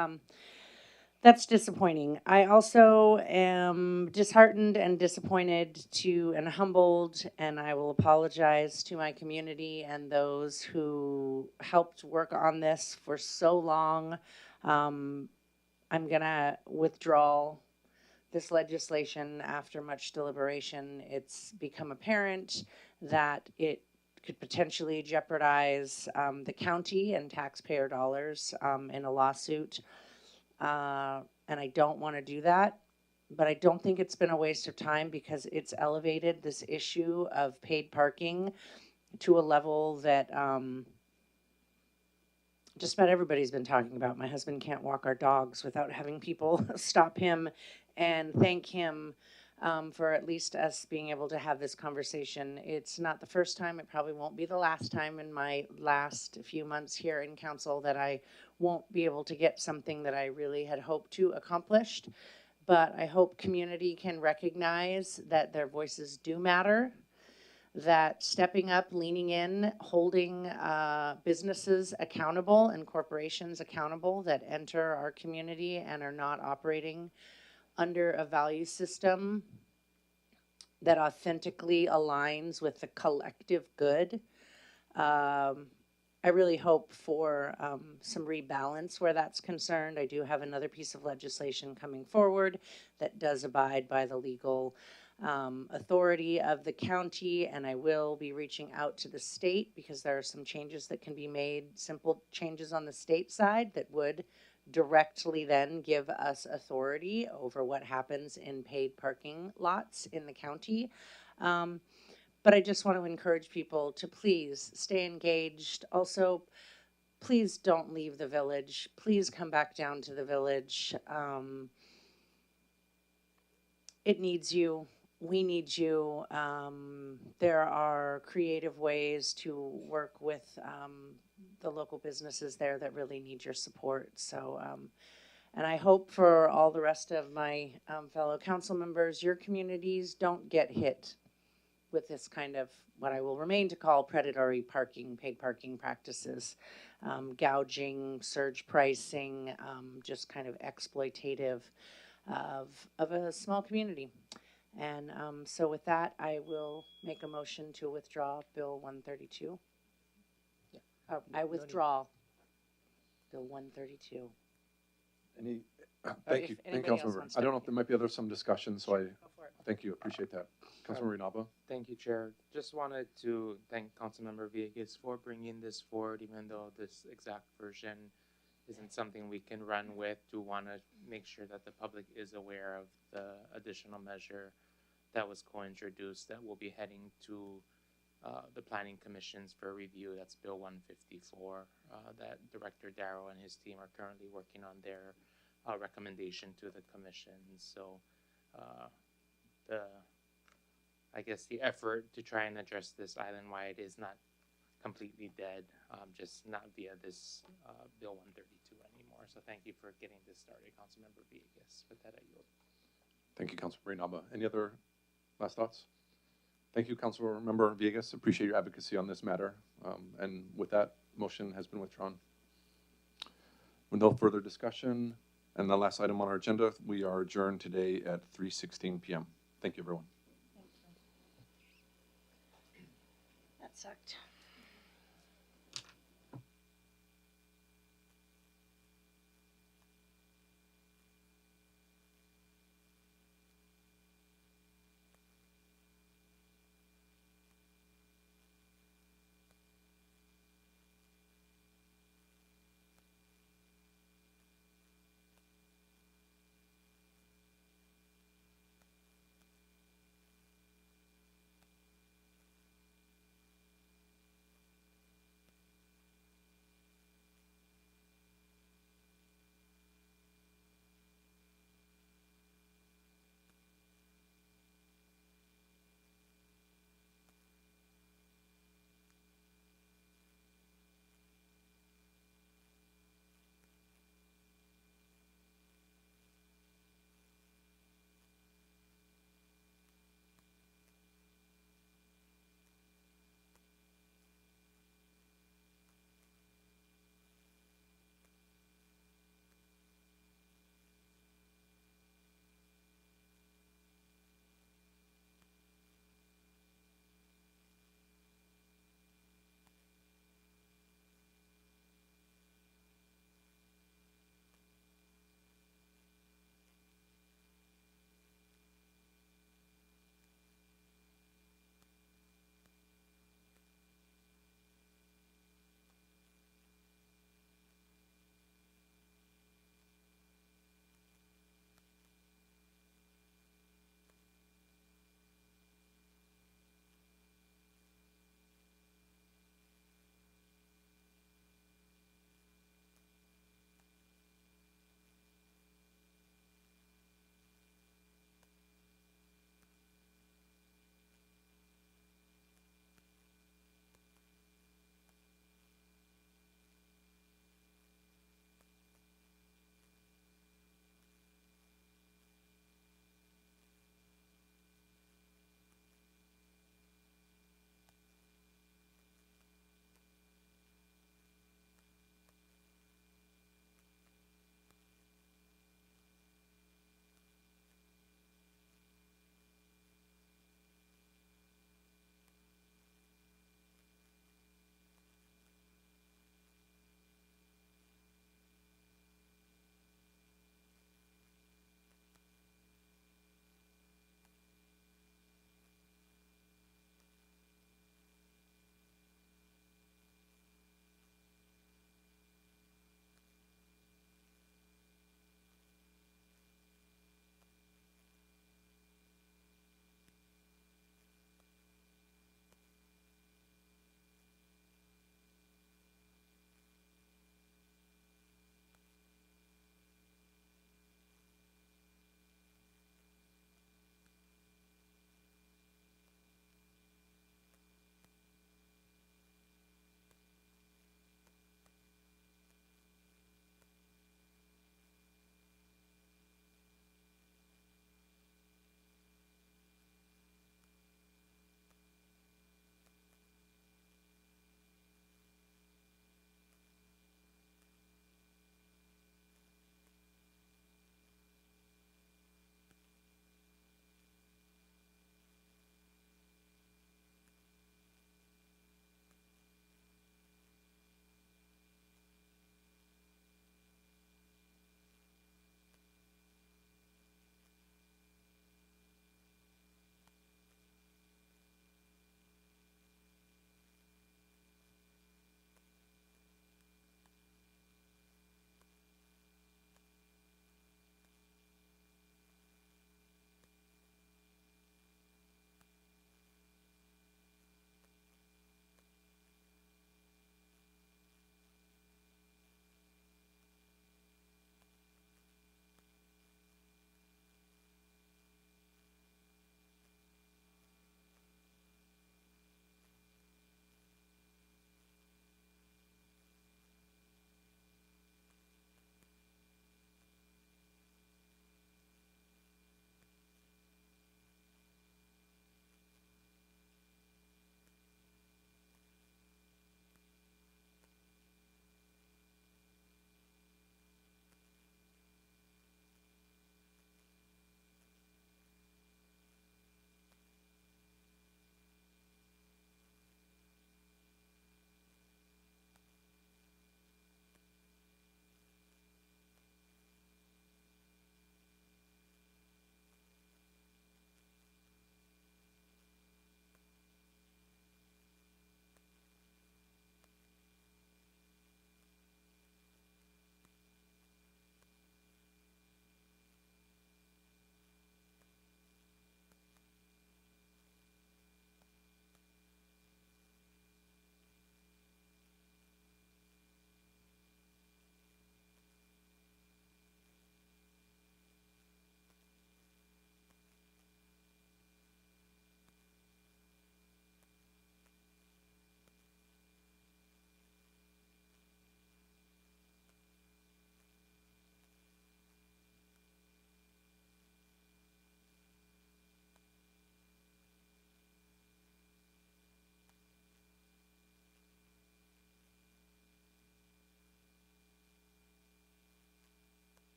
that's disappointing. I also am disheartened and disappointed and humbled, and I will apologize to my community and those who helped work on this for so long. I'm gonna withdraw this legislation after much deliberation. It's become apparent that it could potentially jeopardize the county and taxpayer dollars in a lawsuit. And I don't want to do that, but I don't think it's been a waste of time because it's elevated this issue of paid parking to a level that just about everybody's been talking about. My husband can't walk our dogs without having people stop him and thank him for at least us being able to have this conversation. It's not the first time, it probably won't be the last time in my last few months here in council that I won't be able to get something that I really had hoped to accomplish. But I hope community can recognize that their voices do matter, that stepping up, leaning in, holding businesses accountable and corporations accountable that enter our community and are not operating under a value system that authentically aligns with the collective good. I really hope for some rebalance where that's concerned. I do have another piece of legislation coming forward that does abide by the legal authority of the county, and I will be reaching out to the state because there are some changes that can be made, simple changes on the state side that would directly then give us authority over what happens in paid parking lots in the county. But I just want to encourage people to please stay engaged. Also, please don't leave the village. Please come back down to the village. It needs you. We need you. There are creative ways to work with the local businesses there that really need your support. So, and I hope for all the rest of my fellow council members, your communities don't get hit with this kind of what I will remain to call predatory paid parking practices, gouging, surge pricing, just kind of exploitative of a small community. And so with that, I will make a motion to withdraw Bill 132. Yeah. I withdraw Bill 132. Any, thank you, anybody else Councilmember. wants to I don't know if there might be some discussion, so thank you, appreciate that. Councilmember Inaba? Thank you, Chair. Just wanted to thank Councilmember Villegas for bringing this forward, even though this exact version isn't something we can run with. To want to make sure that the public is aware of the additional measure that was co-introduced that will be heading to the Planning Commissions for review. That's Bill 154 that Director Darrow and his team are currently working on their recommendation to the Commission. So I guess the effort to try and address this island-wide is not completely dead, just not via this Bill 132 anymore. So thank you for getting this started, Councilmember Villegas. With that, I yield. Thank you, Councilmember Inaba. Any other last thoughts? Thank you, Councilmember Villegas. Appreciate your advocacy on this matter. And with that, motion has been withdrawn. With no further discussion, and the last item on our agenda, we are adjourned today at 3:16 p.m. Thank you, everyone. That sucked.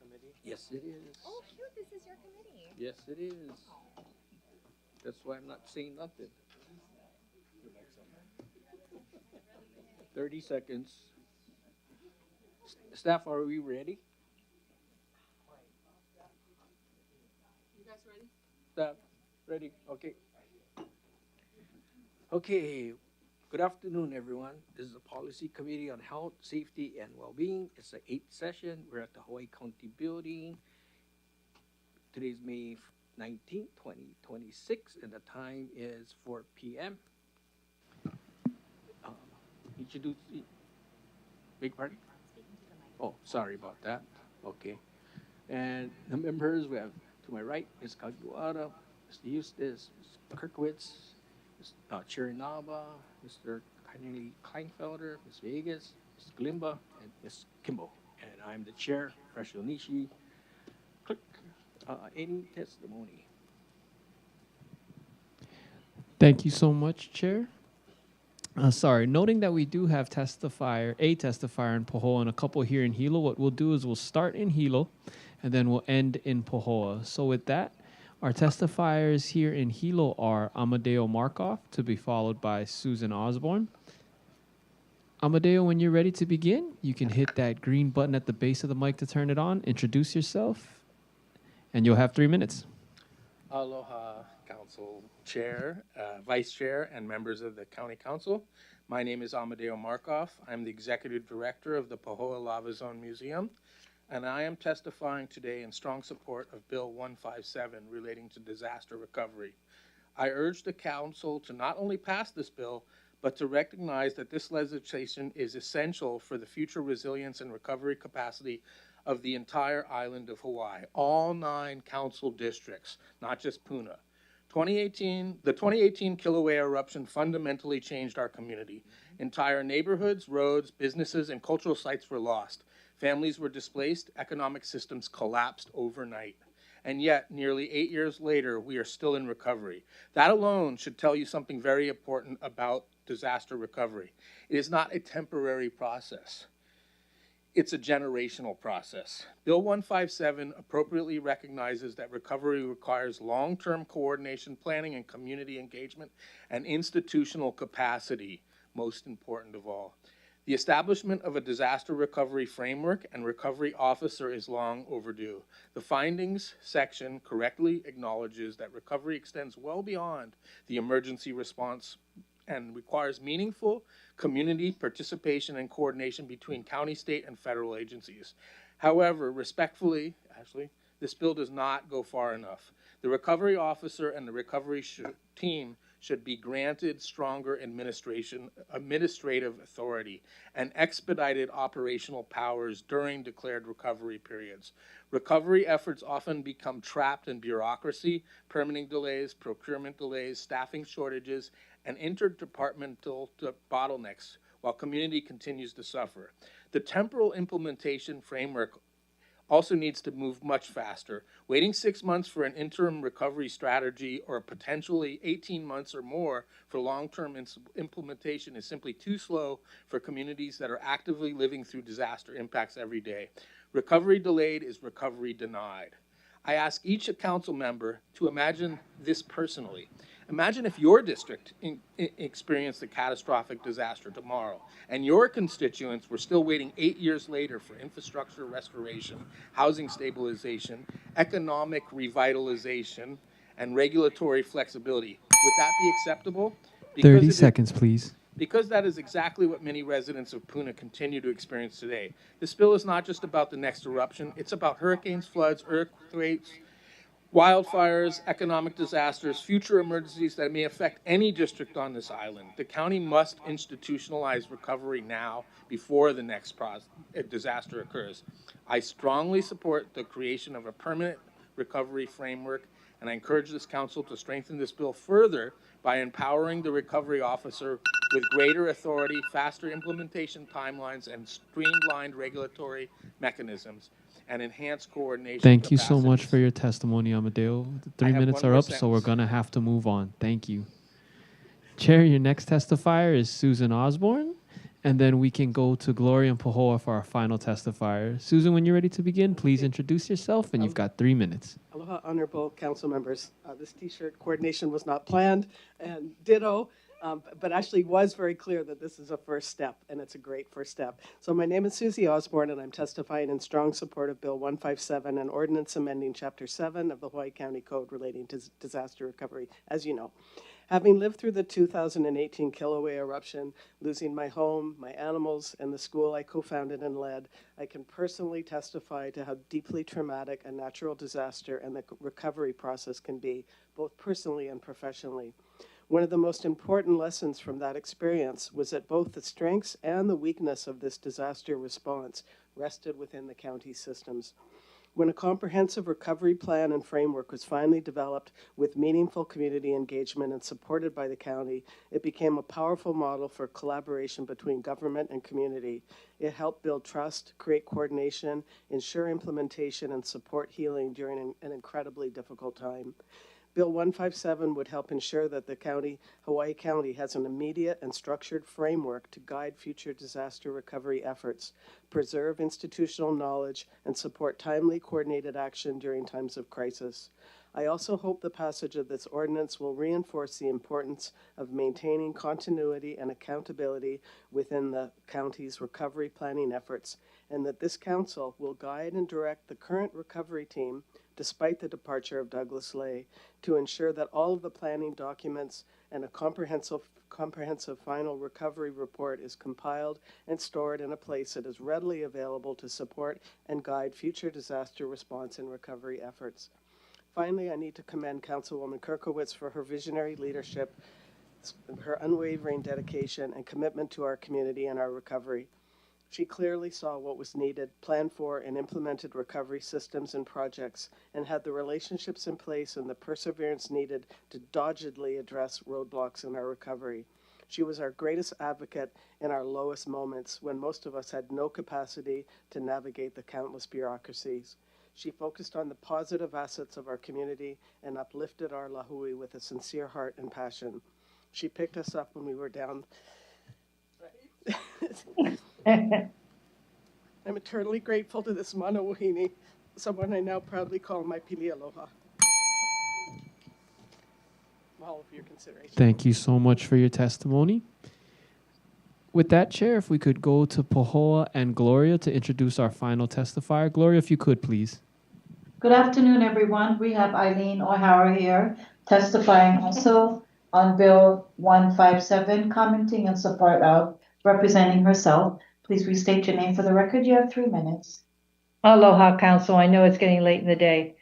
committee? Yes, it is. Oh, cute. This is your committee. Yes, it is. That's why I'm not saying nothing. 30 seconds. Staff, are we ready? You guys ready? Staff, ready? Okay. Okay. Good afternoon, everyone. This is the Policy Committee on Health, Safety, and Well-being. It's the 8th session. We're at the Hawaii County Building. Today's May 19th, 2026, and the time is 4 p.m. Introduce the big party. Oh, sorry about that. Okay. And the members, we have to my right, Ms. Kagiwara, Mr. Eustace, Ms. Kirkowitz, Ms. Chirinaba, Mr. Kleinfelder, Ms. Vegas, Ms. Glimba, and Ms. Kimball. And I'm the chair, Rachel Nishi. Clerk, any testimony? Thank you so much, Chair. Sorry, noting that we do have a testifier in Pahoa and a couple here in Hilo, what we'll do is we'll start in Hilo and then we'll end in Pahoa. So with that, our testifiers here in Hilo are Amadeo Markov, to be followed by Susan Osborne. Amadeo, when you're ready to begin, you can hit that green button at the base of the mic to turn it on, introduce yourself, and you'll have 3 minutes. Aloha, Council Chair, Vice Chair, and members of the County Council. My name is Amadeo Markov. I'm the Executive Director of the Pahoa Lava Zone Museum, and I am testifying today in strong support of Bill 157 relating to disaster recovery. I urge the Council to not only pass this bill, but to recognize that this legislation is essential for the future resilience and recovery capacity of the entire island of Hawaii, all 9 council districts, not just Puna. The 2018 Kilauea eruption fundamentally changed our community. Entire neighborhoods, roads, businesses, and cultural sites were lost. Families were displaced, economic systems collapsed overnight. And yet, nearly 8 years later, we are still in recovery. That alone should tell you something very important about disaster recovery. It is not a temporary process. It's a generational process. Bill 157 appropriately recognizes that recovery requires long-term coordination, planning, and community engagement, and institutional capacity, most important of all. The establishment of a disaster recovery framework and recovery officer is long overdue. The findings section correctly acknowledges that recovery extends well beyond the emergency response and requires meaningful community participation and coordination between county, state, and federal agencies. However, respectfully, Ashley, this bill does not go far enough. The recovery officer and the recovery team should be granted stronger administrative authority and expedited operational powers during declared recovery periods. Recovery efforts often become trapped in bureaucracy, permitting delays, procurement delays, staffing shortages, and interdepartmental bottlenecks while community continues to suffer. The temporal implementation framework also needs to move much faster. Waiting 6 months for an interim recovery strategy or potentially 18 months or more for long-term implementation is simply too slow for communities that are actively living through disaster impacts every day. Recovery delayed is recovery denied. I ask each council member to imagine this personally. Imagine if your district experienced a catastrophic disaster tomorrow and your constituents were still waiting 8 years later for infrastructure restoration, housing stabilization, economic revitalization, and regulatory flexibility. Would that be acceptable? 30 seconds, please. Because that is exactly what many residents of Puna continue to experience today. This bill is not just about the next eruption, it's about hurricanes, floods, earthquakes, wildfires, economic disasters, future emergencies that may affect any district on this island. The county must institutionalize recovery now before the next disaster occurs. I strongly support the creation of a permanent recovery framework, and I encourage this council to strengthen this bill further by empowering the recovery officer with greater authority, faster implementation timelines, and streamlined regulatory mechanisms, and enhanced coordination. Thank you so much for your testimony, Amadeo. The 3 minutes are up, so we're sentence. going to have to move on. Thank you. Chair, your next testifier is Susan Osborne, and then we can go to Gloria and Pahoa for our final testifier. Susan, when you're ready to begin, please introduce yourself, and you've got 3 minutes. Aloha, honorable council members. This t-shirt coordination was not planned, and ditto, but actually was very clear that this is a first step, and it's a great first step. So my name is Susie Osborne, and I'm testifying in strong support of Bill 157, an ordinance amending Chapter 7 of the Hawaii County Code relating to disaster recovery, as you know. Having lived through the 2018 Kilauea eruption, losing my home, my animals, and the school I co-founded and led, I can personally testify to how deeply traumatic a natural disaster and the recovery process can be, both personally and professionally. One of the most important lessons from that experience was that both the strengths and the weakness of this disaster response rested within the county systems. When a comprehensive recovery plan and framework was finally developed with meaningful community engagement and supported by the county, it became a powerful model for collaboration between government and community. It helped build trust, create coordination, ensure implementation, and support healing during an incredibly difficult time. Bill 157 would help ensure that the county, Hawaii County, has an immediate and structured framework to guide future disaster recovery efforts, preserve institutional knowledge, and support timely, coordinated action during times of crisis. I also hope the passage of this ordinance will reinforce the importance of maintaining continuity and accountability within the county's recovery planning efforts, and that this council will guide and direct the current recovery team, despite the departure of Douglas Lay, to ensure that all of the planning documents and a comprehensive final recovery report is compiled and stored in a place that is readily available to support and guide future disaster response and recovery efforts. Finally, I need to commend Councilwoman Kirkowitz for her visionary leadership, her unwavering dedication and commitment to our community and our recovery. She clearly saw what was needed, planned for, and implemented recovery systems and projects, and had the relationships in place and the perseverance needed to doggedly address roadblocks in our recovery. She was our greatest advocate in our lowest moments when most of us had no capacity to navigate the countless bureaucracies. She focused on the positive assets of our community and uplifted our lahui with a sincere heart and passion. She picked us up when we were down. I'm eternally grateful to this mana wahine, someone I now proudly call my pili aloha. All of your consideration. Thank you so much for your testimony. With that, Chair, if we could go to Pahoa and Gloria to introduce our final testifier. Gloria, if you could, please. Good afternoon, everyone. We have Eileen O'Hara here testifying also on Bill 157, commenting in support of, representing herself. Please restate your name for the record. You have 3 minutes. Aloha, Council. I know it's getting late in the day.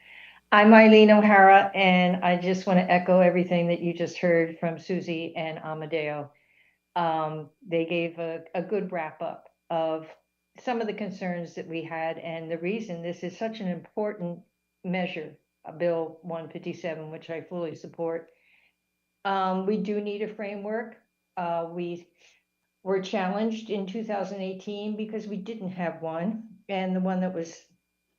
I'm Eileen O'Hara, and I just want to echo everything that you just heard from Susie and Amadeo. They gave a good wrap up of some of the concerns that we had and the reason this is such an important measure, Bill 157, which I fully support. We do need a framework. We were challenged in 2018 because we didn't have one, and the one that was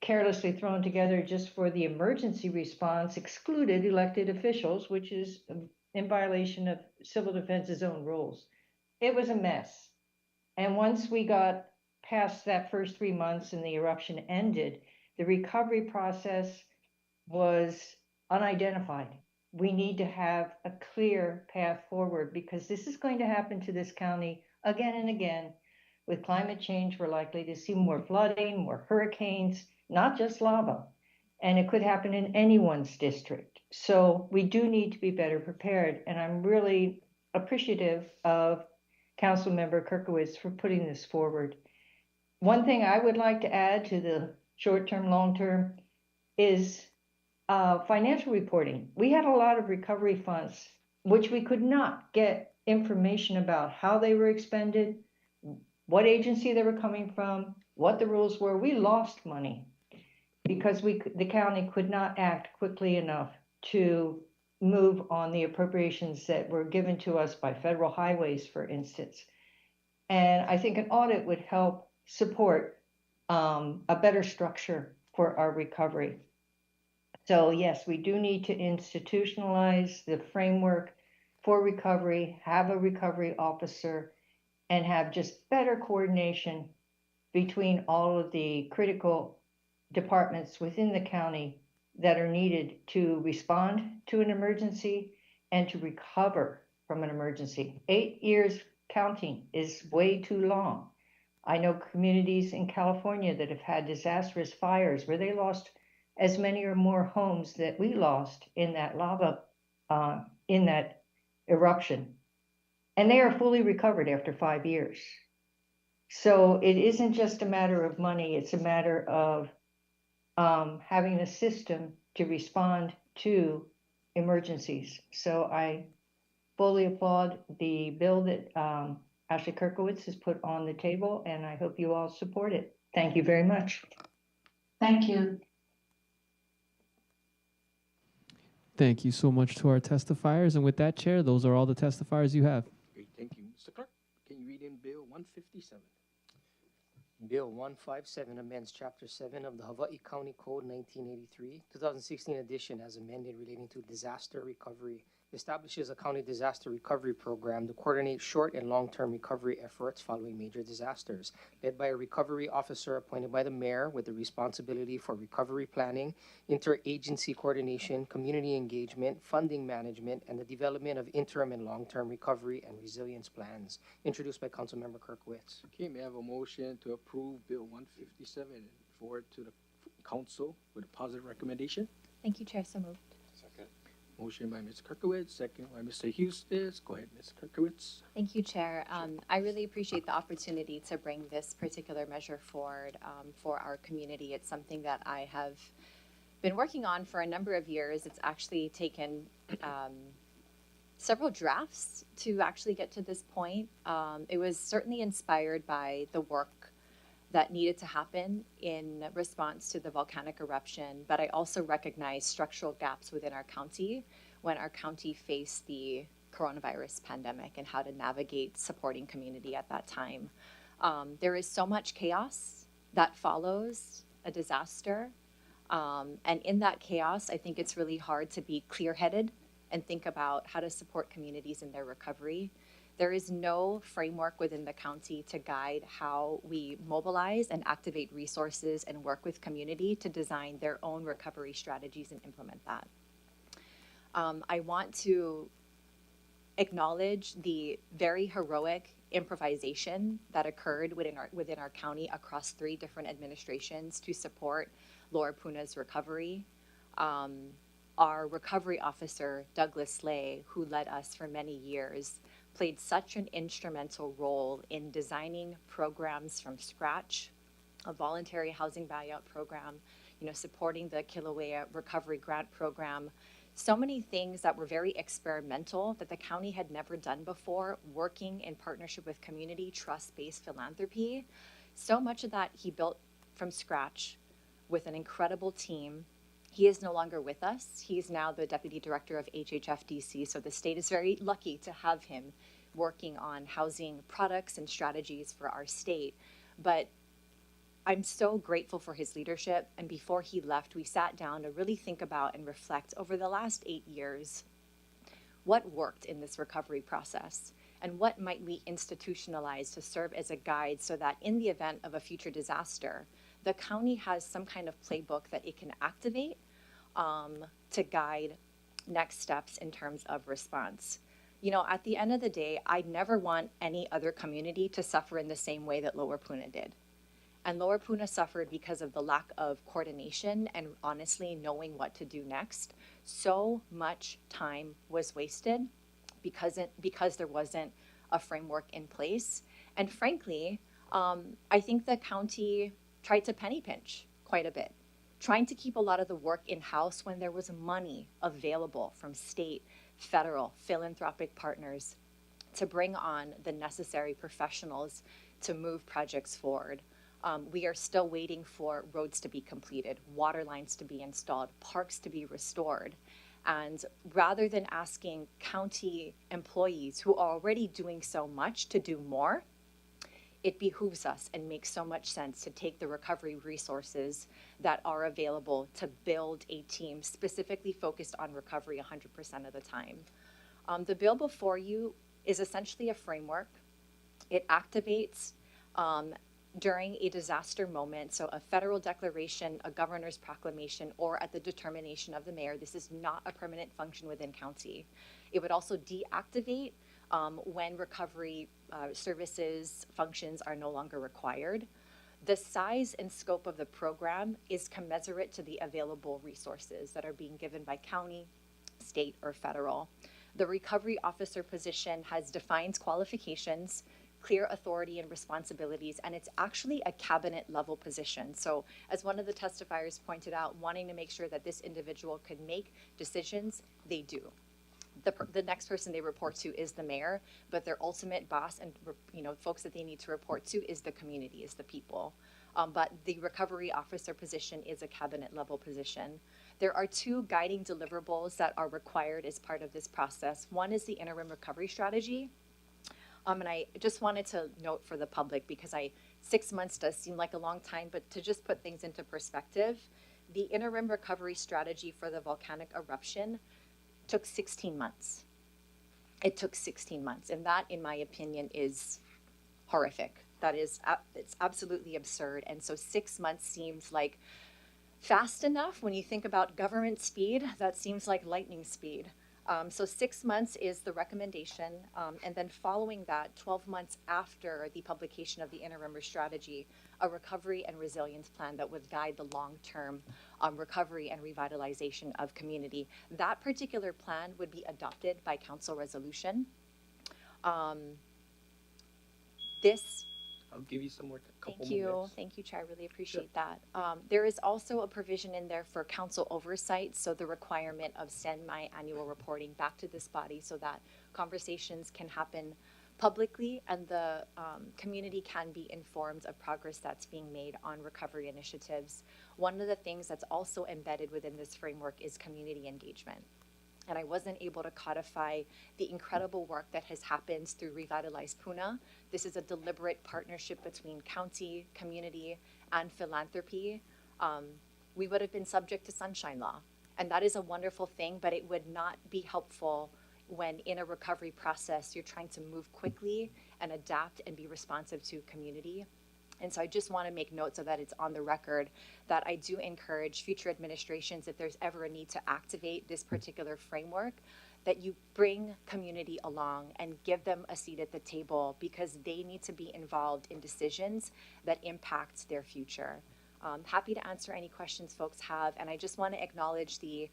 carelessly thrown together just for the emergency response excluded elected officials, which is in violation of civil defense's own rules. It was a mess. And once we got past that first 3 months and the eruption ended, the recovery process was unidentified. We need to have a clear path forward because this is going to happen to this county again and again. With climate change, we're likely to see more flooding, more hurricanes, not just lava. And it could happen in anyone's district. So we do need to be better prepared. And I'm really appreciative of Councilmember Kirkowitz for putting this forward. One thing I would like to add to the short-term, long-term is financial reporting. We had a lot of recovery funds, which we could not get information about how they were expended, what agency they were coming from, what the rules were. We lost money because the county could not act quickly enough to move on the appropriations that were given to us by federal highways, for instance. And I think an audit would help support a better structure for our recovery. So yes, we do need to institutionalize the framework for recovery, have a recovery officer, and have just better coordination between all of the critical departments within the county that are needed to respond to an emergency and to recover from an emergency. 8 years counting is way too long. I know communities in California that have had disastrous fires where they lost as many or more homes that we lost in that lava, in that eruption. And they are fully recovered after 5 years. So it isn't just a matter of money, it's a matter of having a system to respond to emergencies. So I fully applaud the bill that Ashley Kirkowitz has put on the table, and I hope you all support it. Thank you very much. Thank you. Thank you so much to our testifiers. And with that, Chair, those are all the testifiers you have. Great, thank you. Mr. Clerk, can you read in Bill 157? Bill 157 amends Chapter 7 of the Hawaii County Code 1983, 2016 edition as amended relating to disaster recovery, establishes a county disaster recovery program to coordinate short and long-term recovery efforts following major disasters, led by a recovery officer appointed by the mayor with the responsibility for recovery planning, interagency coordination, community engagement, funding management, and the development of interim and long-term recovery and resilience plans, introduced by Councilmember Kirkowitz. Okay, may I have a motion to approve Bill 157 and forward to the council with a positive recommendation? Thank you, Chair. So moved. Second. Motion by Ms. Kirkowitz, second by Mr. Houston. Go ahead, Ms. Kirkowitz. Thank you, Chair. I really appreciate the opportunity to bring this particular measure forward for our community. It's something that I have been working on for a number of years. It's actually taken several drafts to actually get to this point. It was certainly inspired by the work that needed to happen in response to the volcanic eruption, but I also recognize structural gaps within our county when our county faced the coronavirus pandemic and how to navigate supporting community at that time. There is so much chaos that follows a disaster, and in that chaos, I think it's really hard to be clear-headed and think about how to support communities in their recovery. There is no framework within the county to guide how we mobilize and activate resources and work with community to design their own recovery strategies and implement that. I want to acknowledge the very heroic improvisation that occurred within our county across 3 different administrations to support Lower Puna's recovery. Our recovery officer, Douglas Slay, who led us for many years, played such an instrumental role in designing programs from scratch, a voluntary housing buyout program, supporting the Kilauea Recovery Grant Program, so many things that were very experimental that the county had never done before, working in partnership with community trust-based philanthropy. So much of that he built from scratch with an incredible team. He is no longer with us. He's now the Deputy Director of HHFDC, so the state is very lucky to have him working on housing products and strategies for our state. But I'm so grateful for his leadership, and before he left, we sat down to really think about and reflect over the last 8 years, what worked in this recovery process, and what might we institutionalize to serve as a guide so that in the event of a future disaster, the county has some kind of playbook that it can activate to guide next steps in terms of response. At the end of the day, I never want any other community to suffer in the same way that Lower Puna did. And Lower Puna suffered because of the lack of coordination and honestly knowing what to do next. So much time was wasted because there wasn't a framework in place. And frankly, I think the county tried to penny pinch quite a bit, trying to keep a lot of the work in-house when there was money available from state, federal, philanthropic partners to bring on the necessary professionals to move projects forward. We are still waiting for roads to be completed, water lines to be installed, parks to be restored. And rather than asking county employees who are already doing so much to do more, it behooves us and makes so much sense to take the recovery resources that are available to build a team specifically focused on recovery 100% of the time. The bill before you is essentially a framework It activates during a disaster moment, so a federal declaration, a governor's proclamation, or at the determination of the mayor. This is not a permanent function within county. It would also deactivate when recovery services functions are no longer required. The size and scope of the program is commensurate to the available resources that are being given by county, state, or federal. The recovery officer position has defined qualifications, clear authority and responsibilities, and it's actually a cabinet level position. So as one of the testifiers pointed out, wanting to make sure that this individual could make decisions, they do. The next person they report to is the mayor, but their ultimate boss and folks that they need to report to is the community, is the people. But the recovery officer position is a cabinet level position. There are two guiding deliverables that are required as part of this process. One is the interim recovery strategy. And I just wanted to note for the public, because 6 months does seem like a long time, but to just put things into perspective, the interim recovery strategy for the volcanic eruption took 16 months. It took 16 months. And that, in my opinion, is horrific. That is, it's absolutely absurd. And so 6 months seems like fast enough. When you think about government speed, that seems like lightning speed. So 6 months is the recommendation. And then following that, 12 months after the publication of the interim strategy, a recovery and resilience plan that would guide the long-term recovery and revitalization of community. That particular plan would be adopted by council resolution. I'll give you some more. Thank you. Thank you, Chair. I really appreciate that. There is also a provision in there for council oversight, so the requirement of semi-annual reporting back to this body so that conversations can happen publicly and the community can be informed of progress that's being made on recovery initiatives. One of the things that's also embedded within this framework is community engagement. And I wasn't able to codify the incredible work that has happened through Revitalize Puna. This is a deliberate partnership between county, community, and philanthropy. We would have been subject to sunshine law, and that is a wonderful thing, but it would not be helpful when in a recovery process, you're trying to move quickly and adapt and be responsive to community. And so I just want to make note so that it's on the record that I do encourage future administrations, if there's ever a need to activate this particular framework, that you bring community along and give them a seat at the table, because they need to be involved in decisions that impact their future. Happy to answer any questions folks have. And I just want to acknowledge the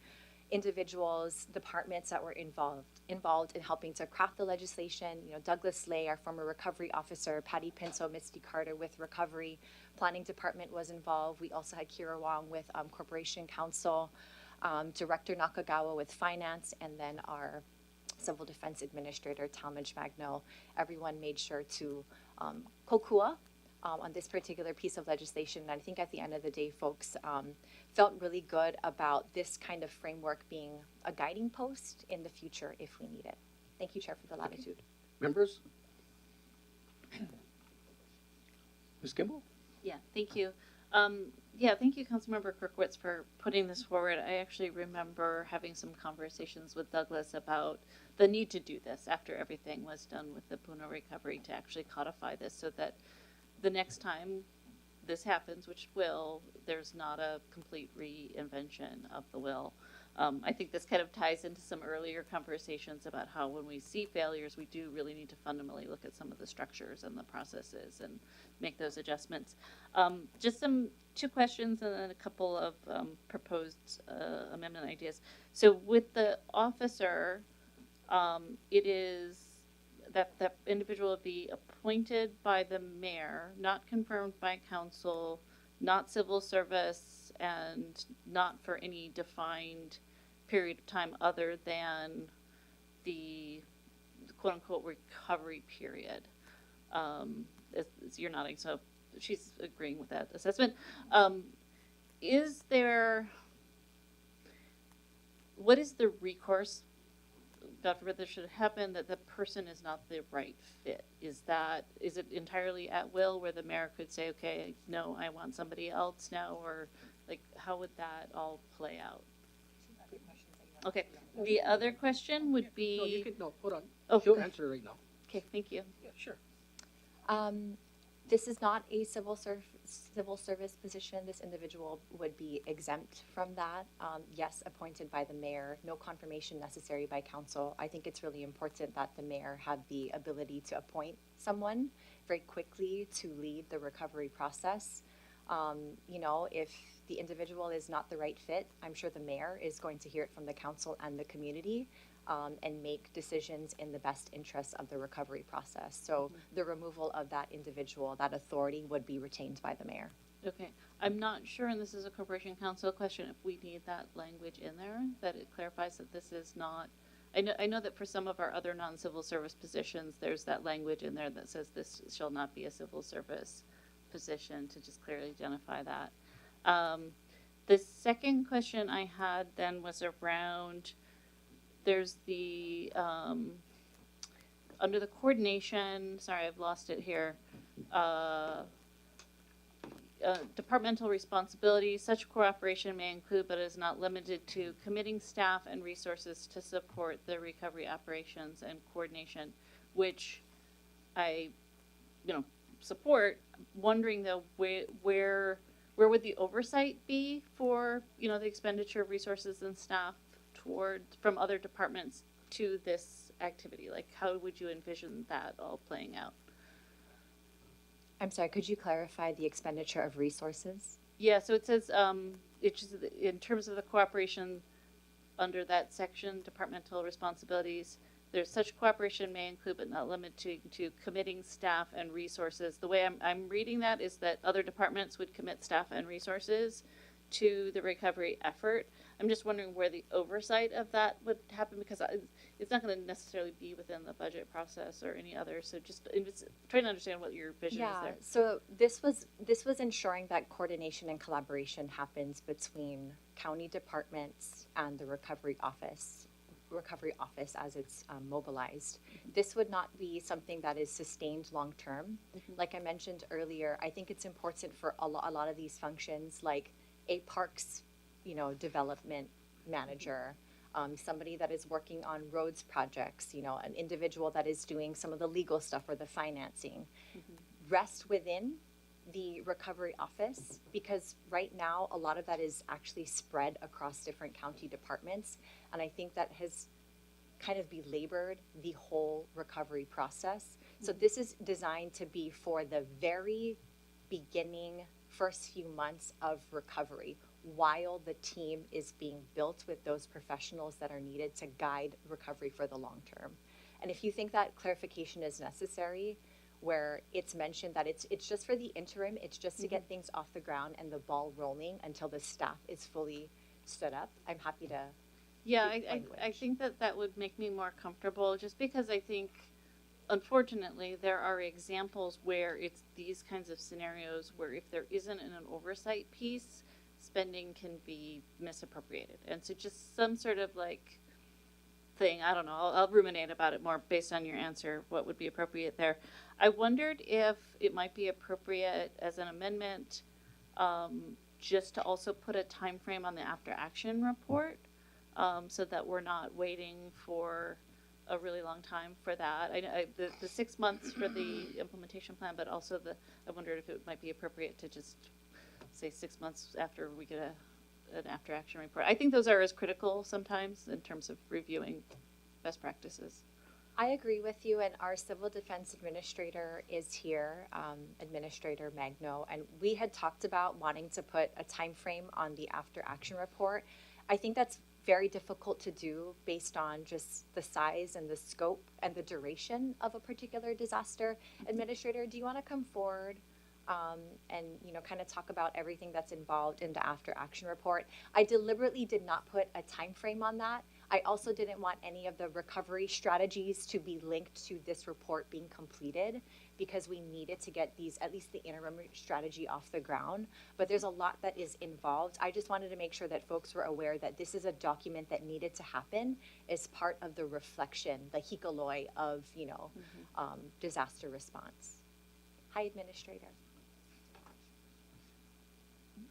individuals, departments that were involved in helping to craft the legislation. Douglas Slay, our former recovery officer, Patty Pinto, Misty Carter with recovery. Planning department was involved. We also had Kira Wong with Corporation Counsel, Director Nakagawa with finance, and then our civil defense administrator, Talmadge Magno. Everyone made sure to kokua on this particular piece of legislation. And I think at the end of the day, folks felt really good about this kind of framework being a guiding post in the future if we need it. Thank you, Chair, for the latitude. Okay. Members? Ms. Kimball? Yeah, thank you. Thank you, Councilmember Kirkowitz, for putting this forward. I actually remember having some conversations with Douglas about the need to do this after everything was done with the Puna recovery, to actually codify this so that the next time this happens, which will, there's not a complete reinvention of the will. I think this kind of ties into some earlier conversations about how when we see failures, we do really need to fundamentally look at some of the structures and the processes and make those adjustments. Just two questions and then a couple of proposed amendment ideas. So with the officer, it is that the individual will be appointed by the mayor, not confirmed by council, not civil service, and not for any defined period of time other than the quote-unquote recovery period. You're nodding, so she's agreeing with that assessment. What is the recourse, God forbid this should happen, that the person is not the right fit? Is it entirely at will, where the mayor could say, okay, no, I want somebody else now, or like how would that all play out? Okay. The other question would be. No, hold on. Oh, she'll answer right now. Okay, thank you. Yeah, sure. This is not a civil service position. This individual would be exempt from that. Yes, appointed by the mayor, no confirmation necessary by council. I think it's really important that the mayor have the ability to appoint someone very quickly to lead the recovery process. You know, if the individual is not the right fit, I'm sure the mayor is going to hear it from the council and the community. And make decisions in the best interests of the recovery process. So the removal of that individual, that authority would be retained by the mayor. Okay, I'm not sure, and this is a corporation council question, if we need that language in there, that it clarifies that this is not, I know that for some of our other non-civil service positions, there's that language in there that says this shall not be a civil service position, to just clearly identify that. The second question I had then was around, there's the, under the coordination, sorry, I've lost it here. Departmental responsibilities, such cooperation may include, but is not limited to, committing staff and resources to support the recovery operations and coordination, which I, support. Wondering though, where would the oversight be for, the expenditure of resources and staff from other departments to this activity? Like, how would you envision that all playing out? I'm sorry, could you clarify the expenditure of resources? Yeah, so it says, it's just in terms of the cooperation under that section, departmental responsibilities, there's such cooperation may include but not limited to committing staff and resources. The way I'm reading that is that other departments would commit staff and resources to the recovery effort. I'm just wondering where the oversight of that would happen, because it's not going to necessarily be within the budget process or any other. So just trying to understand what your vision is there. So this was ensuring that coordination and collaboration happens between county departments and the recovery office as it's mobilized. This would not be something that is sustained long term. Like I mentioned earlier, I think it's important for a lot of these functions, like a parks, development manager, somebody that is working on roads projects, an individual that is doing some of the legal stuff or the financing, rest within the recovery office, because right now a lot of that is actually spread across different county departments, and I think that has kind of belabored the whole recovery process. So this is designed to be for the very beginning, first few months of recovery, while the team is being built with those professionals that are needed to guide recovery for the long term. And if you think that clarification is necessary, where it's mentioned that it's just for the interim, it's just to get things off the ground and the ball rolling until the staff is fully stood up, I'm happy to. Yeah, I think that would make me more comfortable, just because I think, unfortunately, there are examples where it's these kinds of scenarios where if there isn't an oversight piece, spending can be misappropriated. And so just some sort of thing, I don't know, I'll ruminate about it more based on your answer, what would be appropriate there. I wondered if it might be appropriate as an amendment just to also put a time frame on the after action report, so that we're not waiting for a really long time for that. The 6 months for the implementation plan, but also I wondered if it might be appropriate to just say 6 months after we get an after action report. I think those are as critical sometimes in terms of reviewing best practices. I agree with you, and our civil defense administrator is here, Administrator Magno, and we had talked about wanting to put a time frame on the after action report. I think that's very difficult to do based on just the size and the scope and the duration of a particular disaster. Administrator, do you want to come forward and kind of talk about everything that's involved in the after action report? I deliberately did not put a time frame on that. I also didn't want any of the recovery strategies to be linked to this report being completed, because we needed to get at least the interim strategy off the ground. But there's a lot that is involved. I just wanted to make sure that folks were aware that this is a document that needed to happen as part of the reflection, the hikaloi of, disaster response. Hi, Administrator.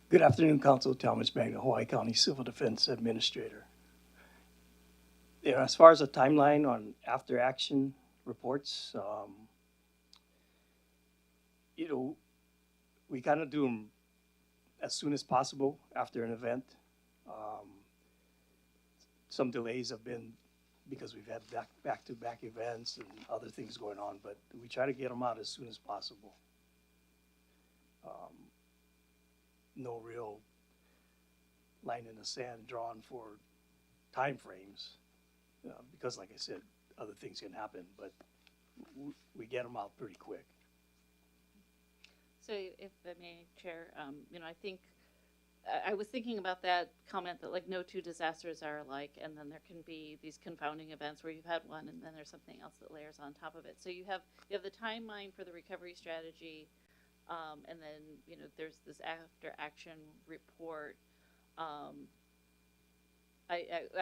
Good afternoon, Council. Thomas Magno, Hawaii County Civil Defense Administrator. As far as a timeline on after action reports, you know, we kind of do them as soon as possible after an event. Some delays have been because we've had back-to-back events and other things going on, but we try to get them out as soon as possible. No real line in the sand drawn for timeframes, because like I said, other things can happen, but we get them out pretty quick. So if I may, Chair, you know, I think I was thinking about that comment that like no two disasters are alike, and then there can be these confounding events where you've had one and then there's something else that layers on top of it. So you have the timeline for the recovery strategy, and then you know there's this after action report. I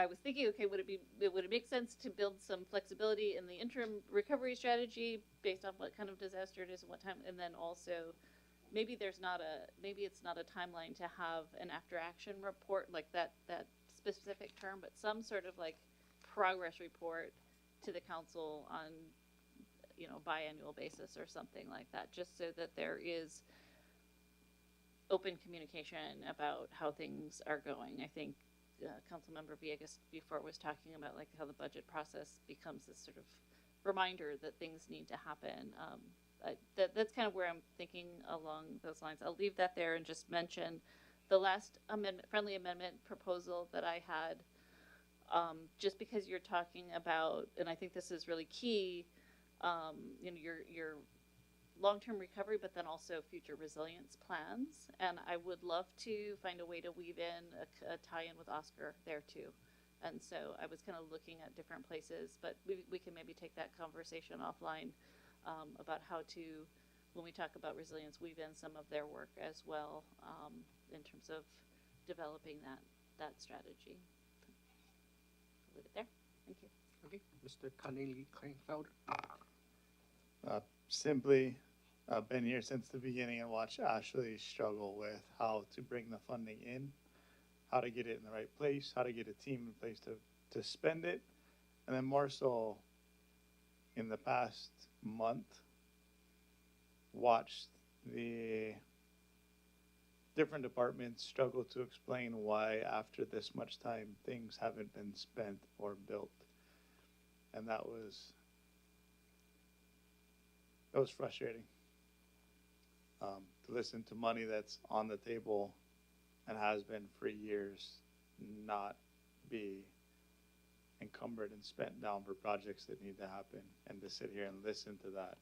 was thinking, okay, would it make sense to build some flexibility in the interim recovery strategy based on what kind of disaster it is and what time, and then also maybe it's not a timeline to have an after action report like that specific term, but some sort of like progress report to the council on, you know, biannual basis or something like that, just so that there is open communication about how things are going. I think Councilmember Villegas before was talking about like how the budget process becomes this sort of reminder that things need to happen. That's kind of where I'm thinking along those lines. I'll leave that there and just mention the last friendly amendment proposal that I had, just because you're talking about, and I think this is really key, you know, your long-term recovery, but then also future resilience plans. And I would love to find a way to weave in a tie-in with Oscar there too. And so I was kind of looking at different places, but we can maybe take that conversation offline. About how to, when we talk about resilience, weave in some of their work as well, in terms of developing that strategy. I'll leave it there. Thank you. Okay, Mr. Corneli Kleinfelder. Simply, I've been here since the beginning and watched Ashley struggle with how to bring the funding in, how to get it in the right place, how to get a team in place to spend it, and then more so in the past month, watched the different departments struggle to explain why after this much time things haven't been spent or built. And that was frustrating, to listen to money that's on the table and has been for years not be encumbered and spent down for projects that need to happen, and to sit here and listen to that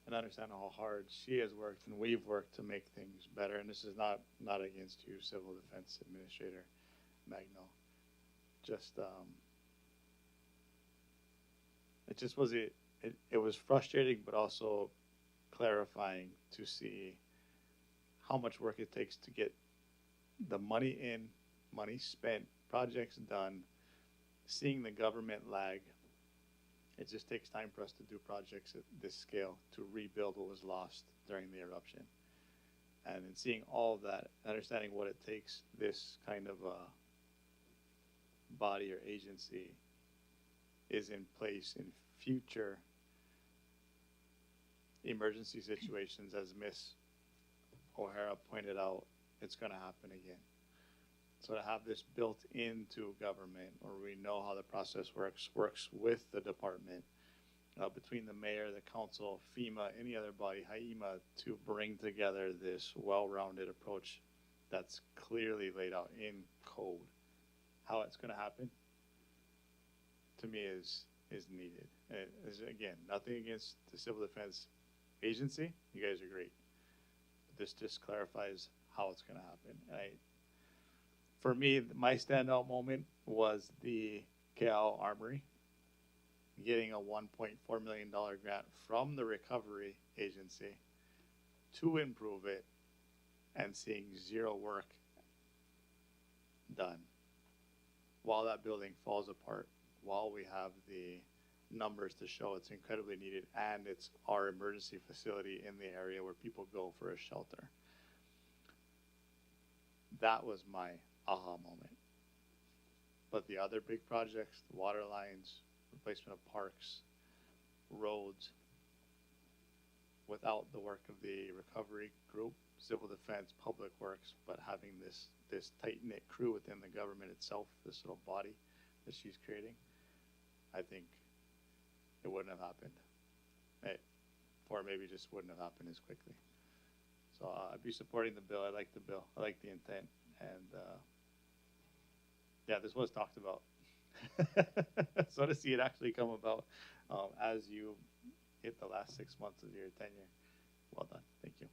and understand how hard she has worked and we've worked to make things better. And this is not against you, Civil Defense Administrator Magno. Just it just was it was frustrating, but also clarifying to see how much work it takes to get the money in, money spent, projects done. Seeing the government lag, it just takes time for us to do projects at this scale to rebuild what was lost during the eruption. And in seeing all of that, understanding what it takes, this kind of body or agency is in place in future emergency situations, as Ms. O'Hara pointed out, it's going to happen again. So to have this built into government, or we know how the process works with the department, between the mayor, the council, FEMA, any other body, HAIMA, to bring together this well-rounded approach that's clearly laid out in code. How it's going to happen, to me, is needed. And is, again, nothing against the Civil Defense Agency. You guys are great. This just clarifies how it's going to happen. And for me, my standout moment was the Keao Armory, getting a $1.4 million grant from the Recovery Agency to improve it, and seeing zero work done while that building falls apart, while we have the numbers to show it's incredibly needed, and it's our emergency facility in the area where people go for a shelter. That was my aha moment. But the other big projects, the water lines, replacement of parks, roads, without the work of the recovery group, civil defense, public works, but having this tight-knit crew within the government itself, this little body that she's creating, I think it wouldn't have happened. Or maybe just wouldn't have happened as quickly. So I'd be supporting the bill. I like the bill. I like the intent. And yeah, this was talked about. So to see it actually come about as you hit the last 6 months of your tenure, well done. Thank you.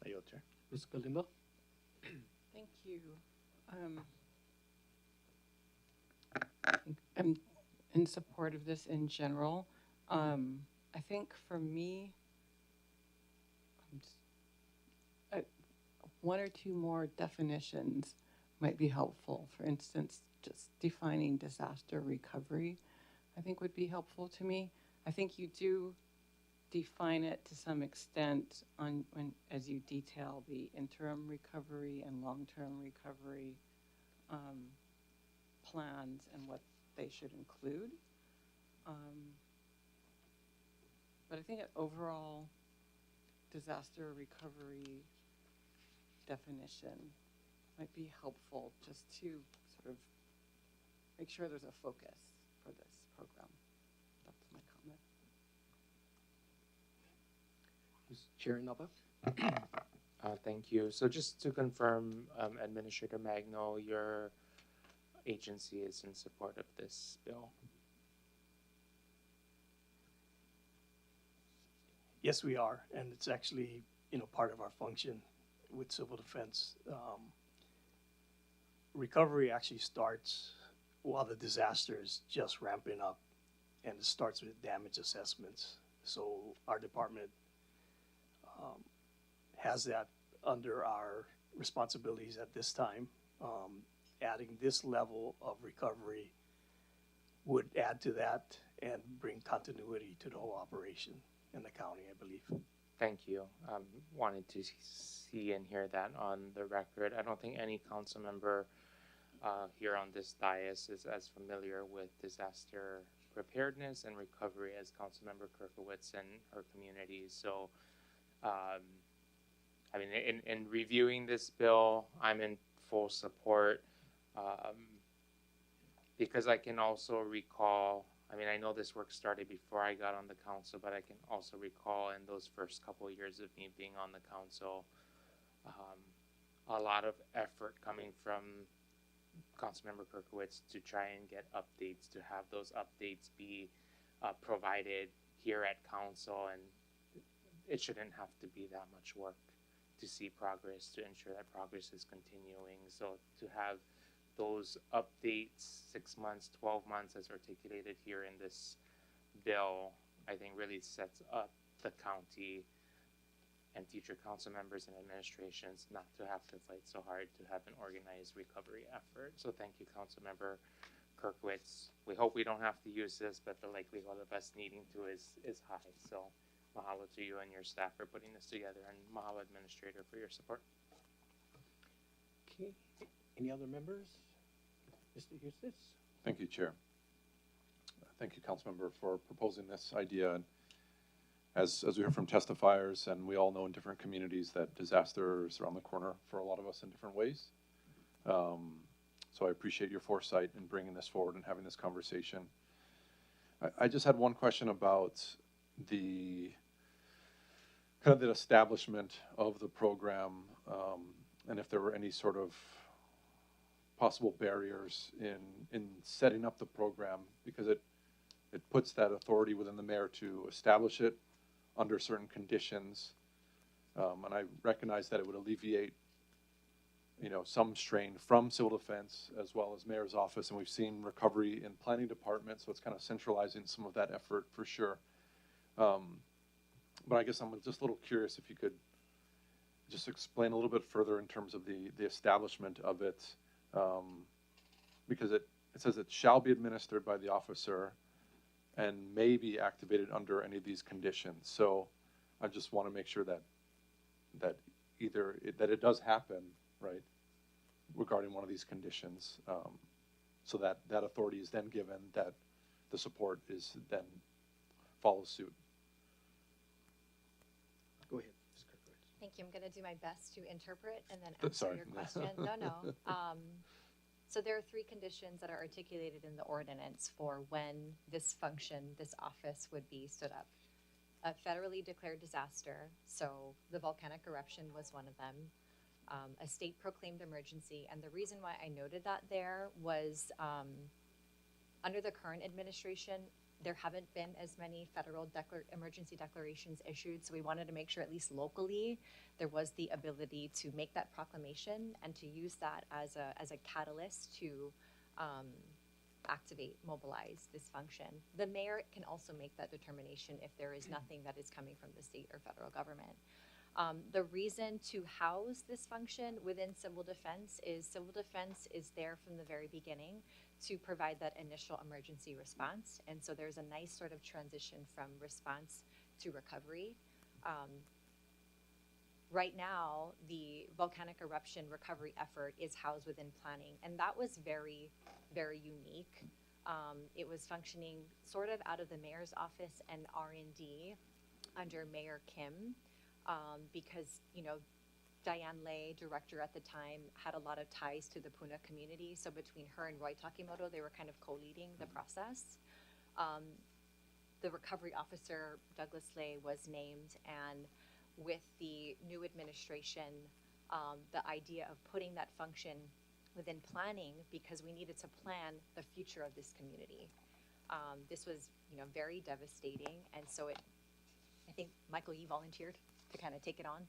I yield, Chair. Ms. Kalimba? Thank you. I'm in support of this in general. I think for me, one or two more definitions might be helpful. For instance, just defining disaster recovery, I think would be helpful to me. I think you do define it to some extent as you detail the interim recovery and long-term recovery plans and what they should include. But I think an overall disaster recovery definition might be helpful just to sort of make sure there's a focus for this program. That's my comment. Chair Nava? Thank you. So just to confirm, Administrator Magno, your agency is in support of this bill. Yes, we are, and it's actually, part of our function with civil defense. Recovery actually starts while the disaster is just ramping up, and it starts with damage assessments. So our department has that under our responsibilities at this time. Adding this level of recovery would add to that and bring continuity to the whole operation in the county, I believe. Thank you. Wanted to see and hear that on the record. I don't think any council member here on this dais is as familiar with disaster preparedness and recovery as Councilmember Kirkowitz and her community. So, I mean, in reviewing this bill, I'm in full support because I can also recall, I mean, I know this work started before I got on the council, but I can also recall in those first couple of years of me being on the council, a lot of effort coming from Councilmember Kirkowitz to try and get updates, to have those updates be provided here at council, and it shouldn't have to be that much work to see progress, to ensure that progress is continuing. So to have those updates 6 months, 12 months as articulated here in this bill, I think really sets up the county and future council members and administrations not to have to fight so hard to have an organized recovery effort. So thank you, Councilmember Kirkowitz. We hope we don't have to use this, but the likelihood of us needing to is high. So mahalo to you and your staff for putting this together, and mahalo, Administrator, for your support. Okay. Any other members? Mr. Eustace? Thank you, Chair. Thank you, Councilmember, for proposing this idea. And as we heard from testifiers, and we all know in different communities that disaster is around the corner for a lot of us in different ways. So I appreciate your foresight in bringing this forward and having this conversation. I just had one question about the kind of the establishment of the program, and if there were any sort of possible barriers in setting up the program, because it puts that authority within the mayor to establish it under certain conditions, and I recognize that it would alleviate, some strain from civil defense as well as mayor's office, and we've seen recovery in planning department, so it's kind of centralizing some of that effort for sure. But I guess I'm just a little curious if you could just explain a little bit further in terms of the establishment of it, because it says it shall be administered by the officer and may be activated under any of these conditions. So I just want to make sure that it does happen, right, regarding one of these conditions, so that authority is then given, that the support is then follows suit. Thank you. I'm going to do my best to interpret and then But answer sorry. your question. No. So there are 3 conditions that are articulated in the ordinance for when this function, this office would be stood up. A federally declared disaster, so the volcanic eruption was one of them. A state proclaimed emergency, and the reason why I noted that there was under the current administration, there haven't been as many federal emergency declarations issued, so we wanted to make sure at least locally there was the ability to make that proclamation and to use that as a catalyst to activate, mobilize this function. The mayor can also make that determination if there is nothing that is coming from the state or federal government. The reason to house this function within civil defense is there from the very beginning to provide that initial emergency response. And so there's a nice sort of transition from response to recovery. Right now, the volcanic eruption recovery effort is housed within planning, and that was very, very unique. It was functioning sort of out of the mayor's office and R&D under Mayor Kim, because, you know, Diane Lay, director at the time, had a lot of ties to the Puna community. So between her and Roy Takimoto, they were kind of co-leading the process. The recovery officer, Douglas Lay, was named, and with the new administration, the idea of putting that function within planning, because we needed to plan the future of this community. This was, you know, very devastating, and so I think, Michael, you volunteered to kind of take it on.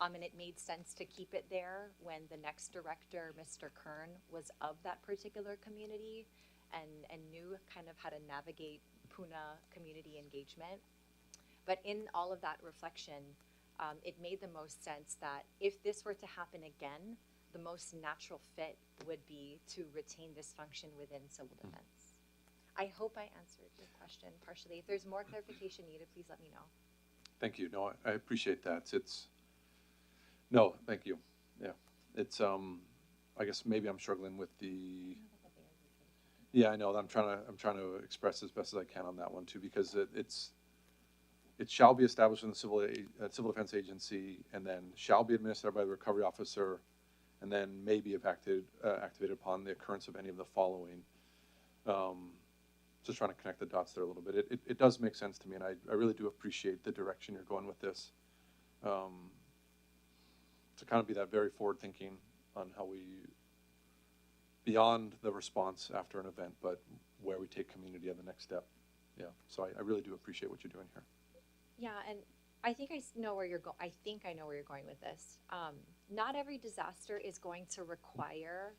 And it made sense to keep it there when the next director, Mr. Kern, was of that particular community and knew kind of how to navigate Puna community engagement. But in all of that reflection, it made the most sense that if this were to happen again, the most natural fit would be to retain this function within civil defense. I hope I answered your question partially. If there's more clarification needed, please let me know. Thank you. No, I appreciate that. No, thank you. Yeah, it's I guess maybe I'm struggling with the. Yeah, I know. I'm trying to express as best as I can on that one too, because it shall be established in the civil defense agency, and then shall be administered by the recovery officer, and then may be activated upon the occurrence of any of the following. Just trying to connect the dots there a little bit. It does make sense to me, and I really do appreciate the direction you're going with this. To kind of be that very forward thinking on how we, beyond the response after an event, but where we take community at the next step. Yeah, so I really do appreciate what you're doing here. Yeah, and I think I know where you're going. I think I know where you're going with this. Not every disaster is going to require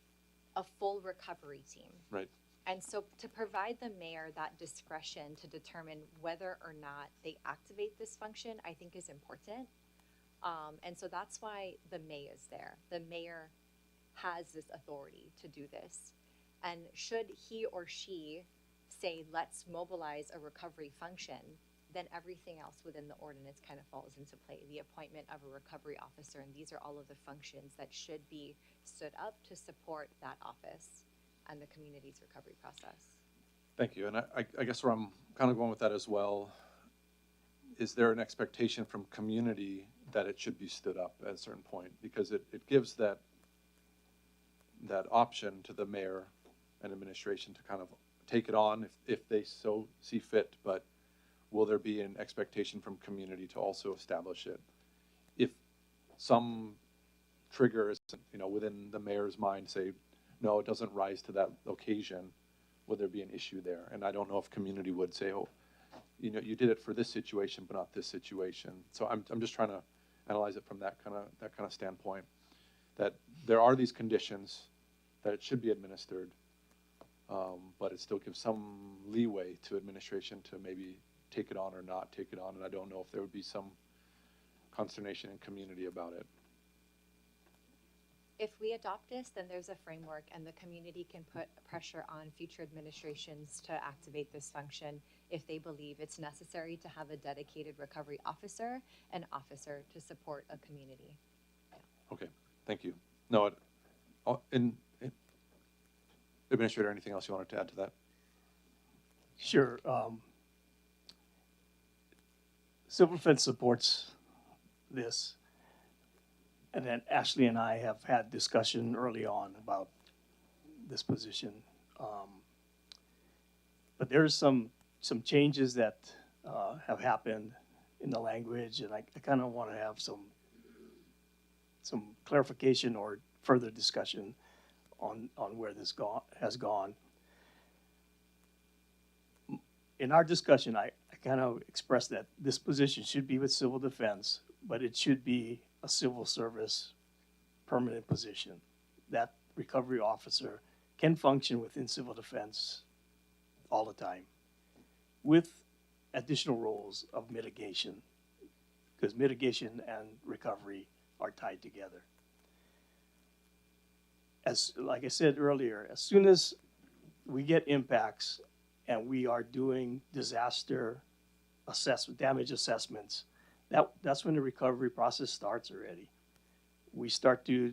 a full recovery team. Right. And so to provide the mayor that discretion to determine whether or not they activate this function, I think is important. And so that's why the mayor is there. The mayor has this authority to do this. And should he or she say, let's mobilize a recovery function, then everything else within the ordinance kind of falls into play. The appointment of a recovery officer, and these are all of the functions that should be stood up to support that office and the community's recovery process. Thank you. And I guess where I'm kind of going with that as well, is there an expectation from community that it should be stood up at a certain point? Because it gives that option to the mayor and administration to kind of take it on if they so see fit, but will there be an expectation from community to also establish it? If some trigger is, within the mayor's mind, say, no, it doesn't rise to that occasion, would there be an issue there? And I don't know if community would say, oh, you did it for this situation, but not this situation. So I'm just trying to analyze it from that kind of standpoint, that there are these conditions that it should be administered, but it still gives some leeway to administration to maybe take it on or not take it on. And I don't know if there would be some consternation in community about it. If we adopt this, then there's a framework, and the community can put pressure on future administrations to activate this function if they believe it's necessary to have a dedicated recovery officer, an officer to support a community. Yeah. Okay, thank you. No, Administrator, anything else you wanted to add to that? Sure. Civil defense supports this. And then Ashley and I have had discussion early on about this position. But there's some changes that have happened in the language, and I kind of want to have some clarification or further discussion on where this has gone. In our discussion, I kind of expressed that this position should be with civil defense, but it should be a civil service permanent position. That recovery officer can function within civil defense all the time with additional roles of mitigation, because mitigation and recovery are tied together. Like I said earlier, as soon as we get impacts and we are doing disaster damage assessments, that's when the recovery process starts already. We start to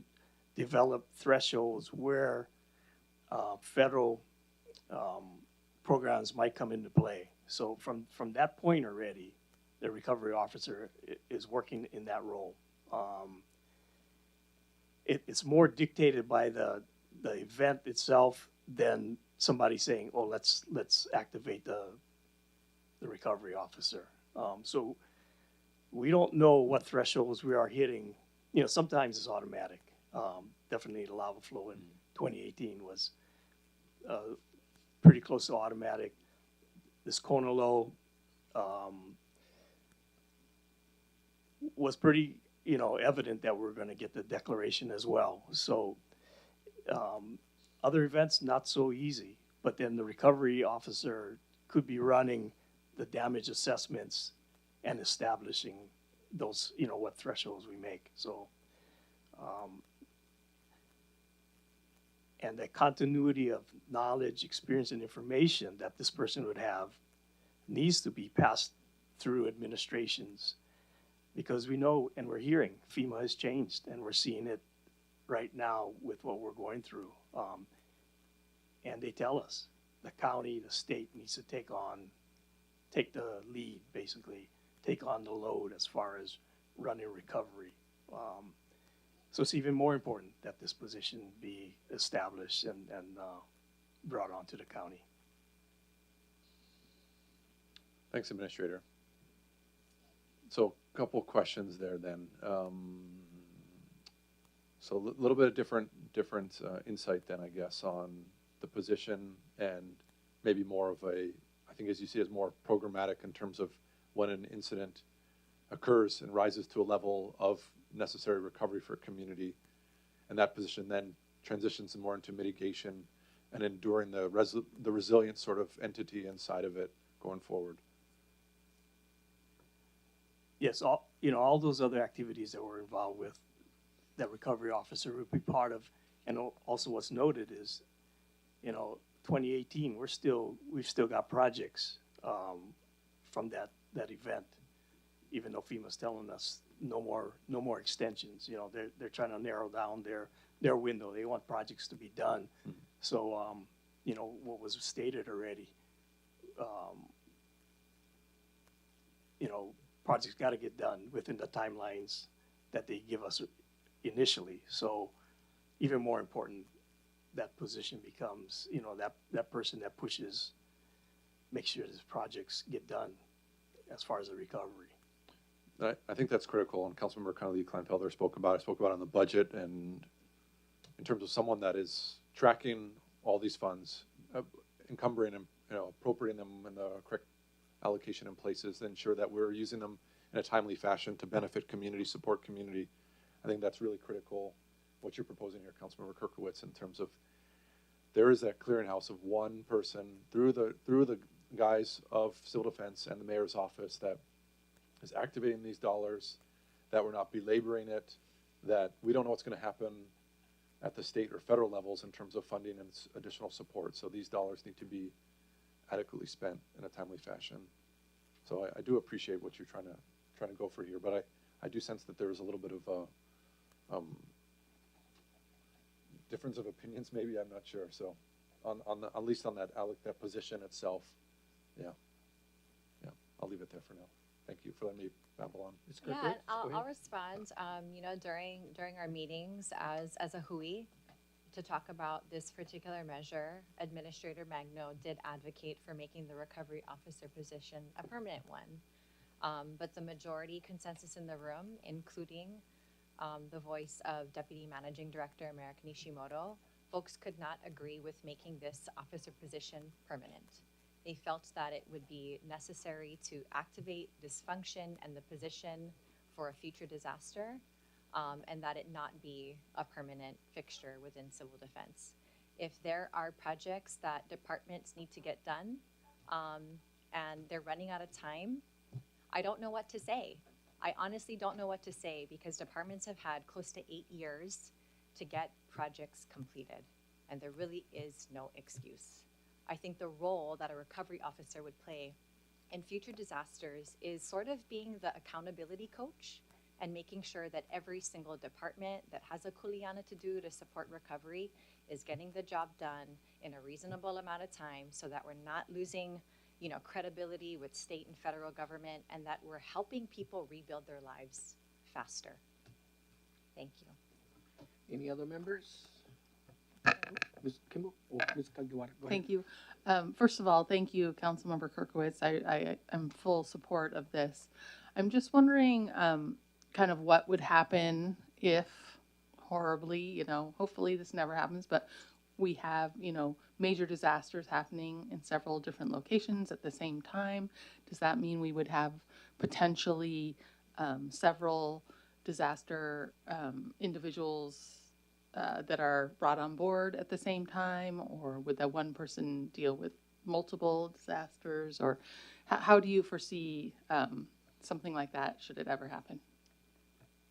develop thresholds where federal programs might come into play. So from that point already, the recovery officer is working in that role. It's more dictated by the event itself than somebody saying, "Oh, let's activate the recovery officer." So we don't know what thresholds we are hitting. You know, sometimes it's automatic. Definitely the lava flow in 2018 was pretty close to automatic. This Kona low was pretty, evident that we're going to get the declaration as well. So other events, not so easy. But then the recovery officer could be running the damage assessments and establishing those, what thresholds we make. So, and the continuity of knowledge, experience, and information that this person would have needs to be passed through administrations, because we know and we're hearing FEMA has changed, and we're seeing it right now with what we're going through. And they tell us the county, the state needs to take the lead, basically, take on the load as far as running recovery. So it's even more important that this position be established and brought onto the county. Thanks, Administrator. So a couple questions there then. So a little bit of different insight then, I guess, on the position, and maybe more of I think as you see it, as more programmatic in terms of when an incident occurs and rises to a level of necessary recovery for a community, and that position then transitions more into mitigation and enduring the resilient sort of entity inside of it going forward. Yes, all those other activities that we're involved with, that recovery officer would be part of. And also what's noted is, 2018, we've still got projects from that event, even though FEMA's telling us no more extensions. They're trying to narrow down their window. They want projects to be done. Mm-hmm. So what was stated already, projects got to get done within the timelines that they give us initially. So even more important, that position becomes, that person that pushes, make sure these projects get done as far as the recovery. I think that's critical, and Councilmember Connolly Kleinfelder spoke about it on the budget, and in terms of someone that is tracking all these funds, encumbering them, appropriating them in the correct allocation in places, ensure that we're using them in a timely fashion to benefit community, support community. I think that's really critical, what you're proposing here, Councilmember Kirkowitz, in terms of there is that clearinghouse of one person through the guise of civil defense and the mayor's office that is activating these dollars, that we're not belaboring it, that we don't know what's going to happen at the state or federal levels in terms of funding and additional support. So these dollars need to be adequately spent in a timely fashion. So I do appreciate what you're trying to go for here, but I do sense that there's a little bit of difference of opinions, maybe, I'm not sure. So at least on that position itself, yeah, I'll leave it there for now. Thank you for letting me babble on. Ms. Yeah, Kirkowitz, and go ahead. I'll respond. You know, during our meetings as a Hui to talk about this particular measure, Administrator Magno did advocate for making the recovery officer position a permanent one. But the majority consensus in the room, including the voice of Deputy Managing Director America Nishimoto, folks could not agree with making this officer position permanent. They felt that it would be necessary to activate dysfunction and the position for a future disaster, and that it not be a permanent fixture within civil defense. If there are projects that departments need to get done, and they're running out of time, I don't know what to say. I honestly don't know what to say because departments have had close to 8 years to get projects completed, and there really is no excuse. I think the role that a recovery officer would play in future disasters is sort of being the accountability coach and making sure that every single department that has a kuleana to do to support recovery is getting the job done in a reasonable amount of time so that we're not losing, you know, credibility with state and federal government, and that we're helping people rebuild their lives faster. Thank you. Any other members? Ms. Kimball or Ms. Kagiwara, go Thank you. First of all, thank you, Councilmember Kirkowitz. I am full support of this. I'm just wondering kind of what would happen if horribly, you know, hopefully this never happens, but we have, you know, major disasters happening in several different locations at the same time. Does that mean we would have potentially several disaster individuals that are brought on board at the same time, or would that one person deal with multiple disasters, or how do you foresee something like that should it ever happen?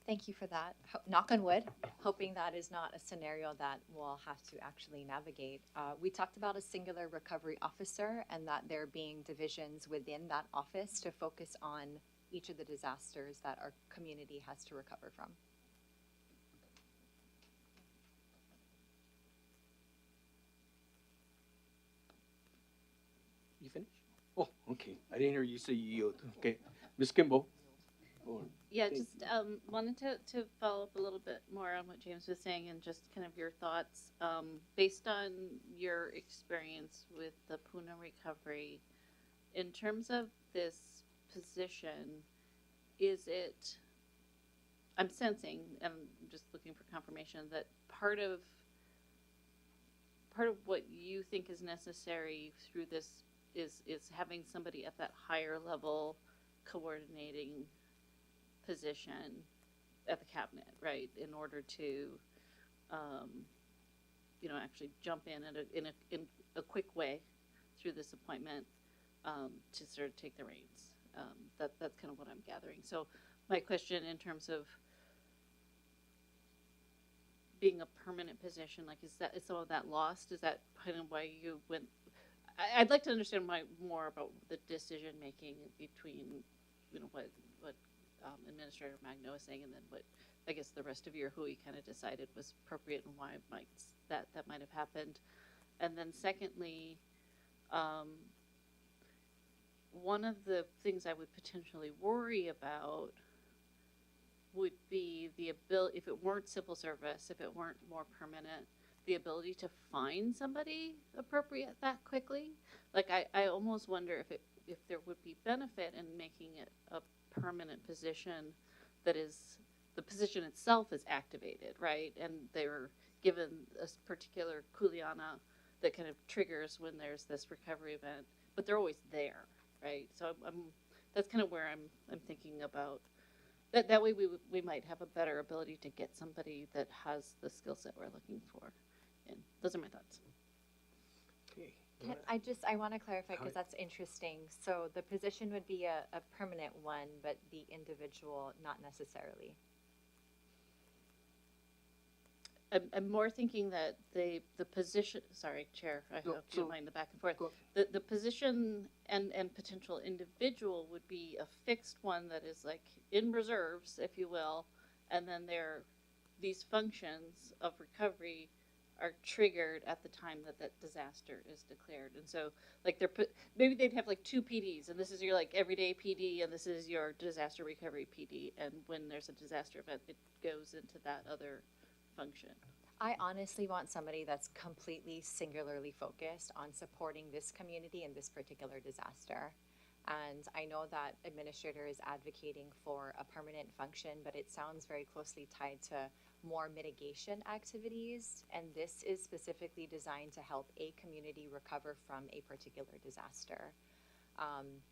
Thank you for that. Knock on wood, hoping that is not a scenario that we'll have to actually navigate. We talked about a singular recovery officer and that there being divisions within that office to focus on each of the disasters that our community has to recover from. You finished? Oh, okay. I didn't hear you say you yield. Okay. Ms. Kimball. Yeah, just wanted to follow up a little bit more on what James was saying and just kind of your thoughts. Based on your experience with the Puna recovery, in terms of this position, is it, I'm sensing, and I'm just looking for confirmation, that part of what you think is necessary through this is having somebody at that higher level coordinating position at the cabinet, right, in order to, you know, actually jump in a quick way through this appointment to sort of take the reins. That's kind of what I'm gathering. So my question in terms of being a permanent position, like, is some of that lost? Is that kind of why you went? I'd like to understand more about the decision making between, you know, what Administrator Magno is saying, and then what I guess the rest of your Hui kind of decided was appropriate and why that might have happened. And then secondly, one of the things I would potentially worry about would be the ability, if it weren't civil service, if it weren't more permanent, the ability to find somebody appropriate that quickly. Like I almost wonder if there would be benefit in making it a permanent position that is, the position itself is activated, right? And they're given a particular kuleana that kind of triggers when there's this recovery event, but they're always there, right? So that's kind of where I'm thinking about that way we might have a better ability to get somebody that has the skill set we're looking for. And those are my thoughts. Okay. I want to clarify because that's interesting. So the position would be a permanent one, but the individual not necessarily. I'm more thinking that the position, sorry, Chair, I hope you don't mind the back and forth. The position and potential individual would be a fixed one that is like in reserves, if you will, and then these functions of recovery are triggered at the time that that disaster is declared. And so like maybe they'd have like two PDs, and this is your like everyday PD, and this is your disaster recovery PD. And when there's a disaster event, it goes into that other function. I honestly want somebody that's completely singularly focused on supporting this community in this particular disaster. And I know that administrator is advocating for a permanent function, but it sounds very closely tied to more mitigation activities. And this is specifically designed to help a community recover from a particular disaster.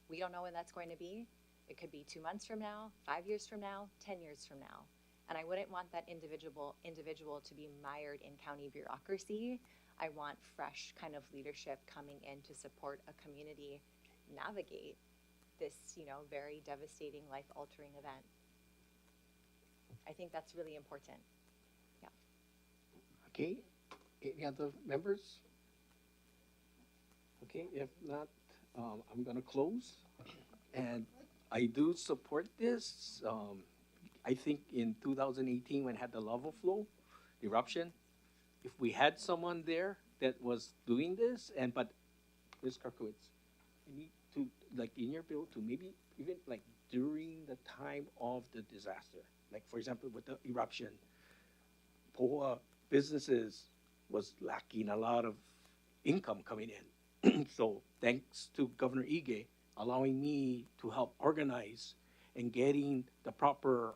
We don't know when that's going to be. It could be 2 months from now, 5 years from now, 10 years from now. And I wouldn't want that individual to be mired in county bureaucracy. I want fresh kind of leadership coming in to support a community navigate this, very devastating, life-altering event. I think that's really important. Yeah. Okay. Any other members? Okay. If not, I'm going to close. And I do support this. I think in 2018, when it had the lava flow eruption, if we had someone there that was doing this, but Ms. Karkowitz, you need to, like in your bill, to maybe even like during the time of the disaster, like for example, with the eruption, Poa businesses was lacking a lot of income coming in. So thanks to Governor Ige allowing me to help organize and getting the proper,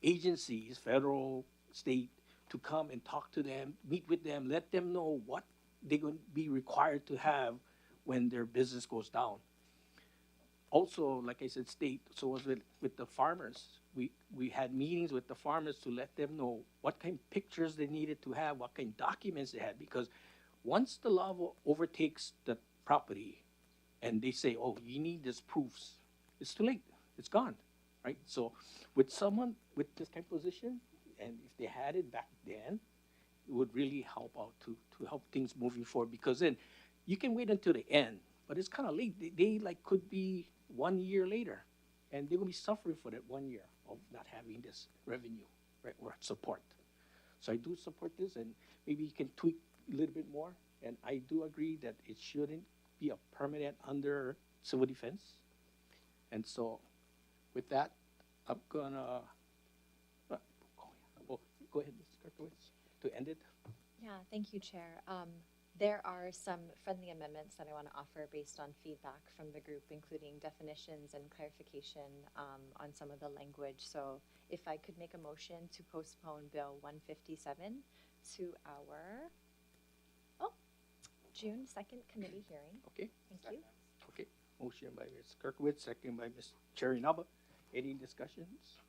agencies, federal, state, to come and talk to them, meet with them, let them know what they're going to be required to have when their business goes down. Also, like I said, state, so was with the farmers. We had meetings with the farmers to let them know what kind of pictures they needed to have, what kind of documents they had, because once the lava overtakes the property and they say, oh, you need these proofs, it's too late, it's gone, right? So with someone with this kind of position, and if they had it back then, it would really help out to help things moving forward, because then you can wait until the end, but it's kind of late. They like could be 1 year later, and they're gonna be suffering for that 1 year of not having this revenue, right, or support. So I do support this, and maybe you can tweak a little bit more. And I do agree that it shouldn't be a permanent under civil defense. And so with that, I'm gonna, go ahead, Ms. Karkowitz, to end it. Yeah, thank you, Chair. There are some friendly amendments that I want to offer based on feedback from the group, including definitions and clarification on some of the language. So if I could make a motion to postpone Bill 157 to our June 2nd committee hearing. Okay. Thank you. Okay. Motion by Ms. Kirkwood, second by Ms. Cherry-Naba. Any discussions?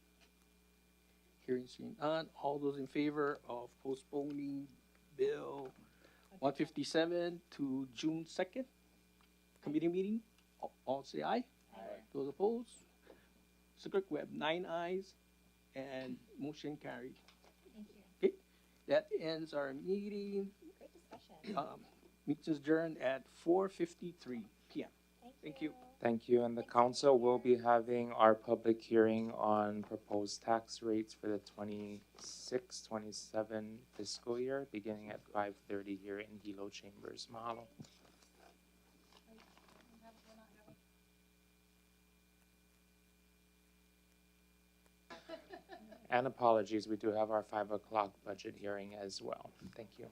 Hearing seen none. All those in favor of postponing Bill 157 to June 2nd committee meeting, all say aye. Aye. Those opposed? So Clerk, we have 9 ayes and motion carried. Thank you. Okay, that ends our meeting. Great discussion. Meeting adjourned at 4:53 p.m. Thank you. Thank you. And the council will be having our public hearing on proposed tax rates for the 26-27 fiscal year, beginning at 5:30 here in Hilo Chambers. Mahalo. And apologies, we do have our 5 o'clock budget hearing as well. Thank you.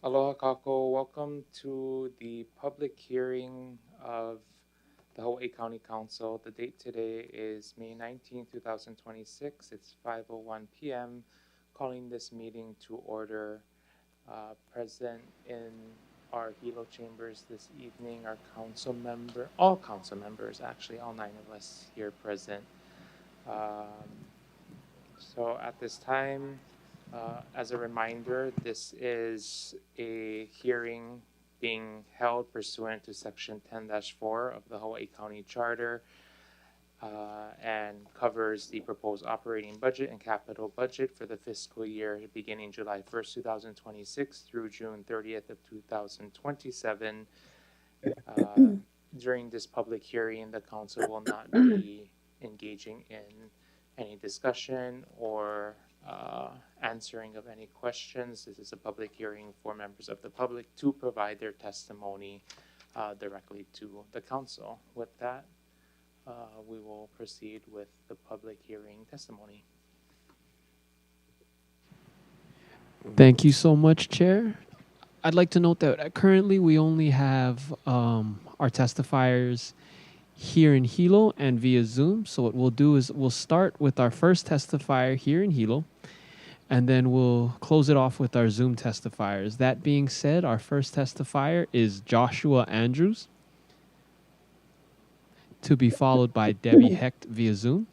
Aloha kako, welcome to the public hearing of the Hawaii County Council. The date today is May 19, 2026. It's 5:01 p.m. Calling this meeting to order. Present in our Hilo chambers this evening are all council members, actually all 9 of us here present. So at this time, as a reminder, this is a hearing being held pursuant to Section 10-4 of the Hawaii County Charter and covers the proposed operating budget and capital budget for the fiscal year beginning July 1st, 2026 through June 30th of 2027. During this public hearing, the council will not be engaging in any discussion or answering of any questions. This is a public hearing for members of the public to provide their testimony directly to the council. With that, we will proceed with the public hearing testimony. Thank you so much, Chair. I'd like to note that currently we only have our testifiers here in Hilo and via Zoom. So what we'll do is we'll start with our first testifier here in Hilo, and then we'll close it off with our Zoom testifiers. That being said, our first testifier is Joshua Andrews, to be followed by Debbie Hecht via Zoom.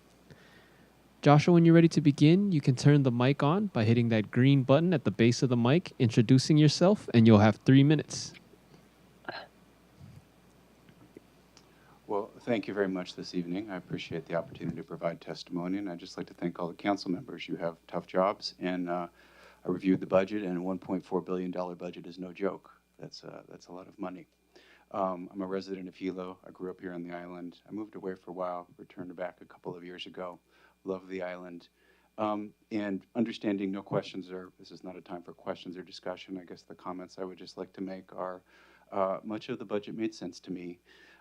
Joshua, when you're ready to begin, you can turn the mic on by hitting that green button at the base of the mic, introducing yourself, and you'll have 3 minutes. Well, thank you very much this evening. I appreciate the opportunity to provide testimony, and I'd just like to thank all the council members. You have tough jobs, and I reviewed the budget, and a $1.4 billion budget is no joke. That's a lot of money. I'm a resident of Hilo. I grew up here on the island. I moved away for a while, returned back a couple of years ago. Love the island. And understanding no questions, or this is not a time for questions or discussion, I guess the comments I would just like to make are much of the budget made sense to me.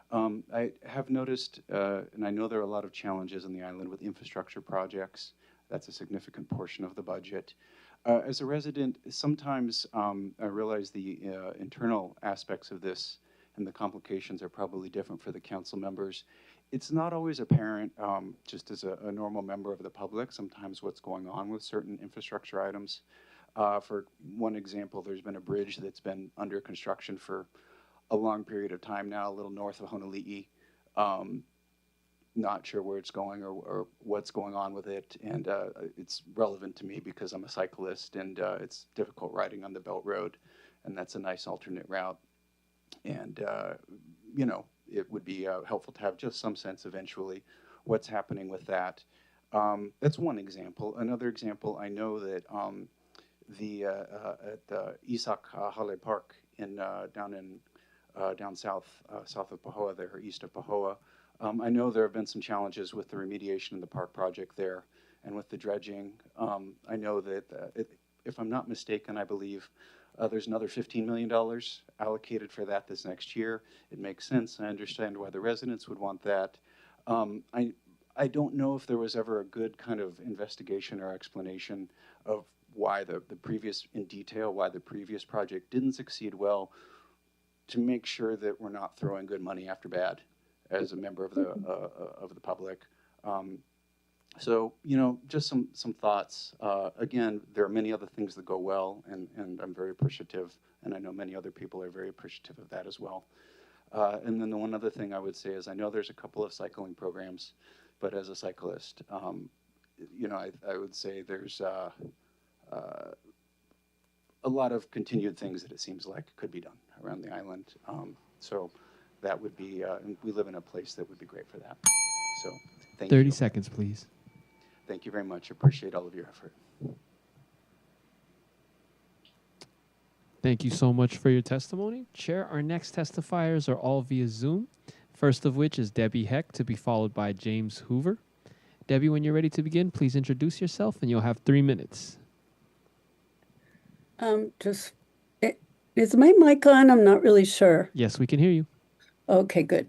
I have noticed, and I know there are a lot of challenges on the island with infrastructure projects. That's a significant portion of the budget. As a resident, sometimes I realize the internal aspects of this and the complications are probably different for the council members. It's not always apparent, just as a normal member of the public, sometimes what's going on with certain infrastructure items. For one example, there's been a bridge that's been under construction for a long period of time now, a little north of Honolulu. Not sure where it's going or what's going on with it. And it's relevant to me because I'm a cyclist, and it's difficult riding on the Belt Road, and that's a nice alternate route. And, you know, it would be helpful to have just some sense eventually what's happening with that. That's one example. Another example, I know that at the Isak Hale Park down south of Pahoa there, or east of Pahoa, I know there have been some challenges with the remediation of the park project there and with the dredging. I know that, if I'm not mistaken, I believe there's another $15 million allocated for that this next year. It makes sense. I understand why the residents would want that. I don't know if there was ever a good kind of investigation or explanation of why the previous project didn't succeed well, to make sure that we're not throwing good money after bad as a member of the public. So, you know, just some thoughts. Again, there are many other things that go well, and I'm very appreciative, and I know many other people are very appreciative of that as well. And then the one other thing I would say is I know there's a couple of cycling programs, but as a cyclist, you know, I would say there's a lot of continued things that it seems like could be done around the island. So that would be, and we live in a place that would be great for that. So thank you. 30 seconds, please. Thank you very much. Appreciate all of your effort. Thank you so much for your testimony. Chair, our next testifiers are all via Zoom. First of which is Debbie Hecht, to be followed by James Hoover. Debbie, when you're ready to begin, please introduce yourself, and you'll have 3 minutes. Is my mic on? I'm not really sure. Yes, we can hear you. Okay, good.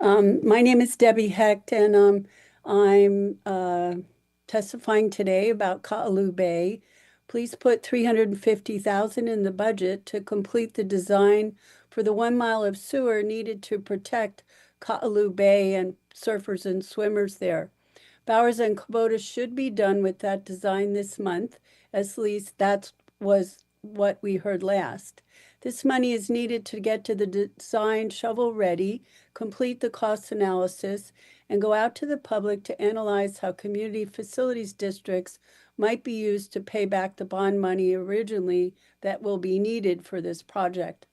My name is Debbie Hecht, and I'm testifying today about Ka'alu Bay Please put 350,000 in the budget to complete the design for the 1 mile of sewer needed to protect Ka'alu Bay and surfers and swimmers there. Bowers and Kubota should be done with that design this month, at least that was what we heard last. This money is needed to get to the design shovel ready, complete the cost analysis, and go out to the public to analyze how community facilities districts might be used to pay back the bond money originally that will be needed for this project.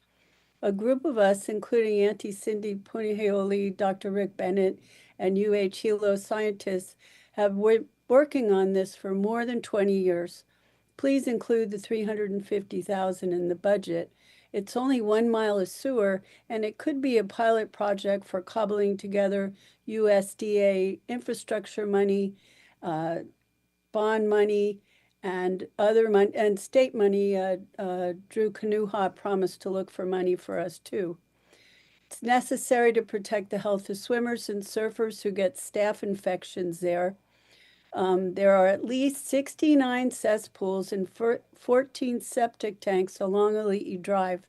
A group of us, including Auntie Cindy Punihioli, Dr. Rick Bennett, and Hilo scientists, have been working on this for more than 20 years. Please include the 350,000 in the budget. It's only 1 mile of sewer, and it could be a pilot project for cobbling together USDA infrastructure money, bond money, and other money and state money. Drew Kanuha promised to look for money for us too. It's necessary to protect the health of swimmers and surfers who get staph infections there. There are at least 69 cesspools and 14 septic tanks along Ali'i Drive.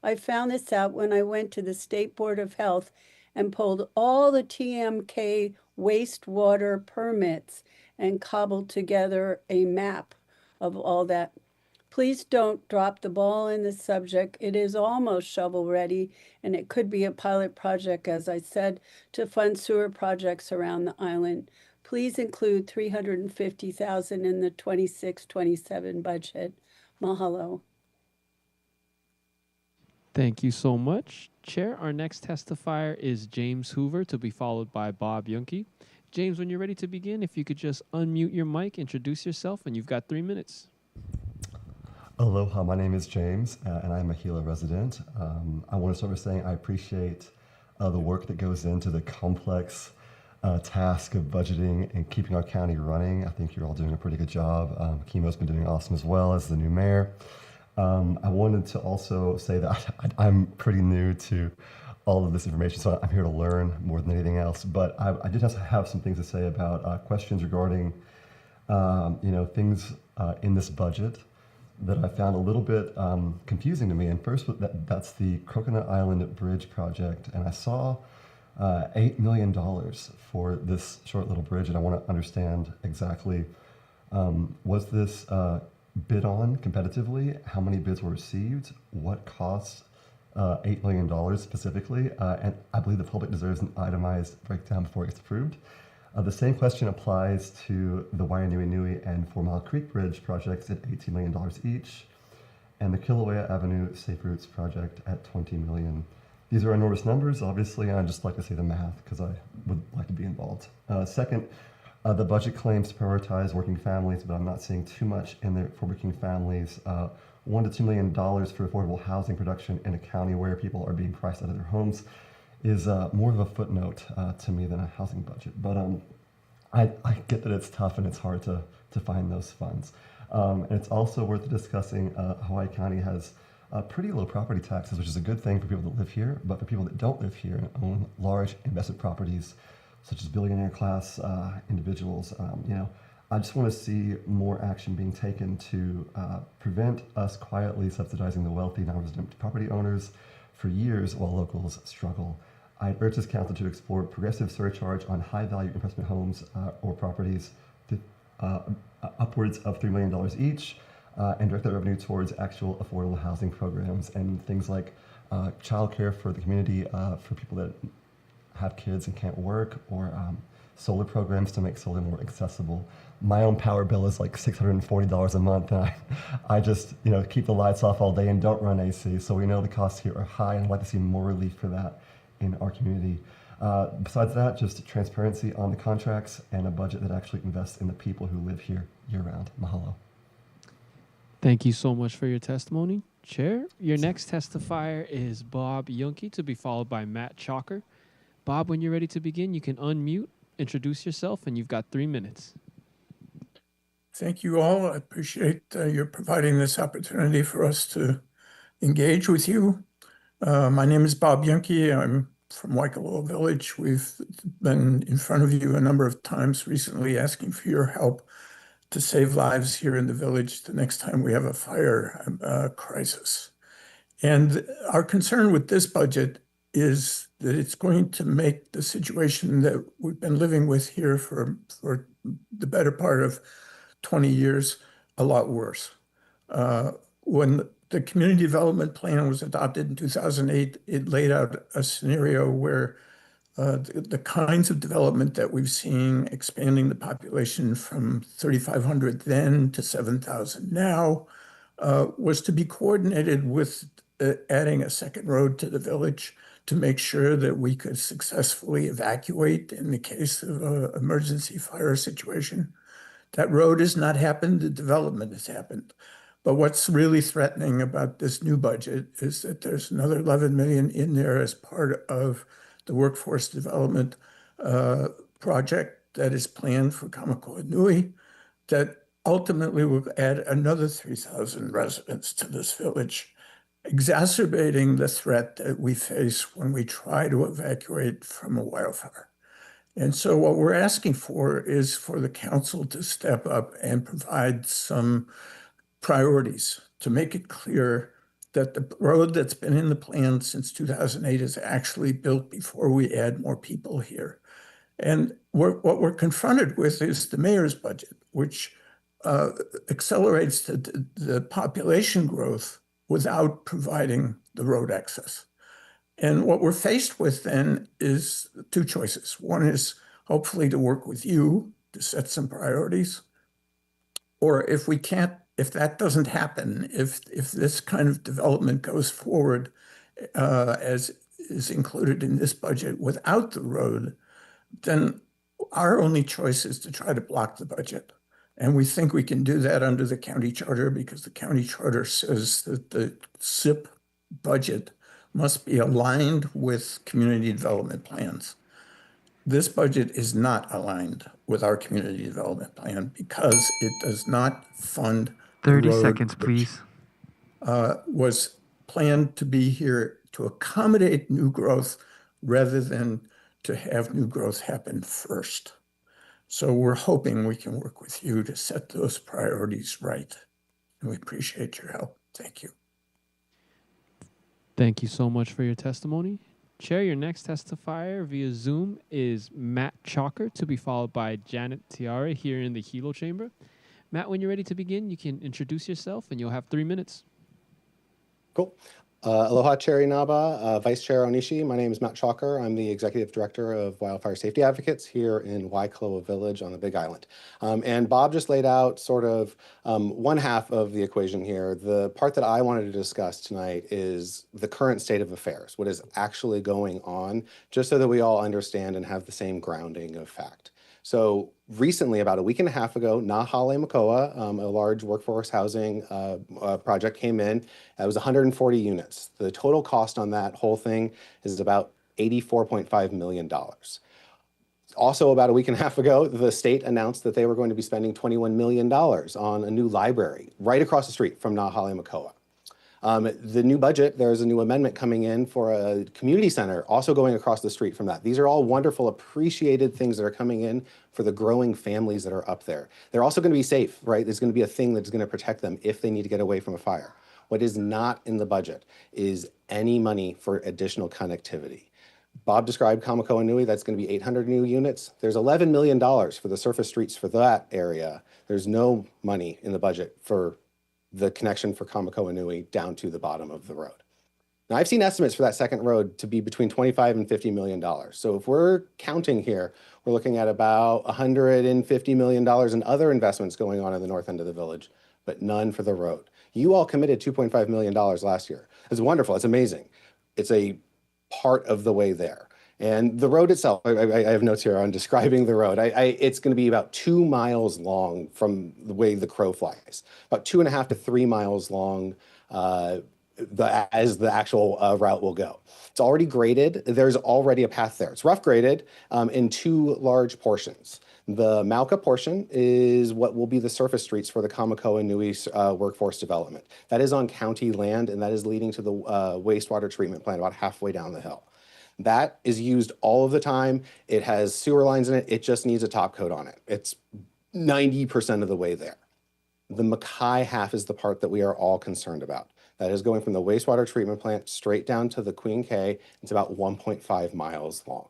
I found this out when I went to the State Board of Health and pulled all the TMK wastewater permits and cobbled together a map of all that. Please don't drop the ball in this subject. It is almost shovel ready, and it could be a pilot project, as I said, to fund sewer projects around the island. Please include 350,000 in the 26-27 budget. Mahalo. Thank you so much, Chair. Our next testifier is James Hoover, to be followed by Bob Yunke. James, when you're ready to begin, if you could just unmute your mic, introduce yourself, and you've got 3 minutes. Aloha, my name is James, and I'm a Gila resident. I want to start by saying I appreciate the work that goes into the complex task of budgeting and keeping our county running. I think you're all doing a pretty good job. Kimo's been doing awesome as well as the new mayor. I wanted to also say that I'm pretty new to all of this information, so I'm here to learn more than anything else. But I did have some things to say about questions regarding, things in this budget that I found a little bit confusing to me. And first, that's the Coconut Island Bridge project, and I saw $8 million for this short little bridge, and I want to understand exactly, was this bid on competitively? How many bids were received? What costs $8 million specifically? And I believe the public deserves an itemized breakdown before it gets approved. The same question applies to the Waianui Nui and 4 Mile Creek Bridge projects at $18 million each, and the Kilauea Avenue Safe Routes project at $20 million. These are enormous numbers, obviously, and I'd just like to see the math because I would like to be involved. Second, the budget claims to prioritize working families, but I'm not seeing too much in there for working families. $1 to $2 million for affordable housing production in a county where people are being priced out of their homes is more of a footnote to me than a housing budget. But I get that it's tough and it's hard to find those funds. And it's also worth discussing Hawaii County has pretty low property taxes, which is a good thing for people that live here, but for people that don't live here and own large investment properties, such as billionaire class individuals, I just want to see more action being taken to prevent us quietly subsidizing the wealthy non-resident property owners for years while locals struggle. I urge this council to explore progressive surcharge on high-value investment homes or properties to, upwards of $3 million each, and direct that revenue towards actual affordable housing programs and things like childcare for the community for people that have kids and can't work, or solar programs to make solar more accessible. My own power bill is like $640 a month, and I just keep the lights off all day and don't run AC. So we know the costs here are high, and I'd like to see more relief for that in our community. Besides that, just transparency on the contracts and a budget that actually invests in the people who live here year-round. Mahalo. Thank you so much for your testimony, Chair. Your next testifier is Bob Yunke, to be followed by Matt Chalker. Bob, when you're ready to begin, you can unmute, introduce yourself, and you've got 3 minutes. Thank you all. I appreciate your providing this opportunity for us to engage with you. My name is Bob Yunke. I'm from Waikoloa Village. We've been in front of you a number of times recently asking for your help to save lives here in the village the next time we have a fire crisis. And our concern with this budget is that it's going to make the situation that we've been living with here for the better part of 20 years a lot worse. When the community development plan was adopted in 2008, it laid out a scenario where the kinds of development that we've seen, expanding the population from 3,500 then to 7,000 now, was to be coordinated with adding a second road to the village to make sure that we could successfully evacuate in the case of an emergency fire situation. That road has not happened, the development has happened. But what's really threatening about this new budget is that there's another 11 million in there as part of the workforce development project that is planned for Kamakoa that ultimately will add another 3,000 residents to this village, exacerbating the threat that we face when we try to evacuate from a wildfire. And so what we're asking for is for the council to step up and provide some priorities to make it clear that the road that's been in the plan since 2008 is actually built before we add more people here. And what we're confronted with is the mayor's budget, which accelerates the population growth without providing the road access. And what we're faced with then is two choices. One is hopefully to work with you to set some priorities. Or if we can't, if that doesn't happen, if this kind of development goes forward as is included in this budget without the road, then our only choice is to try to block the budget. And we think we can do that under the county charter because the county charter says that the SIP budget must be aligned with community development plans. This budget is not aligned with our community development plan because it does not fund 30 the road seconds, please. Was planned to be here to accommodate new growth rather than to have new growth happen first. So we're hoping we can work with you to set those priorities right. And we appreciate your help. Thank you. Thank you so much for your testimony. Chair, your next testifier via Zoom is Matt Chalker, to be followed by Janet Tiara here in the Hilo chamber. Matt, when you're ready to begin, you can introduce yourself and you'll have 3 minutes. Cool. Aloha, Chair Inaba, Vice Chair Onishi. My name is Matt Chalker. I'm the Executive Director of Wildfire Safety Advocates here in Waikoloa Village on the Big Island. And Bob just laid out sort of one half of the equation here. The part that I wanted to discuss tonight is the current state of affairs, what is actually going on, just so that we all understand and have the same grounding of fact. So recently, about a week and a half ago, Nahale Makoa, a large workforce housing project came in. It was 140 units. The total cost on that whole thing is about $84.5 million. Also, about a week and a half ago, the state announced that they were going to be spending $21 million on a new library right across the street from Nahale Makoa. The new budget, there's a new amendment coming in for a community center, also going across the street from that. These are all wonderful, appreciated things that are coming in for the growing families that are up there. They're also going to be safe, right? There's going to be a thing that's going to protect them if they need to get away from a fire. What is not in the budget is any money for additional connectivity. Bob described Kamakoa Nui, that's going to be 800 new units. There's $11 million for the surface streets for that area. There's no money in the budget for the connection for Kamakoa Nui down to the bottom of the road. Now, I've seen estimates for that second road to be between $25 and $50 million. So if we're counting here, we're looking at about $150 million in other investments going on in the north end of the village, but none for the road. You all committed $2.5 million last year. It's wonderful, it's amazing. It's a part of the way there. And the road itself, I have notes here on describing the road. It's going to be about 2 miles long from the way the crow flies, about 2.5 to 3 miles long as the actual route will go. It's already graded. There's already a path there. It's rough graded in 2 large portions. The Mauka portion is what will be the surface streets for the Kamakoa Nui workforce development. That is on county land, and that is leading to the wastewater treatment plant about halfway down the hill. That is used all of the time. It has sewer lines in it. It just needs a top coat on it. It's 90% of the way there. The Mackay half is the part that we are all concerned about. That is going from the wastewater treatment plant straight down to the Queen K. It's about 1.5 miles long.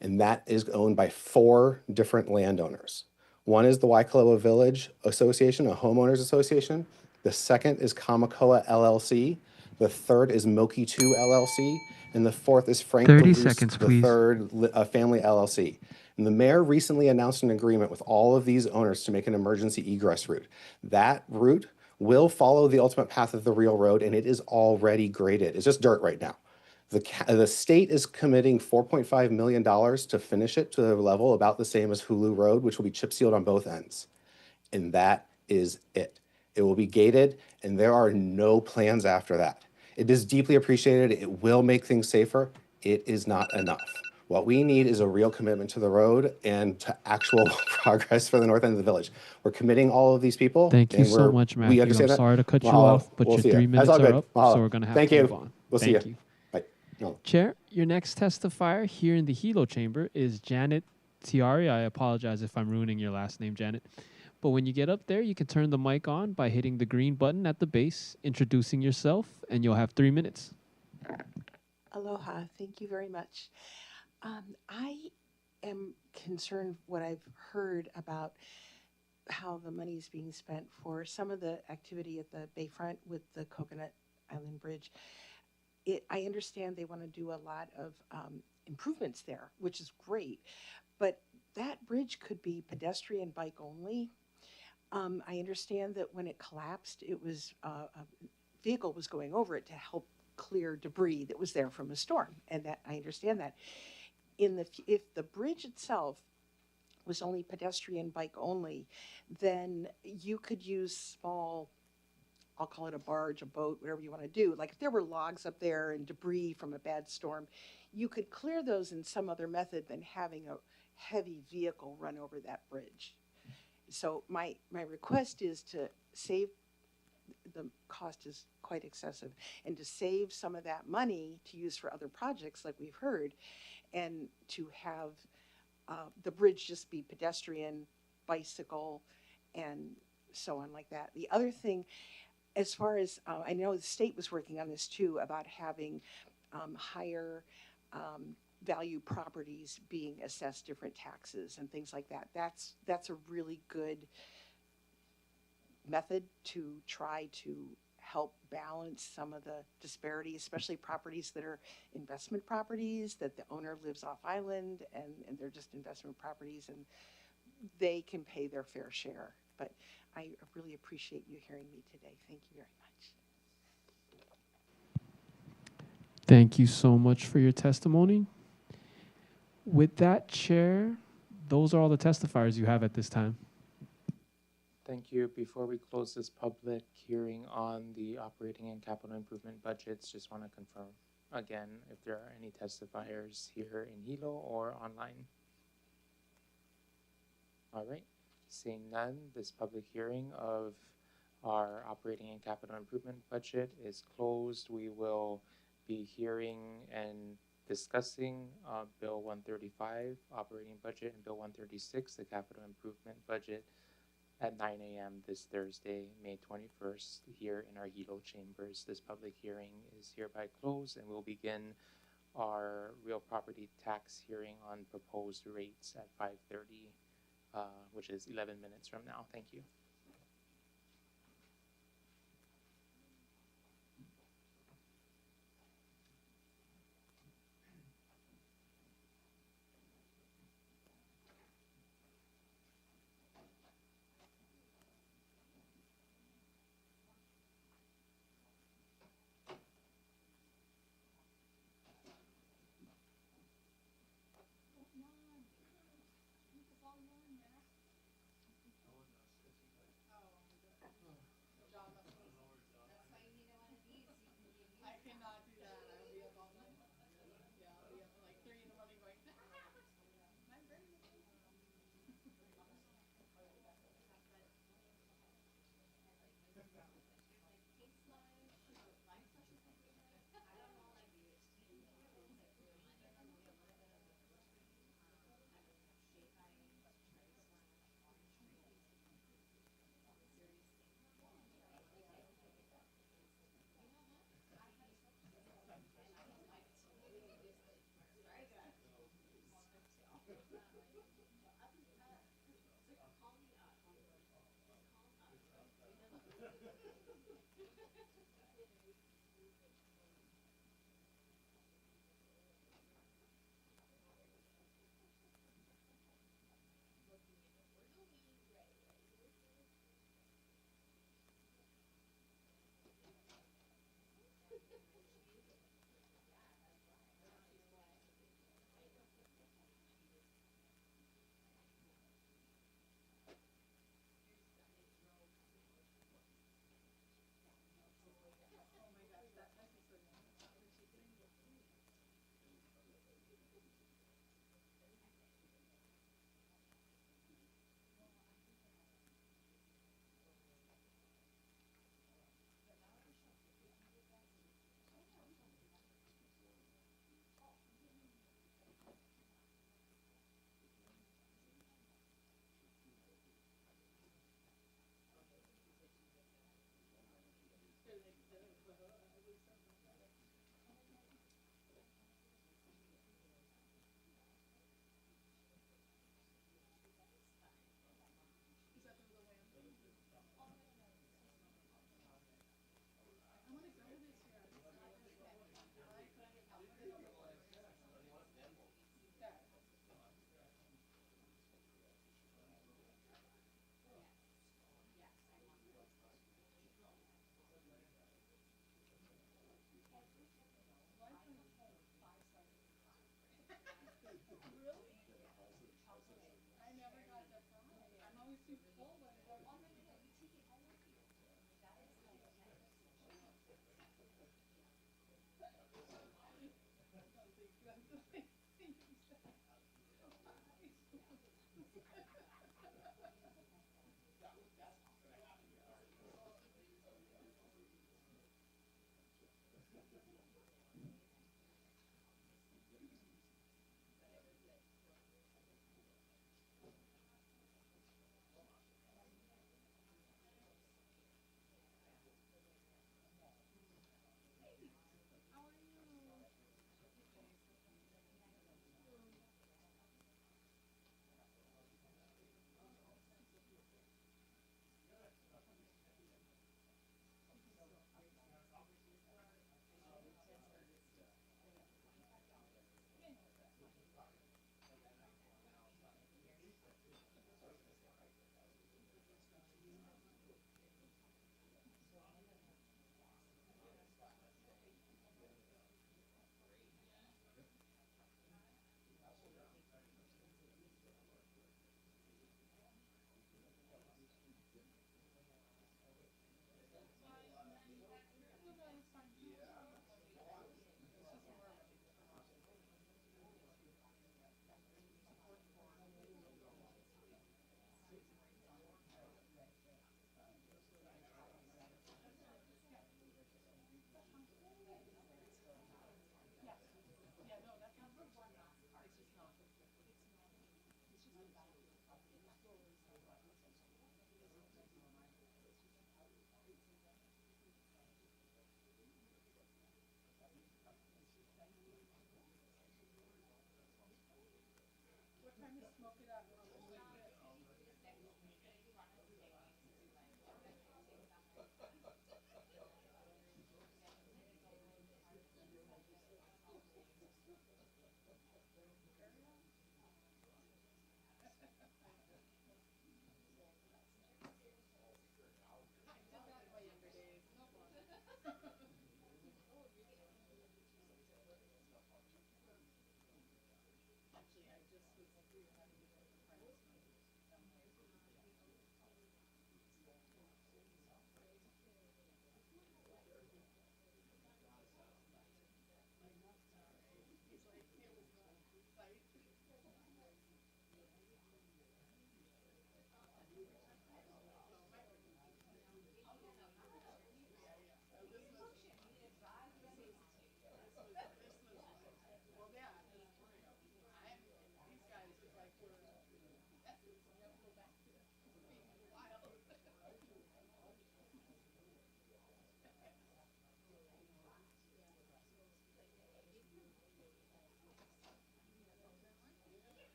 And that is owned by 4 different landowners. One is the Waikoloa Village Association, a homeowners association. The second is Kamakoa LLC. The third is Moki 2 LLC. And the fourth is Frank 30 Larousse seconds, the please. third Family LLC. And the mayor recently announced an agreement with all of these owners to make an emergency egress route. That route will follow the ultimate path of the real road, and it is already graded. It's just dirt right now. The state is committing $4.5 million to finish it to a level about the same as Hulu Road, which will be chip sealed on both ends. And that is it. It will be gated, and there are no plans after that. It is deeply appreciated. It will make things safer. It is not enough. What we need is a real commitment to the road and to actual progress for the north end of the village. We're committing all of these people. Thank you and so much, Matthew. We understand I'm that. sorry to cut you Mahalo. off, but We'll your see 3 ya. minutes That's all are good. up, Mahalo. so we're going to have Thank to you. move on. We'll see Thank ya. you. Bye. No. Chair, your next testifier here in the Hilo chamber is Janet Tiari. I apologize if I'm ruining your last name, Janet. But when you get up there, you can turn the mic on by hitting the green button at the base, introducing yourself, and you'll have 3 minutes. Aloha. Thank you very much. I am concerned what I've heard about how the money is being spent for some of the activity at the bayfront with the Coconut Island Bridge. I understand they want to do a lot of improvements there, which is great, but that bridge could be pedestrian bike only. I understand that when it collapsed, it was a vehicle was going over it to help clear debris that was there from a storm, and that I understand that. If the bridge itself was only pedestrian bike only, then you could use small, I'll call it a barge, a boat, whatever you want to do. Like if there were logs up there and debris from a bad storm, you could clear those in some other method than having a heavy vehicle run over that bridge. So my request is to save, the cost is quite excessive, and to save some of that money to use for other projects like we've heard, and to have the bridge just be pedestrian, bicycle, and so on like that. The other thing, as far as, I know the state was working on this too, about having higher value properties being assessed different taxes and things like that. That's a really good method to try to help balance some of the disparity, especially properties that are investment properties, that the owner lives off island and they're just investment properties and they can pay their fair share. But I really appreciate you hearing me today. Thank you very much. Thank you so much for your testimony. With that, Chair, those are all the testifiers you have at this time. Thank you. Before we close this public hearing on the operating and capital improvement budgets, just want to confirm again if there are any testifiers here in Hilo or online. All right. Seeing none, this public hearing of our operating and capital improvement budget is closed. We will be hearing and discussing Bill 135, operating budget, and Bill 136, the capital improvement budget, at 9 a.m. this Thursday, May 21st, here in our Hilo chambers. This public hearing is hereby closed, and we'll begin our real property tax hearing on proposed rates at 5:30, which is 11 minutes from now. Thank you.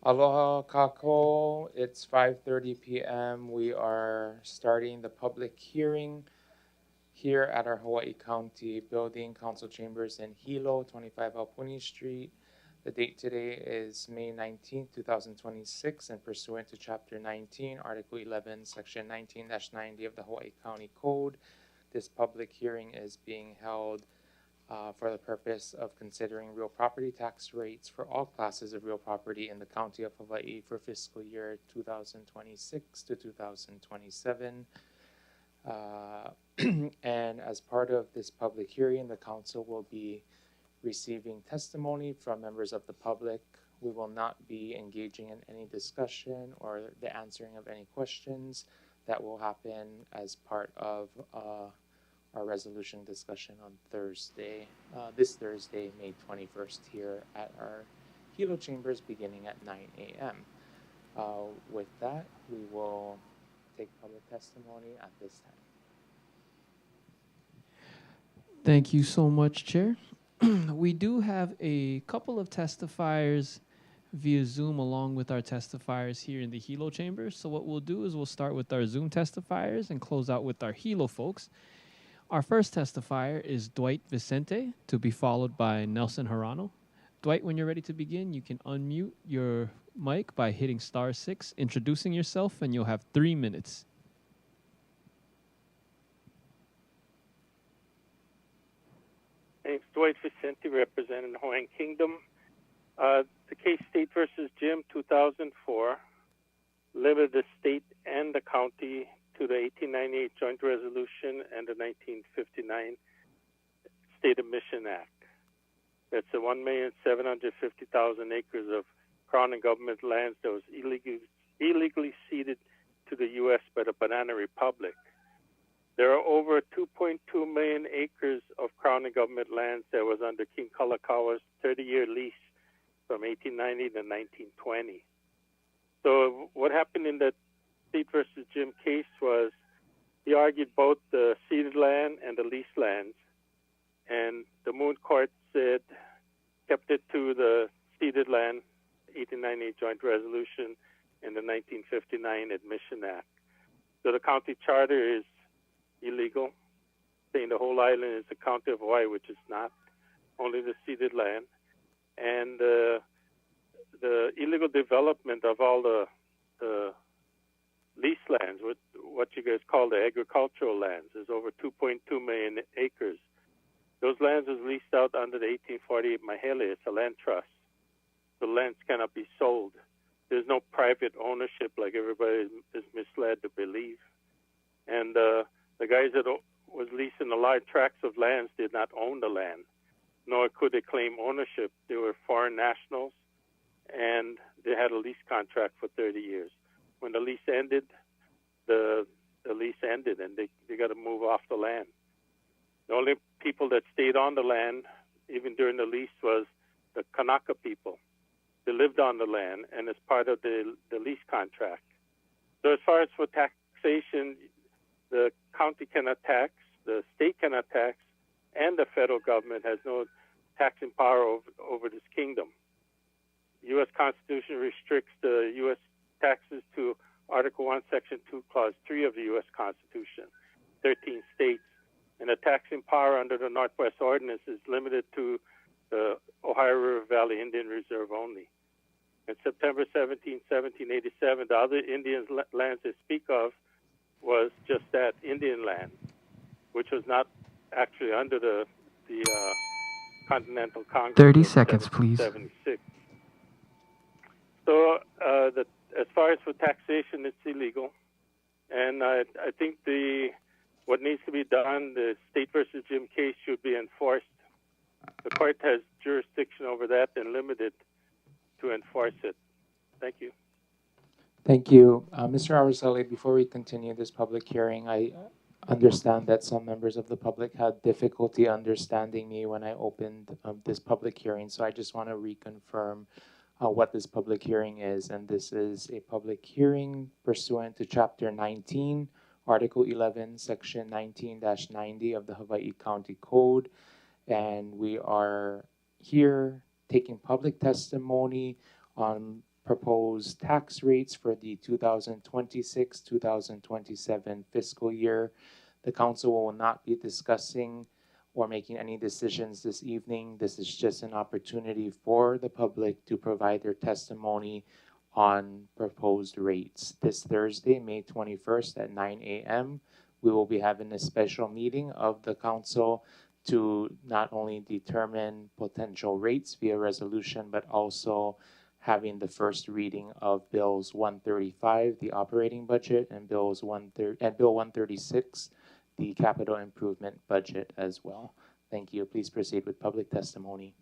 Aloha kako. It's 5:30 p.m. We are starting the public hearing here at our Hawaii County Building, Council Chambers in Hilo, 25 Alpuni Street. The date today is May 19th, 2026, and pursuant to Chapter 19, Article 11, Section 19-90 of the Hawaii County Code, this public hearing is being held for the purpose of considering real property tax rates for all classes of real property in the County of Hawaii for fiscal year 2026 to 2027. And as part of this public hearing, the council will be receiving testimony from members of the public We will not be engaging in any discussion or the answering of any questions. That will happen as part of our resolution discussion on Thursday, this Thursday, May 21st, here at our Hilo Chambers beginning at 9 a.m. With that, we will take public testimony at this time. Thank you so much, Chair. We do have a couple of testifiers via Zoom along with our testifiers here in the Hilo Chamber. So what we'll do is we'll start with our Zoom testifiers and close out with our Hilo folks. Our first testifier is Dwight Vicente, to be followed by Nelson Harano. Dwight, when you're ready to begin, you can unmute your mic by hitting *6, introducing yourself, and you'll have 3 minutes. Name's Dwight Vicente, representing the Hawaiian Kingdom. The case State versus Jim, 2004, limited the state and the county to the 1898 Joint Resolution and the 1959 State Admission Act. That's the 1,750,000 acres of Crown and government lands that was illegally ceded to the U.S. by the Banana Republic. There are over 2.2 million acres of Crown and government lands that was under King Kalakaua's 30-year lease from 1890 to 1920. So what happened in that State versus Jim case was he argued both the ceded land and the leased lands, and the Moon Court said, kept it to the ceded land, 1898 Joint Resolution, and the 1959 Admission Act. So the county charter is illegal, saying the whole island is the county of Hawaii, which is not, only the ceded land. And the illegal development of all the lease lands, what you guys call the agricultural lands, is over 2.2 million acres. Those lands was leased out under the 1848 Mahele. It's a land trust. The lands cannot be sold. There's no private ownership like everybody is misled to believe. And the guys that was leasing the large tracts of lands did not own the land, nor could they claim ownership. They were foreign nationals, and they had a lease contract for 30 years. When the lease ended, the lease ended, and they got to move off the land. The only people that stayed on the land, even during the lease, was the Kanaka people. They lived on the land, and as part of the lease contract. So as far as for taxation, the county cannot tax, the state cannot tax, and the federal government has no taxing power over this kingdom. The U.S. Constitution restricts the U.S. taxes to Article 1, Section 2, Clause 3 of the U.S. Constitution, 13 states. And the taxing power under the Northwest Ordinance is limited to the Ohio River Valley Indian Reserve only. And September 17, 1787, the other Indian lands they speak of was just that, Indian land, which was not actually under the Continental Congress. 30 seconds, please. 1776. So as far as for taxation, it's illegal. And I think what needs to be done, the State versus Jim case should be enforced. The court has jurisdiction over that and limited to enforce it. Thank you. Thank you. Mr. Arizali, before we continue this public hearing, I understand that some members of the public had difficulty understanding me when I opened this public hearing. So I just want to reconfirm what this public hearing is. And this is a public hearing pursuant to Chapter 19, Article 11, Section 19-90 of the Hawaii County Code. And we are here taking public testimony on proposed tax rates for the 2026-2027 fiscal year. The council will not be discussing or making any decisions this evening. This is just an opportunity for the public to provide their testimony on proposed rates. This Thursday, May 21st at 9 a.m., we will be having a special meeting of the council to not only determine potential rates via resolution, but also having the first reading of Bills 135, the operating budget, and Bill 136, the capital improvement budget as well. Thank you. Please proceed with public testimony.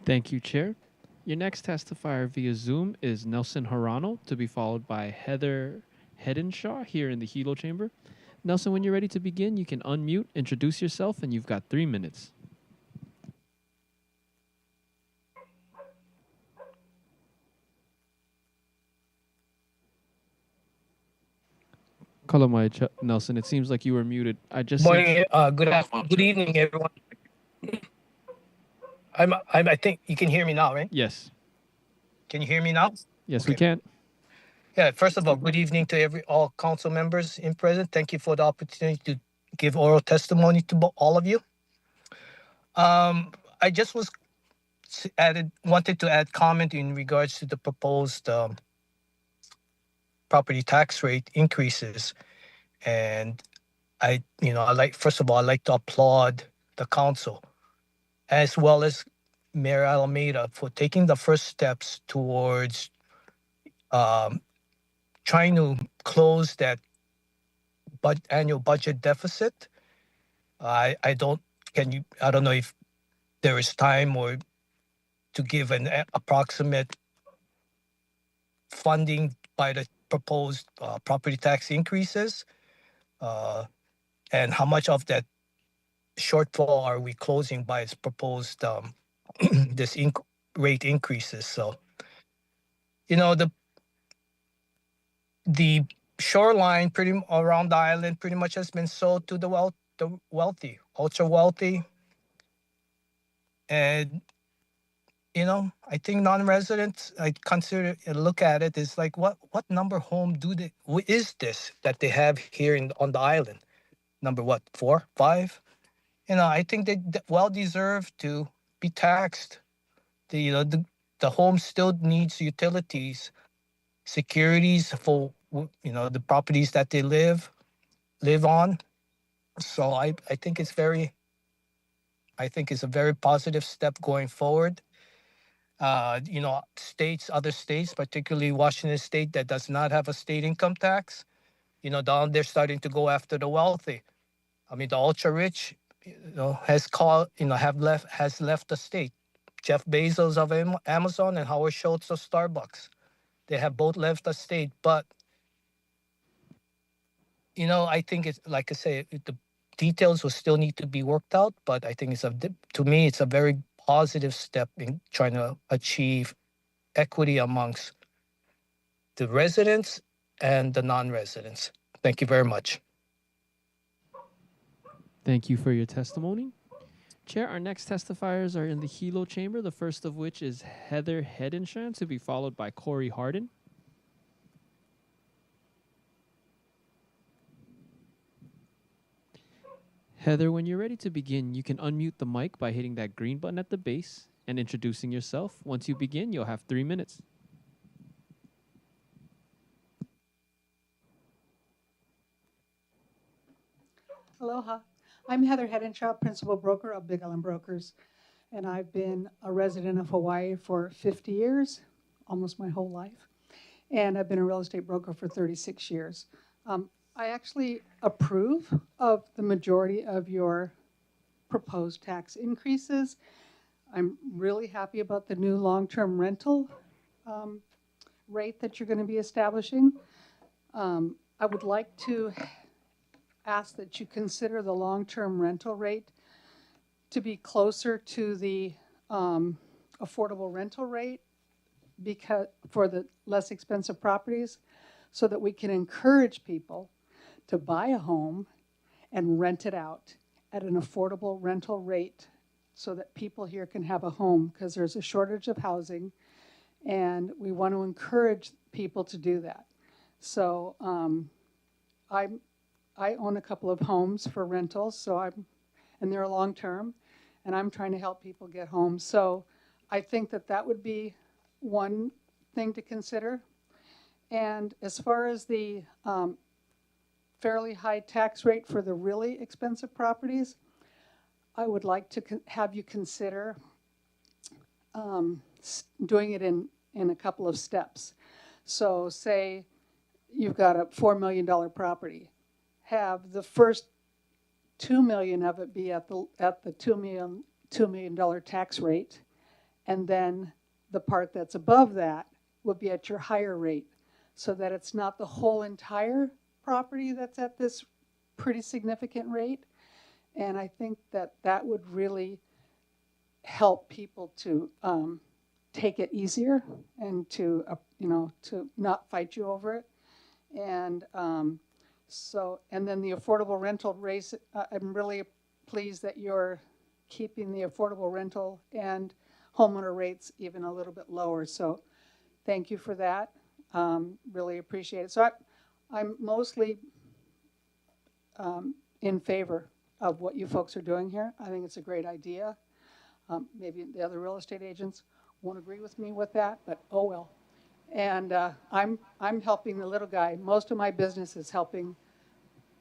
Thank you, Chair. Your next testifier via Zoom is Nelson Harano, to be followed by Heather Hedenshaw here in the Hilo chamber. Nelson, when you're ready to begin, you can unmute, introduce yourself, and you've got 3 minutes. Kalamai Nelson, it seems like you were muted. I just Morning, good evening, everyone. I think you can hear me now, right? Yes. Can you hear me now? Yes, we can. Yeah, first of all, good evening to all council members in present. Thank you for the opportunity to give oral testimony to all of you. I just wanted to add comment in regards to the proposed property tax rate increases. And first of all, I'd like to applaud the council as well as Mayor Alameda for taking the first steps towards trying to close that annual budget deficit. I don't know if there is time or to give an approximate funding by the proposed property tax increases, and how much of that shortfall are we closing by its proposed this rate increases. So, the shoreline around the island pretty much has been sold to the wealthy, ultra wealthy. And, I think non-residents, I look at it as like, what number home is this that they have here on the island? Number what, 4, 5? I think they well deserve to be taxed. The home still needs utilities, securities for the properties that they live on. So I think it's a very positive step going forward. Other states, particularly Washington State, that does not have a state income tax, down there starting to go after the wealthy. I mean, the ultra rich, has left the state. Jeff Bezos of Amazon and Howard Schultz of Starbucks. They have both left the state, but I think it's, like I say, the details will still need to be worked out, but I think to me, it's a very positive step in trying to achieve equity amongst the residents and the non-residents. Thank you very much. Thank you for your testimony. Chair, our next testifiers are in the Hilo chamber, the first of which is Heather Hedenshaw, to be followed by Corey Harden. Heather, when you're ready to begin, you can unmute the mic by hitting that green button at the base and introducing yourself. Once you begin, you'll have 3 minutes. Aloha. I'm Heather Hedenshaw, Principal Broker of Big Island Brokers, and I've been a resident of Hawaii for 50 years, almost my whole life, and I've been a real estate broker for 36 years. I actually approve of the majority of your proposed tax increases. I'm really happy about the new long-term rental rate that you're going to be establishing. I would like to ask that you consider the long-term rental rate to be closer to the affordable rental rate for the less expensive properties, so that we can encourage people to buy a home and rent it out at an affordable rental rate, so that people here can have a home, because there's a shortage of housing and we want to encourage people to do that. So I own a couple of homes for rentals, and they're long-term, and I'm trying to help people get homes. So I think that would be one thing to consider. And as far as the fairly high tax rate for the really expensive properties, I would like to have you consider doing it in a couple of steps. So say you've got a $4 million property. Have the first $2 million of it be at the $2 million tax rate, and then the part that's above that will be at your higher rate, so that it's not the whole entire property that's at this pretty significant rate. And I think that that would really help people to take it easier and to, to not fight you over it. And and then the affordable rental raise, I'm really pleased that you're keeping the affordable rental and homeowner rates even a little bit lower. So thank you for that. Really appreciate it. So I'm mostly in favor of what you folks are doing here. I think it's a great idea. Maybe the other real estate agents won't agree with me with that, but oh well. And I'm helping the little guy. Most of my business is helping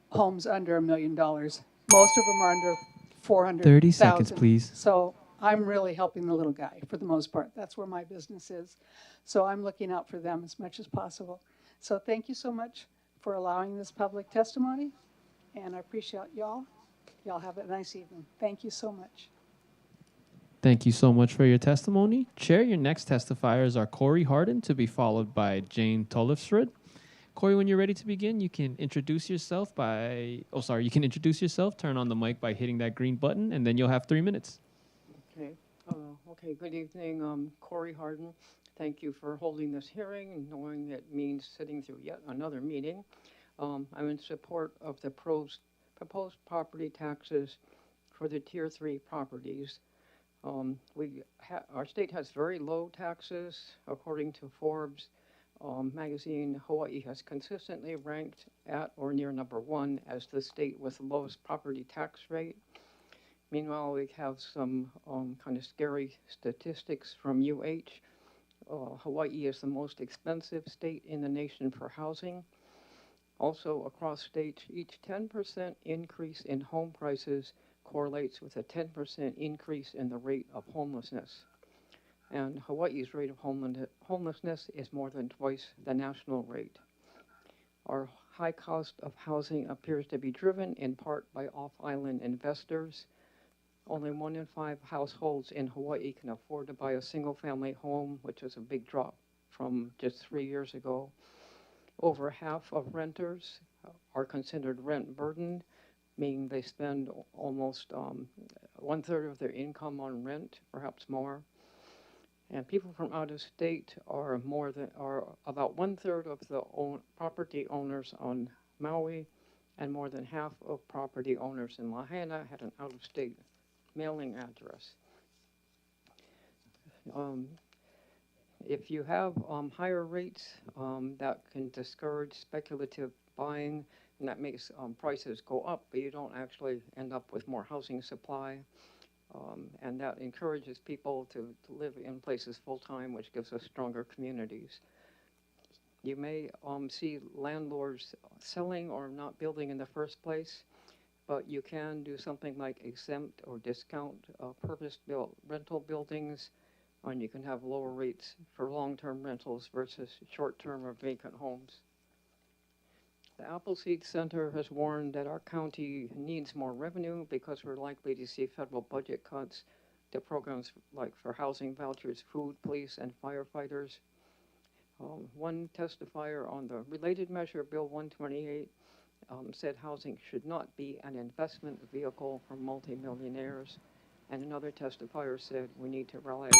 homes under $1 million. Most of them are under 400,000. 30 seconds, please. So I'm really helping the little guy for the most part. That's where my business is. So I'm looking out for them as much as possible. So thank you so much for allowing this public testimony, and I appreciate y'all. Y'all have a nice evening. Thank you so much. Thank you so much for your testimony. Chair, your next testifiers are Corey Harden, to be followed by Jane Tollefsrud. Corey, when you're ready to begin, you can introduce yourself turn on the mic by hitting that green button, and then you'll have 3 minutes. Okay, good evening. Corey Harden. Thank you for holding this hearing, knowing it means sitting through yet another meeting. I'm in support of the proposed property taxes for the Tier 3 properties. Our state has very low taxes. According to Forbes magazine, Hawaii has consistently ranked at or near #1 as the state with the lowest property tax rate. Meanwhile, we have some kind of scary statistics from UH. Hawaii is the most expensive state in the nation for housing. Also, across states, each 10% increase in home prices correlates with a 10% increase in the rate of homelessness. And Hawaii's rate of homelessness is more than twice the national rate. Our high cost of housing appears to be driven in part by off-island investors. Only 1 in 5 households in Hawaii can afford to buy a single-family home, which is a big drop from just 3 years ago. Over half of renters are considered rent burdened, meaning they spend almost 1/3 of their income on rent, perhaps more. And people from out of state are about 1/3 of the property owners on Maui, and more than half of property owners in Lahaina had an out-of-state mailing address. If you have higher rates, that can discourage speculative buying, and that makes prices go up, but you don't actually end up with more housing supply. And that encourages people to live in places full-time, which gives us stronger communities. You may see landlords selling or not building in the first place, but you can do something like exempt or discount purpose-built rental buildings, and you can have lower rates for long-term rentals versus short-term or vacant homes. The Appleseed Center has warned that our county needs more revenue because we're likely to see federal budget cuts to programs like for housing vouchers, food, police, and firefighters. One testifier on the related measure, Bill 128, said housing should not be an investment vehicle for multimillionaires. And another testifier said we need to realize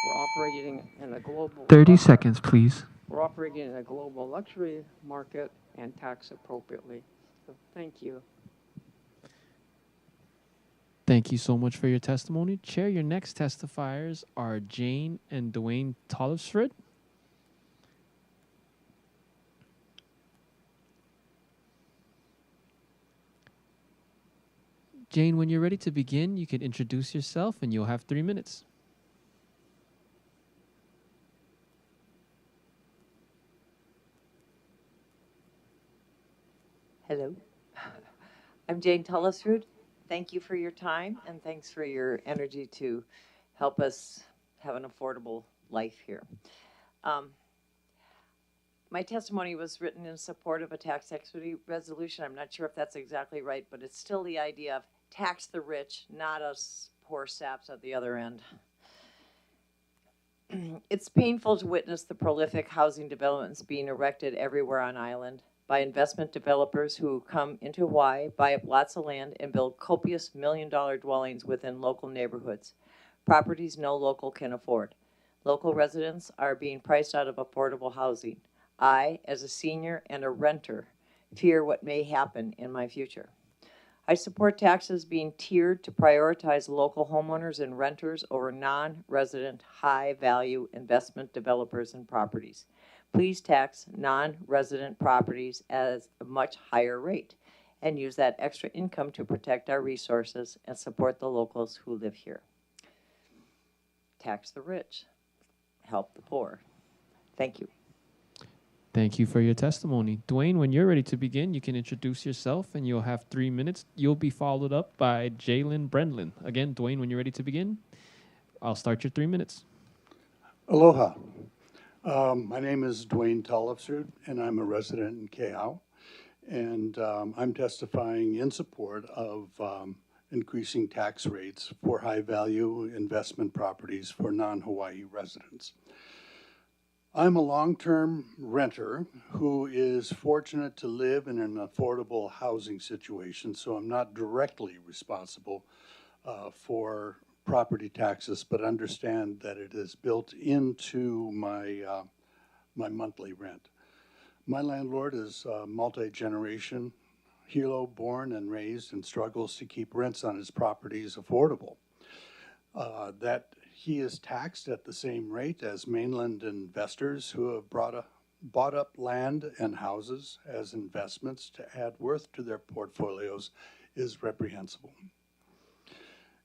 we're operating in a global... 30 seconds, please. We're operating in a global luxury market and tax appropriately. So thank you. Thank you so much for your testimony. Chair, your next testifiers are Jane and Dwayne Tollefsrud. Jane, when you're ready to begin, you can introduce yourself and you'll have 3 minutes. Hello. I'm Jane Tollefsrud. Thank you for your time and thanks for your energy to help us have an affordable life here. My testimony was written in support of a tax equity resolution. I'm not sure if that's exactly right, but it's still the idea of tax the rich, not us poor saps at the other end. It's painful to witness the prolific housing developments being erected everywhere on island by investment developers who come into Hawaii, buy up lots of land, and build copious $1 million dwellings within local neighborhoods, properties no local can afford. Local residents are being priced out of affordable housing. I, as a senior and a renter, fear what may happen in my future. I support taxes being tiered to prioritize local homeowners and renters over non-resident high-value investment developers and properties. Please tax non-resident properties at a much higher rate and use that extra income to protect our resources and support the locals who live here. Tax the rich, help the poor. Thank you. Thank you for your testimony. Dwayne, when you're ready to begin, you can introduce yourself and you'll have 3 minutes. You'll be followed up by Jalen Brenlin. Again, Dwayne, when you're ready to begin, I'll start your 3 minutes. Aloha. My name is Dwayne Tollefsrud, and I'm a resident in Keau. And I'm testifying in support of increasing tax rates for high-value investment properties for non-Hawaii residents. I'm a long-term renter who is fortunate to live in an affordable housing situation, so I'm not directly responsible for property taxes, but understand that it is built into my, my monthly rent. My landlord is multi-generation, Hilo born and raised, and struggles to keep rents on his properties affordable. That he is taxed at the same rate as mainland investors who have bought up land and houses as investments to add worth to their portfolios is reprehensible.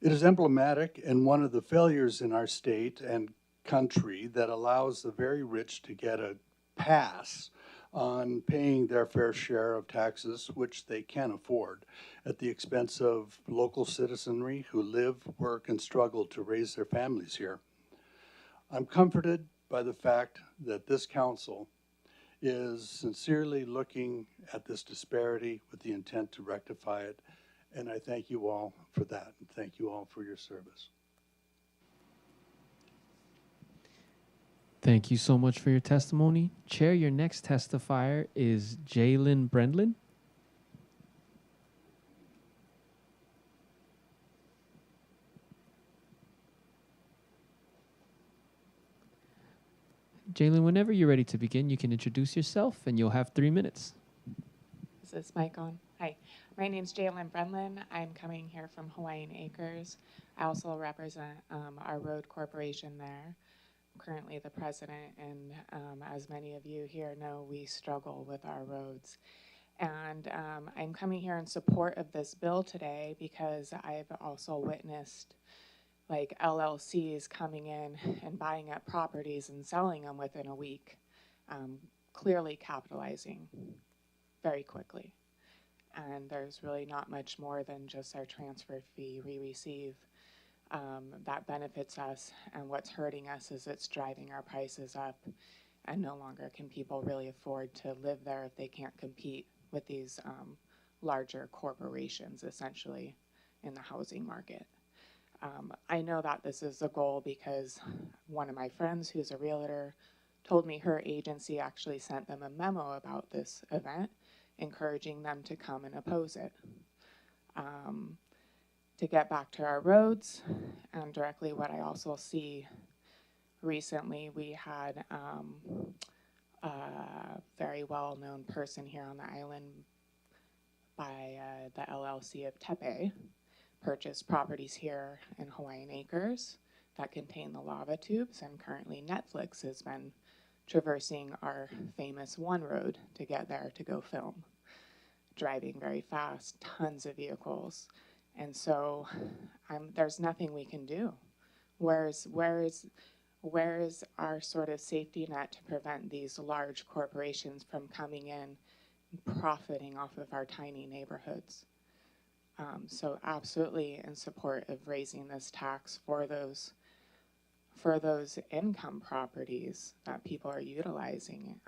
It is emblematic and one of the failures in our state and country that allows the very rich to get a pass on paying their fair share of taxes, which they can afford, at the expense of local citizenry who live, work, and struggle to raise their families here. I'm comforted by the fact that this council is sincerely looking at this disparity with the intent to rectify it, and I thank you all for that, and thank you all for your service. Thank you so much for your testimony. Chair, your next testifier is Jalen Brenlin. Jalen, whenever you're ready to begin, you can introduce yourself and you'll have 3 minutes. Is this mic on? Hi, my name's Jalen Brenlin. I'm coming here from Hawaiian Acres. I also represent our road corporation there. Currently the president, and as many of you here know, we struggle with our roads. And I'm coming here in support of this bill today because I've also witnessed like LLCs coming in and buying up properties and selling them within a week, clearly capitalizing very quickly. And there's really not much more than just our transfer fee we receive that benefits us, and what's hurting us is it's driving our prices up, and no longer can people really afford to live there if they can't compete with these larger corporations essentially in the housing market. I know that this is a goal because one of my friends who's a realtor told me her agency actually sent them a memo about this event encouraging them to come and oppose it. To get back to our roads, and directly what I also see recently, we had a very well-known person here on the island by the LLC of Tepe purchased properties here in Hawaiian Acres that contain the lava tubes, and currently Netflix has been traversing our famous one road to get there to go film, driving very fast, tons of vehicles. And so there's nothing we can do. Where is our sort of safety net to prevent these large corporations from coming in and profiting off of our tiny neighborhoods? So absolutely in support of raising this tax for those income properties that people are utilizing.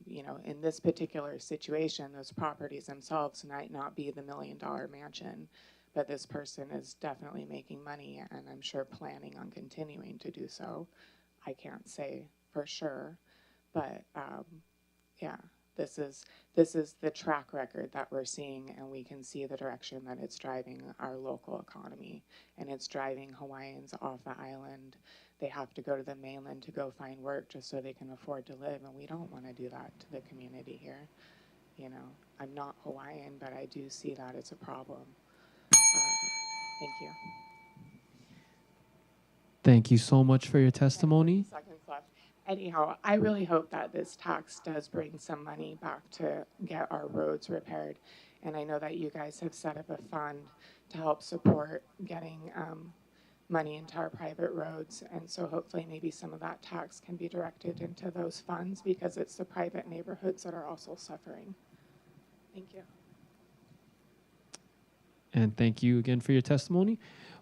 You know, in this particular situation, those properties themselves might not be the $1 million mansion, but this person is definitely making money, and I'm sure planning on continuing to do so. I can't say for sure, but yeah, this is the track record that we're seeing, and we can see the direction that it's driving our local economy, and it's driving Hawaiians off the island. They have to go to the mainland to go find work just so they can afford to live, and we don't want to do that to the community here. You know, I'm not Hawaiian, but I do see that it's a problem. Thank you. Thank you so much for your testimony. Seconds left. Anyhow, I really hope that this tax does bring some money back to get our roads repaired. And I know that you guys have set up a fund to help support getting money into our private roads. And so hopefully maybe some of that tax can be directed into those funds, because it's the private neighborhoods that are also suffering. Thank you. And thank you again for your testimony.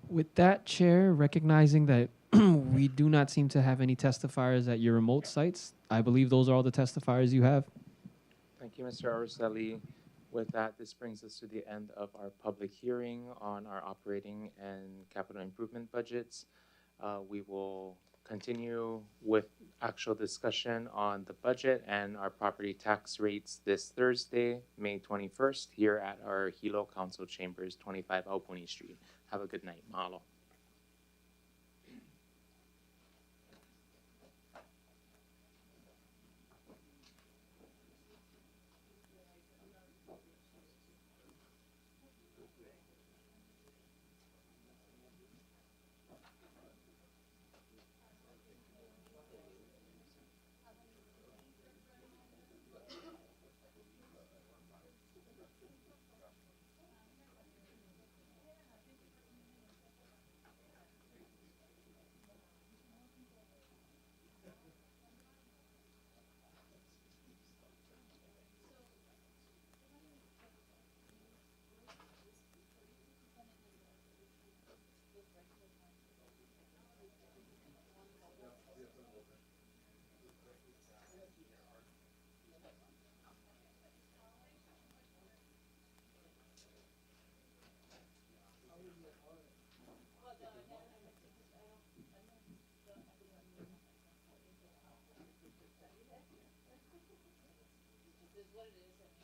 With that, Chair, recognizing that we do not seem to have any testifiers at your remote sites, I believe those are all the testifiers you have. Thank you, Mr. Araceli. With that, this brings us to the end of our public hearing on our operating and capital improvement budgets. We will continue with actual discussion on the budget and our property tax rates this Thursday, May 21st, here at our Hilo Council Chambers, 25 Aupuni Street. Have a good night. Mahalo. This is what it is.